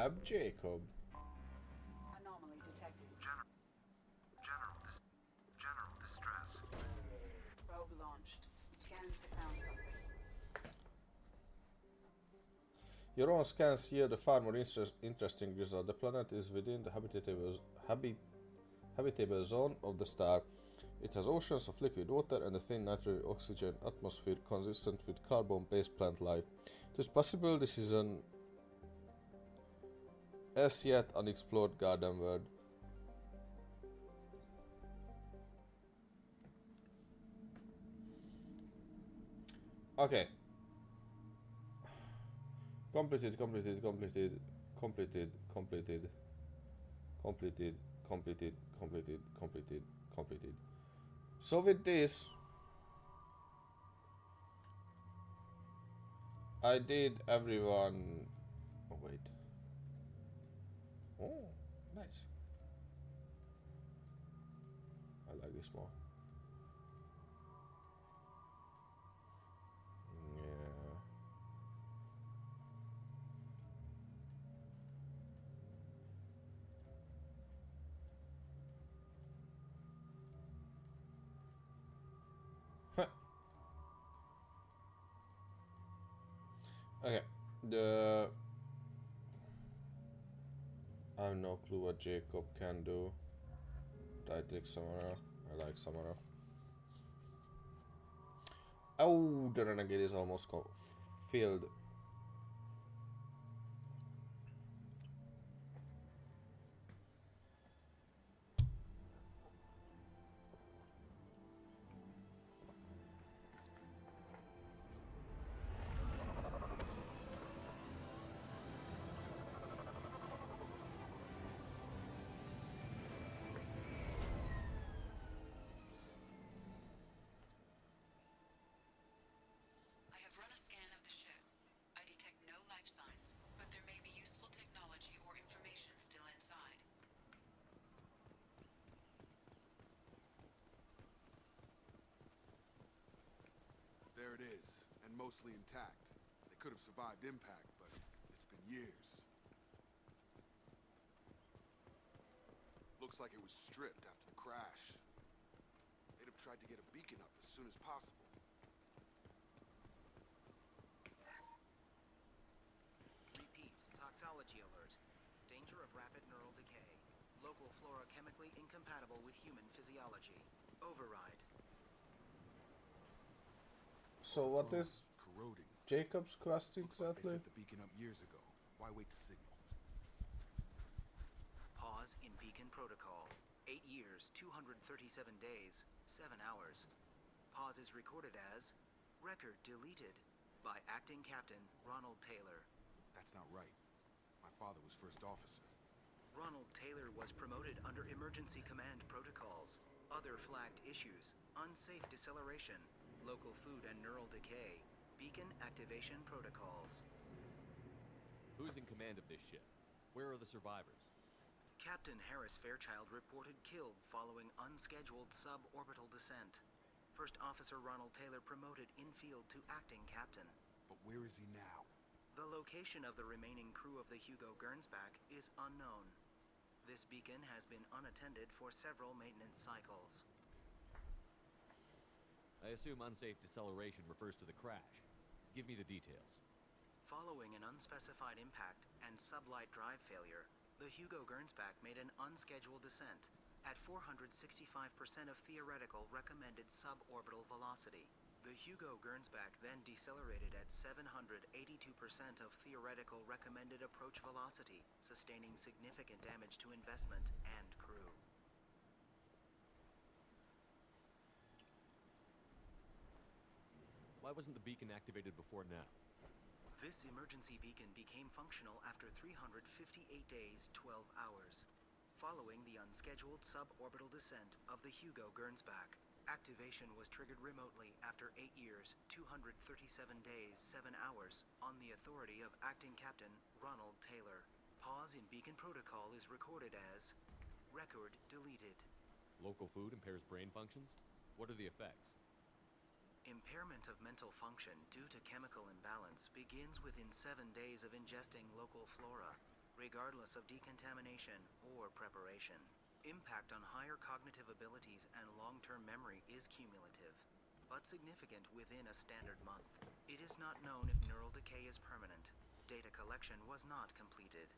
Lab Jacob. Anomaly detected. General distress. Probe launched. Scans have found something. Your own scans yield a far more interesting result. The planet is within the habitable zone of the star. It has oceans of liquid water and a thin nitrogen oxygen atmosphere consistent with carbon-based plant life. It is possible this is an as yet unexplored garden world. Okay. Completed. So with this, I did everyone. Oh wait. Oh, nice. I like this more. Yeah. Okay. I have no clue what Jacob can do. I take Samara. I like Samara. Oh, the renegade is almost filled. I have run a scan of the ship. I detect no life signs, but there may be useful technology or information still inside. There it is, and mostly intact. They could have survived impact, but it's been years. Looks like it was stripped after the crash. They'd have tried to get a beacon up as soon as possible. Repeat, toxology alert. Danger of rapid neural decay. Local flora chemically incompatible with human physiology. Override. So what is corroding. Jacob's quest exactly? They set the beacon up years ago. Why wait to signal? Pause in beacon protocol. 8 years, 237 days, 7 hours. Pause is recorded as record deleted by acting captain Ronald Taylor. That's not right. My father was first officer. Ronald Taylor was promoted under emergency command protocols. Other flagged issues: unsafe deceleration, local food and neural decay, beacon activation protocols. Who's in command of this ship? Where are the survivors? Captain Harris Fairchild reported killed following unscheduled suborbital descent. First Officer Ronald Taylor promoted in-field to acting captain. But where is he now? The location of the remaining crew of the Hugo Gernsback is unknown. This beacon has been unattended for several maintenance cycles. I assume unsafe deceleration refers to the crash. Give me the details. Following an unspecified impact and sublight drive failure, the Hugo Gernsback made an unscheduled descent at 465% of theoretical recommended suborbital velocity. The Hugo Gernsback then decelerated at 782% of theoretical recommended approach velocity, sustaining significant damage to investment and crew. Why wasn't the beacon activated before now? This emergency beacon became functional after 358 days, 12 hours. Following the unscheduled suborbital descent of the Hugo Gernsback, activation was triggered remotely after 8 years, 237 days, 7 hours, on the authority of Acting Captain Ronald Taylor. Pause in beacon protocol is recorded as record deleted. Local food impairs brain functions? What are the effects? Impairment of mental function due to chemical imbalance begins within 7 days of ingesting local flora. regardless of decontamination or preparation. Impact on higher cognitive abilities and long-term memory is cumulative, but significant within a standard month. It is not known if neural decay is permanent. Data collection was not completed.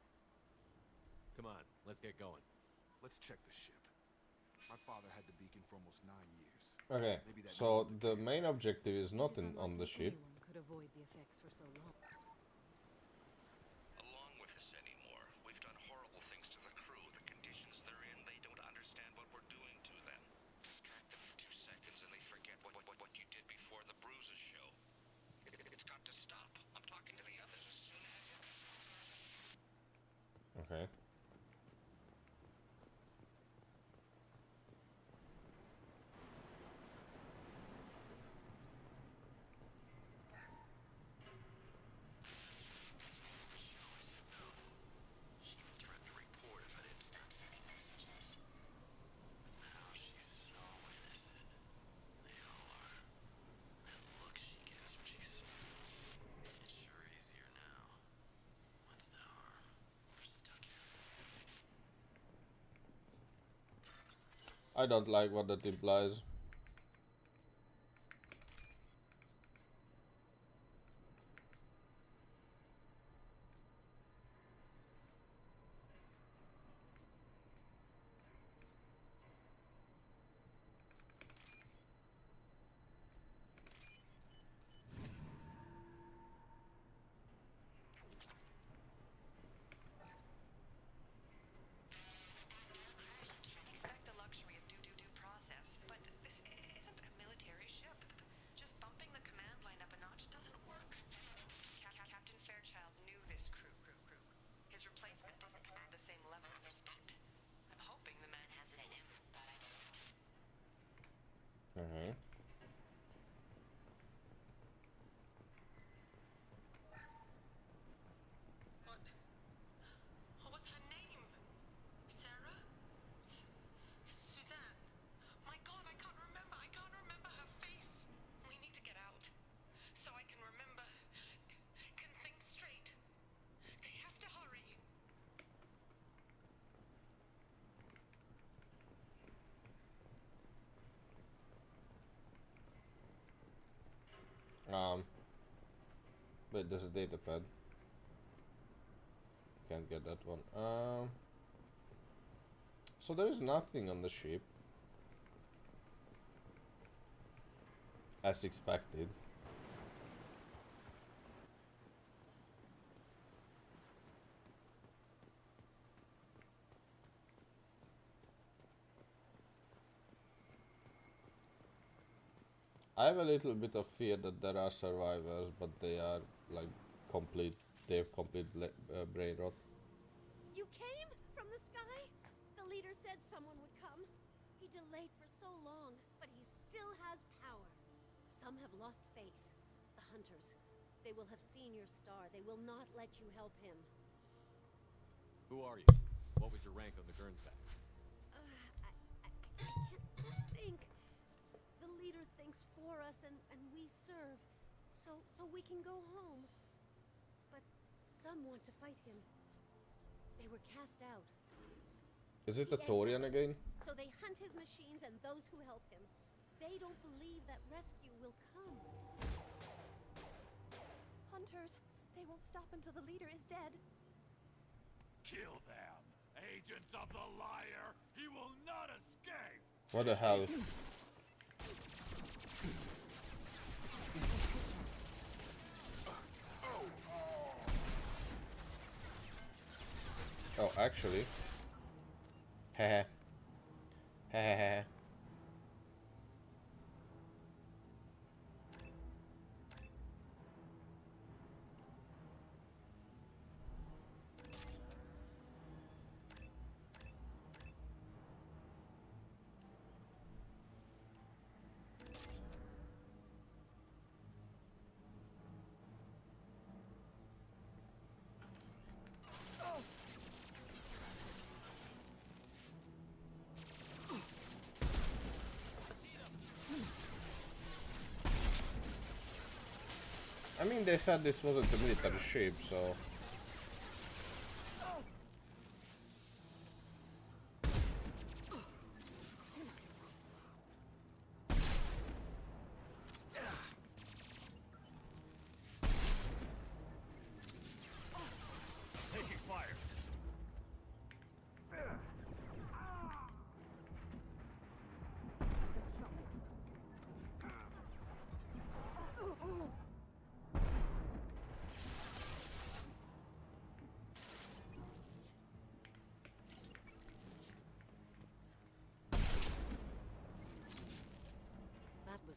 Come on, let's get going. Let's check the ship. My father had the beacon for almost 9 years. Okay, Maybe that so neural the decay main objective is not on the ship. Anyone could avoid the effects for so long. Along with this anymore, we've done horrible things to the crew. The conditions they're in, they don't understand what we're doing to them. Distract them for 2 seconds and they forget what you did before the bruises show. It's got to stop. I'm talking to the others as soon as... Okay. She even threatened to report if I didn't stop sending messages. Now she's so innocent. They all are. That look she gives when she smiles. It's sure easier now. What's the harm? We're stuck here. I don't like what that implies. Expect the luxury of due process, but this isn't a military ship. Just bumping the command line up a notch doesn't work. Captain Fairchild knew this crew. His replacement doesn't command the same level of respect. I'm hoping the man has it in him, but I don't know. Okay. What was her name? Sarah? Suzanne? My God, I can't remember. I can't remember her face. We need to get out. So I can remember. Can think straight. They have to hurry. Wait, there's a data pad. Can't get that one. So there is nothing on the ship. As expected. I have a little bit of fear that there are survivors, but they are like they have complete brain rot. You came from the sky? The leader said someone would come. He delayed for so long, but he still has power. Some have lost faith. The hunters. They will have seen your star. They will not let you help him. Who are you? What was your rank on the Gernsback? I can't think. The leader thinks for us and we serve. So we can go home. But some want to fight him. They were cast out. Is it the Torian again? So they hunt his machines and those who help him. They don't believe that rescue will come. Hunters, they won't stop until the leader is dead. Kill them! Agents of the liar! He will not escape! What the hell? Oh, actually. Heh. Heh. I mean, they said this wasn't a military ship, so...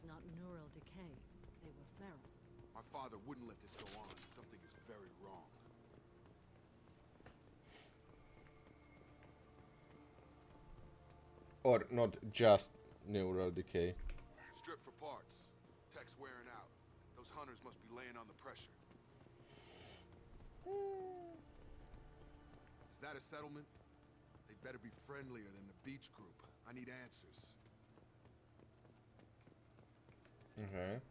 was not neural decay. They were feral. My father wouldn't let this go on. Something is very wrong. Or not just neural decay. Strip for parts. Tech's wearing out. Those hunters must be laying on the pressure. Is that a settlement? They better be friendlier than the beach group. I need answers. Okay.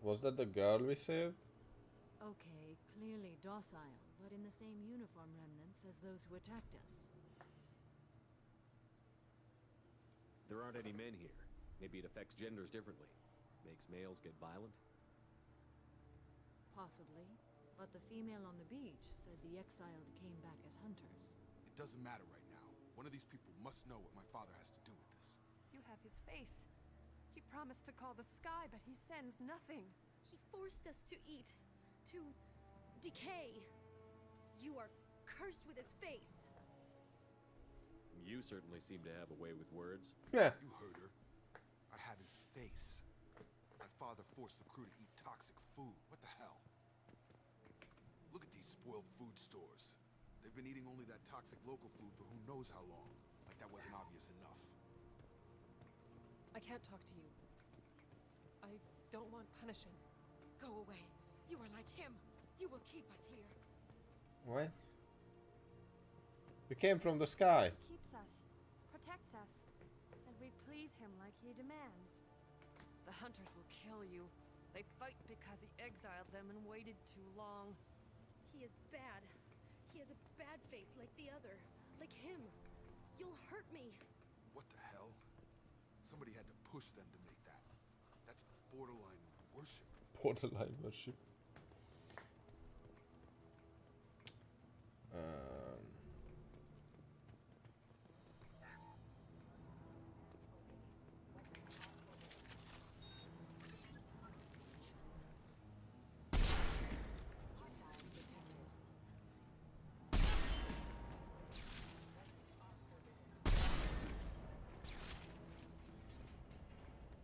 Was that the girl we saved? Okay, clearly docile, but in the same uniform remnants as those who attacked us. There aren't any men here. Maybe it affects genders differently. Makes males get violent? Possibly. But the female on the beach said the exiled came back as hunters. It doesn't matter right now. One of these people must know what my father has to do with this. You have his face. He promised to call the sky, but he sends nothing. He forced us to eat, to decay. You are cursed with his face. You certainly seem to have a way with words. Yeah. You heard her. I have his face. My father forced the crew to eat toxic food. What the hell? Look at these spoiled food stores. They've been eating only that toxic local food for who knows how long. Like that wasn't obvious enough. I can't talk to you. I don't want punishing. Go away. You are like him. You will keep us here. What? We came from the sky. He keeps us, protects us, and we please him like he demands. The hunters will kill you. They fight because he exiled them and waited too long. He is bad. He has a bad face like the other. Like him. You'll hurt me. What the hell? Somebody had to push them to make that. That's borderline worship. Borderline worship.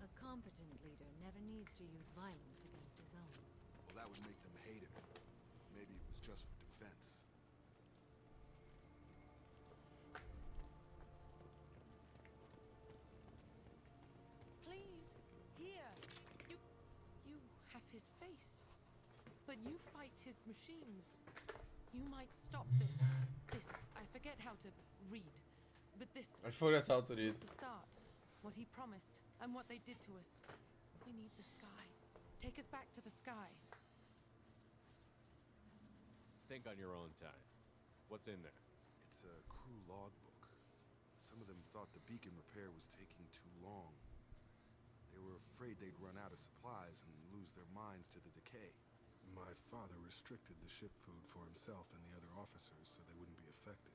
A competent leader never needs to use violence against his own. Well, that would make them hate him. Maybe it was just for defense. Please, here. You have his face. But you fight his machines. You might stop this. I forget how to read. But this. I forgot how to read. is the start. What he promised and what they did to us. We need the sky. Take us back to the sky. Think on your own time. What's in there? It's a crew logbook. Some of them thought the beacon repair was taking too long. They were afraid they'd run out of supplies and lose their minds to the decay. My father restricted the ship food for himself and the other officers so they wouldn't be affected.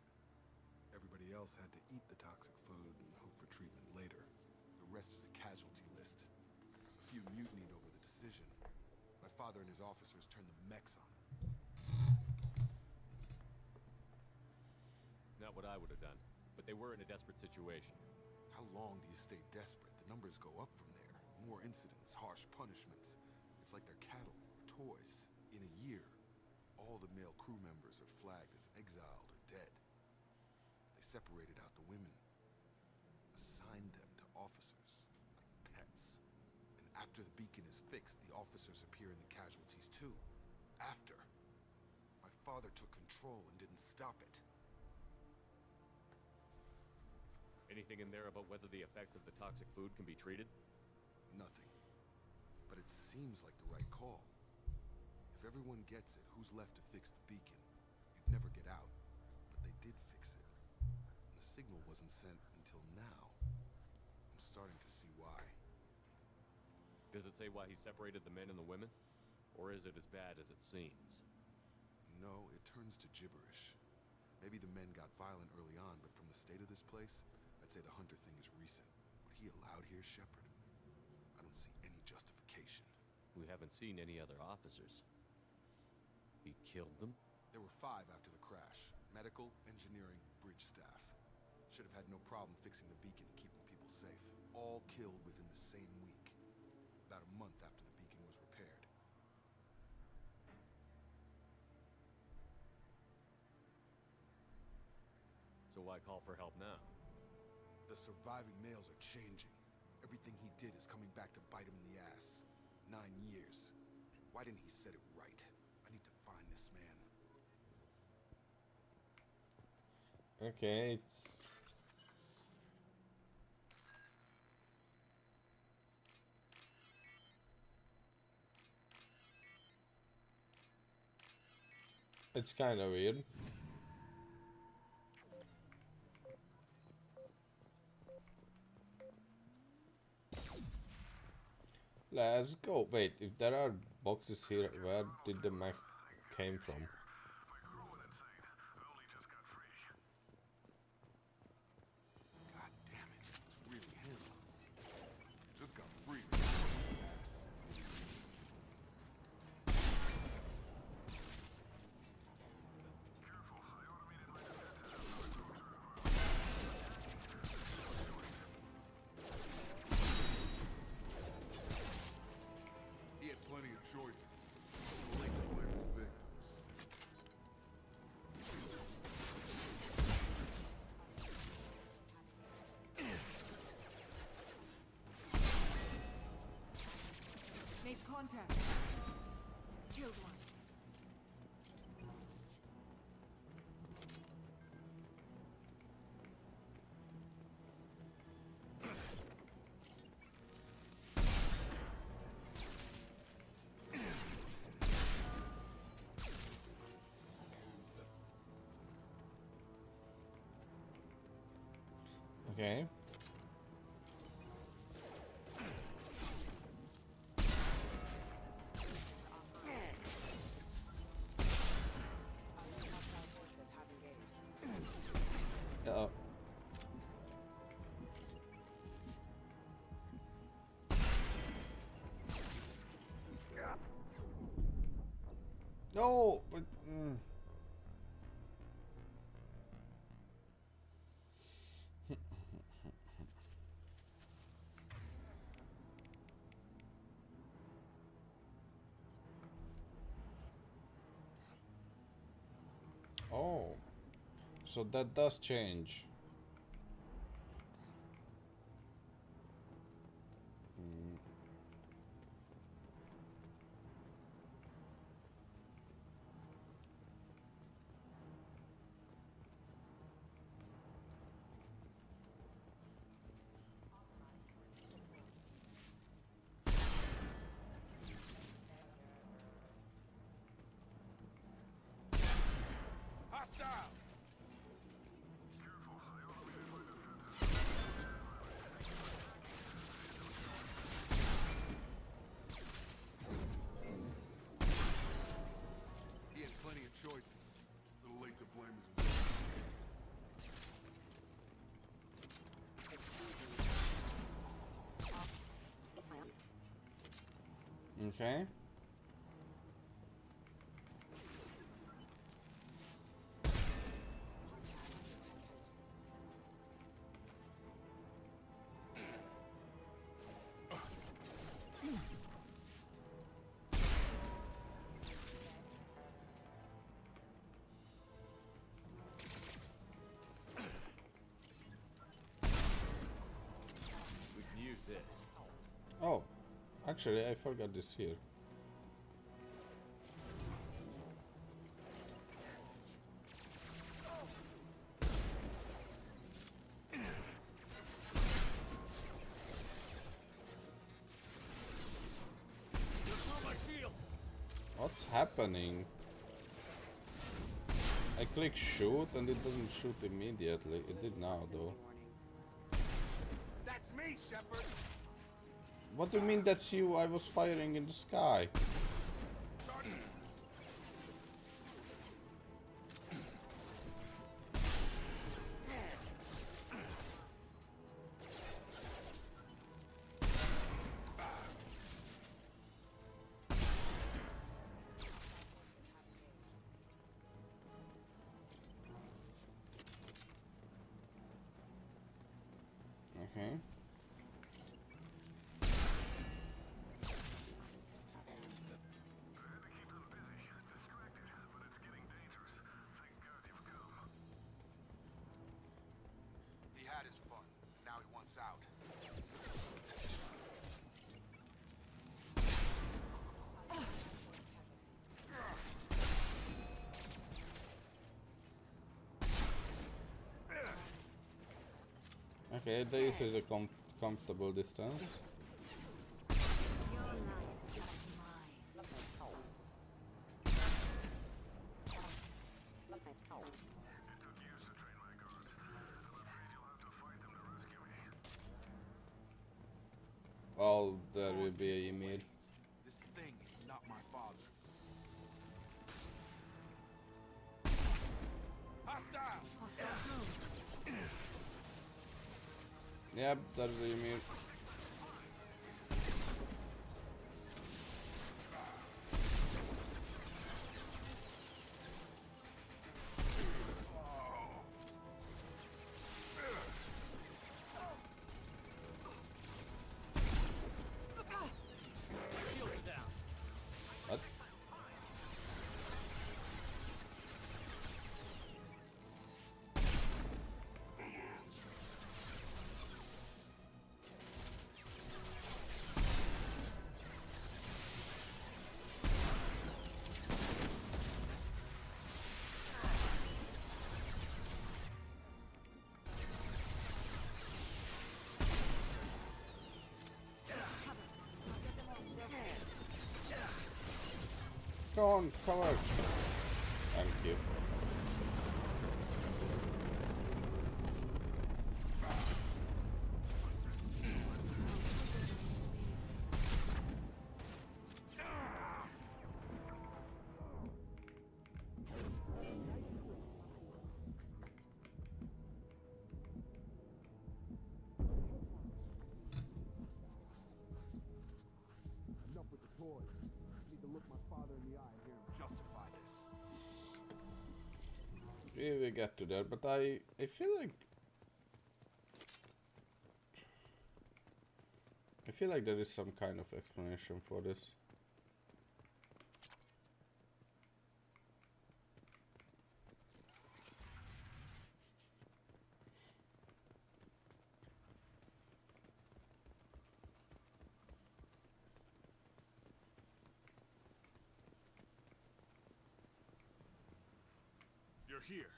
Everybody else had to eat the toxic food and hope for treatment later. The rest is a casualty list. A few mutinied over the decision. My father and his officers turned the mechs on them. Not what I would have done, but they were in a desperate situation. How long do you stay desperate? The numbers go up from there. More incidents, harsh punishments. It's like they're cattle or toys. In a year, all the male crew members are flagged as exiled or dead. They separated out the women, assigned them to officers, like pets. And after the beacon is fixed, the officers appear in the casualties too. After. My father took control and didn't stop it. Anything in there about whether the effects of the toxic food can be treated? Nothing. But it seems like the right call. If everyone gets it, who's left to fix the beacon? You'd never get out. But they did fix it. And the signal wasn't sent until now. I'm starting to see why. Does it say why he separated the men and the women? Or is it as bad as it seems? No, it turns to gibberish. Maybe the men got violent early on, but from the state of this place, I'd say the hunter thing is recent. What he allowed here, Shepard, I don't see any justification. We haven't seen any other officers. He killed them? There were 5 after the crash. Medical, engineering, bridge staff. Should have had no problem fixing the beacon and keeping people safe. All killed within the same week. About a month after the beacon was repaired. So why call for help now? The surviving males are changing. Everything he did is coming back to bite him in the ass. 9 years. Why didn't he set it right? I need to find this man. Okay, it's kind of weird. Let's go. Wait, if there are boxes here, where did the mech came from? God damn it, it's really him. Just got free. He had plenty of choices. Link to blame his victims. Made contact. Killed one. Okay. Uh-oh. No, but oh, so that does change. Hostile! He had plenty of choices. A little late to blame his victims. Okay. We can use this. Oh, actually, I forgot this here. What's happening? I click shoot and it doesn't shoot immediately. It did now though. That's me, Shepard! What do you mean that's you? I was firing in the sky. Okay, this is a comfortable distance. Oh, there will be a Ymir. This thing is not my father. Hostile! Yep, there's a Ymir. What? Go on, come on. Thank you. Enough with the toys. I need to look my father in the eye and hear him justify this. We will get to that, but I feel like there is some kind of explanation for this. You're here.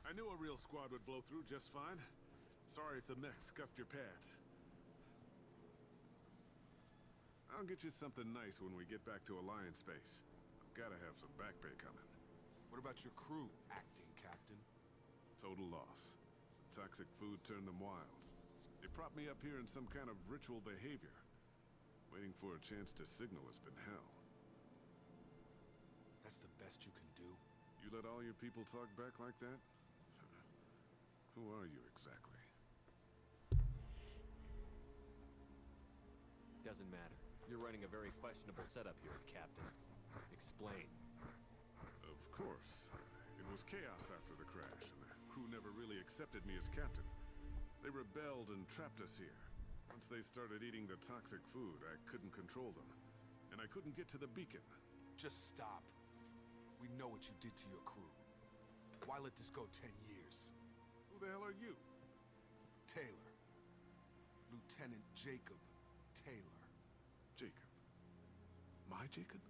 I knew a real squad would blow through just fine. Sorry if the mech scuffed your pads. I'll get you something nice when we get back to Alliance space. I've gotta have some back pay coming. What about your crew acting, Captain? Total loss. The toxic food turned them wild. They propped me up here in some kind of ritual behavior. Waiting for a chance to signal has been hell. That's the best you can do? You let all your people talk back like that? Who are you exactly? Doesn't matter. You're running a very questionable setup here, Captain. Explain. Of course. It was chaos after the crash, and the crew never really accepted me as captain. They rebelled and trapped us here. Once they started eating the toxic food, I couldn't control them. And I couldn't get to the beacon. Just stop. We know what you did to your crew. Why let this go 10 years? Who the hell are you? Taylor. Lieutenant Jacob Taylor. Jacob? My Jacob?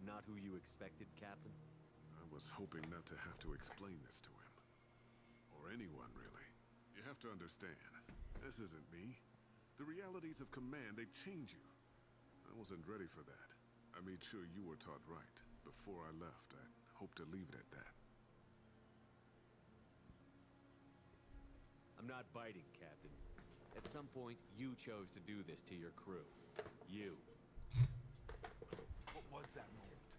Not who you expected, Captain? I was hoping not to have to explain this to him. Or anyone, really. You have to understand, this isn't me. The realities of command, they change you. I wasn't ready for that. I made sure you were taught right. Before I left, I hoped to leave it at that. I'm not biting, Captain. At some point, you chose to do this to your crew. You. What was that moment?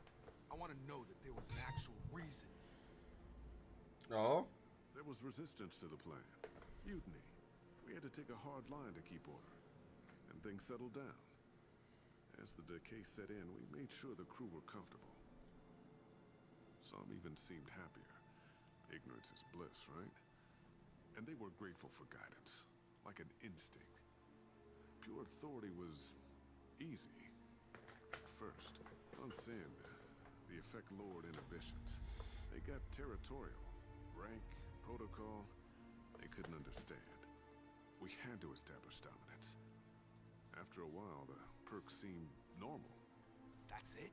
I want to know that there was an actual reason. Oh? There was resistance to the plan. Mutiny. We had to take a hard line to keep order. And things settled down. As the decay set in, we made sure the crew were comfortable. Some even seemed happier. Ignorance is bliss, right? And they were grateful for guidance, like an instinct. Pure authority was easy. At first, months in, the effect lowered inhibitions. They got territorial. Rank, protocol, they couldn't understand. We had to establish dominance. After a while, the perks seemed normal. That's it?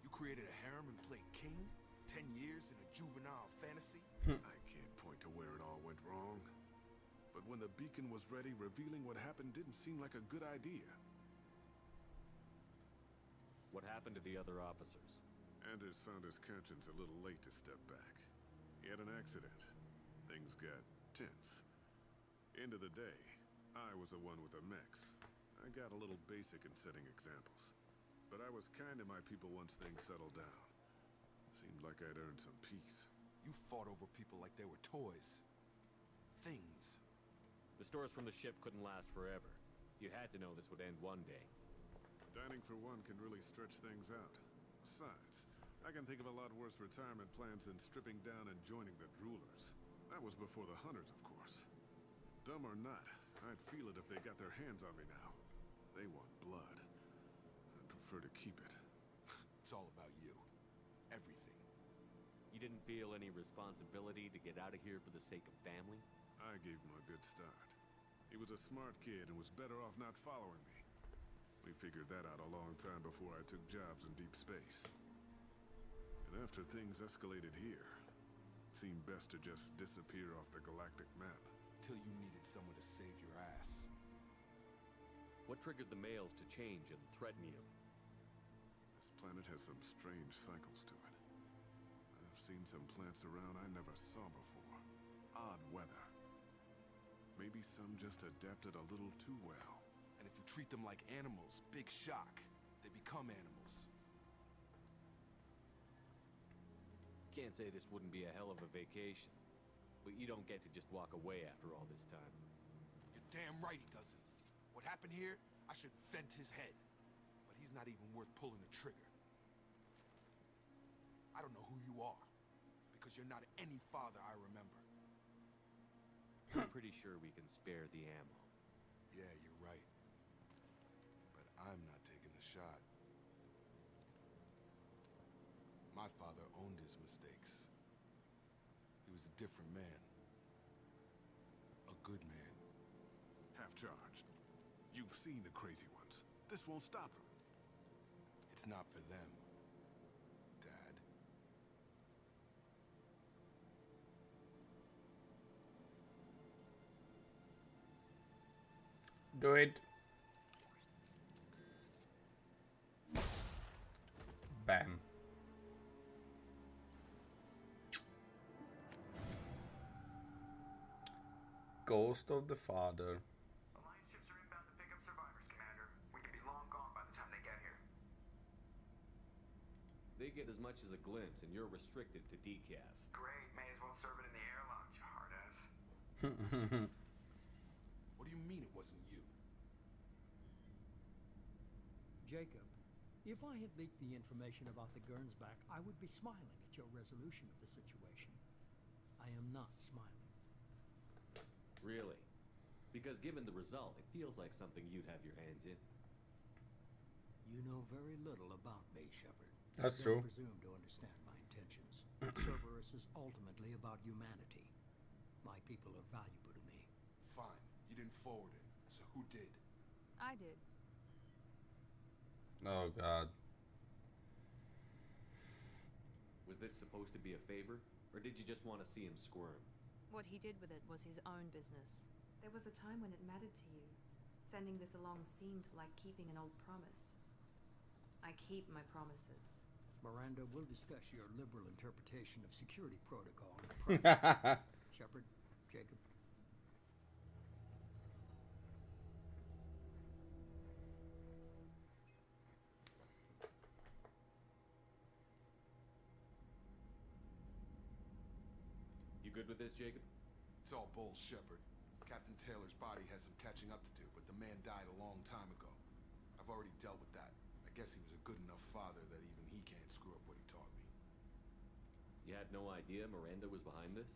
You created a harem and played king? 10 years in a juvenile fantasy? I can't point to where it all went wrong. But when the beacon was ready, revealing what happened didn't seem like a good idea. What happened to the other officers? Anders found his conscience a little late to step back. He had an accident. Things got tense. End of the day, I was the one with the mechs. I got a little basic in setting examples. But I was kind to my people once things settled down. Seemed like I'd earned some peace. You fought over people like they were toys. Things. The stores from the ship couldn't last forever. You had to know this would end one day. Dining for one can really stretch things out. Besides, I can think of a lot worse retirement plans than stripping down and joining the droolers. That was before the hunters, of course. Dumb or not, I'd feel it if they got their hands on me now. They want blood. I'd prefer to keep it. It's all about you. Everything. You didn't feel any responsibility to get out of here for the sake of family? I gave him a good start. He was a smart kid and was better off not following me. We figured that out a long time before I took jobs in deep space. And after things escalated here, it seemed best to just disappear off the galactic map. Till you needed someone to save your ass. What triggered the males to change and threaten you? This planet has some strange cycles to it. I've seen some plants around I never saw before. Odd weather. Maybe some just adapted a little too well. And if you treat them like animals, big shock. They become animals. Can't say this wouldn't be a hell of a vacation. But you don't get to just walk away after all this time. You're damn right he doesn't. What happened here, I should vent his head. But he's not even worth pulling the trigger. I don't know who you are. Because you're not any father I remember. I'm pretty sure we can spare the ammo. Yeah, you're right. But I'm not taking the shot. My father owned his mistakes. He was a different man. A good man. Half-charged. You've seen the crazy ones. This won't stop them. It's not for them, Dad. Do it. Bam. Ghost of the Father. Alliance ships are inbound to pick up survivors, Commander. We could be long gone by the time they get here. They get as much as a glimpse, and you're restricted to decaf. Great, may as well serve it in the air lounge, you hard ass. What do you mean it wasn't you? Jacob, if I had leaked the information about the Gernsback, I would be smiling at your resolution of the situation. I am not smiling. Really? Because given the result, it feels like something you'd have your hands in. You know very little about me, Shepard. That's Don't true. presume to understand my intentions. Cerberus is ultimately about humanity. My people are valuable to me. Fine. You didn't forward it. So who did? I did. Oh god. Was this supposed to be a favor? Or did you just want to see him squirm? What he did with it was his own business. There was a time when it mattered to you. Sending this along seemed like keeping an old promise. I keep my promises. Miranda, we'll discuss your liberal interpretation of security protocol in private. Shepard, Jacob. You good with this, Jacob? It's all bull, Shepard. Captain Taylor's body has some catching up to do, but the man died a long time ago. I've already dealt with that. I guess he was a good enough father that even he can't screw up what he taught me. You had no idea Miranda was behind this?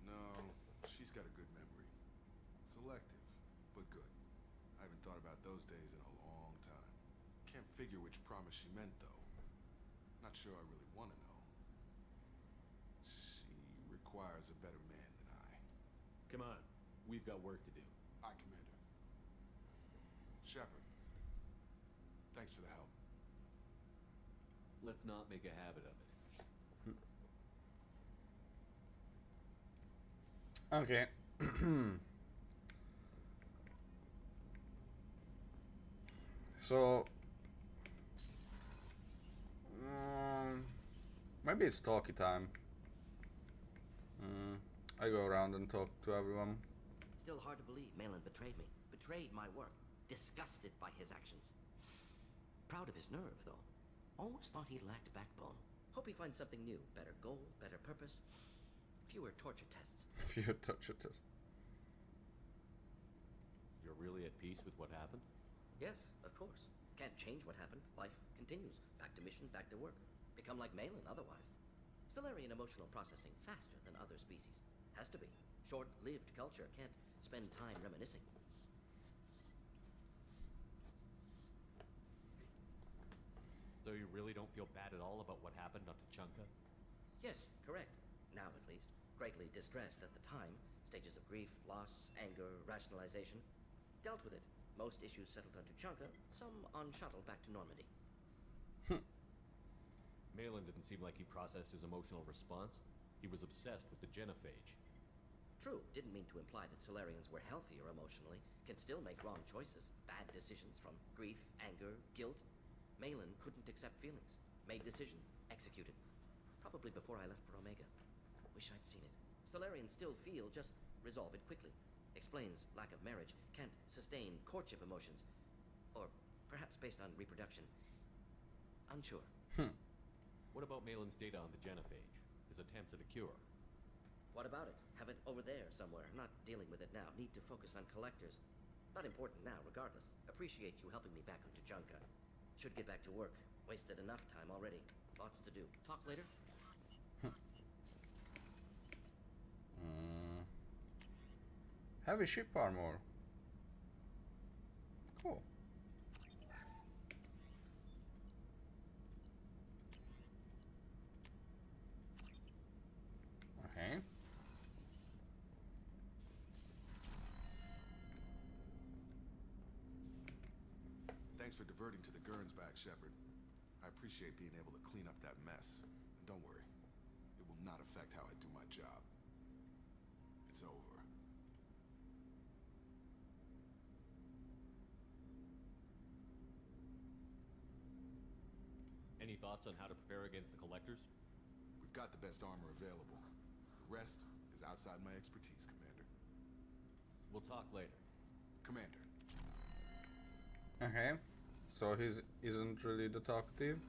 No, she's got a good memory. Selective, but good. I haven't thought about those days in a long time. Can't figure which promise she meant, though. Not sure I really want to know. She requires a better man than I. Come on, we've got work to do. Aye, Commander. Shepard, thanks for the help. Let's not make a habit of it. Okay. So maybe it's talkie time. I go around and talk to everyone. Still hard to believe Malin betrayed me. Betrayed my work. Disgusted by his actions. Proud of his nerve, though. Always thought he lacked backbone. Hope he finds something new. Better goal, better purpose. Fewer torture tests. Fewer torture tests. You're really at peace with what happened? Yes, of course. Can't change what happened. Life continues. Back to mission, back to work. Become like Malin otherwise. Solarian emotional processing faster than other species. Has to be. Short-lived culture can't spend time reminiscing. So you really don't feel bad at all about what happened on Tuchanka? Yes, correct. Now at least. Greatly distressed at the time. Stages of grief, loss, anger, rationalization. Dealt with it. Most issues settled on Tuchanka, some on shuttle back to Normandy. Malin didn't seem like he processed his emotional response. He was obsessed with the genophage. True, didn't mean to imply that Solarians were healthier emotionally, can still make wrong choices, bad decisions from grief, anger, guilt. Malin couldn't accept feelings, made decision, executed. Probably before I left for Omega. Wish I'd seen it. Solarians still feel, just resolve it quickly. Explains lack of marriage, can't sustain courtship emotions. Or perhaps based on reproduction. Unsure. What about Malin's data on the genophage? His attempts at a cure? What about it? Have it over there somewhere. Not dealing with it now. Need to focus on collectors. Not important now, regardless. Appreciate you helping me back on Tuchanka. Should get back to work. Wasted enough time already. Lots to do. Talk later? Heavy ship armor. Cool. Okay. Thanks for diverting to the Gernsback, Shepard. I appreciate being able to clean up that mess. And don't worry, it will not affect how I do my job. It's over. Any thoughts on how to prepare against the collectors? We've got the best armor available. The rest is outside my expertise, Commander. We'll talk later. Commander. Okay. So he isn't really the talkative.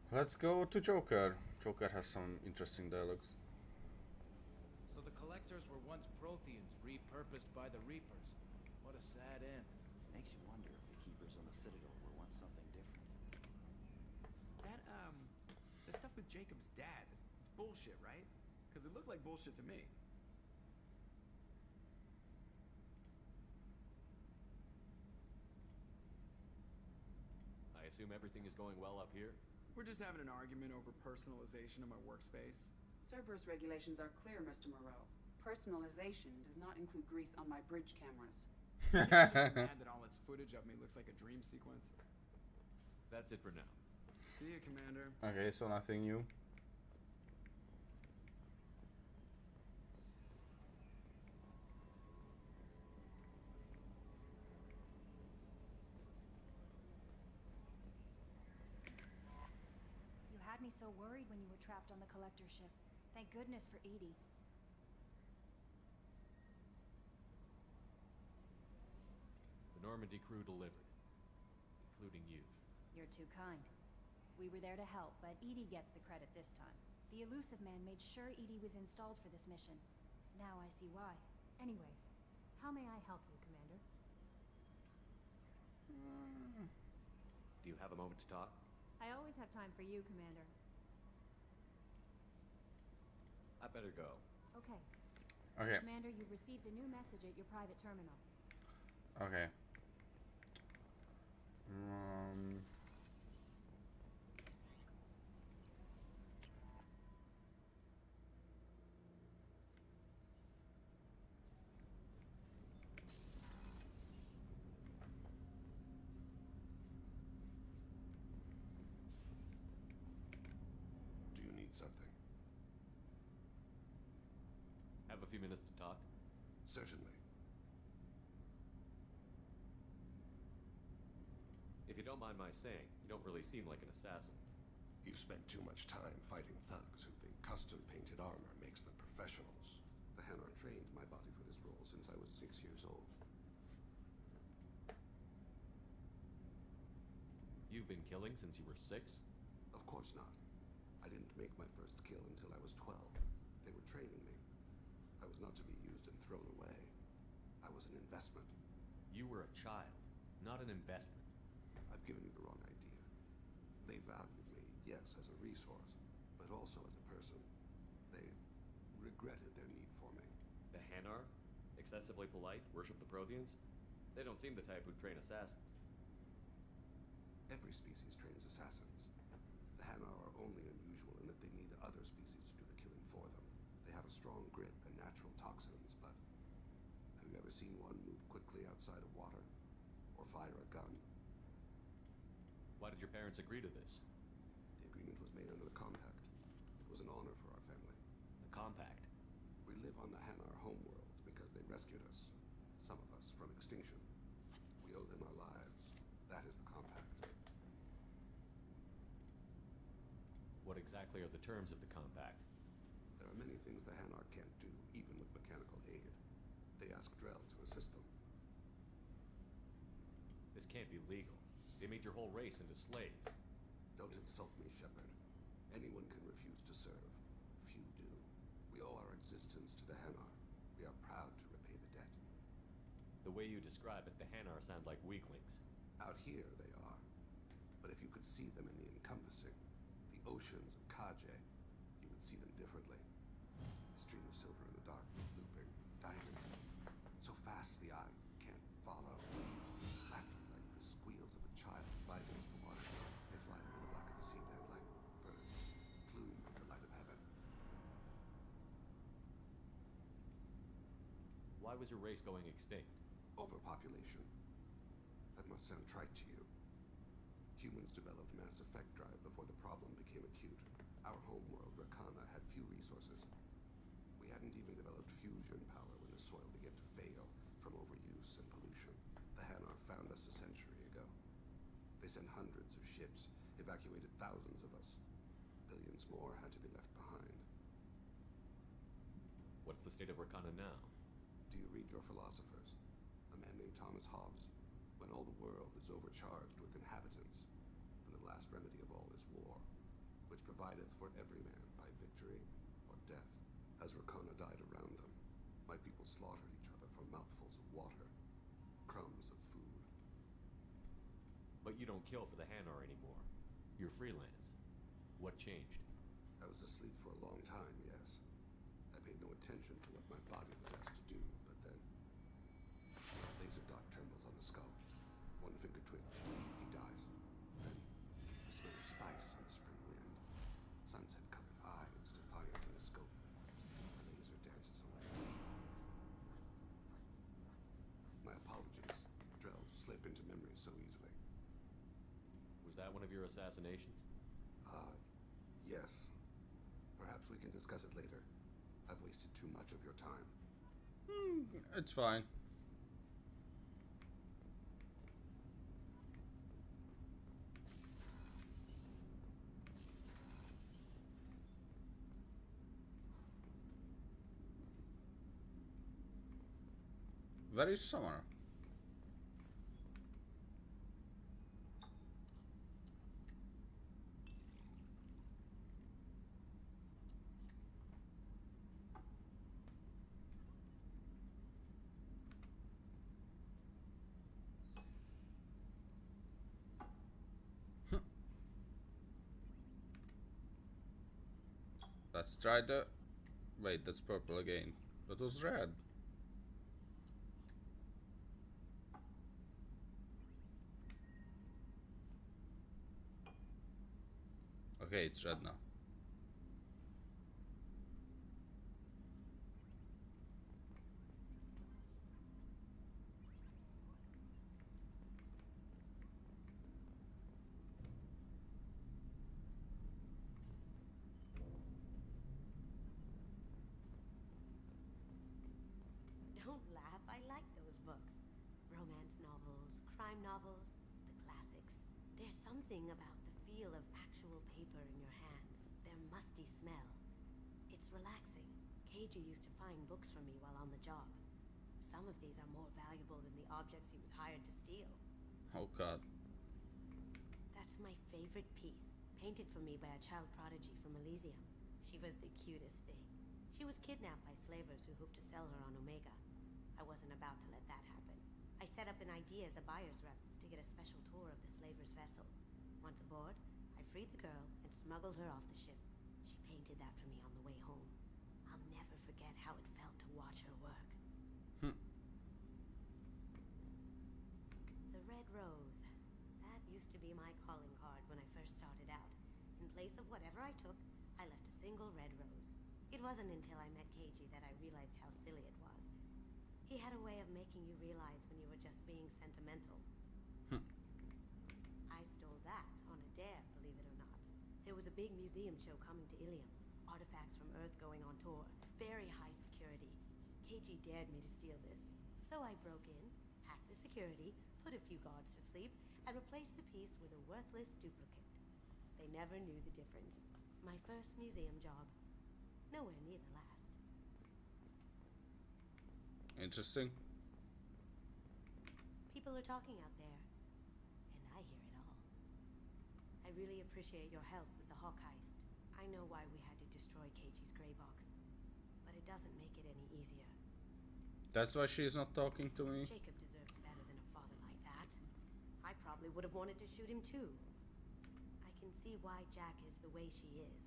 Let's go to Joker. Joker has some interesting dialogues. So the collectors were once Protheans, repurposed by the Reapers. What a sad end. Makes you wonder if the Keepers on the Citadel were once something different. That, the stuff with Jacob's dad, it's bullshit, right? Because it looked like bullshit to me. I assume everything is going well up here? We're just having an argument over personalization of my workspace. Cerberus regulations are clear, Mr. Moreau. Personalization does not include grease on my bridge cameras. I'm just mad that all its footage of me looks like a dream sequence. That's it for now. See you, Commander. Okay, so nothing new. You had me so worried when you were trapped on the collector ship. Thank goodness for Edie. The Normandy crew delivered, including you. You're too kind. We were there to help, but Edie gets the credit this time. The Elusive Man made sure Edie was installed for this mission. Now I see why. Anyway, how may I help you, Commander? Do you have a moment to talk? I always have time for you, Commander. I better go. Okay. Okay. Commander, you've received a new message at your private terminal. Okay. Do you need something? Have a few minutes to talk? Certainly. If you don't mind my saying, you don't really seem like an assassin. You've spent too much time fighting thugs who think custom-painted armor makes them professionals. The Hanar trained my body for this role since I was 6 years old. You've been killing since you were 6? Of course not. I didn't make my first kill until I was 12. They were training me. I was not to be used and thrown away. I was an investment. You were a child, not an investment. I've given you the wrong idea. They valued me, yes, as a resource, but also as a person. They regretted their need for me. The Hanar? Excessively polite, worship the Protheans? They don't seem the type who'd train assassins. Every species trains assassins. The Hanar are only unusual in that they need other species to do the killing for them. They have a strong grip and natural toxins, but have you ever seen one move quickly outside of water? Or fire a gun? Why did your parents agree to this? The agreement was made under the Compact. It was an honor for our family. The Compact? We live on the Hanar homeworld because they rescued us. Some of us from extinction. We owe them our lives. That is the Compact. What exactly are the terms of the Compact? There are many things the Hanar can't do, even with mechanical aid. They ask Drell to assist them. This can't be legal. They made your whole race into slaves. Don't insult me, Shepard. Anyone can refuse to serve. Few do. We owe our existence to the Hanar. We are proud to repay the debt. The way you describe it, the Hanar sound like weaklings. Out here, they are. But if you could see them in the encompassing, the oceans of Kaje, you would see them differently. A stream of silver in the dark, looping, diving. So fast the eye can't follow. Laughter like the squeals of a child fighting against the water. They fly over the black of the seabed like birds, plumed with the light of heaven. Why was your race going extinct? Overpopulation. That must sound trite to you. Humans developed mass effect drive before the problem became acute. Our homeworld, Rakana, had few resources. We hadn't even developed fusion power when the soil began to fail from overuse and pollution. The Hanar found us a century ago. They sent hundreds of ships, evacuated thousands of us. Billions more had to be left behind. What's the state of Rakana now? Do you read your philosophers? A man named Thomas Hobbes. When all the world is overcharged with inhabitants, then the last remedy of all is war, which provideth for every man by victory or death. As Rakana died around them, my people slaughtered each other for mouthfuls of water, crumbs of food. But you don't kill for the Hanar anymore. You're freelance. What changed? I was asleep for a long time, yes. I paid no attention to what my body was asked to do, but then a laser dot trembles on the skull. One finger twitch, he dies. Then the smell of spice in the spring wind. Sunset-colored eyes defiant in the scope. The laser dances away. My apologies. Drell slip into memory so easily. Was that one of your assassinations? Yes. Perhaps we can discuss it later. I've wasted too much of your time. It's fine. Where is summer? Let's try the... Wait, that's purple again. That was red. Okay, it's red now. Don't laugh, I like those books. Romance novels, crime novels, the classics. There's something about the feel of actual paper in your hands, their musty smell. It's relaxing. Keiji used to find books for me while on the job. Some of these are more valuable than the objects he was hired to steal. Oh god. That's my favorite piece, painted for me by a child prodigy from Elysium. She was the cutest thing. She was kidnapped by slavers who hoped to sell her on Omega. I wasn't about to let that happen. I set up an idea as a buyer's rep to get a special tour of the slaver's vessel. Once aboard, I freed the girl and smuggled her off the ship. She painted that for me on the way home. I'll never forget how it felt to watch her work. The red rose. That used to be my calling card when I first started out. In place of whatever I took, I left a single red rose. It wasn't until I met Keiji that I realized how silly it was. He had a way of making you realize when you were just being sentimental. I stole that on a dare, believe it or not. There was a big museum show coming to Ilium. Artifacts from Earth going on tour. Very high security. Keiji dared me to steal this. So I broke in, hacked the security, put a few guards to sleep, and replaced the piece with a worthless duplicate. They never knew the difference. My first museum job. Nowhere near the last. Interesting. People are talking out there, and I hear it all. I really appreciate your help with the Hawk heist. I know why we had to destroy Keiji's gray box, but it doesn't make it any easier. That's why she's not talking to me? Jacob deserves better than a father like that. I probably would have wanted to shoot him too. I can see why Jack is the way she is.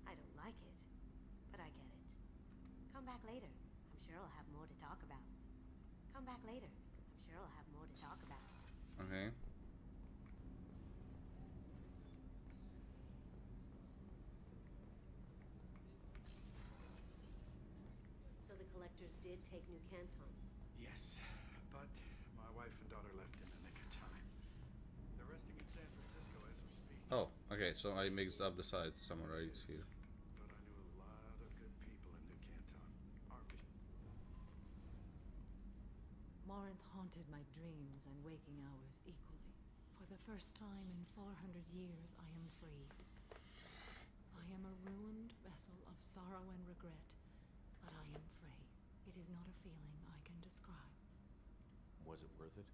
I don't like it, but I get it. Come back later. I'm sure I'll have more to talk about. Come back later. I'm sure I'll have more to talk about. Okay. So the collectors did take New Canton? Yes, but my wife and daughter left in the nick of time. They're resting in San Francisco as we speak. Oh, okay, so I mixed up the sides. Summarize here. But I knew a lot of good people in New Canton. Morinth haunted my dreams and waking hours equally. For the first time in 400 years, I am free. I am a ruined vessel of sorrow and regret, but I am free. It is not a feeling I can describe. Was it worth it?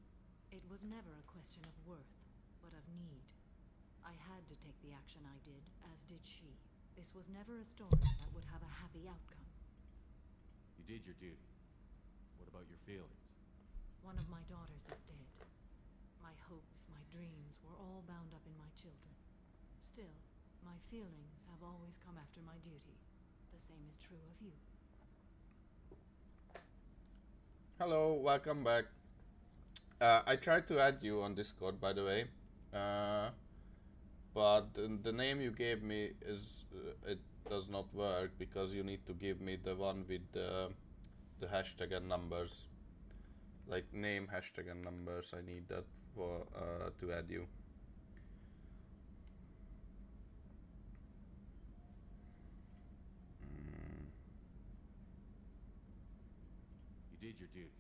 It was never a question of worth, but of need. I had to take the action I did, as did she. This was never a story that would have a happy outcome. You did your duty. What about your feelings? One of my daughters is dead. My hopes, my dreams were all bound up in my children. Still, my feelings have always come after my duty. The same is true of you. Hello, welcome back. I tried to add you on Discord, by the way. But the name you gave me is it does not work because you need to give me the one with the hashtag and numbers. Like name, hashtag and numbers. I need that for to add you. You did your duty.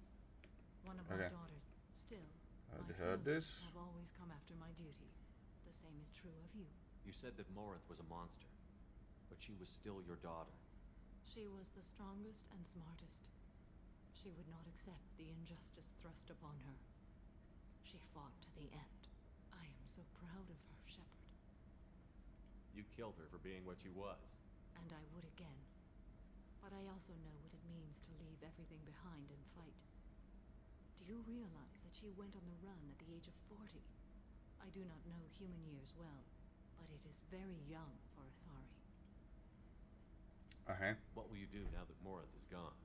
One of my daughters, still, Have my you heard feelings this? have always come after my duty. The same is true of you. You said that Morinth was a monster, but she was still your daughter. She was the strongest and smartest. She would not accept the injustice thrust upon her. She fought to the end. I am so proud of her, Shepard. You killed her for being what she was. And I would again. But I also know what it means to leave everything behind and fight. Do you realize that she went on the run at the age of 40? I do not know human years well, but it is very young for Asari. What will you do now that Morinth is gone?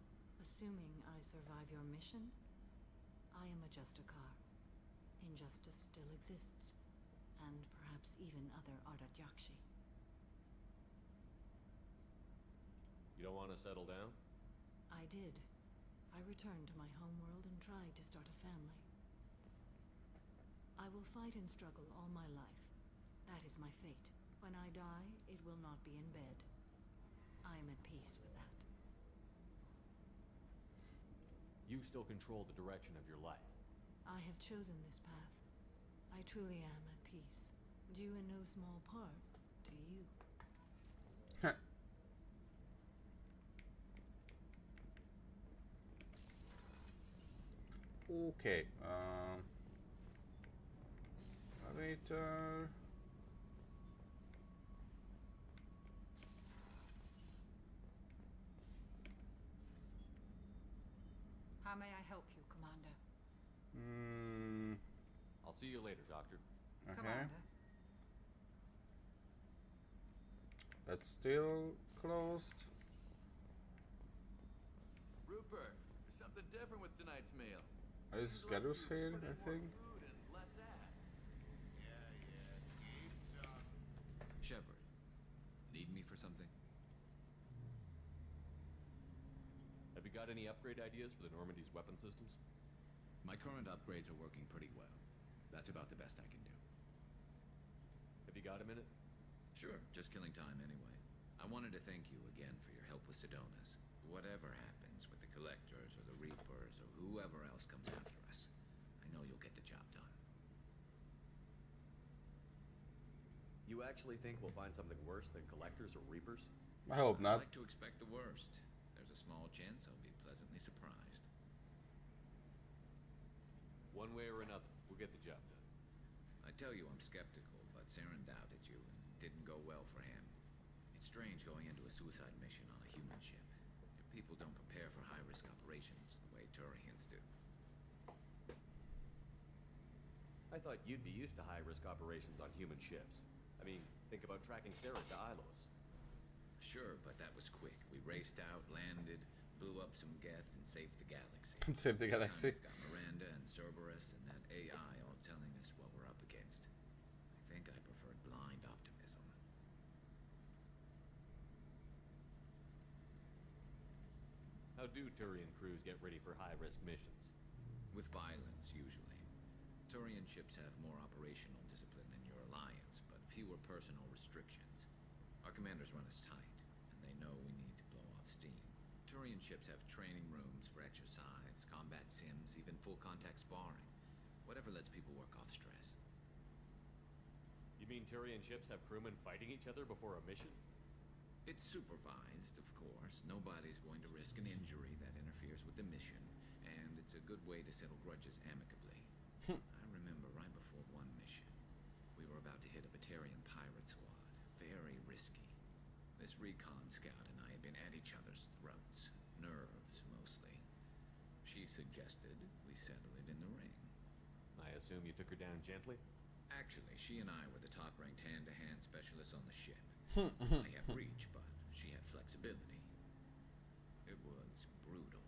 Assuming I survive your mission, I am a Justicar. Injustice still exists, and perhaps even other Ardatyakshi. You don't want to settle down? I did. I returned to my homeworld and tried to start a family. I will fight and struggle all my life. That is my fate. When I die, it will not be in bed. I am at peace with that. You still control the direction of your life. I have chosen this path. I truly am at peace, due in no small part to you. Okay. Elevator. How may I help you, Commander? I'll see you later, Doctor. Okay. Commander. That's still closed. Rupert, there's something different with tonight's meal. Is Garus here, I think? Shepard, need me for something? Have you got any upgrade ideas for the Normandy's weapon systems? My current upgrades are working pretty well. That's about the best I can do. Have you got a minute? Sure, just killing time anyway. I wanted to thank you again for your help with Sedona's. Whatever happens with the Collectors or the Reapers or whoever else comes after us, I know you'll get the job done. You actually think we'll find something worse than Collectors or Reapers? I hope not. I like to expect the worst. There's a small chance I'll be pleasantly surprised. One way or another, we'll get the job done. I tell you I'm skeptical, but Saren doubted you and didn't go well for him. It's strange going into a suicide mission on a human ship. Your people don't prepare for high-risk operations the way Turians do. I thought you'd be used to high-risk operations on human ships. I mean, think about tracking Sarah to Ilos. Sure, but that was quick. We raced out, landed, blew up some Geth, and saved the galaxy. Save the galaxy. We've got Miranda and Cerberus and that AI all telling us what we're up against. I think I preferred blind optimism. How do Turian crews get ready for high-risk missions? With violence, usually. Turian ships have more operational discipline than your alliance, but fewer personal restrictions. Our commanders run us tight, and they know we need to blow off steam. Turian ships have training rooms for exercise, combat sims, even full-contact sparring. Whatever lets people work off stress. You mean Turian ships have crewmen fighting each other before a mission? It's supervised, of course. Nobody's going to risk an injury that interferes with the mission, and it's a good way to settle grudges amicably. I remember right before one mission, we were about to hit a Batarian pirate squad. Very risky. This recon scout and I had been at each other's throats. Nerves, mostly. She suggested we settle it in the ring. I assume you took her down gently? Actually, she and I were the top-ranked hand-to-hand specialists on the ship. I had reach, but she had flexibility. It was brutal.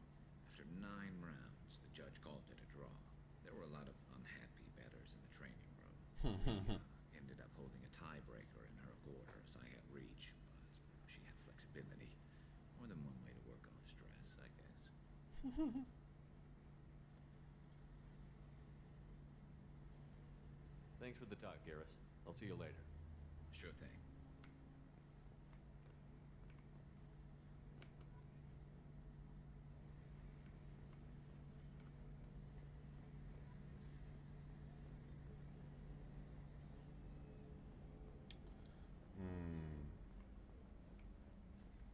After 9 rounds, the judge called it a draw. There were a lot of unhappy bettors in the training room. We ended up holding a tiebreaker in her quarters. I had reach, but she had flexibility. More than one way to work off stress, I guess. Thanks for the talk, Garrus. I'll see you later. Sure thing.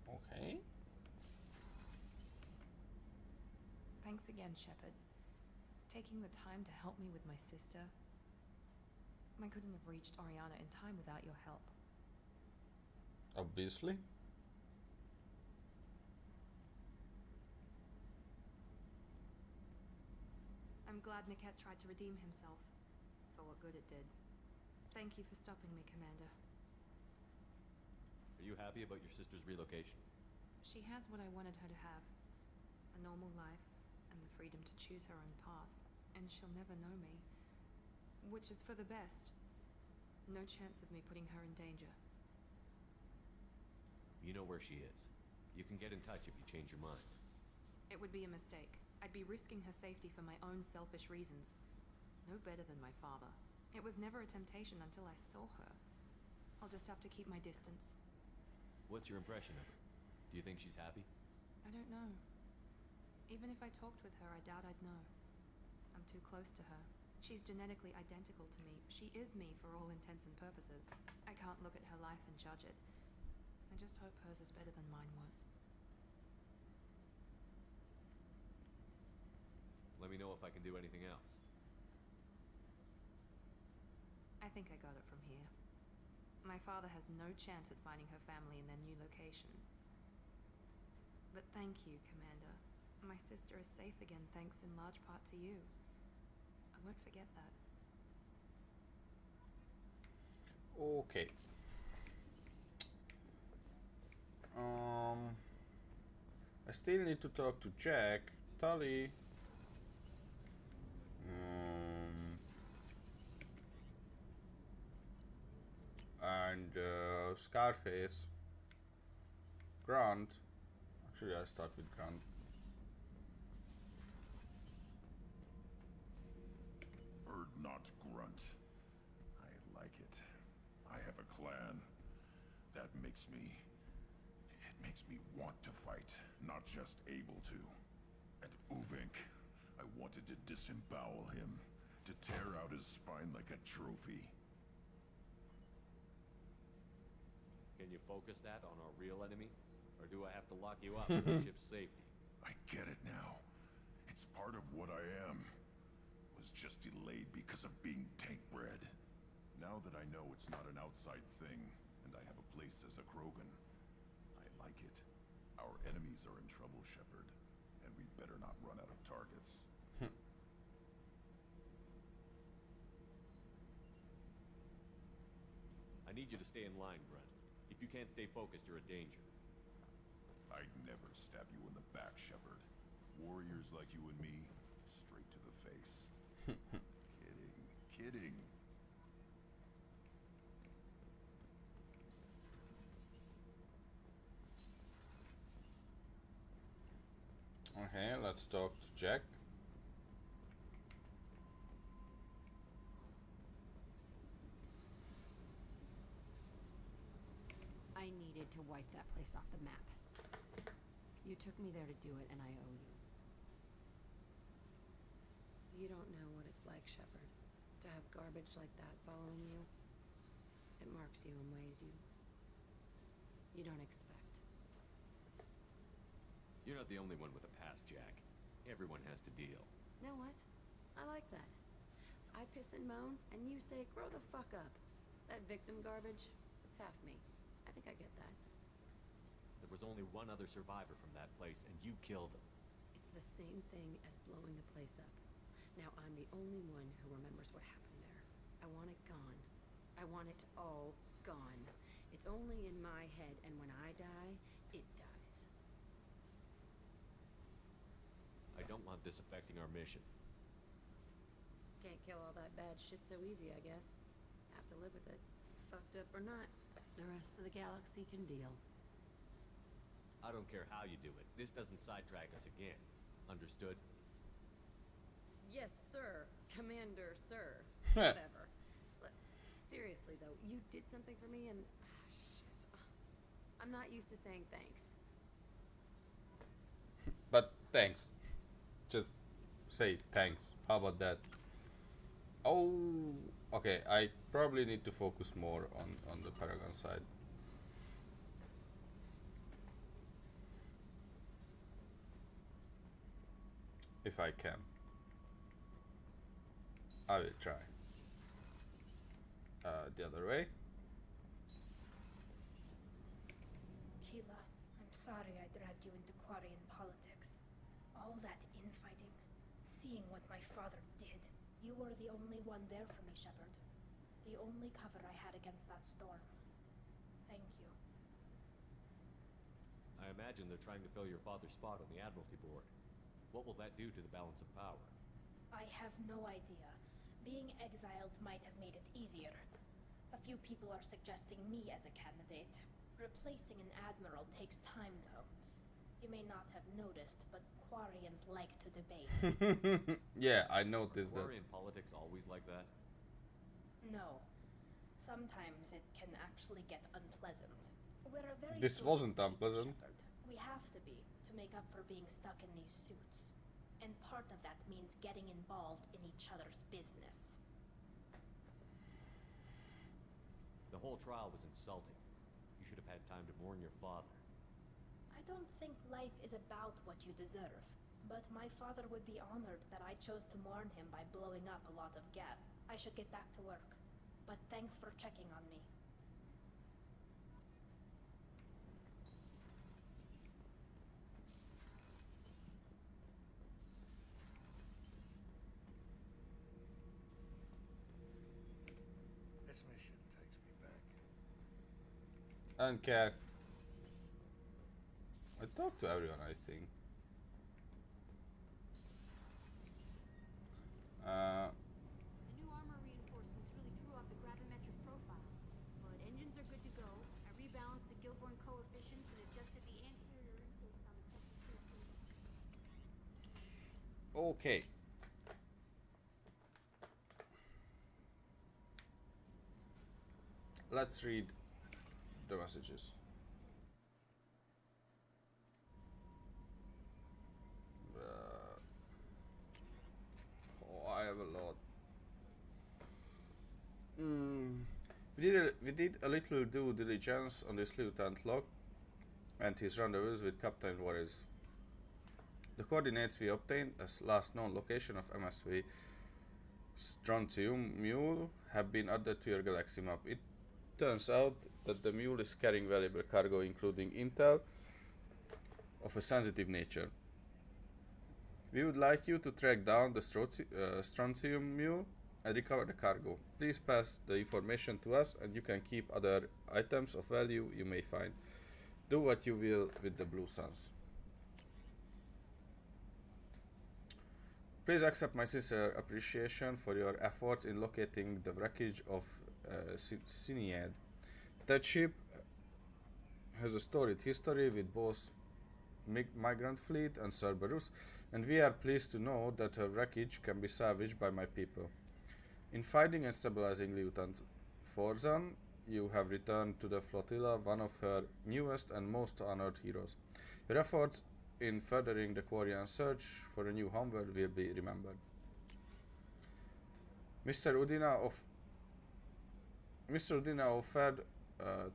Okay. Thanks again, Shepard. Taking the time to help me with my sister. I couldn't have reached Oriana in time without your help. Obviously. I'm glad Niket tried to redeem himself, for what good it did. Thank you for stopping me, Commander. Are you happy about your sister's relocation? She has what I wanted her to have. A normal life, and the freedom to choose her own path. And she'll never know me. Which is for the best. No chance of me putting her in danger. You know where she is. You can get in touch if you change your mind. It would be a mistake. I'd be risking her safety for my own selfish reasons. No better than my father. It was never a temptation until I saw her. I'll just have to keep my distance. What's your impression of her? Do you think she's happy? I don't know. Even if I talked with her, I doubt I'd know. I'm too close to her. She's genetically identical to me. She She is me for all intents and purposes. I can't look at her life and judge it. I just hope hers is better than mine was. Let me know if I can do anything else. I think I got it from here. My father has no chance at finding her family in their new location. But thank you, Commander. My sister is safe again thanks in large part to you. I won't forget that. Okay. I still need to talk to Jack, Tully. And Scarface. Grant. Actually, I'll start with Grant. Bird not grunt. I like it. I have a clan. That makes me... It makes me want to fight, not just able to. And Uvink, I wanted to disembowel him, to tear out his spine like a trophy. Can you focus that on our real enemy? Or do I have to lock you up for the ship's safety? I get it now. It's part of what I am. Was just delayed because of being tank-bred. Now that I know it's not an outside thing, and I have a place as a Krogan, I like it. Our enemies are in trouble, Shepard, and we better not run out of targets. I need you to stay in line, Grunt. If you can't stay focused, you're a danger. I'd never stab you in the back, Shepard. Warriors like you and me, straight to the face. Kidding. Okay, let's talk to Jack. I needed to wipe that place off the map. You took me there to do it, and I owe you. You don't know what it's like, Shepard, to have garbage like that following you. It marks you in ways you don't expect. You're not the only one with a past, Jack. Everyone has to deal. Know what? I like that. I piss and moan, and you say, grow the fuck up. That victim garbage, it's half me. I think I get that. There was only one other survivor from that place, and you killed him. It's the same thing as blowing the place up. Now I'm the only one who remembers what happened there. I want it gone. I want it all gone. It's only in my head, and when I die, it dies. I don't want this affecting our mission. Can't kill all that bad shit so easy, I guess. Have to live with it. Fucked up or not. The rest of the galaxy can deal. I don't care how you do it. This doesn't sidetrack us again. Understood? Yes, sir. Commander, sir. Whatever. Seriously, though, you did something for me and... shit. I'm not used to saying thanks. But thanks. Just say thanks. How about that? Oh, okay. I probably need to focus more on the Paragon side. If I can. I will try. The other way. Keela, I'm sorry I dragged you into Quarian politics. All that infighting, seeing what my father did. You were the only one there for me, Shepard. The only cover I had against that storm. Thank you. I imagine they're trying to fill your father's spot on the Admiralty Board. What will that do to the balance of power? I have no idea. Being exiled might have made it easier. A few people are suggesting me as a candidate. Replacing an admiral takes time, though. You may not have noticed, but Quarians like to debate. Yeah, I noticed that. Quarian politics always like that? No. Sometimes it can actually get unpleasant. We're a very This social wasn't unpleasant. Shepard. We have to be, to make up for being stuck in these suits. And part of that means getting involved in each other's business. The whole trial was insulting. You should have had time to mourn your father. I don't think life is about what you deserve, but my father would be honored that I chose to mourn him by blowing up a lot of gas. I should get back to work, but thanks for checking on me. This mission takes me back. Okay. I talked to everyone, I think. The new armor reinforcements really threw off the gravimetric profiles, but engines are good to go. I rebalanced the Gilborn coefficients and adjusted the anterior intakes on the tested system. Okay. Let's read the messages. I have a lot. We did a little due diligence on this Lieutenant Locke and his rendezvous with Captain Warres. The coordinates we obtained as last known location of MSV Strontium Mule have been added to your galaxy map. It turns out that the mule is carrying valuable cargo including intel of a sensitive nature. We would like you to track down the Strontium Mule and recover the cargo. Please pass the information to us and you can keep other items of value you may find. Do what you will with the Blue Suns. Please accept my sincere appreciation for your efforts in locating the wreckage of Cinead. That ship has a storied history with both migrant fleet and Cerberus, and we are pleased to know that her wreckage can be salvaged by my people. In finding and stabilizing Lieutenant Forzan, you have returned to the flotilla one of her newest and most honored heroes. Your efforts in furthering the Quarian search for a new homeworld will be remembered. Mr. Udina offered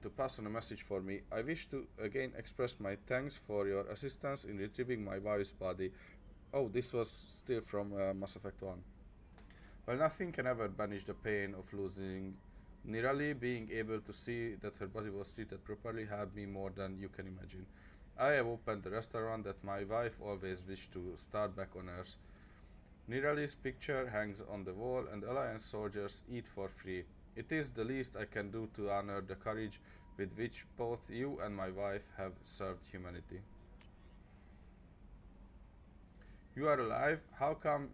to pass on a message for me. I wish to again express my thanks for your assistance in retrieving my wife's body. Oh, this was still from Mass Effect 1. While nothing can ever banish the pain of losing Nirali, being able to see that her body was treated properly helped me more than you can imagine. I have opened the restaurant that my wife always wished to start back on Earth. Nirali's picture hangs on the wall and Alliance soldiers eat for free. It is the least I can do to honor the courage with which both you and my wife have served humanity. You are alive? How come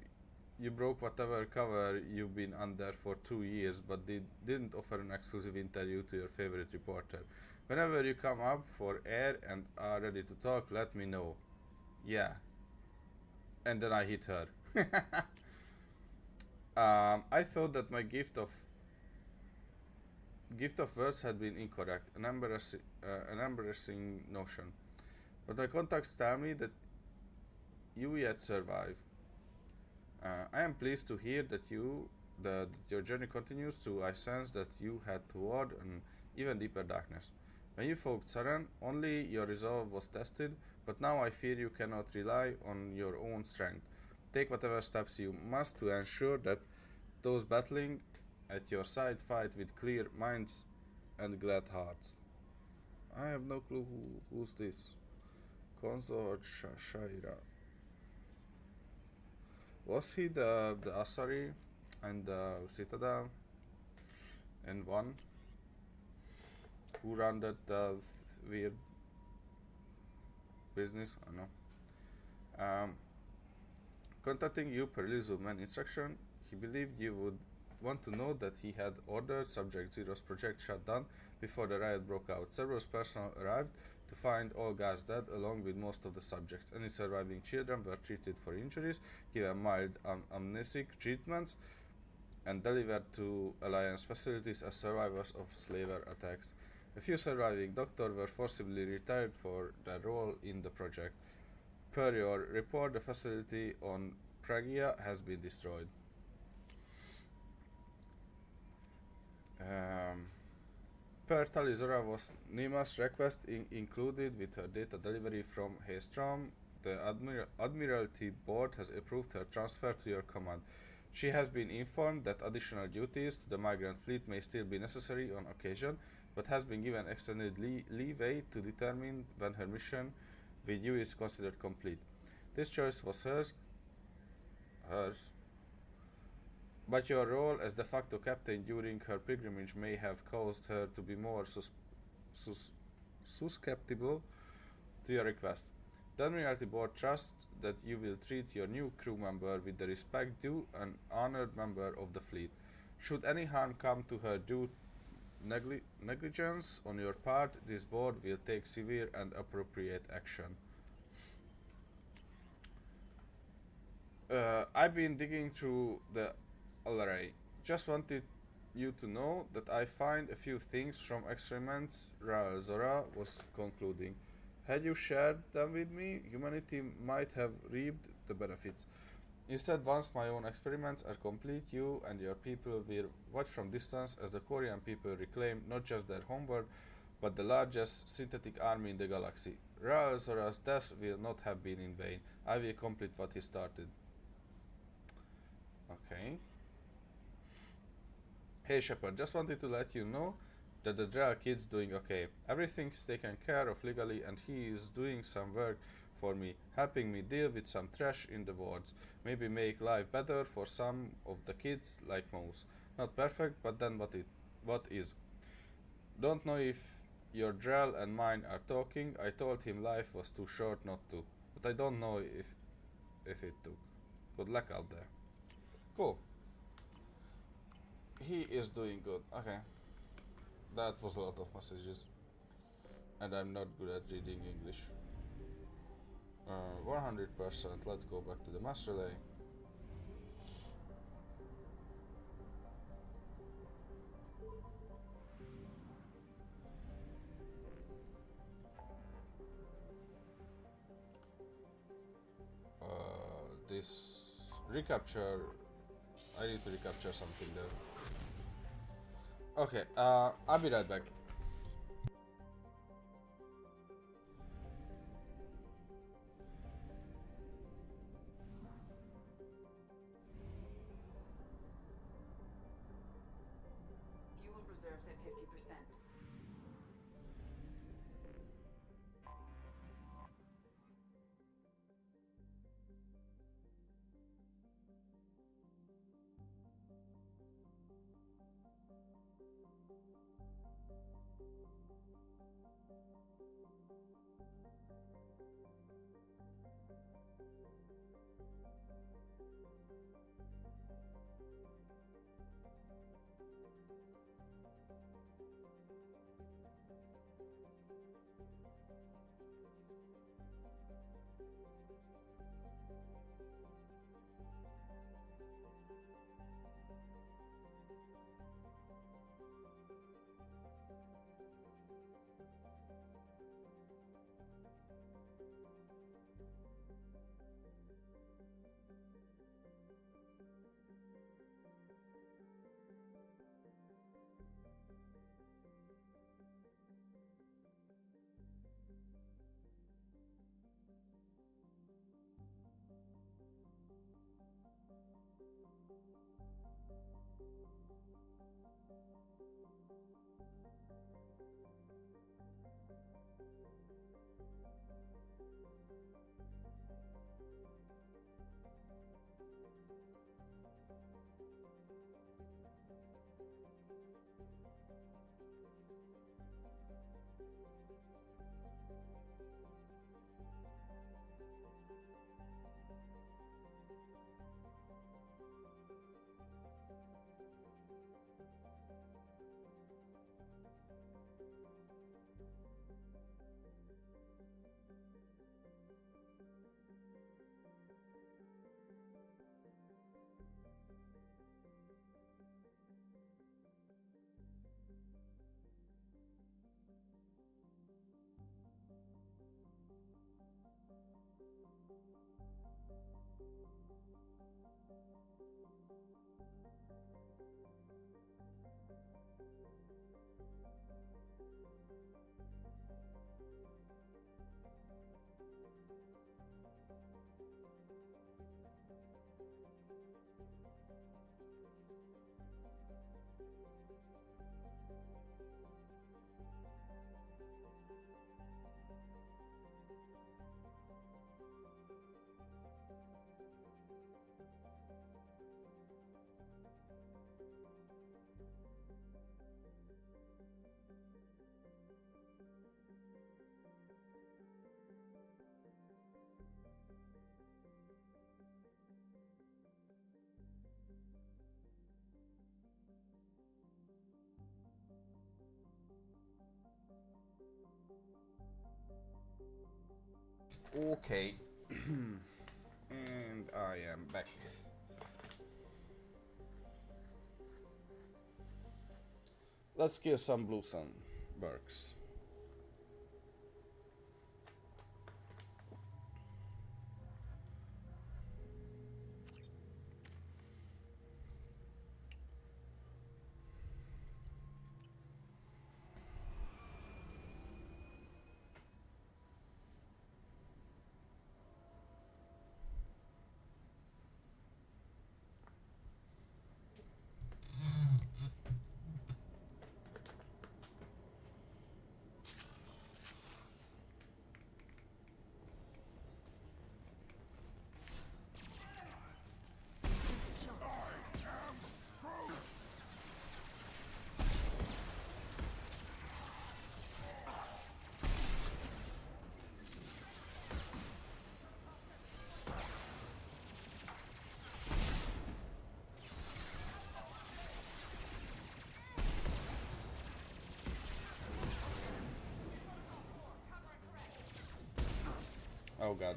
you broke whatever cover you've been under for 2 years but didn't offer an exclusive interview to your favorite reporter? Whenever you come up for air and are ready to talk, let me know. Yeah. And then I hit her. I thought that my gift of words had been incorrect, an embarrassing notion. But my contacts tell me that you yet survive. I am pleased to hear that your journey continues to. I sense that you had toward an even deeper darkness. When you fought Saren, only your resolve was tested, but now I fear you cannot rely on your own strength. Take whatever steps you must to ensure that those battling at your side fight with clear minds and glad hearts. I have no clue who's this. Konzo or Shaira? Was he the Asari and the Citadel and one who ran that weird business? I don't know. Contacting you per Lizuman instruction, he believed you would want to know that he had ordered Subject Zero's project shut down before the riot broke out. Several personnel arrived to find all guards dead along with most of the subjects. Any surviving children were treated for injuries, given mild amnesic treatments, and delivered to Alliance facilities as survivors of slaver attacks. A few surviving doctors were forcibly retired for their role in the project. Per your report, the facility on Pragia has been destroyed. Per Talizora was Nima's request included with her data delivery from Haystrom. The Admiralty Board has approved her transfer to your command. She has been informed that additional duties to the migrant fleet may still be necessary on occasion, but has been given extended leeway to determine when her mission with you is considered complete. This choice was hers, but your role as de facto captain during her pilgrimage may have caused her to be more susceptible to your request. The Admiralty Board trusts that you will treat your new crew member with the respect due an honored member of the fleet. Should any harm come to her due negligence on your part, this board will take severe and appropriate action. I've been digging through the LRA. Just wanted you to know that I find a few things from experiments Raal Zora was concluding. Had you shared them with me, humanity might have reaped the benefits. Instead, once my own experiments are complete, you and your people will watch from distance as the Korean people reclaim not just their homeworld, but the largest synthetic army in the galaxy. Raal Zora's death will not have been in vain. I will complete what he started. Okay. Hey Shepard, just wanted to let you know that the Drell kid's doing okay. Everything's taken care of legally and he is doing some work for me, helping me deal with some trash in the wards. Maybe make life better for some of the kids like Mouse. Not perfect, but then what is? Don't know if your Drell and mine are talking. I told him life was too short not to. But I don't know if it took. Good luck out there. Cool. He is doing good. Okay. That was a lot of messages. And I'm not good at reading English. 100%. Let's go back to the mass relay. This recapture. I need to recapture something there. Okay, I'll be right back. Fuel reserves at 50%. Okay. And I am back. Let's kill some blue sunbergs. Oh god.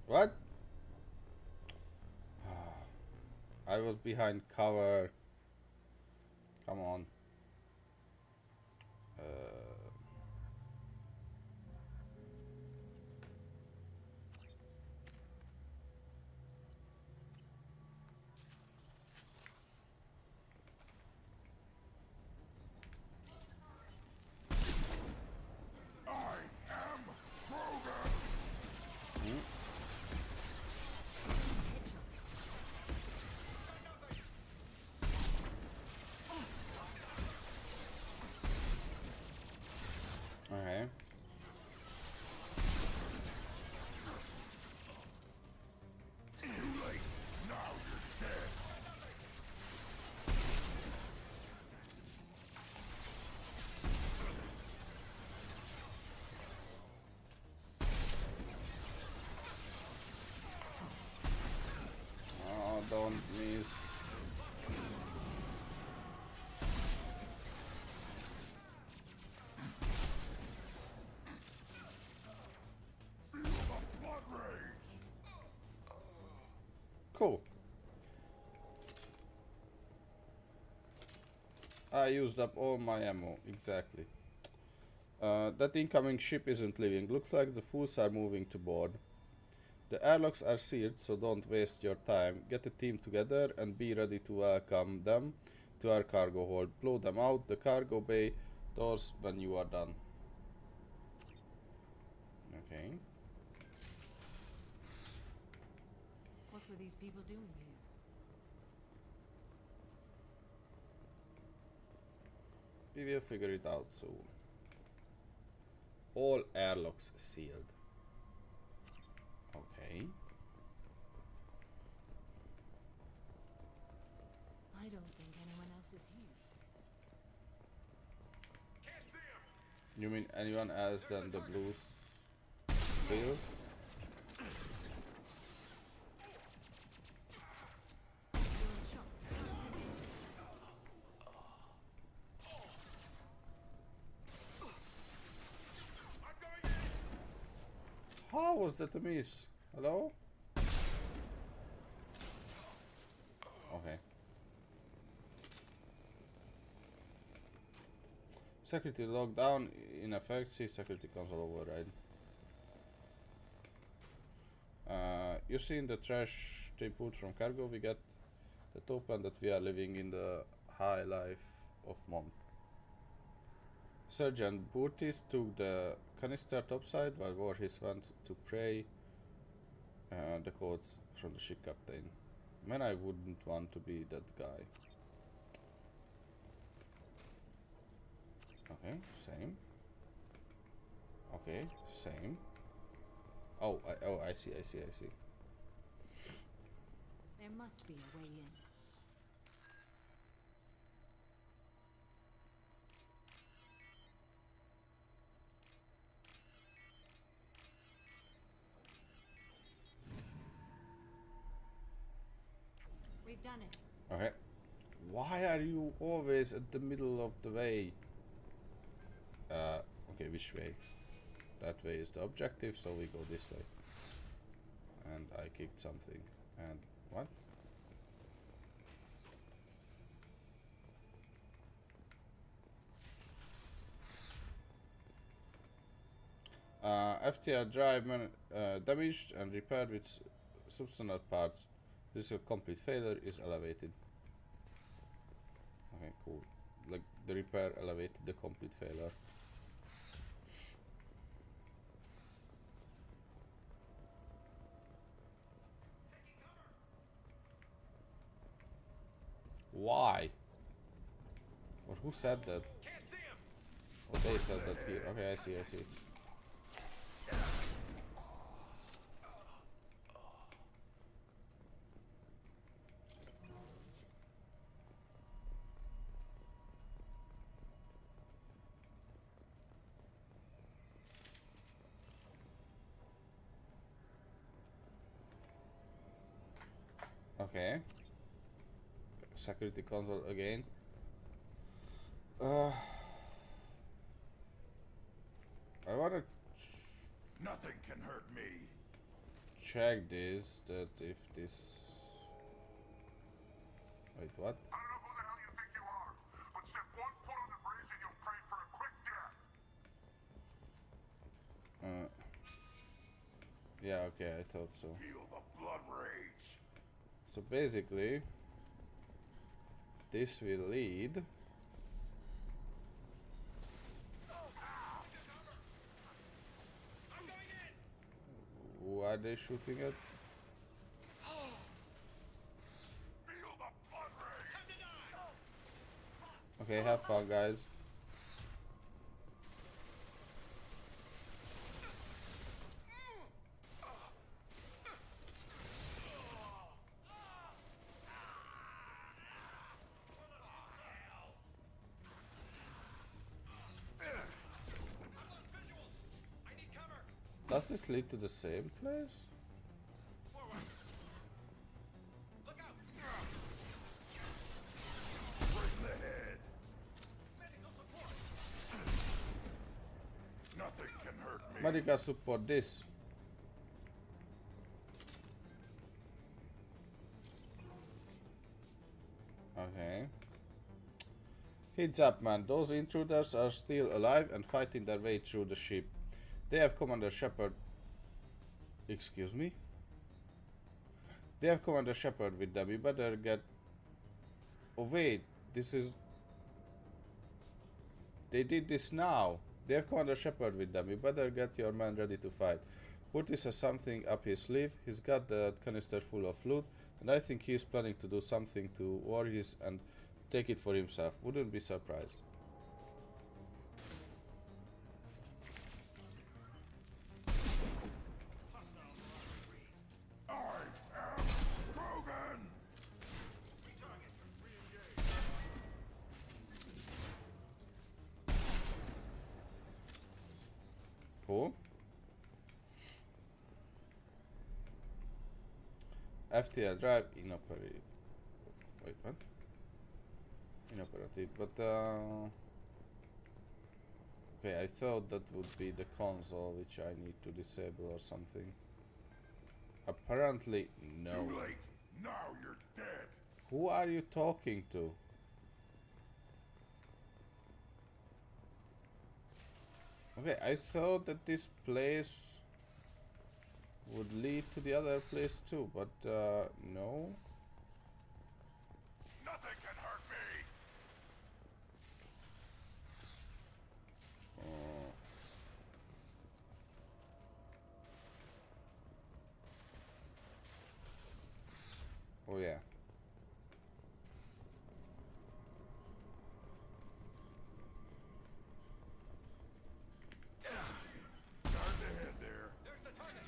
What? I was behind cover. Come on. Okay. Oh, don't miss. Cool. I used up all my ammo, exactly. That incoming ship isn't leaving. Looks like the fools are moving to board. The airlocks are sealed, so don't waste your time. Get a team together and be ready to welcome them to our cargo hold. Blow them out the cargo bay doors when you are done. Okay. What were these people doing here? We will figure it out soon. All airlocks sealed. Okay. I don't think anyone else is here. You mean anyone else than the blue seals? How was that a miss? Hello? Okay. Security lockdown in effect. See security console override. You seen the trash they put from cargo? We get that open that we are living in the high life of mom. Sergeant Burtis took the canister topside while Voorhees went to pray the codes from the ship captain. Man, I wouldn't want to be that guy. Okay, same. Okay, same. Oh, I see. There must be a way in. We've done it. Okay. Why are you always at the middle of the way? Okay, which way? That way is the objective, so we go this way. And I kicked something. And what? FTR drive damaged and repaired with substandard parts. This is a complete failure is elevated. Okay, cool. Like the repair elevated the complete failure. Why? Or who said that? Oh, they said that here. Okay, I see. Okay. Security console again. I wanna Nothing can hurt me. check this, that if this... Wait, what? I don't know who the hell you think you are, but step one foot on the bridge and you'll pray for a quick death. Yeah, okay, I thought so. Feel the blood rage. So basically, this will lead... Who are they shooting at? Okay, have fun, guys. Does this lead to the same place? Nothing can hurt me. Medical support this. Okay. Heads up, man. Those intruders are still alive and fighting their way through the ship. They have Commander Shepard. Excuse me? They have Commander Shepard with them. You better get... Oh wait, this is... They did this now. They have Commander Shepard with them. You better get your man ready to fight. Curtis has something up his sleeve. He's got the canister full of loot, and I think he's planning to do something to Voorhees and take it for himself. Wouldn't be surprised. Cool. FTL drive inoperative. Wait, what? Inoperative, but okay, I thought that would be the console which I need to disable or something. Apparently, no. Too late. Now you're dead. Who are you talking to? Okay, I thought that this place would lead to the other place too, but no. Nothing can hurt me. Oh yeah. Turn ahead there. There's the target.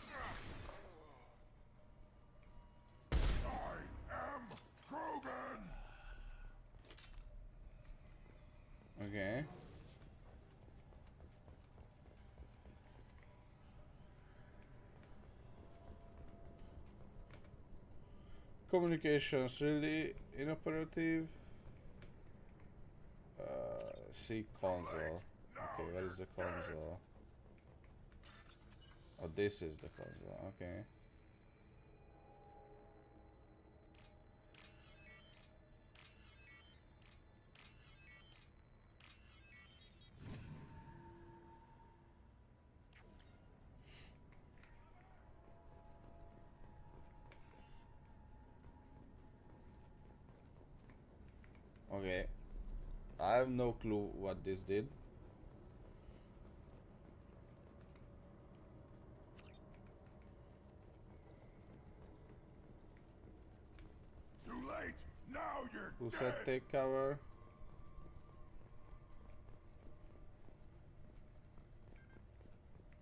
I am Krogan. Okay. Communications really inoperative. See console. Okay, where is the console? Oh, this is the console. Okay. Okay. I have no clue what this did. Too late. Now you're Who dead. said take cover?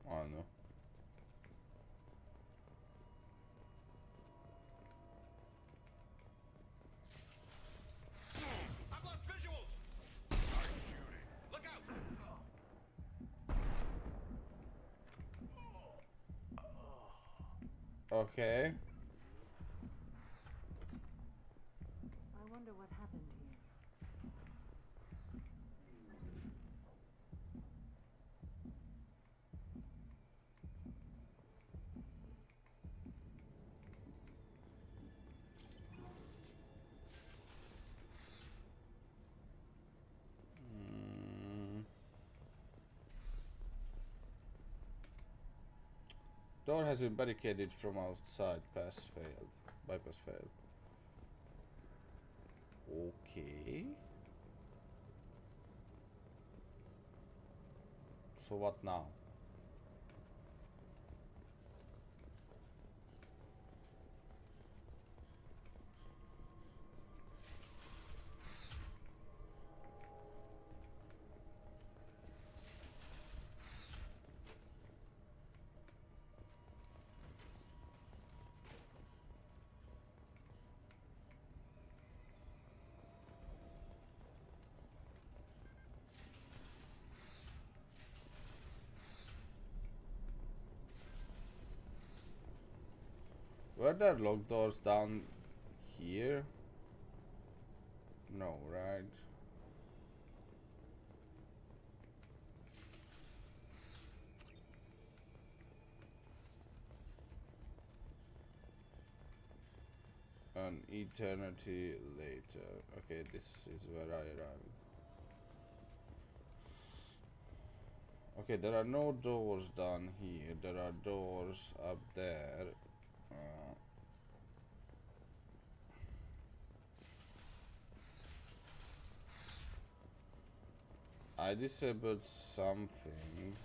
Oh no. I've lost visuals. I'm shooting. Look out. Okay. I wonder what happened here. Door has been barricaded from outside. Pass failed. Bypass failed. Okay. So what now? Were there locked doors down here? No, right? An eternity later. Okay, this is where I arrived. Okay, there are no doors down here. There are doors up there. I disabled something.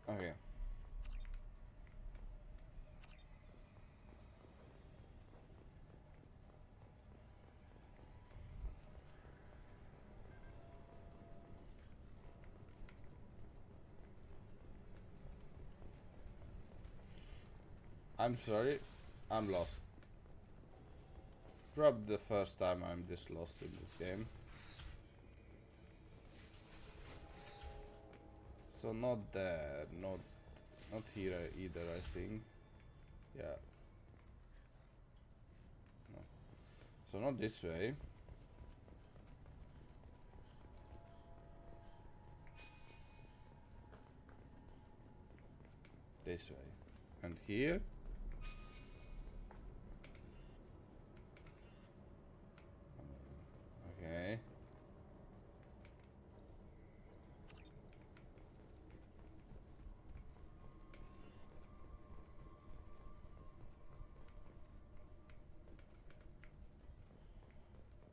Okay. I'm sorry, I'm lost. Probably the first time I'm this lost in this game. So not there, not here either, I think. Yeah. No. So not this way. This way. And here? Okay.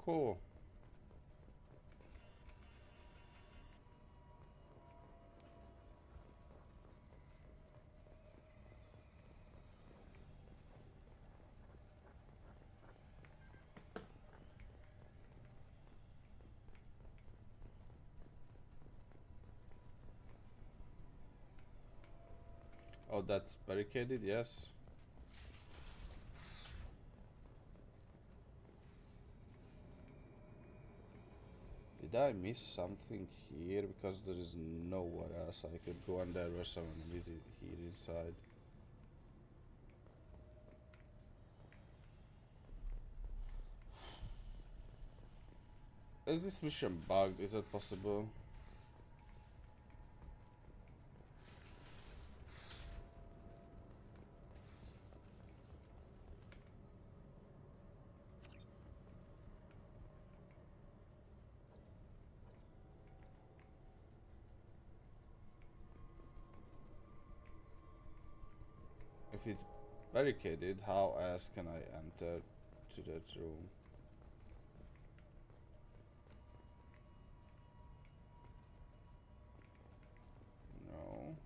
Cool. Oh, that's barricaded, yes. Did I miss something here? Because there is nowhere else I could go, and there were some enemies here inside. Is this mission bugged? Is it possible? If it's barricaded, how else can I enter to that room? No.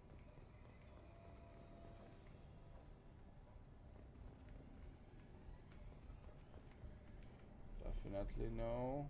Definitely no.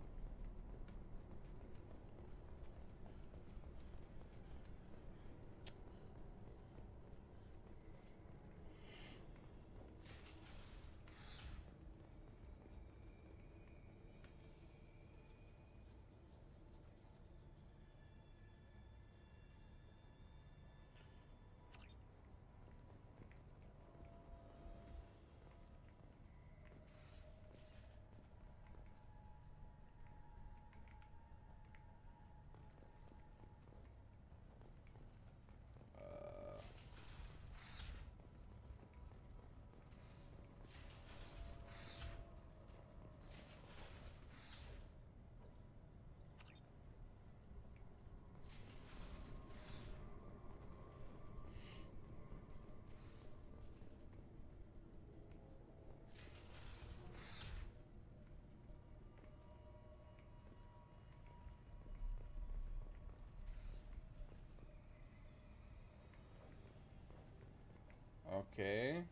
Okay.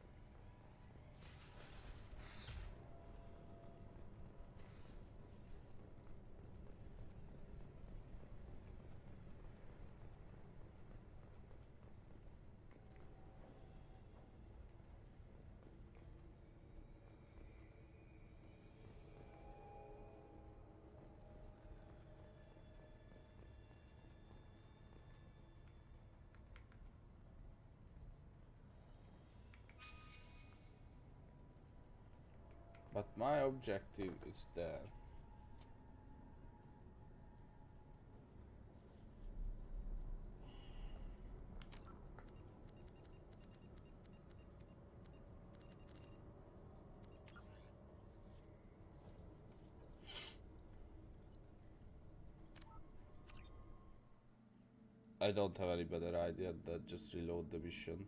But my objective is there. I don't have any better idea than just reload the mission.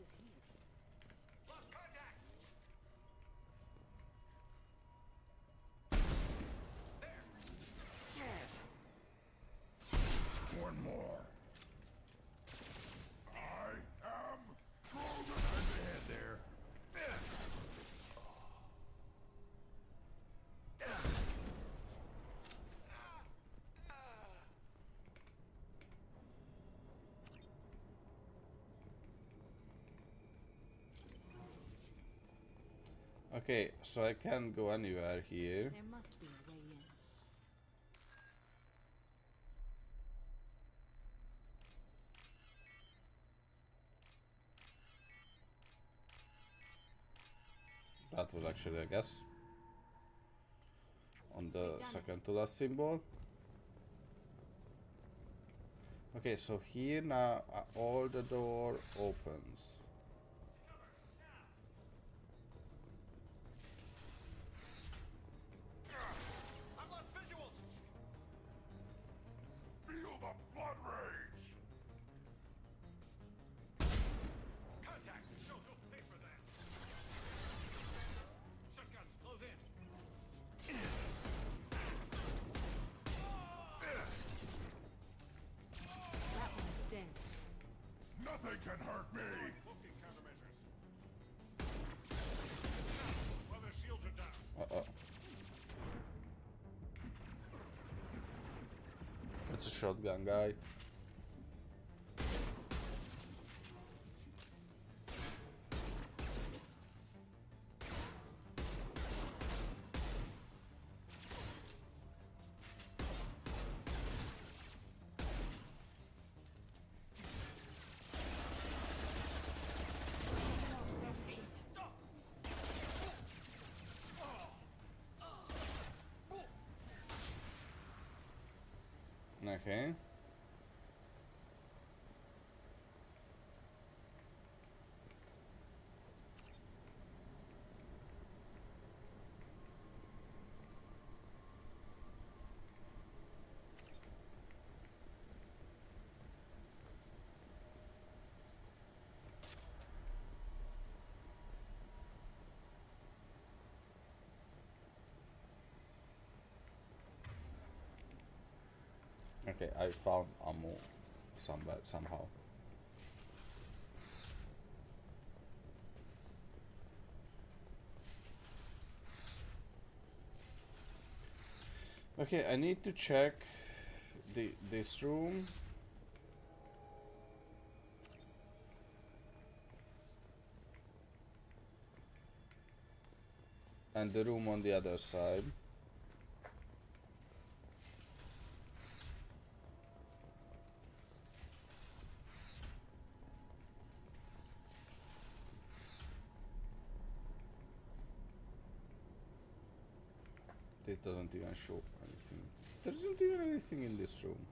is here? Lost contact! One more. I am frozen at the head there. Okay, so I can't go anywhere here. There must be a way in. That was actually, I guess, on the second to last symbol. Okay, so here now all the door opens. I've lost visuals! Feel the blood rage! Contact! No, don't pay for that! Shotguns, close in! That one's dead. Nothing can hurt me! Cloaking countermeasures. Well, their shields are down. Uh-oh. It's a shotgun guy. Okay. Okay, I found ammo somewhere, somehow. Okay, I need to check this room. And the room on the other side. This doesn't even show anything. There isn't even anything in this room.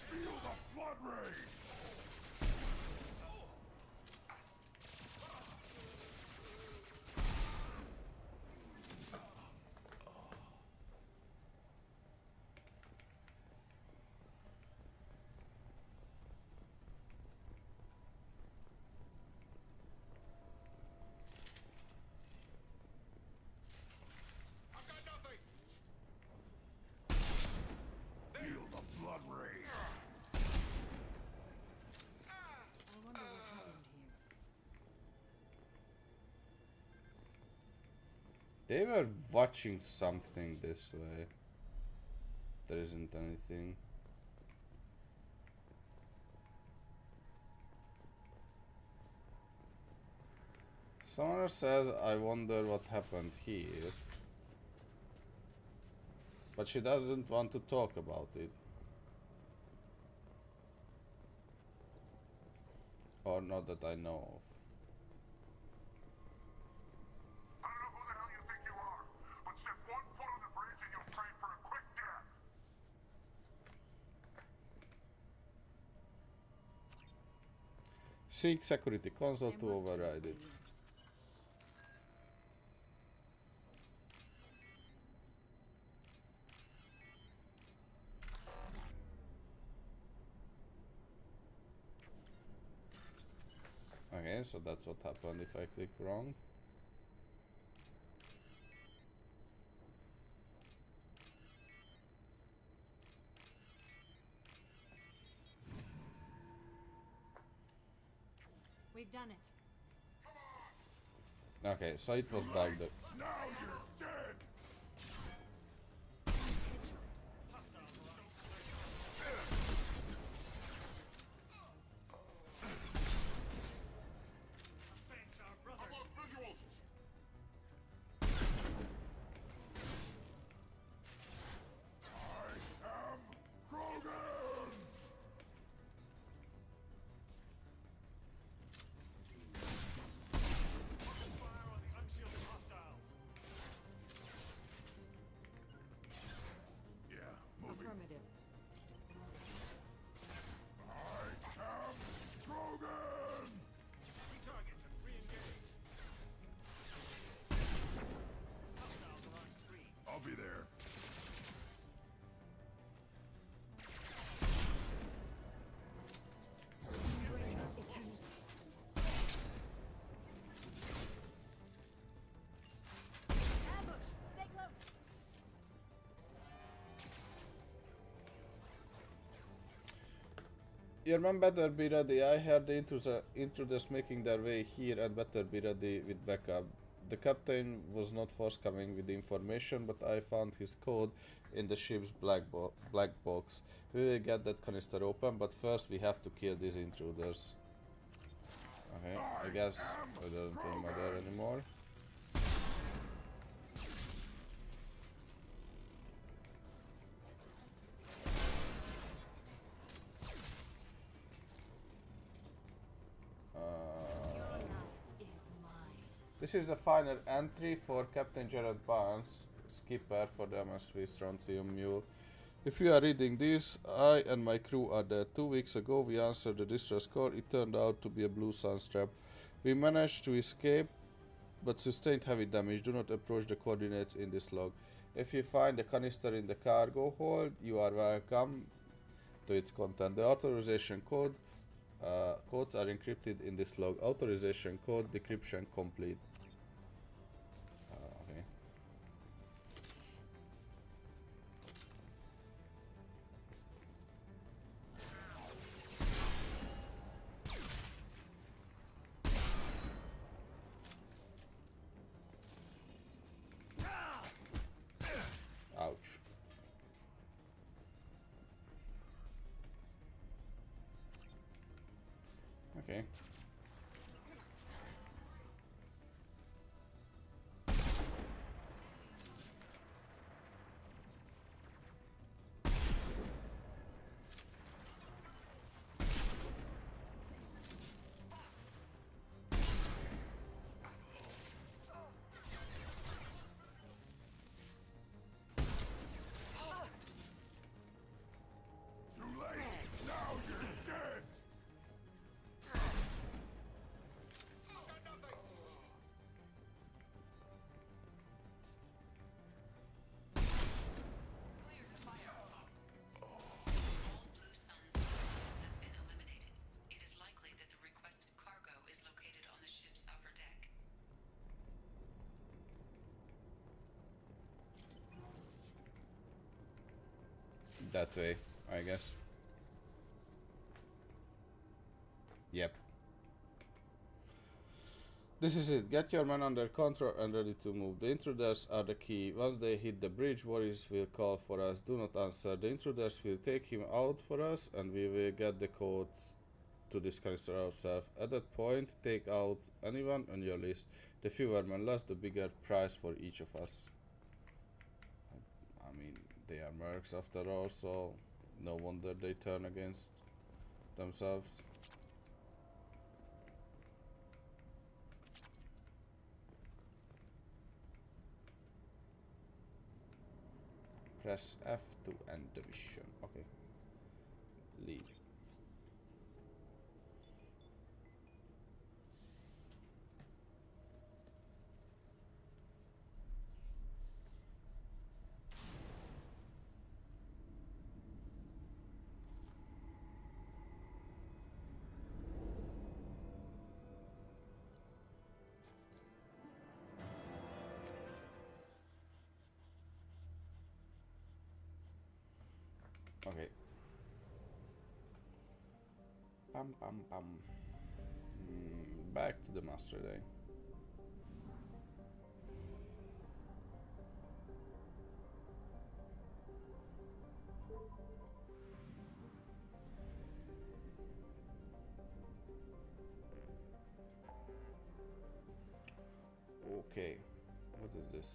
Feel the blood rage! I've got nothing! Feel the blood rage! I wonder what happened here. They were watching something this way. There isn't anything. Someone says, I wonder what happened here. But she doesn't want to talk about it. Or not that I know of. I don't know who the hell you think you are, but step one foot on the bridge and you'll pray for a quick death. Seek security console to override it. Okay, so that's what happened if I click wrong. We've done it. Okay, so it was back there. Now you're dead! Affirmative. I'll be there. Your men better be ready. I heard the intruders making their way here and better be ready with backup. The captain was not forthcoming with the information, but I found his code in the ship's black box. We will get that canister open, but first we have to kill these intruders. Okay, I guess I don't really matter anymore. This is the final entry for Captain Jared Barnes, skipper for the MSV Strontium Mule. If you are reading this, I and my crew are there. 2 weeks ago we answered the distress call. It turned out to be a blue sunstrap. We managed to escape, but sustained heavy damage. Do not approach the coordinates in this log. If you find a canister in the cargo hold, you are welcome to its content. The authorization codes are encrypted in this log. Authorization code decryption complete. Okay. Ouch. Okay. Too late! Now you're dead! That way, I guess. Yep. This is it. Get your men under control and ready to move. The intruders are the key. Once they hit the bridge, warriors will call for us. Do not answer. The intruders will take him out for us, and we will get the codes to this canister ourselves. At that point, take out anyone on your list. The fewer men less, the bigger price for each of us. I mean, they are mercs after all, so no wonder they turn against themselves. Press F to end the mission. Okay. Leave. Okay. Pam pam pam. Back to the master day. Okay, what is this?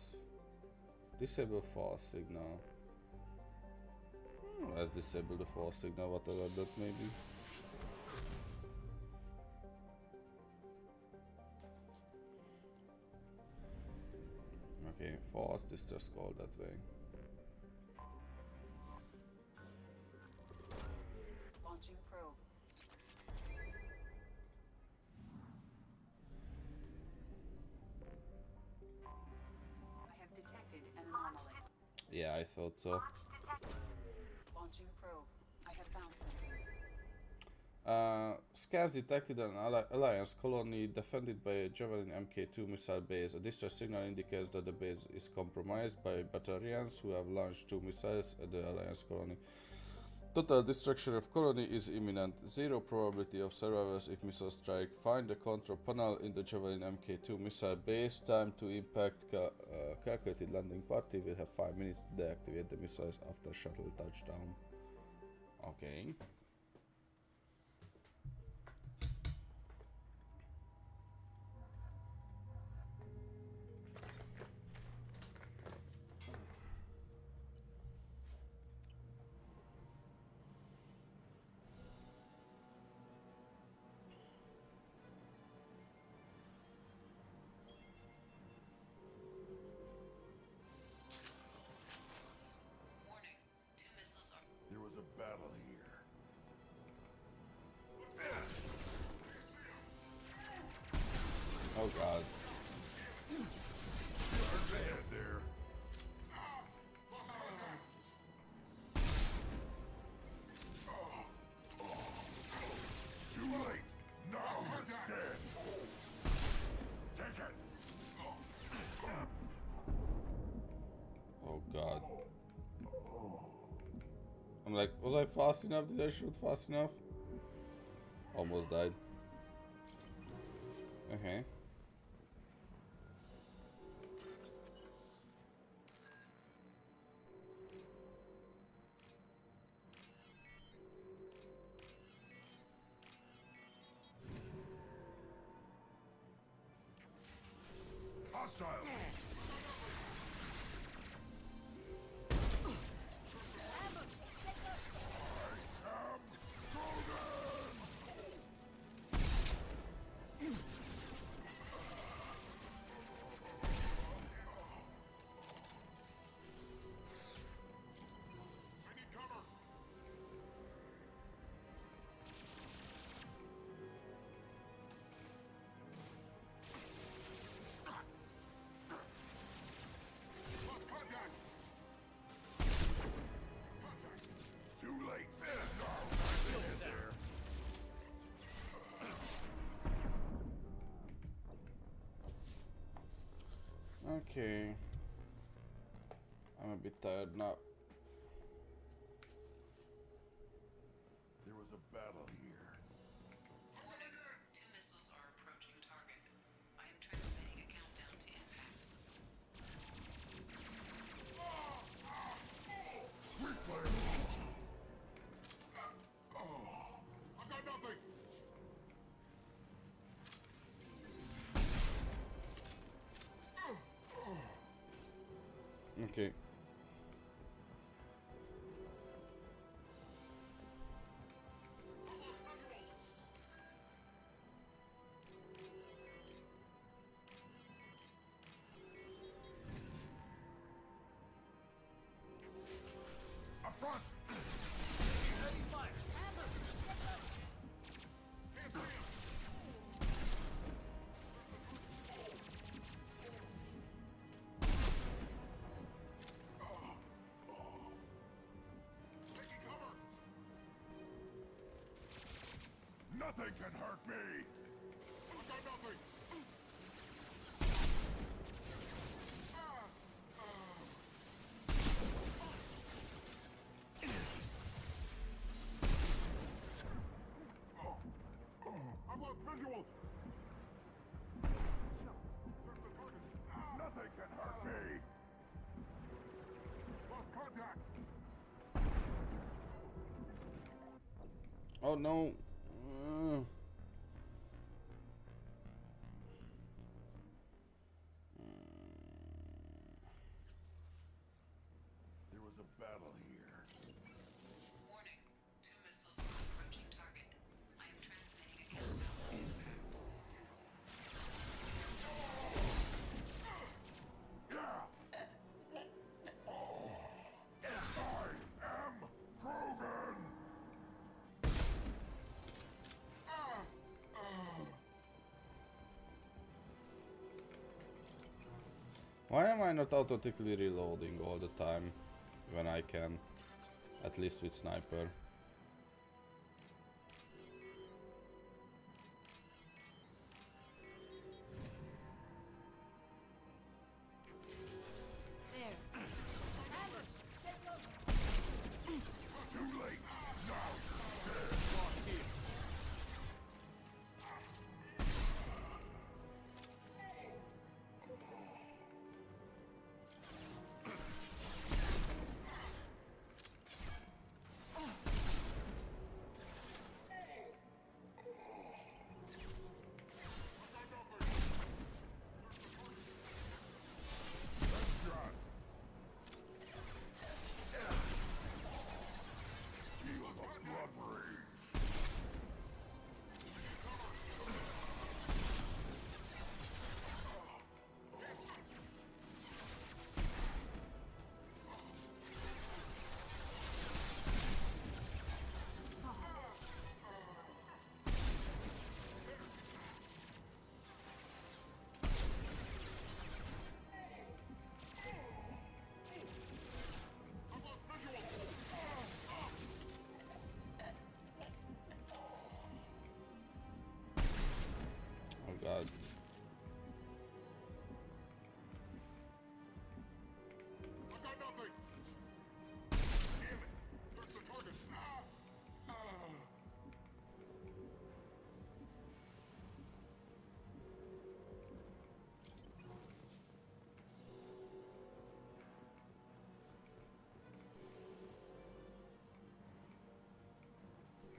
Disable false signal. Let's disable the false signal, whatever that may be. Okay, false distress call that way. Launching probe. I have detected an anomaly. Yeah, I thought so. Launching probe. I have found something. Scans detected an Alliance colony defended by a Javelin MK2 missile base. A distress signal indicates that the base is compromised by Batarians who have launched 2 missiles at the Alliance colony. Total destruction of colony is imminent. 0 probability of survivors if missile strike. Find the control panel in the Javelin MK2 missile base. Time to impact calculated landing party will have 5 minutes to deactivate the missiles after shuttle touchdown. Okay. There was a battle here. Oh god. Dead there. Too late. Now you're dead. Take it. Oh god. I'm like, was I fast enough? Did I shoot fast enough? Almost died. Okay. Hostile. Okay. I'm a bit tired now. There was a battle here. Warning. 2 missiles are approaching target. I am transmitting a countdown to impact. Sweet flame. I've got nothing. Okay. Up front. Ready fire. Nothing can hurt me. I've got nothing. Oh no. There was a battle here. Warning. 2 missiles are approaching target. I am transmitting a countdown to impact. Why am I not automatically reloading all the time when I can? At least with sniper. Oh god.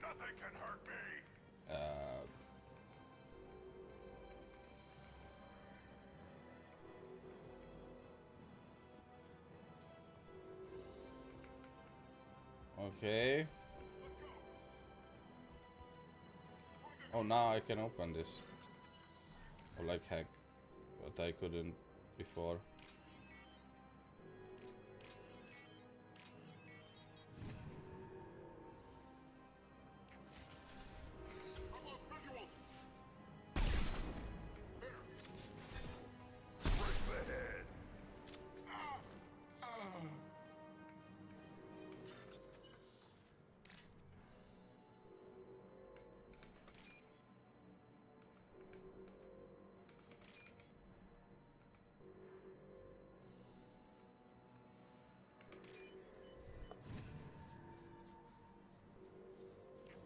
Nothing can hurt me. Okay. Oh, now I can open this. Or like hack. But I couldn't before.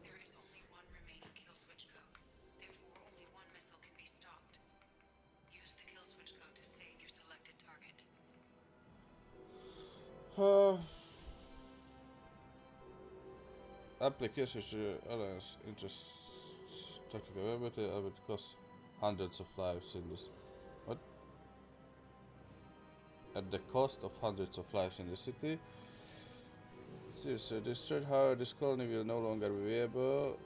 There is only one remaining kill switch code. Therefore, only one missile can be stopped. Use the kill switch code to save your selected target. Application alliance interests tactical ability will cost hundreds of lives in this. What? At the cost of hundreds of lives in the city. Seriously, destroyed. However, this colony will no longer be viable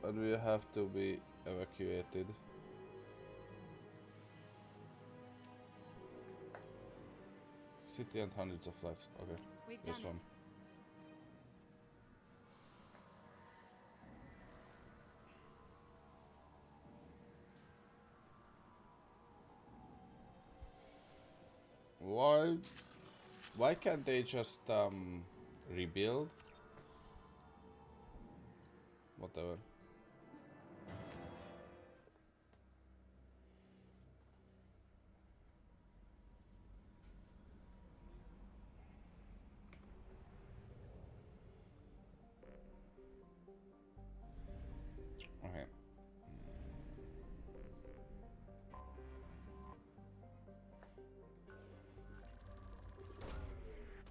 and will have to be evacuated. City and hundreds of lives. Okay, We've this done one. it. Why can't they just rebuild? Whatever. Okay.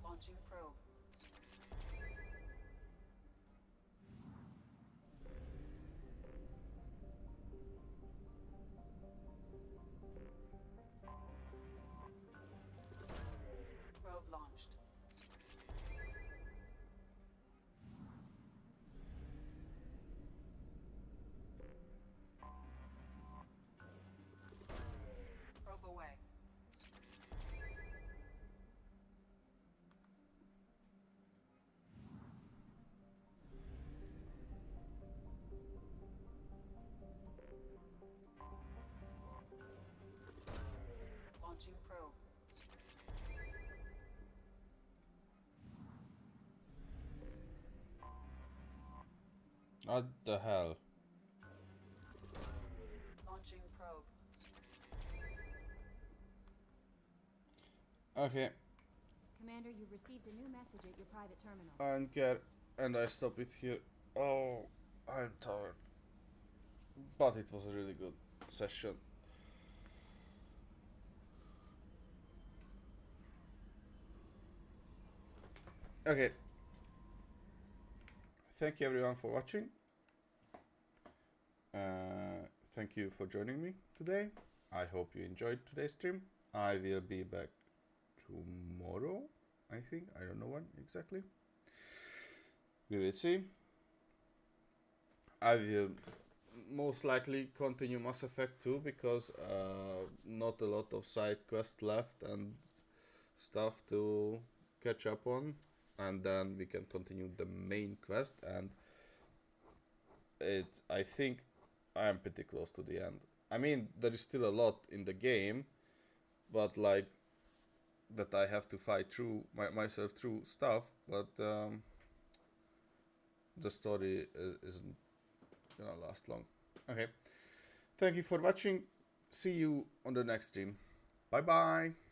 Launching probe. What the hell? Launching probe. Okay, Commander, you've received a new message at your private terminal. and I stop it here. Oh, I'm tired. But it was a really good session. Okay. Thank you everyone for watching. Thank you for joining me today. I hope you enjoyed today's stream. I will be back tomorrow, I think. I don't know when exactly. We will see. I will most likely continue Mass Effect 2 because not a lot of side quests left and stuff to catch up on, and then we can continue the main quest, and I think I am pretty close to the end. I mean, there is still a lot in the game, but like that I have to fight through myself through stuff, but the story isn't gonna last long. Okay, thank you for watching. See you on the next stream. Bye bye.